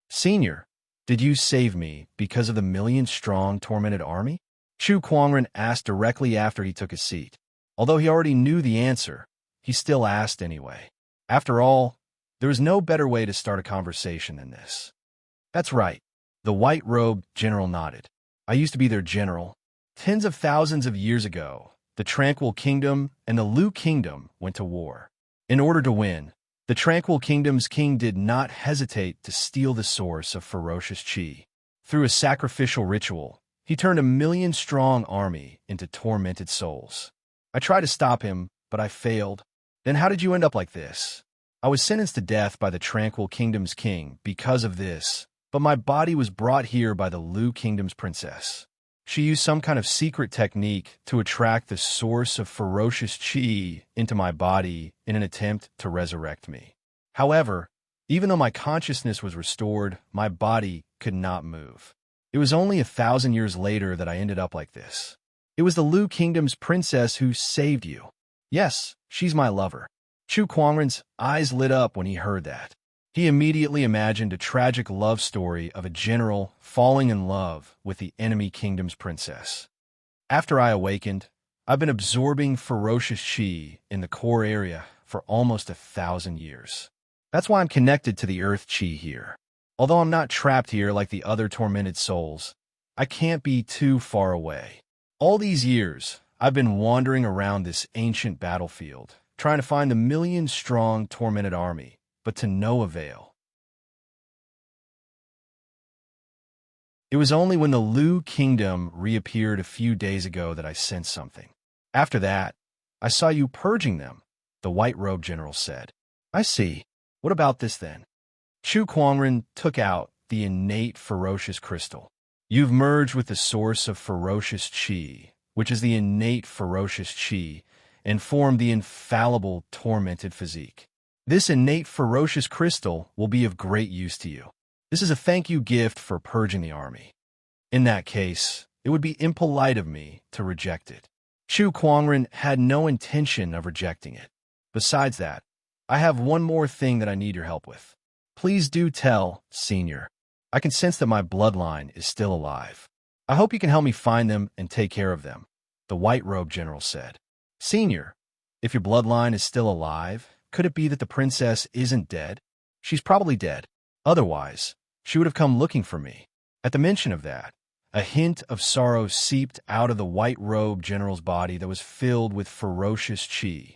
"Senior, did you save me because of the million-strong tormented army?" Chu Kuangren asked directly after he took his seat. Although he already knew the answer, he still asked anyway. After all, there was no better way to start a conversation than this. "That's right," the white-robed general nodded. "I used to be their general. Tens of thousands of years ago, the Tranquil Kingdom and the Lu Kingdom went to war. In order to win, the Tranquil Kingdom's king did not hesitate to steal the source of ferocious chi. Through a sacrificial ritual, he turned a million-strong army into tormented souls. I tried to stop him, but I failed. Then how did you end up like this?" "I was sentenced to death by the Tranquil Kingdom's king because of this, but my body was brought here by the Lu Kingdom's princess. She used some kind of secret technique to attract the source of ferocious chi into my body in an attempt to resurrect me. However, even though my consciousness was restored, my body could not move. It was only 1,000 years later that I ended up like this. It was the Lu Kingdom's princess who saved you." "Yes, she's my lover." Chu Kuangren's eyes lit up when he heard that. He immediately imagined a tragic love story of a general falling in love with the enemy kingdom's princess. "After I awakened, I've been absorbing ferocious chi in the core area for almost 1,000 years. That's why I'm connected to the earth chi here. Although I'm not trapped here like the other tormented souls, I can't be too far away. All these years, I've been wandering around this ancient battlefield, trying to find the million-strong tormented army, but to no avail. It was only when the Lu Kingdom reappeared a few days ago that I sensed something. After that, I saw you purging them," the white-robed general said. "I see. What about this then?" Chu Kuangren took out the innate ferocious crystal. You've merged with the source of ferocious chi, which is the innate ferocious chi, and formed the infallible tormented physique. This innate ferocious crystal will be of great use to you. This is a thank you gift for purging the army. In that case, it would be impolite of me to reject it. Chu Kuangren had no intention of rejecting it. Besides that, I have one more thing that I need your help with. Please do tell, Senior. I can sense that my bloodline is still alive. I hope you can help me find them and take care of them, the white-robed general said. Senior, if your bloodline is still alive, could it be that the princess isn't dead? She's probably dead. Otherwise, she would have come looking for me. At the mention of that, a hint of sorrow seeped out of the white-robed general's body that was filled with ferocious chi.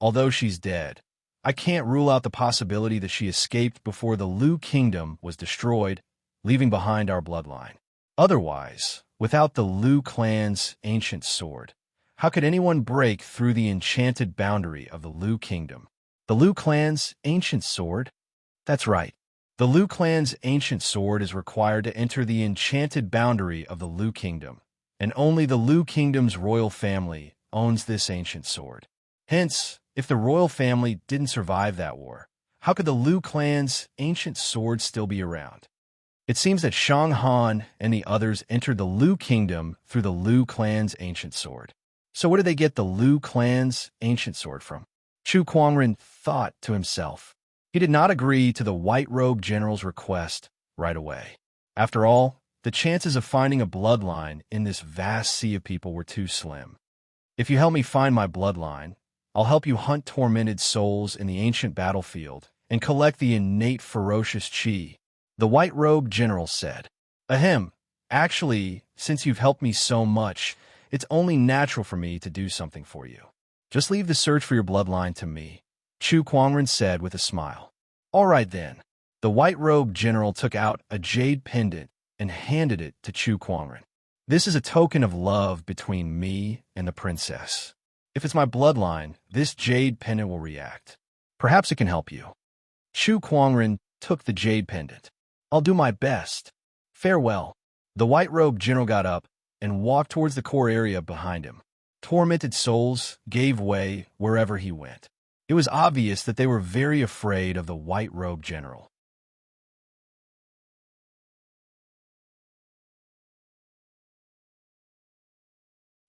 Although she's dead, I can't rule out the possibility that she escaped before the Lu kingdom was destroyed, leaving behind our bloodline. Otherwise, without the Lu clan's ancient sword, how could anyone break through the enchanted boundary of the Lu kingdom? The Lu clan's ancient sword? That's right. The Lu clan's ancient sword is required to enter the enchanted boundary of the Lu kingdom, and only the Lu kingdom's royal family owns this ancient sword. Hence, if the royal family didn't survive that war, how could the Lu clan's ancient sword still be around? It seems that Shang Han and the others entered the Lu kingdom through the Lu clan's ancient sword. So where did they get the Lu clan's ancient sword from? Chu Kuangren thought to himself. He did not agree to the white-robed general's request right away. After all, the chances of finding a bloodline in this vast sea of people were too slim. If you help me find my bloodline, I'll help you hunt tormented souls in the ancient battlefield and collect the innate ferocious chi, the white-robed general said. Ahem, actually, since you've helped me so much, it's only natural for me to do something for you. Just leave the search for your bloodline to me, Chu Kuangren said with a smile. All right then. The white-robed general took out a jade pendant and handed it to Chu Kuangren. This is a token of love between me and the princess. If it's my bloodline, this jade pendant will react. Perhaps it can help you. Chu Kuangren took the jade pendant. I'll do my best. Farewell. The white-robed general got up and walked towards the core area behind him. Tormented souls gave way wherever he went. It was obvious that they were very afraid of the white-robed general.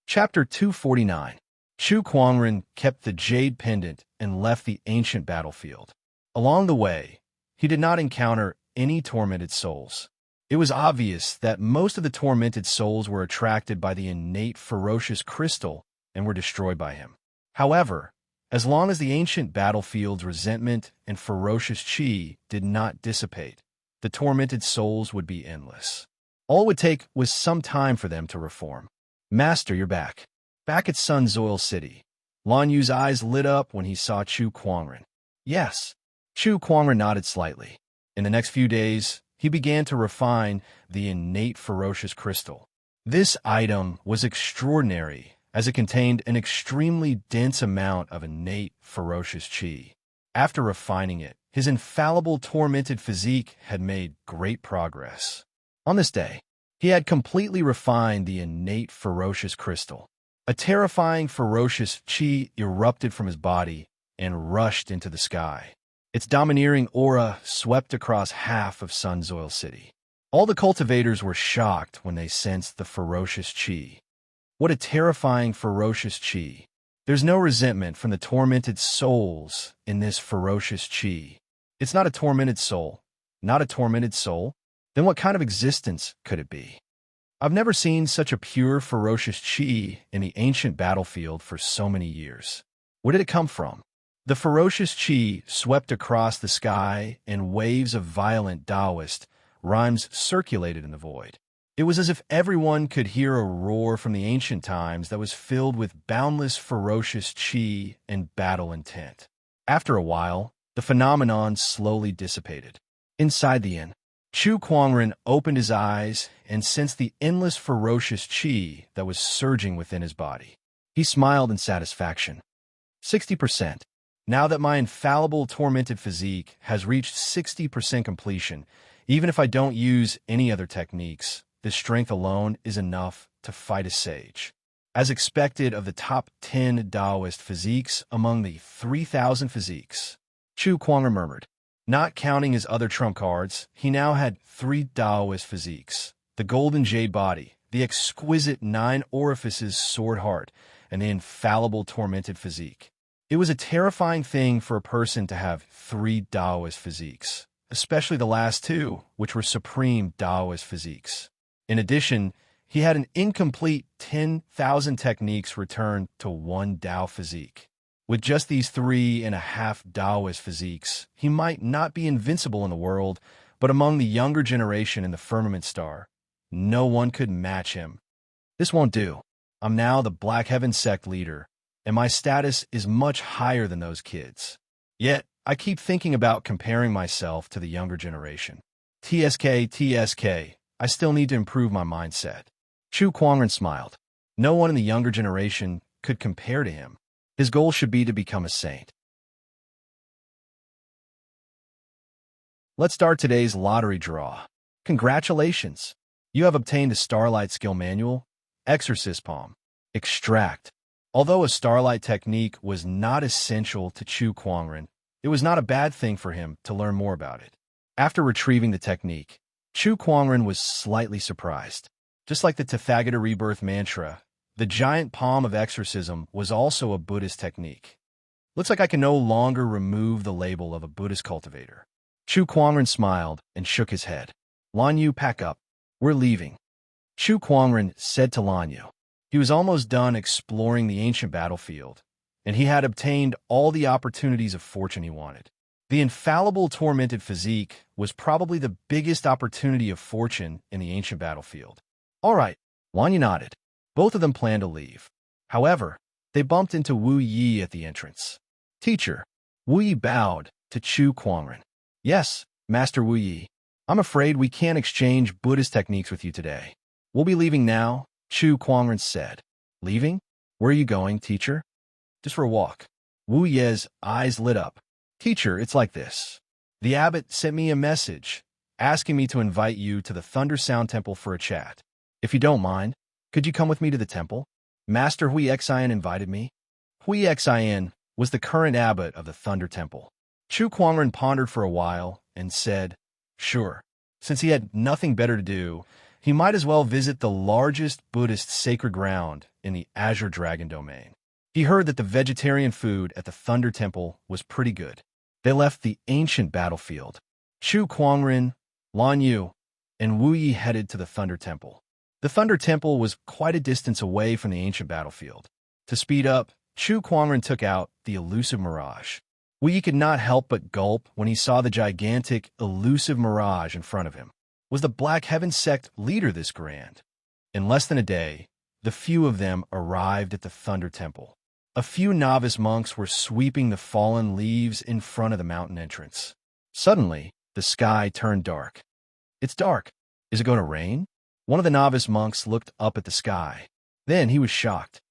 Chapter 249. Chu Kuangren kept the jade pendant and left the ancient battlefield. Along the way, he did not encounter any tormented souls. It was obvious that most of the tormented souls were attracted by the innate ferocious crystal and were destroyed by him. However, as long as the ancient battlefield's resentment and ferocious chi did not dissipate, the tormented souls would be endless. All it would take was some time for them to reform. Master, you're back. Back at Sun Zoil City. Lan Yu's eyes lit up when he saw Chu Kuangren. Yes. Chu Kuangren nodded slightly. In the next few days, he began to refine the innate ferocious crystal. This item was extraordinary, as it contained an extremely dense amount of innate ferocious chi. After refining it, his infallible tormented physique had made great progress. On this day, he had completely refined the innate ferocious crystal. A terrifying ferocious chi erupted from his body and rushed into the sky. Its domineering aura swept across half of Sun Zoil City. All the cultivators were shocked when they sensed the ferocious chi. What a terrifying ferocious chi. There's no resentment from the tormented souls in this ferocious chi. It's not a tormented soul. Not a tormented soul? Then what kind of existence could it be? I've never seen such a pure, ferocious chi in the ancient battlefield for so many years. Where did it come from? The ferocious chi swept across the sky, and waves of violent Taoist rhymes circulated in the void. It was as if everyone could hear a roar from the ancient times that was filled with boundless ferocious chi and battle intent. After a while, the phenomenon slowly dissipated. Inside the inn, Chu Kuangren opened his eyes and sensed the endless ferocious chi that was surging within his body. He smiled in satisfaction. 60%. Now that my infallible tormented physique has reached 60% completion, even if I don't use any other techniques, this strength alone is enough to fight a sage. As expected of the top 10 Taoist physiques among the 3,000 physiques, Chu Kuangren murmured. Not counting his other trump cards, he now had 3 Taoist physiques: the golden jade body, the exquisite 9 orifices sword heart, and the infallible tormented physique. It was a terrifying thing for a person to have 3 Taoist physiques, especially the last 2, which were supreme Taoist physiques. In addition, he had an incomplete 10,000 techniques returned to 1 Tao physique. With just these 3.5 Taoist physiques, he might not be invincible in the world, but among the younger generation in the Firmament Star, no one could match him. This won't do. I'm now the Black Heaven sect leader, and my status is much higher than those kids. Yet, I keep thinking about comparing myself to the younger generation. TSK, I still need to improve my mindset. Chu Kuangren smiled. No one in the younger generation could compare to him. His goal should be to become a saint. Let's start today's lottery draw. Congratulations! You have obtained a Starlight Skill Manual, Exorcist Palm, Extract. Although a Starlight technique was not essential to Chu Kuangren, it was not a bad thing for him to learn more about it. After retrieving the technique, Chu Kuangren was slightly surprised. Just like the Tathagata Rebirth Mantra, the giant palm of exorcism was also a Buddhist technique. Looks like I can no longer remove the label of a Buddhist cultivator. Chu Kuangren smiled and shook his head. Lan Yu, pack up. We're leaving. Chu Kuangren said to Lan Yu. He was almost done exploring the ancient battlefield, and he had obtained all the opportunities of fortune he wanted. The infallible tormented physique was probably the biggest opportunity of fortune in the ancient battlefield. All right, Lan Yu nodded. Both of them planned to leave. However, they bumped into Wu Yi at the entrance. Teacher. Wu Yi bowed to Chu Kuangren. Yes, Master Wu Yi. I'm afraid we can't exchange Buddhist techniques with you today. We'll be leaving now, Chu Kuangren said. Leaving? Where are you going, teacher? Just for a walk. Wu Ye's eyes lit up. Teacher, it's like this. The abbot sent me a message, asking me to invite you to the Thunder Sound Temple for a chat. If you don't mind, could you come with me to the temple? Master Hui Xian invited me. Hui Xian was the current abbot of the Thunder Temple. Chu Kuangren pondered for a while and said, sure. Since he had nothing better to do, he might as well visit the largest Buddhist sacred ground in the Azure Dragon domain. He heard that the vegetarian food at the Thunder Temple was pretty good. They left the ancient battlefield. Chu Kuangren, Lan Yu, and Wu Yi headed to the Thunder Temple. The Thunder Temple was quite a distance away from the ancient battlefield. To speed up, Chu Kuangren took out the elusive mirage. Wu Yi could not help but gulp when he saw the gigantic, elusive mirage in front of him. Was the Black Heaven sect leader this grand? In less than a day, the few of them arrived at the Thunder Temple. A few novice monks were sweeping the fallen leaves in front of the mountain entrance. Suddenly, the sky turned dark. It's dark. Is it going to rain? One of the novice monks looked up at the sky. Then he was shocked.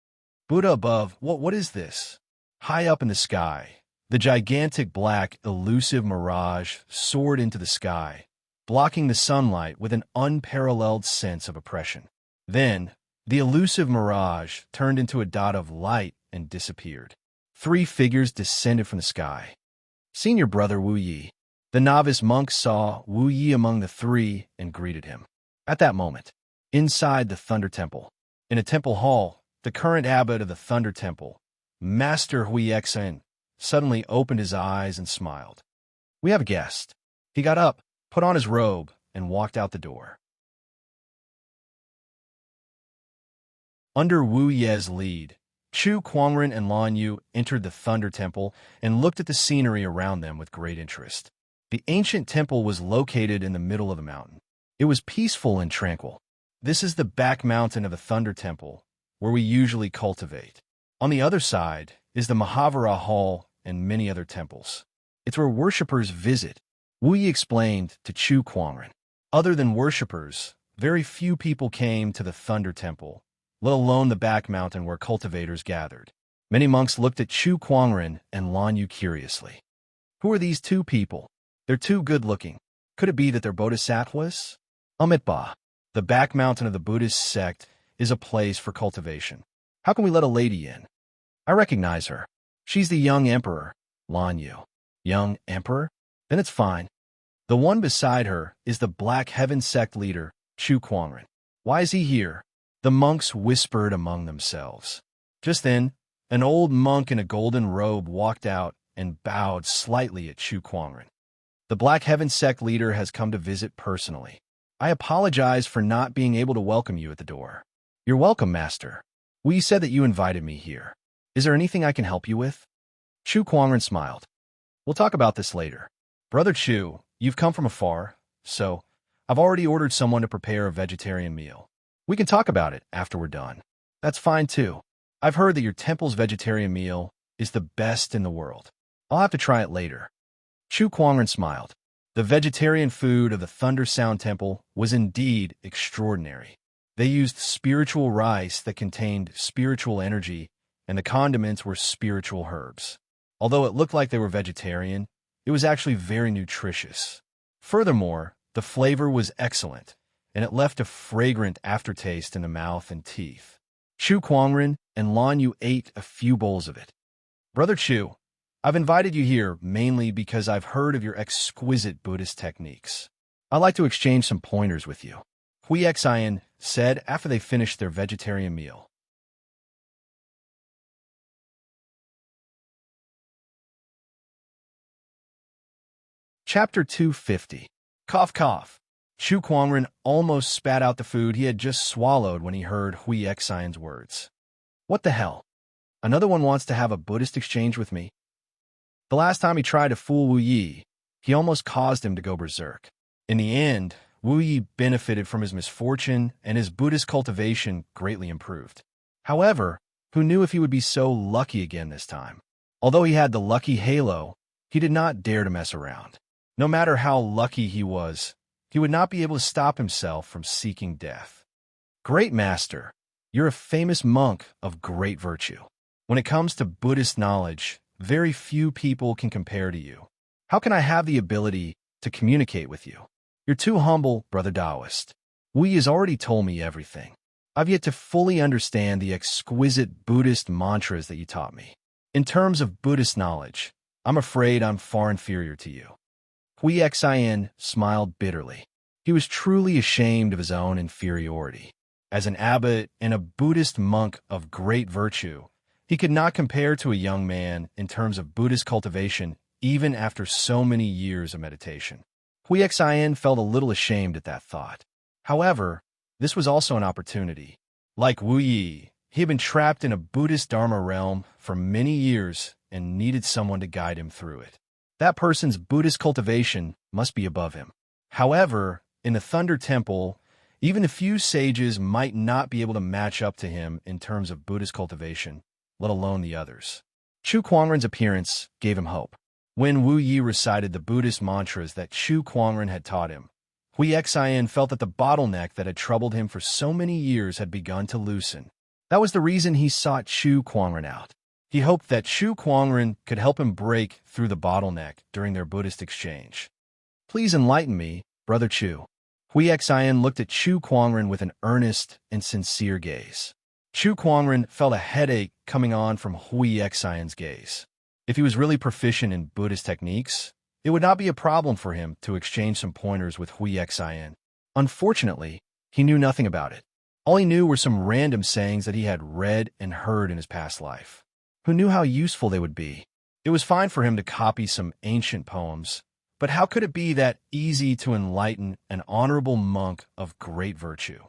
Buddha above, what is this? High up in the sky, the gigantic black, elusive mirage soared into the sky, blocking the sunlight with an unparalleled sense of oppression. Then, the elusive mirage turned into a dot of light and disappeared. 3 figures descended from the sky. Senior brother Wu Yi. The novice monk saw Wu Yi among the 3 and greeted him. At that moment, inside the Thunder Temple, in a temple hall, the current abbot of the Thunder Temple, Master Hui Xian, suddenly opened his eyes and smiled. We have a guest. He got up, put on his robe, and walked out the door. Under Wu Ye's lead, Chu Kuangren and Lan Yu entered the Thunder Temple and looked at the scenery around them with great interest. The ancient temple was located in the middle of the mountain. It was peaceful and tranquil. This is the back mountain of the Thunder Temple, where we usually cultivate. On the other side is the Mahavira Hall and many other temples. It's where worshippers visit. Wu Yi explained to Chu Kuangren. Other than worshippers, very few people came to the Thunder Temple, let alone the back mountain where cultivators gathered. Many monks looked at Chu Kuangren and Lan Yu curiously. Who are these 2 people? They're too good-looking. Could it be that they're bodhisattvas? Amitba. The back mountain of the Buddhist sect is a place for cultivation. How can we let a lady in? I recognize her. She's the young emperor, Lan Yu. Young emperor? Then it's fine. The one beside her is the Black Heaven sect leader, Chu Kuangren. Why is he here? The monks whispered among themselves. Just then, an old monk in a golden robe walked out and bowed slightly at Chu Kuangren. The Black Heaven sect leader has come to visit personally. I apologize for not being able to welcome you at the door. You're welcome, Master. We said that you invited me here. Is there anything I can help you with? Chu Kuangren smiled. We'll talk about this later. Brother Chu, you've come from afar, so I've already ordered someone to prepare a vegetarian meal. We can talk about it after we're done. That's fine too. I've heard that your temple's vegetarian meal is the best in the world. I'll have to try it later. Chu Kuangren smiled. The vegetarian food of the Thunder Sound Temple was indeed extraordinary. They used spiritual rice that contained spiritual energy, and the condiments were spiritual herbs. Although it looked like they were vegetarian, it was actually very nutritious. Furthermore, the flavor was excellent, and it left a fragrant aftertaste in the mouth and teeth. Chu Kuangren and Lan Yu ate a few bowls of it. Brother Chu, I've invited you here mainly because I've heard of your exquisite Buddhist techniques. I'd like to exchange some pointers with you, Hui Xian said after they finished their vegetarian meal. Chapter 250. Cough cough. Chu Kuangren almost spat out the food he had just swallowed when he heard Hui Xian's words. What the hell? Another one wants to have a Buddhist exchange with me? The last time he tried to fool Wu Yi, he almost caused him to go berserk. In the end, Wu Yi benefited from his misfortune and his Buddhist cultivation greatly improved. However, who knew if he would be so lucky again this time? Although he had the lucky halo, he did not dare to mess around. No matter how lucky he was, he would not be able to stop himself from seeking death. Great Master, you're a famous monk of great virtue. When it comes to Buddhist knowledge, very few people can compare to you. How can I have the ability to communicate with you? You're too humble, Brother Taoist. Wu Yi has already told me everything. I've yet to fully understand the exquisite Buddhist mantras that you taught me. In terms of Buddhist knowledge, I'm afraid I'm far inferior to you. Hui Xian smiled bitterly. He was truly ashamed of his own inferiority. As an abbot and a Buddhist monk of great virtue, he could not compare to a young man in terms of Buddhist cultivation even after so many years of meditation. Hui Xian felt a little ashamed at that thought. However, this was also an opportunity. Like Wu Yi, he had been trapped in a Buddhist Dharma realm for many years and needed someone to guide him through it. That person's Buddhist cultivation must be above him. However, in the Thunder Temple, even a few sages might not be able to match up to him in terms of Buddhist cultivation, let alone the others. Chu Kuangren's appearance gave him hope. When Wu Yi recited the Buddhist mantras that Chu Kuangren had taught him, Hui Xian felt that the bottleneck that had troubled him for so many years had begun to loosen. That was the reason he sought Chu Kuangren out. He hoped that Chu Kuangren could help him break through the bottleneck during their Buddhist exchange. Please enlighten me, Brother Chu. Hui Xian looked at Chu Kuangren with an earnest and sincere gaze. Chu Kuangren felt a headache coming on from Hui Xian's gaze. If he was really proficient in Buddhist techniques, it would not be a problem for him to exchange some pointers with Hui Xian. Unfortunately, he knew nothing about it. All he knew were some random sayings that he had read and heard in his past life. Who knew how useful they would be? It was fine for him to copy some ancient poems, but how could it be that easy to enlighten an honorable monk of great virtue?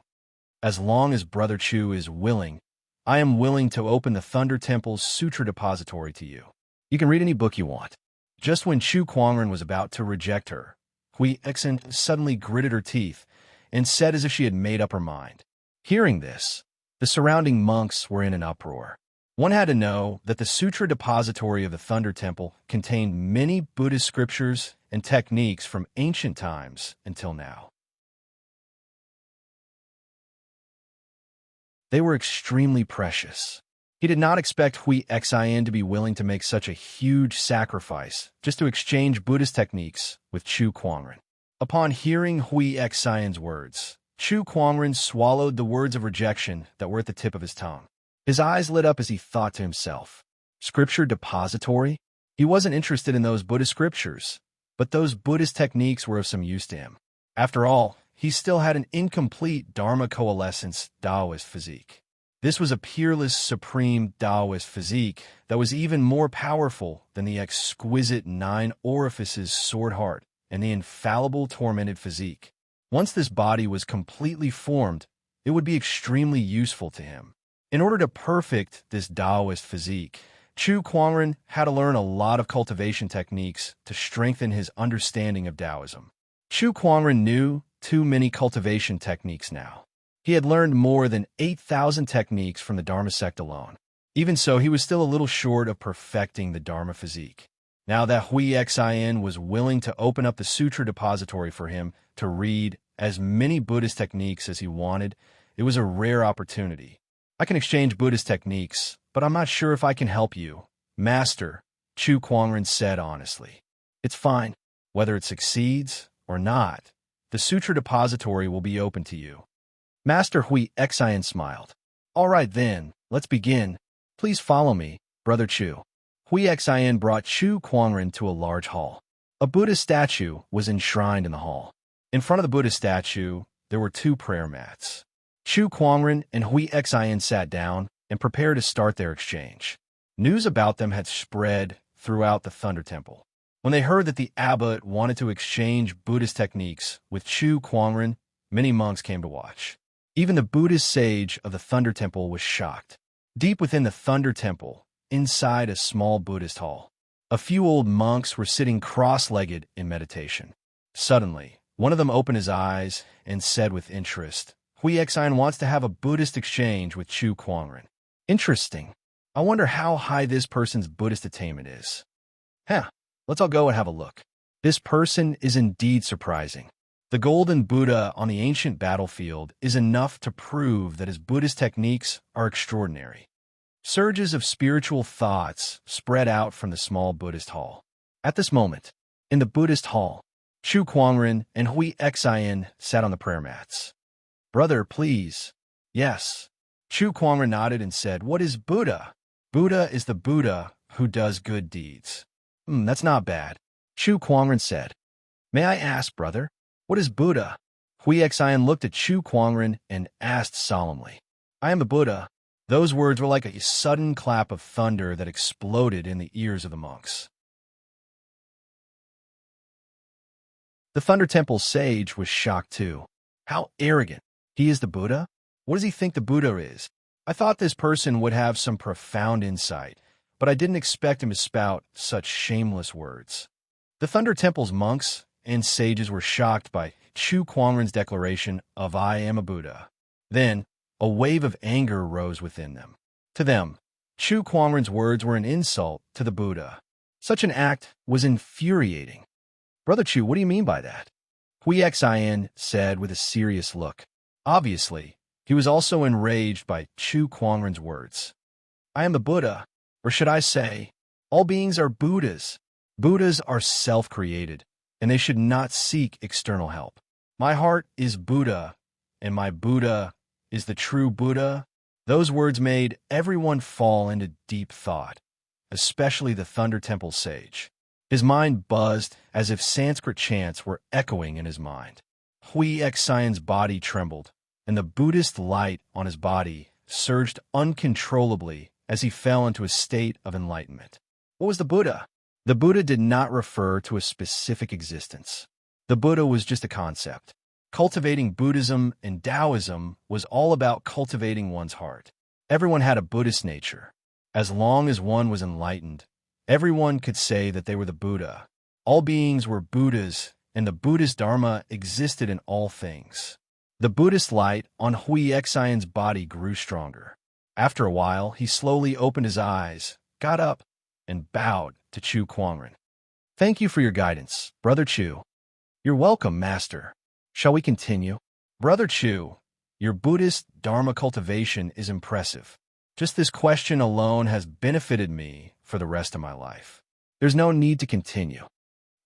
As long as Brother Chu is willing, I am willing to open the Thunder Temple's Sutra Depository to you. You can read any book you want. Just when Chu Kuangren was about to reject her, Hui Xian suddenly gritted her teeth and said as if she had made up her mind. Hearing this, the surrounding monks were in an uproar. One had to know that the Sutra Depository of the Thunder Temple contained many Buddhist scriptures and techniques from ancient times until now. They were extremely precious. He did not expect Hui Xian to be willing to make such a huge sacrifice just to exchange Buddhist techniques with Chu Kuangren. Upon hearing Hui Xian's words, Chu Kuangren swallowed the words of rejection that were at the tip of his tongue. His eyes lit up as he thought to himself, "Scripture depository?" He wasn't interested in those Buddhist scriptures, but those Buddhist techniques were of some use to him. After all, he still had an incomplete Dharma coalescence Taoist physique. This was a peerless, supreme Taoist physique that was even more powerful than the exquisite nine orifices sword heart and the infallible tormented physique. Once this body was completely formed, it would be extremely useful to him. In order to perfect this Taoist physique, Chu Kuangren had to learn a lot of cultivation techniques to strengthen his understanding of Taoism. Chu Kuangren knew too many cultivation techniques now. He had learned more than 8,000 techniques from the Dharma sect alone. Even so, he was still a little short of perfecting the Dharma physique. Now that Hui Xin was willing to open up the sutra depository for him to read as many Buddhist techniques as he wanted, it was a rare opportunity. "I can exchange Buddhist techniques, but I'm not sure if I can help you, Master," Chu Kuangren said honestly. "It's fine. Whether it succeeds or not, the sutra depository will be open to you." Master Hui Xin smiled. "All right then, let's begin. Please follow me, Brother Chu." Hui Xin brought Chu Kuangren to a large hall. A Buddhist statue was enshrined in the hall. In front of the Buddhist statue, there were 2 prayer mats. Chu Kuangren and Hui Xin sat down and prepared to start their exchange. News about them had spread throughout the Thunder Temple. When they heard that the abbot wanted to exchange Buddhist techniques with Chu Kuangren, many monks came to watch. Even the Buddhist sage of the Thunder Temple was shocked. Deep within the Thunder Temple, inside a small Buddhist hall, a few old monks were sitting cross-legged in meditation. Suddenly, one of them opened his eyes and said with interest, "Hui Xin wants to have a Buddhist exchange with Chu Kuangren. Interesting. I wonder how high this person's Buddhist attainment is. Let's all go and have a look." This person is indeed surprising. The golden Buddha on the ancient battlefield is enough to prove that his Buddhist techniques are extraordinary. Surges of spiritual thoughts spread out from the small Buddhist hall. At this moment, in the Buddhist hall, Chu Kuangren and Hui Xin sat on the prayer mats. "Brother, please." "Yes." Chu Kuangren nodded and said, "What is Buddha?" "Buddha is the Buddha who does good deeds." That's not bad," Chu Kuangren said. "May I ask, brother, what is Buddha?" Hui Xin looked at Chu Kuangren and asked solemnly. "I am the Buddha." Those words were like a sudden clap of thunder that exploded in the ears of the monks. The Thunder Temple sage was shocked too. How arrogant. He is the Buddha? What does he think the Buddha is? I thought this person would have some profound insight, but I didn't expect him to spout such shameless words. The Thunder Temple's monks and sages were shocked by Chu Kuangren's declaration of "I am a Buddha." Then, a wave of anger rose within them. To them, Chu Kuangren's words were an insult to the Buddha. Such an act was infuriating. "Brother Chu, what do you mean by that?" Hui Xin said with a serious look. Obviously, he was also enraged by Chu Kuangren's words. "I am the Buddha, or should I say, all beings are Buddhas. Buddhas are self-created, and they should not seek external help. My heart is Buddha, and my Buddha is the true Buddha." Those words made everyone fall into deep thought, especially the Thunder Temple sage. His mind buzzed as if Sanskrit chants were echoing in his mind. Hui Xion's body trembled, and the Buddhist light on his body surged uncontrollably as he fell into a state of enlightenment. What was the Buddha? The Buddha did not refer to a specific existence. The Buddha was just a concept. Cultivating Buddhism and Taoism was all about cultivating one's heart. Everyone had a Buddhist nature. As long as one was enlightened, everyone could say that they were the Buddha. All beings were Buddhas, and the Buddhist Dharma existed in all things. The Buddhist light on Hui Xion's body grew stronger. After a while, he slowly opened his eyes, got up, and bowed to Chu Kuangren. "Thank you for your guidance, Brother Chu." "You're welcome, Master. Shall we continue?" "Brother Chu, your Buddhist Dharma cultivation is impressive. Just this question alone has benefited me for the rest of my life. There's no need to continue,"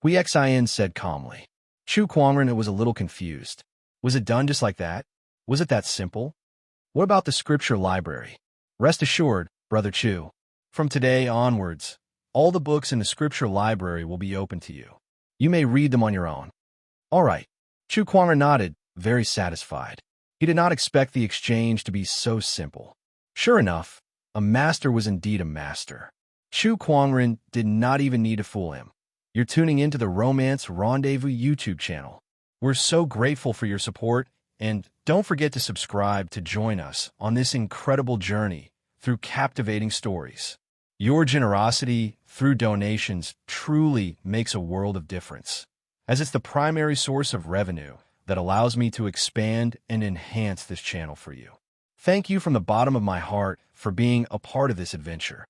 Hui Xian said calmly. Chu Kuangren was a little confused. Was it done just like that? Was it that simple? What about the scripture library? Rest assured, Brother Chu, from today onwards, all the books in the scripture library will be open to you. You may read them on your own. All right. Chu Kuangren nodded, very satisfied. He did not expect the exchange to be so simple. Sure enough, a master was indeed a master. Chu Kuangren did not even need to fool him. You're tuning into the Romance Rendezvous YouTube channel. We're so grateful for your support, and don't forget to subscribe to join us on this incredible journey through captivating stories. Your generosity through donations truly makes a world of difference, as it's the primary source of revenue that allows me to expand and enhance this channel for you. Thank you from the bottom of my heart for being a part of this adventure.